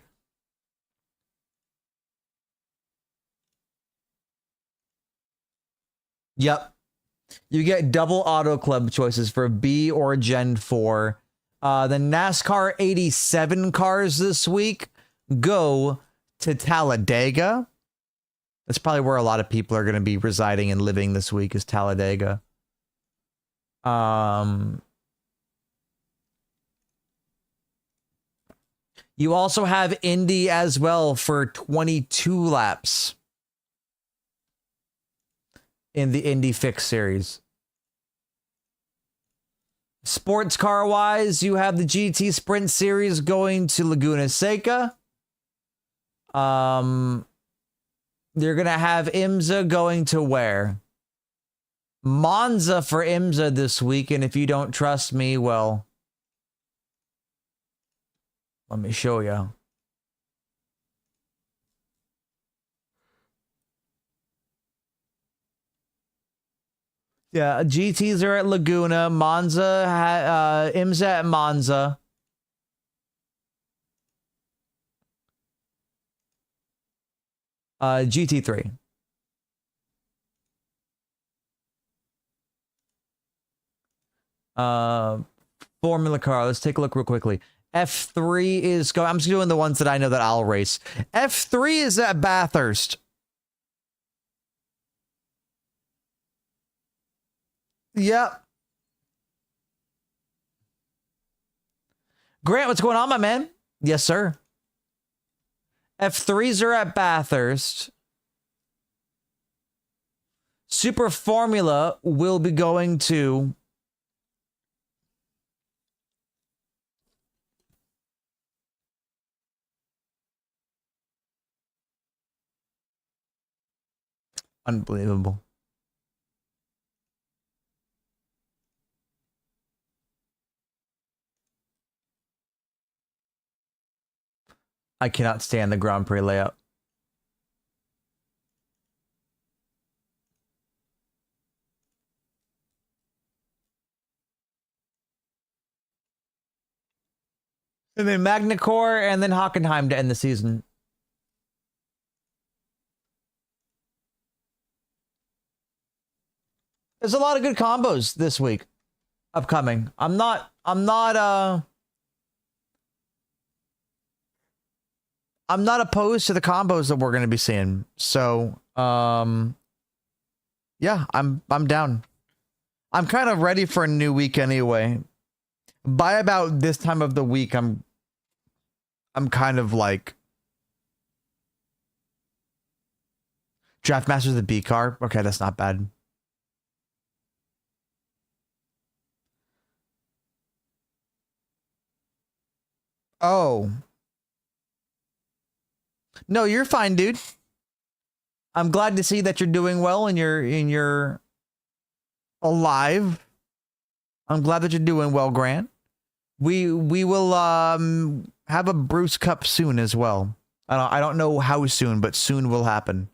Yep. You get double Auto Club choices for B or Gen 4. The NASCAR 87 cars this week go to Talladega. That's probably where a lot of people are going to be residing and living this week, is Talladega. You also have Indy as well for 22 laps in the Indy Fix series. Sports car wise, you have the GT Sprint series going to Laguna Seca. You're gonna have IMSA going to where? Monza for IMSA this week, and if you don't trust me, well, let me show you. Yeah, GTs are at Laguna, Monza, IMSA at Monza. GT3. Formula car. Let's take a look real quickly. F3 is going. I'm just doing the ones that I know that I'll race. F3 is at Bathurst. Yep. Grant, what's going on, my man? Yes, sir. F3s are at Bathurst. Super Formula will be going to unbelievable. I cannot stand the Grand Prix layout. And then Magna-Core and then Hockenheim to end the season. There's a lot of good combos this week upcoming. I'm not opposed to the combos that we're going to be seeing. So, yeah, I'm down. I'm kind of ready for a new week anyway. By about this time of the week, I'm kind of like Draft Master's the B car. Okay, that's not bad. Oh. No, you're fine, dude. I'm glad to see that you're doing well and you're alive. I'm glad that you're doing well, Grant. We will have a Bruce Cup soon as well. I don't know how soon, but soon will happen.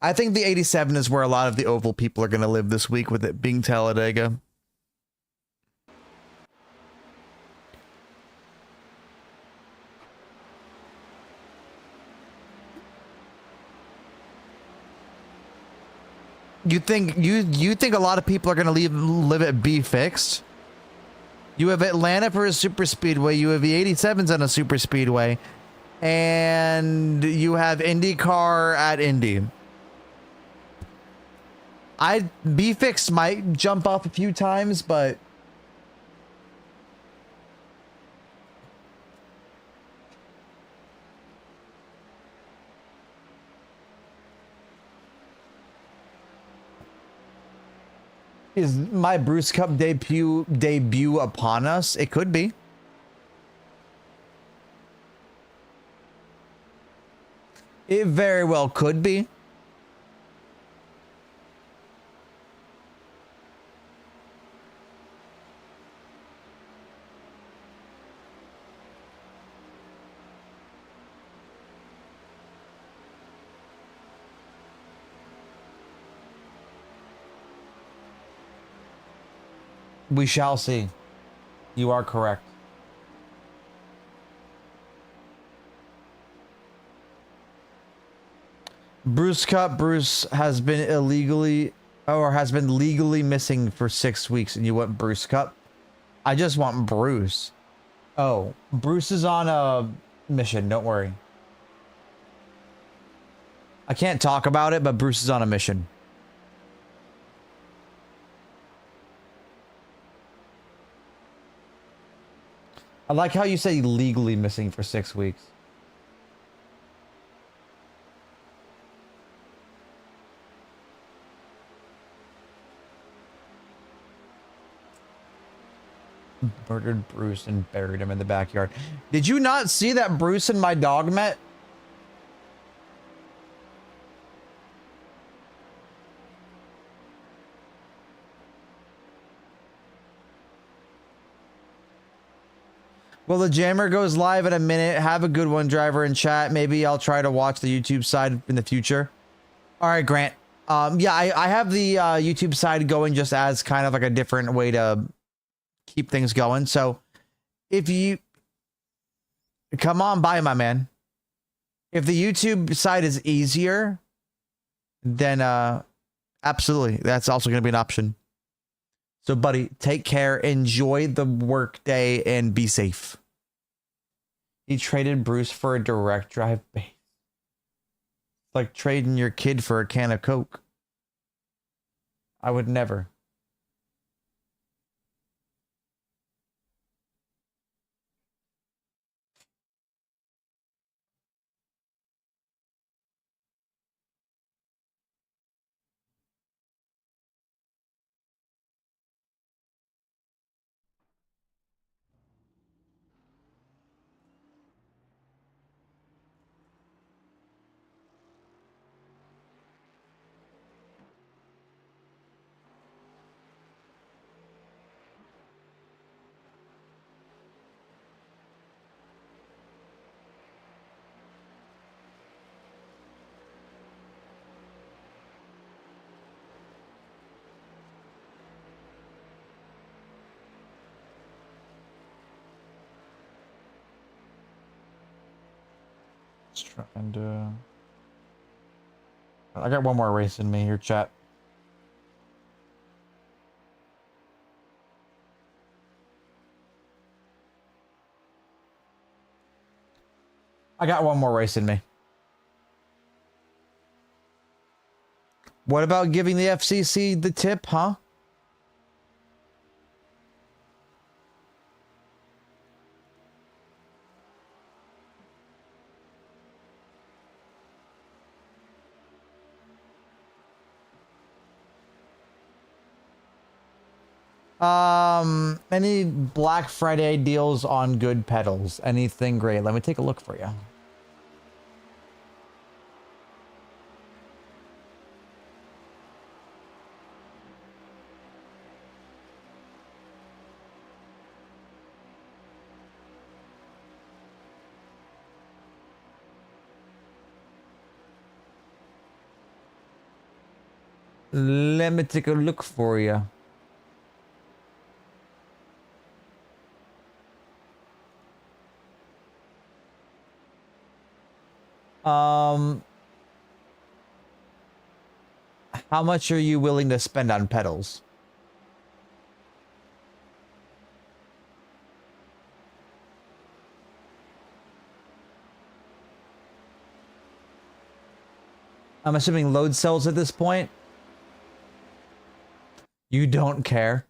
I think the 87 is where a lot of the oval people are going to live this week, with it being Talladega. You think a lot of people are going to live at B fixed? You have Atlanta for a super speedway. You have the 87s on a super speedway, and you have IndyCar at Indy. B fixed might jump off a few times, but is my Bruce Cup debut upon us? It could be. It very well could be. We shall see. You are correct. Bruce has been legally missing for 6 weeks, and you want Bruce Cup? I just want Bruce. Oh, Bruce is on a mission. Don't worry. I can't talk about it, but Bruce is on a mission. I like how you say legally missing for 6 weeks. Murdered Bruce and buried him in the backyard. Did you not see that Bruce and my dog met? Well, the jammer goes live in a minute. Have a good one, driver in chat. Maybe I'll try to watch the YouTube side in the future. All right, Grant. Yeah, I have the YouTube side going just as kind of like a different way to keep things going. So if you come on by, my man, if the YouTube side is easier, then absolutely, that's also going to be an option. So, buddy, take care, enjoy the work day, and be safe. He traded Bruce for a direct drive base. It's like trading your kid for a can of Coke. I would never. Trying to... I got one more race in me here, chat. I got one more race in me. What about giving the FCC the tip, huh? Any Black Friday deals on good pedals? Anything great? Let me take a look for you. Let me take a look for you. How much are you willing to spend on pedals? I'm assuming load cells at this point. You don't care.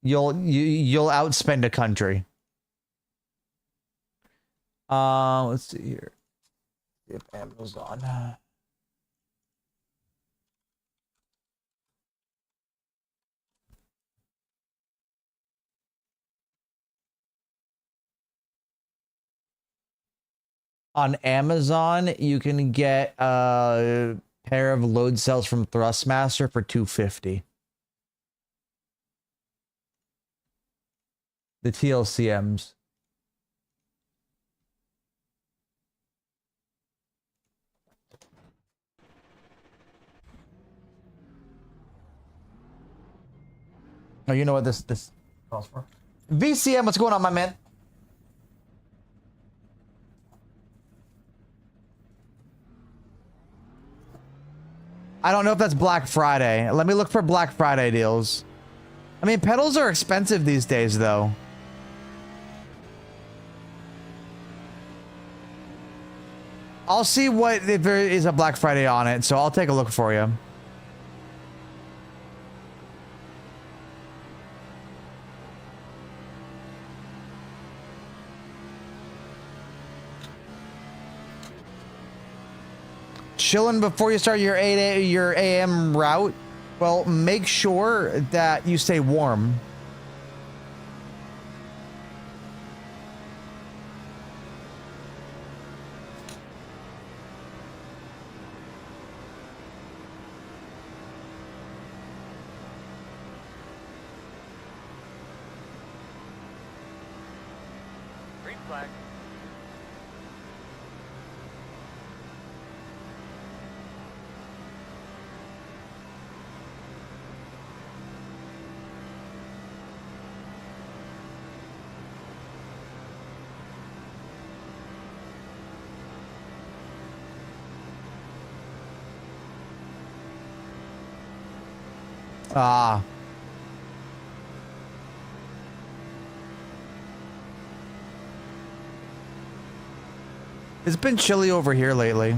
You'll outspend a country. Let's see here. If Amazon. On Amazon, you can get a pair of load cells from Thrustmaster for $250. The TLCMs. Oh, you know what this calls for? VCM, what's going on, my man? I don't know if that's Black Friday. Let me look for Black Friday deals. I mean, pedals are expensive these days, though. I'll see what if there is a Black Friday on it, so I'll take a look for you. Chilling before you start your 8 your AM route. Well, make sure that you stay warm. Green flag. Ah. It's been chilly over here lately.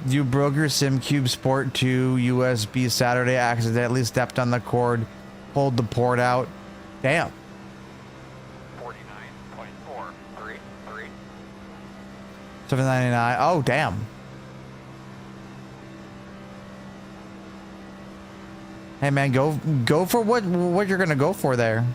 You broke your SimCube Sport 2 USB Saturday, accidentally stepped on the cord, pulled the port out. Damn. 49.433. $7.99. Oh, damn. Hey man, go for what you're gonna go for there.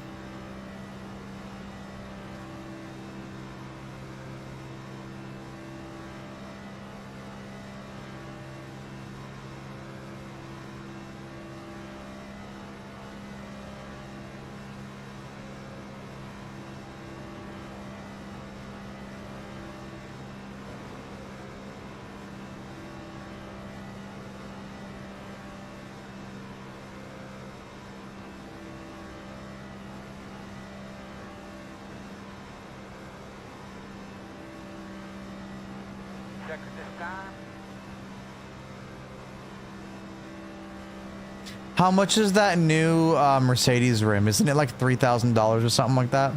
How much is that new Mercedes rim? Isn't it like $3,000 or something like that?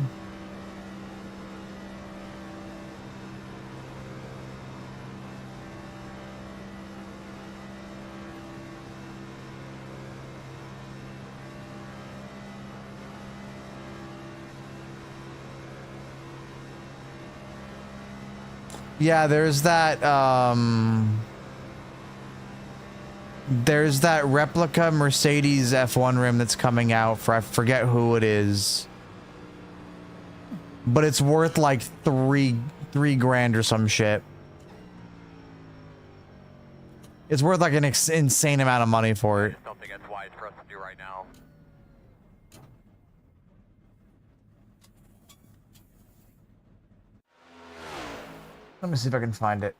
Yeah, there's that replica Mercedes F1 rim that's coming out for, I forget who it is, but it's worth like three grand or some shit. It's worth like an insane amount of money for it. I don't think that's wise for us to do right now. Let me see if I can find it.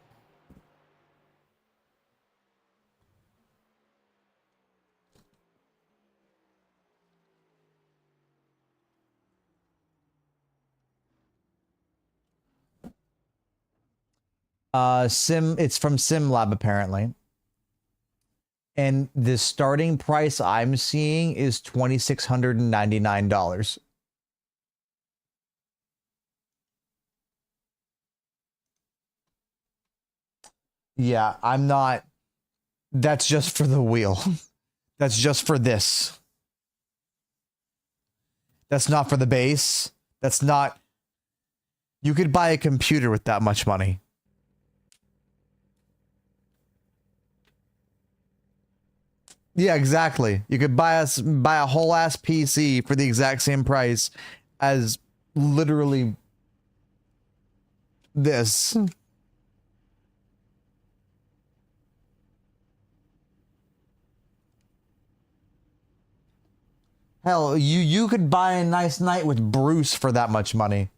It's from SimLab apparently. And the starting price I'm seeing is $2,699. Yeah, I'm not. That's just for the wheel. That's just for this. That's not for the base. That's not. You could buy a computer with that much money. Yeah, exactly. You could buy a whole ass PC for the exact same price as literally this. Hell, you could buy a nice night with Bruce for that much money.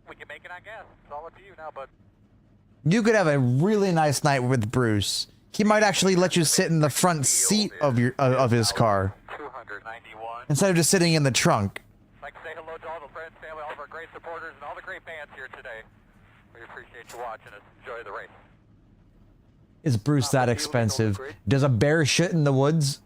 We can make it, I guess. It's all up to you now, bud. You could have a really nice night with Bruce. He might actually let you sit in the front seat of your of his car 291. instead of just sitting in the trunk. I'd like to say hello to all the friends, family, all of our great supporters, and all the great fans here today. We appreciate you watching us. Enjoy the race. Is Bruce that expensive? Does a bear shit in the woods?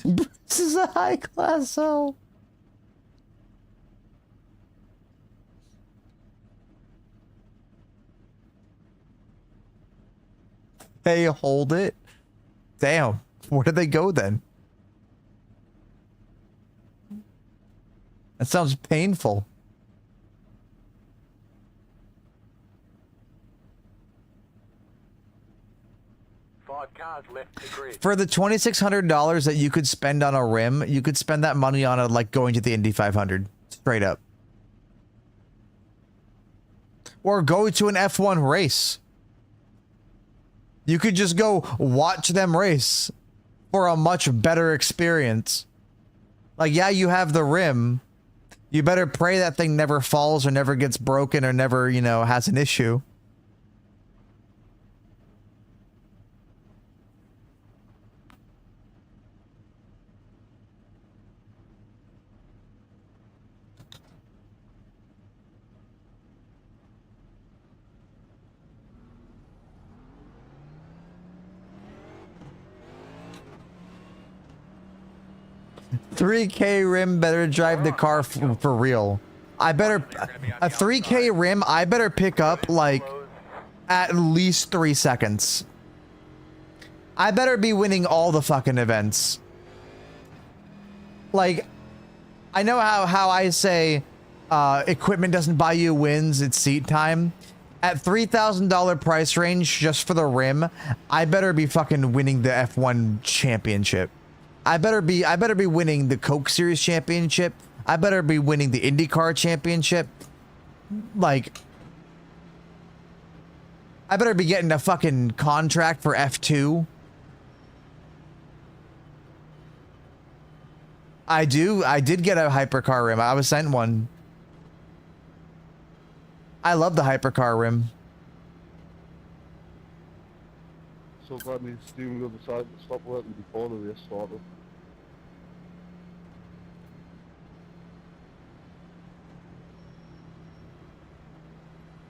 Bruce is a high class soul. They hold it. Damn. Where do they go then? That sounds painful. For the $2,600 that you could spend on a rim, you could spend that money on a, like going to the Indy 500. Straight up. Or go to an F1 race. You could just go watch them race for a much better experience. Like, yeah, you have the rim. You better pray that thing never falls or never gets broken or never, you know, has an issue. $3K rim better drive the car for real. I better a $3K rim. I better pick up like at least 3 seconds. I better be winning all the fucking events. Like, I know how I say equipment doesn't buy you wins, it's seat time. At $3,000 price range just for the rim, I better be fucking winning the F1 championship. I better be winning the Coke Series championship. I better be winning the IndyCar championship. Like, I better be getting a fucking contract for F2. I did get a hypercar rim. I was sent one. I love the hypercar rim. so glad my steering wheel decided to stop working before the race started.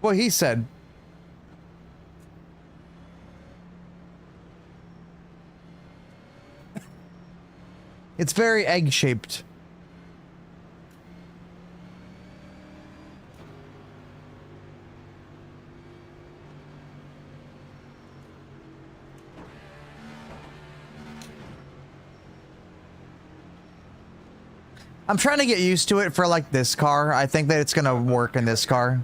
What he said. It's very egg-shaped. I'm trying to get used to it for like this car. I think that it's gonna work in this car.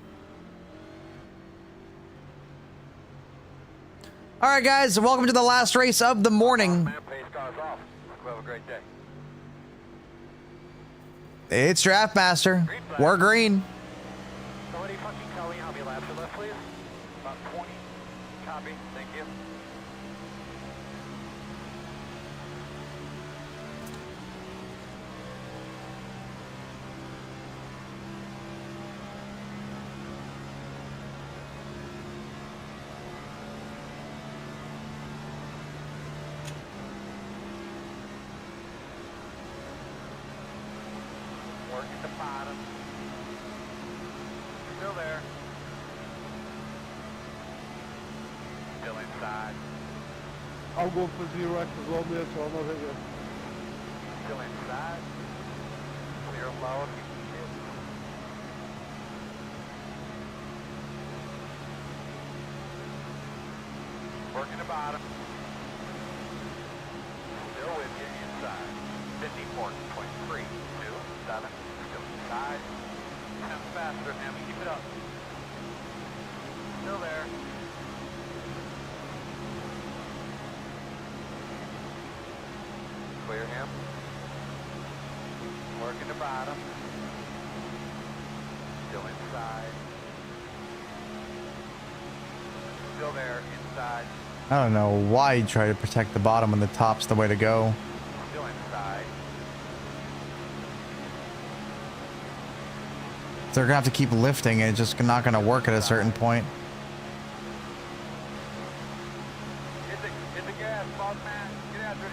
All right, guys, welcome to the last race of the morning. Have a great day. It's Draft Master. We're green. Somebody fucking tell me how many laps are left, please. About 20. Copy. Thank you. Work at the bottom. Still there. Still inside. I'm going for 0x as well, mate, so I'm not hitting you. Still inside. Clear low if you need it. Working the bottom. Still with you inside. 54.327. Still inside. 10 faster, man. Keep it up. Still there. Clear him. Working the bottom. Still inside. Still there, inside. I don't know why you try to protect the bottom when the top's the way to go. Still inside. They're gonna have to keep lifting and it's just not gonna work at a certain point. Hit the gas, boss man. Get after it.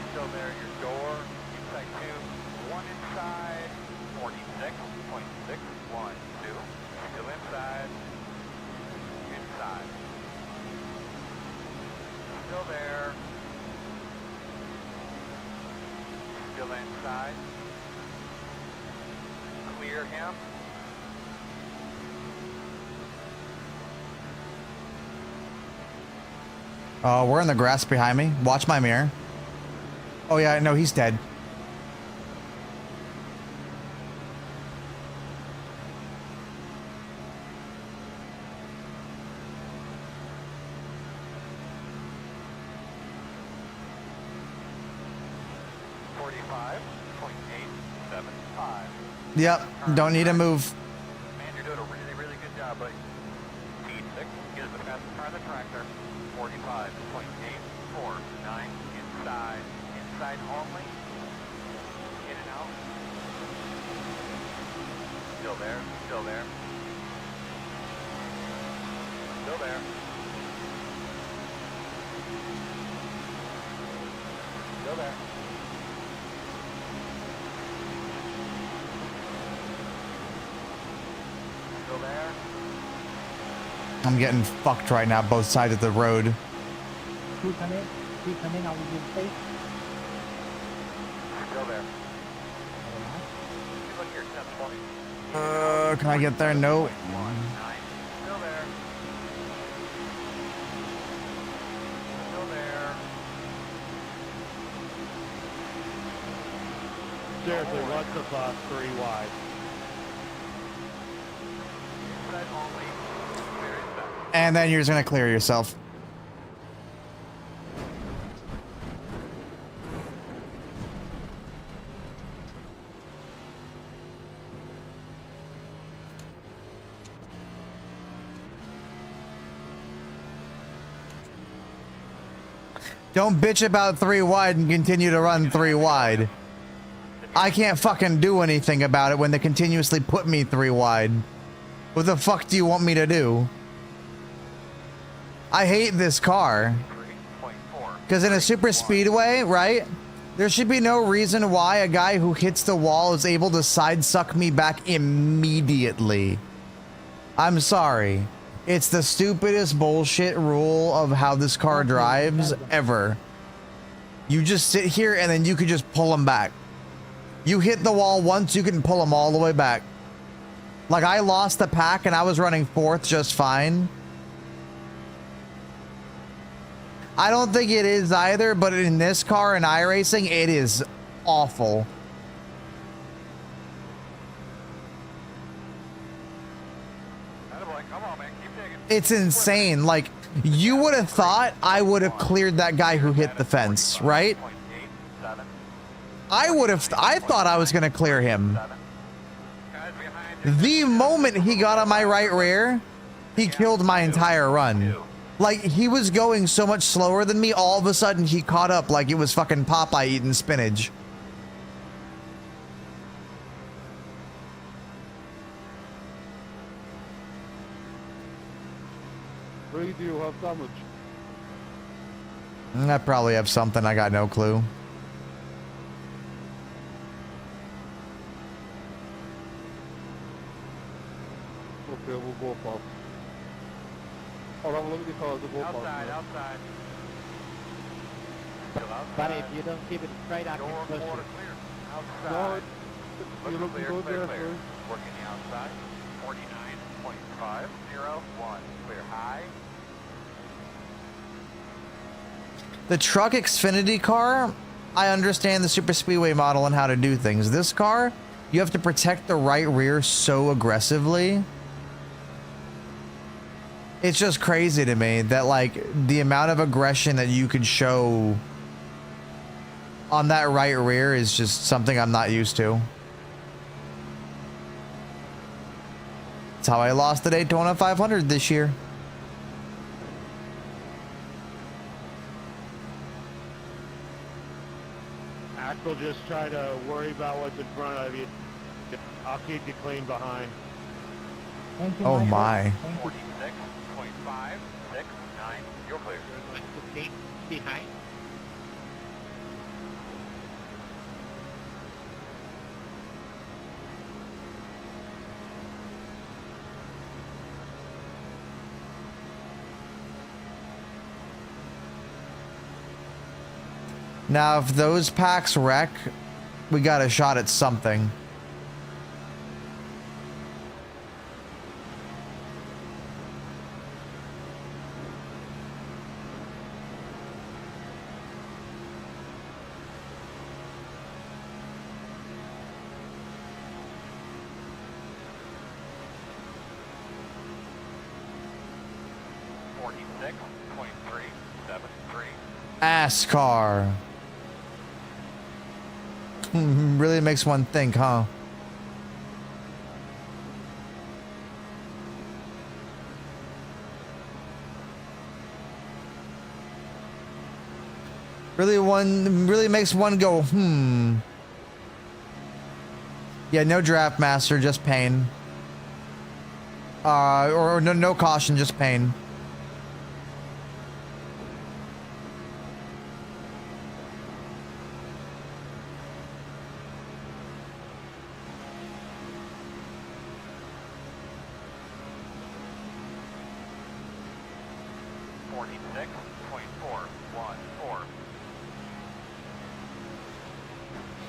Still there, your door. Inside two. One inside. 46.612. Still inside. Inside. Still there. Still inside. Clear him. Oh, we're in the grass behind me. Watch my mirror. Oh yeah, no, he's dead. Yep, don't need to move. Man, you're doing a really, really good job, buddy. Speed 6 is the fastest car on the tractor. 45.849 inside. Inside only. In and out. Still there. Still there. Still there. Still there. Still there. I'm getting fucked right now, both sides of the road. Please come in. Please come in. I will give space. Still there. Look here, 1020. Can I get there? No. Still there. Still there. Seriously, what's the class 3 wide? Inside only. Clear inside. And then you're just gonna clear yourself. Don't bitch about 3 wide and continue to run 3 wide. I can't fucking do anything about it when they continuously put me 3 wide. What the fuck do you want me to do? I hate this car. Because in a super speedway, right? There should be no reason why a guy who hits the wall is able to side suck me back immediately. I'm sorry. It's the stupidest bullshit rule of how this car drives ever. You just sit here and then you can just pull them back. You hit the wall once, you can pull them all the way back. Like, I lost the pack and I was running 4th just fine. I don't think it is either, but in this car in iRacing, it is awful. It's insane. Like, you would have thought I would have cleared that guy who hit the fence, right? I thought I was going to clear him. The moment he got on my right rear, he killed my entire run. Like, he was going so much slower than me, all of a sudden he caught up like it was fucking Popeye eating spinach. Ray, do you have damage? I probably have something, I got no clue. Okay, we'll go fast. Hold on, look at the cars, we'll go Outside, fast. outside. Buddy, if you don't keep it straight, I can push it. Outside. You're looking good there, sir. Working the outside. 49.501. Clear high. The truck Xfinity car, I understand the super speedway model and how to do things. This car, you have to protect the right rear so aggressively. It's just crazy to me that, like, the amount of aggression that you could show on that right rear is just something I'm not used to. That's how I lost the Daytona 500 this year. Axel, just try to worry about what's in front of you. I'll keep you clean behind. Oh my. 46.569. You're clear. Behind. Now, if those packs wreck, we got a shot at something. NASCAR. Really makes one think, huh? Really makes one go, hmm. Yeah, no draft master, just pain. Or no caution, just pain.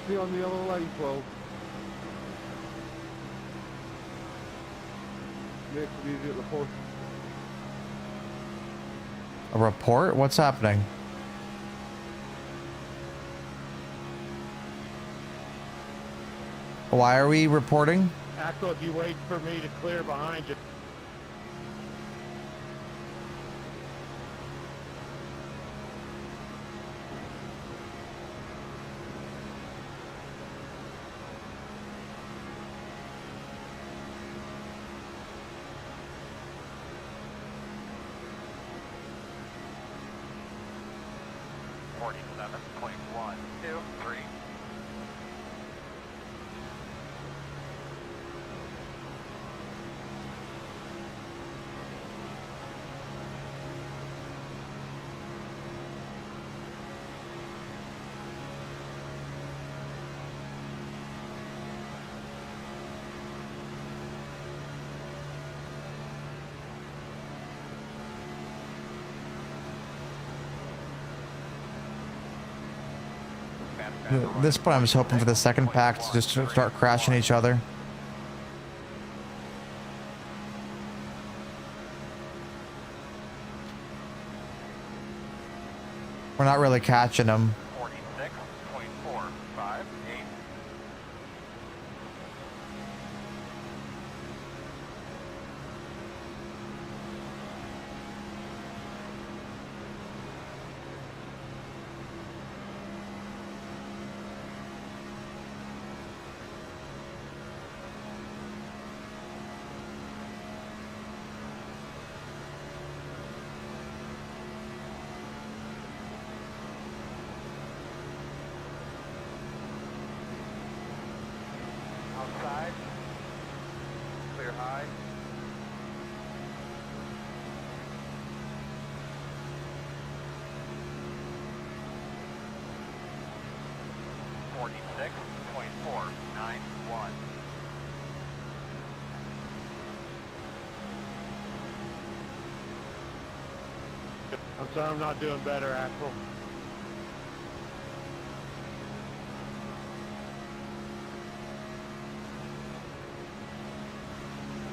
See on the yellow light, 12. Makes it easy at the post. A report? What's happening? Why are we reporting? Axel, if you wait for me to clear behind you. At this point, I'm just hoping for the second pack to just start crashing each other. We're not really catching them. 46.458. Outside. Clear high. .491. I'm sorry I'm not doing better, Axel.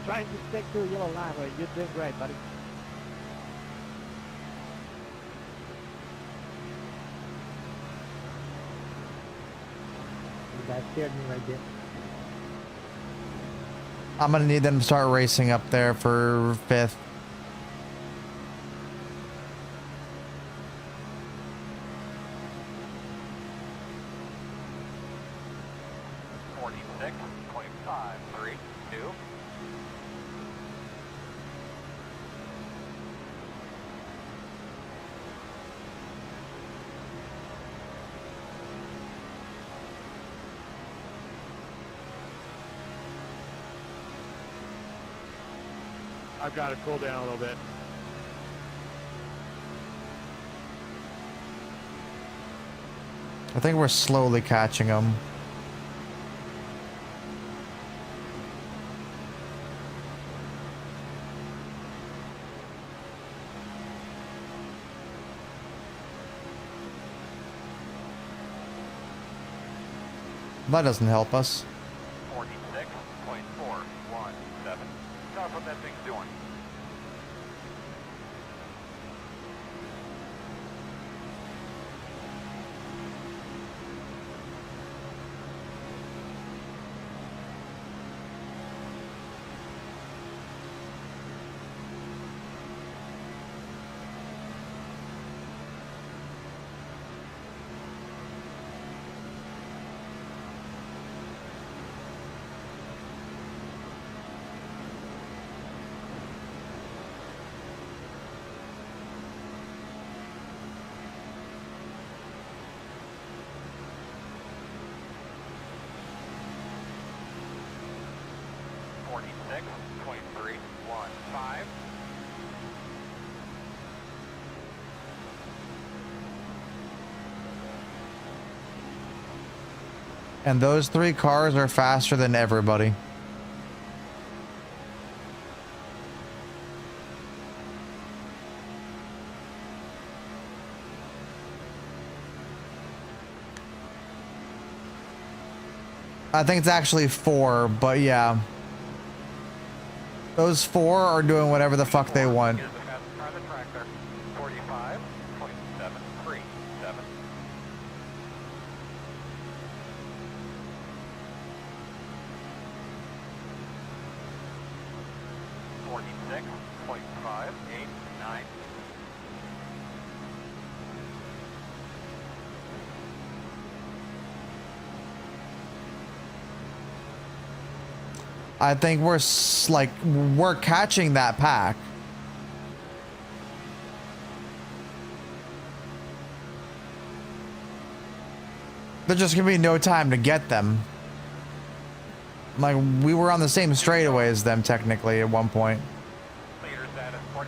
Trying to stick to the yellow line, but you're doing great, buddy. You guys scared me right there. I'm gonna need them to start racing up there for 5th. I've got to cool down a little bit. I think we're slowly catching them. That doesn't help us. 46.417. Tell us what that thing's doing. .315. And those 3 cars are faster than everybody. I think it's actually 4, but yeah. Those 4 are doing whatever the fuck they want. 45.737. .589. I think we're catching that pack. There's just gonna be no time to get them. Like, we were on the same straightaway as them technically at one point. Leader status 47.08.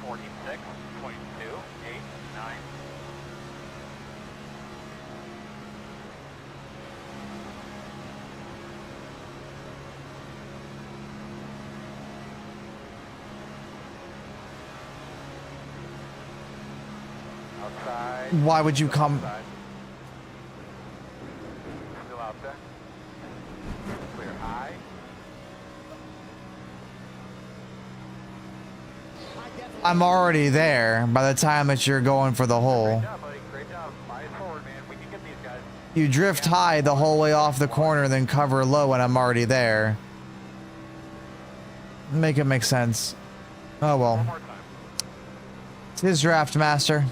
.289. outside. Why would you come? Outside. Still out there. Clear high. I'm already there by the time that you're going for the hole. Great job, buddy. Great job. Eyes forward, man. We can get these guys. You drift high the whole way off the corner, then cover low, and I'm already there. Make it make sense. Oh One well. more time. It's his draft master.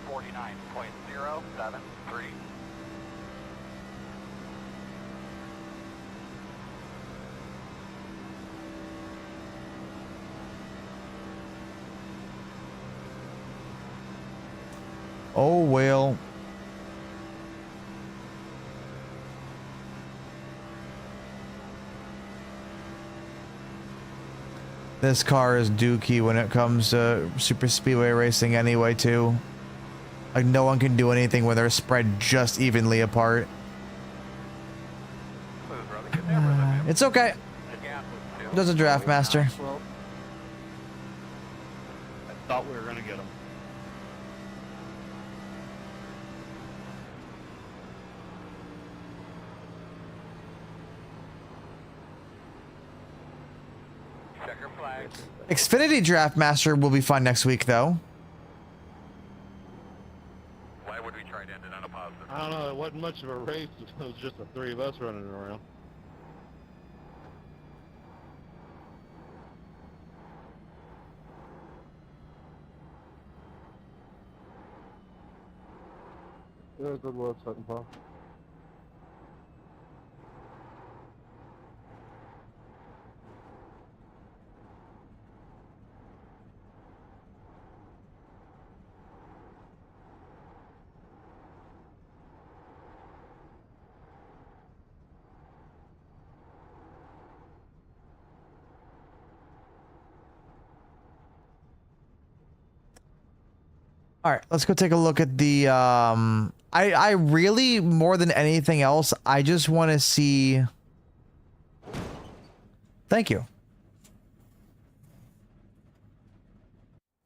49.073. Oh well. This car is dookie when it comes to super speedway racing anyway too. Like no one can do anything when they're spread just evenly apart. Smooth, brother. Get there, brother, man. It's okay. The gas was new. There's a draft master. Well, I thought we were going to get him. Checker flag. Xfinity Draft Master will be fun next week though. Why would we try to end it on a positive? I don't know. It wasn't much of a race. It was just the three of us running around. Yeah, good work, second Paul. All right, let's go take a look at the I really, more than anything else, I just want to see. Thank you.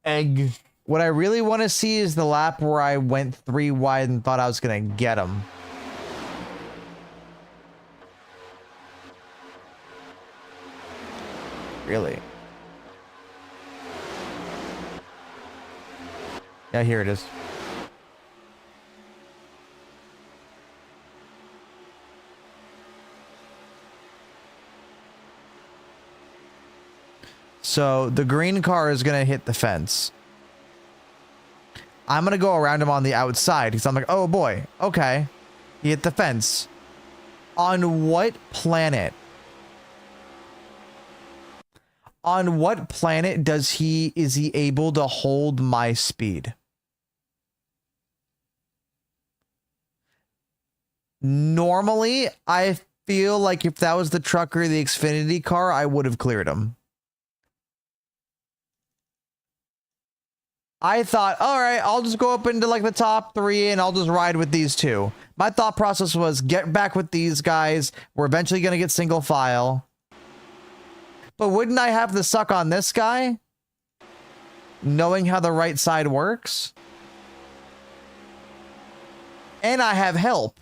Egg. What I really want to see is the lap where I went 3 wide and thought I was going to get him. Really? Yeah, here it is. So the green car is going to hit the fence. I'm going to go around him on the outside because I'm like, oh boy, okay. He hit the fence. On what planet? On what planet is he able to hold my speed? Normally, I feel like if that was the truck or the Xfinity car, I would have cleared him. I thought, all right, I'll just go up into like the top 3 and I'll just ride with these two. My thought process was get back with these guys. We're eventually going to get single file. But wouldn't I have the suck on this guy? Knowing how the right side works? And I have help.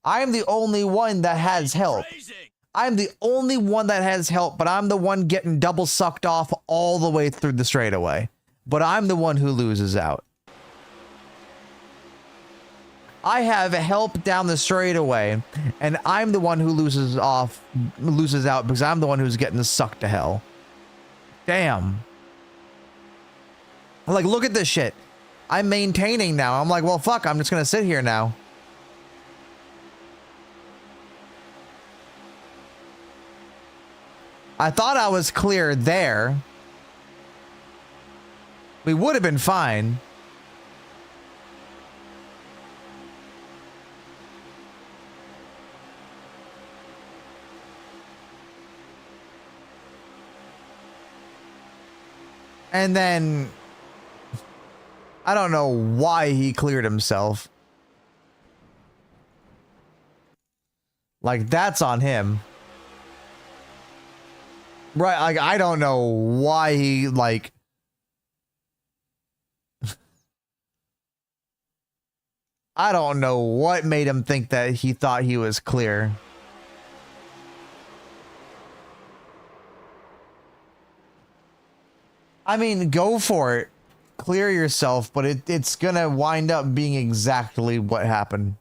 I'm the only one that has help. I'm the only one that has help, but I'm the one getting double sucked off all the way through the straightaway. But I'm the one who loses out. I have help down the straightaway, and I'm the one who loses out because I'm the one who's getting sucked to hell. Damn. Like, look at this shit. I'm maintaining now. I'm like, well, fuck, I'm just gonna sit here now. I thought I was clear there. We would have been fine. And then I don't know why he cleared himself. Like, that's on him. Right, like, I don't know why he, like... I don't know what made him think that he thought he was clear. I mean, go for it. Clear yourself, but it's gonna wind up being exactly what happened.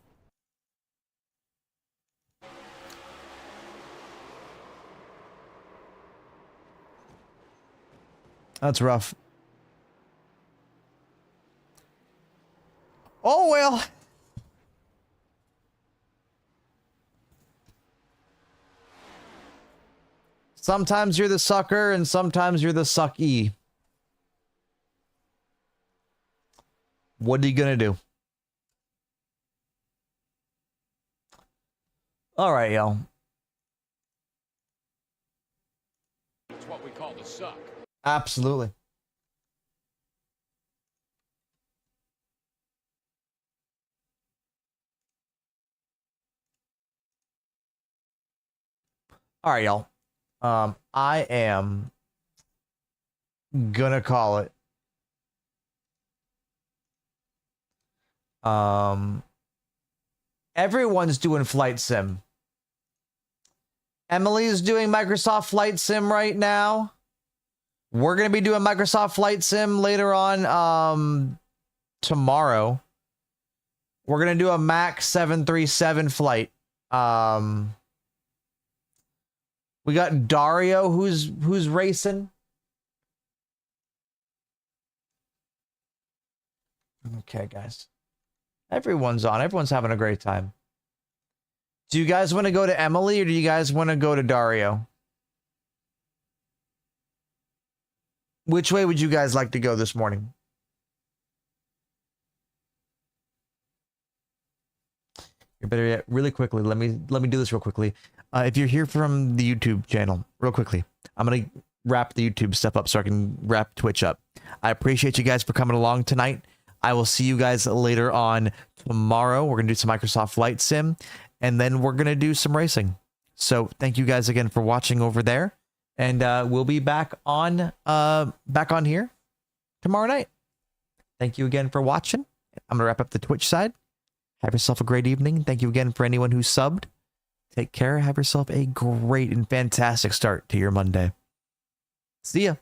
That's rough. Oh well. Sometimes you're the sucker and sometimes you're the sucky. What are you gonna do? All right, y'all. It's what we call the suck. Absolutely. All right, y'all. I am gonna call it. Everyone's doing Flight Sim. Emily's doing Microsoft Flight Sim right now. We're gonna be doing Microsoft Flight Sim later on tomorrow. We're gonna do a Mac 737 flight. We got Dario who's racing. Okay, guys. Everyone's on. Everyone's having a great time. Do you guys want to go to Emily or do you guys want to go to Dario? Which way would you guys like to go this morning? You better yet, really quickly. Let me do this real quickly. If you're here from the YouTube channel, real quickly, I'm gonna wrap the YouTube stuff up so I can wrap Twitch up. I appreciate you guys for coming along tonight. I will see you guys later on tomorrow. We're gonna do some Microsoft Flight Sim, and then we're gonna do some racing. So thank you guys again for watching over there, and we'll be back on here tomorrow night. Thank you again for watching. I'm gonna wrap up the Twitch side. Have yourself a great evening. Thank you again for anyone who subbed. Take care. Have yourself a great and fantastic start to your Monday. See ya.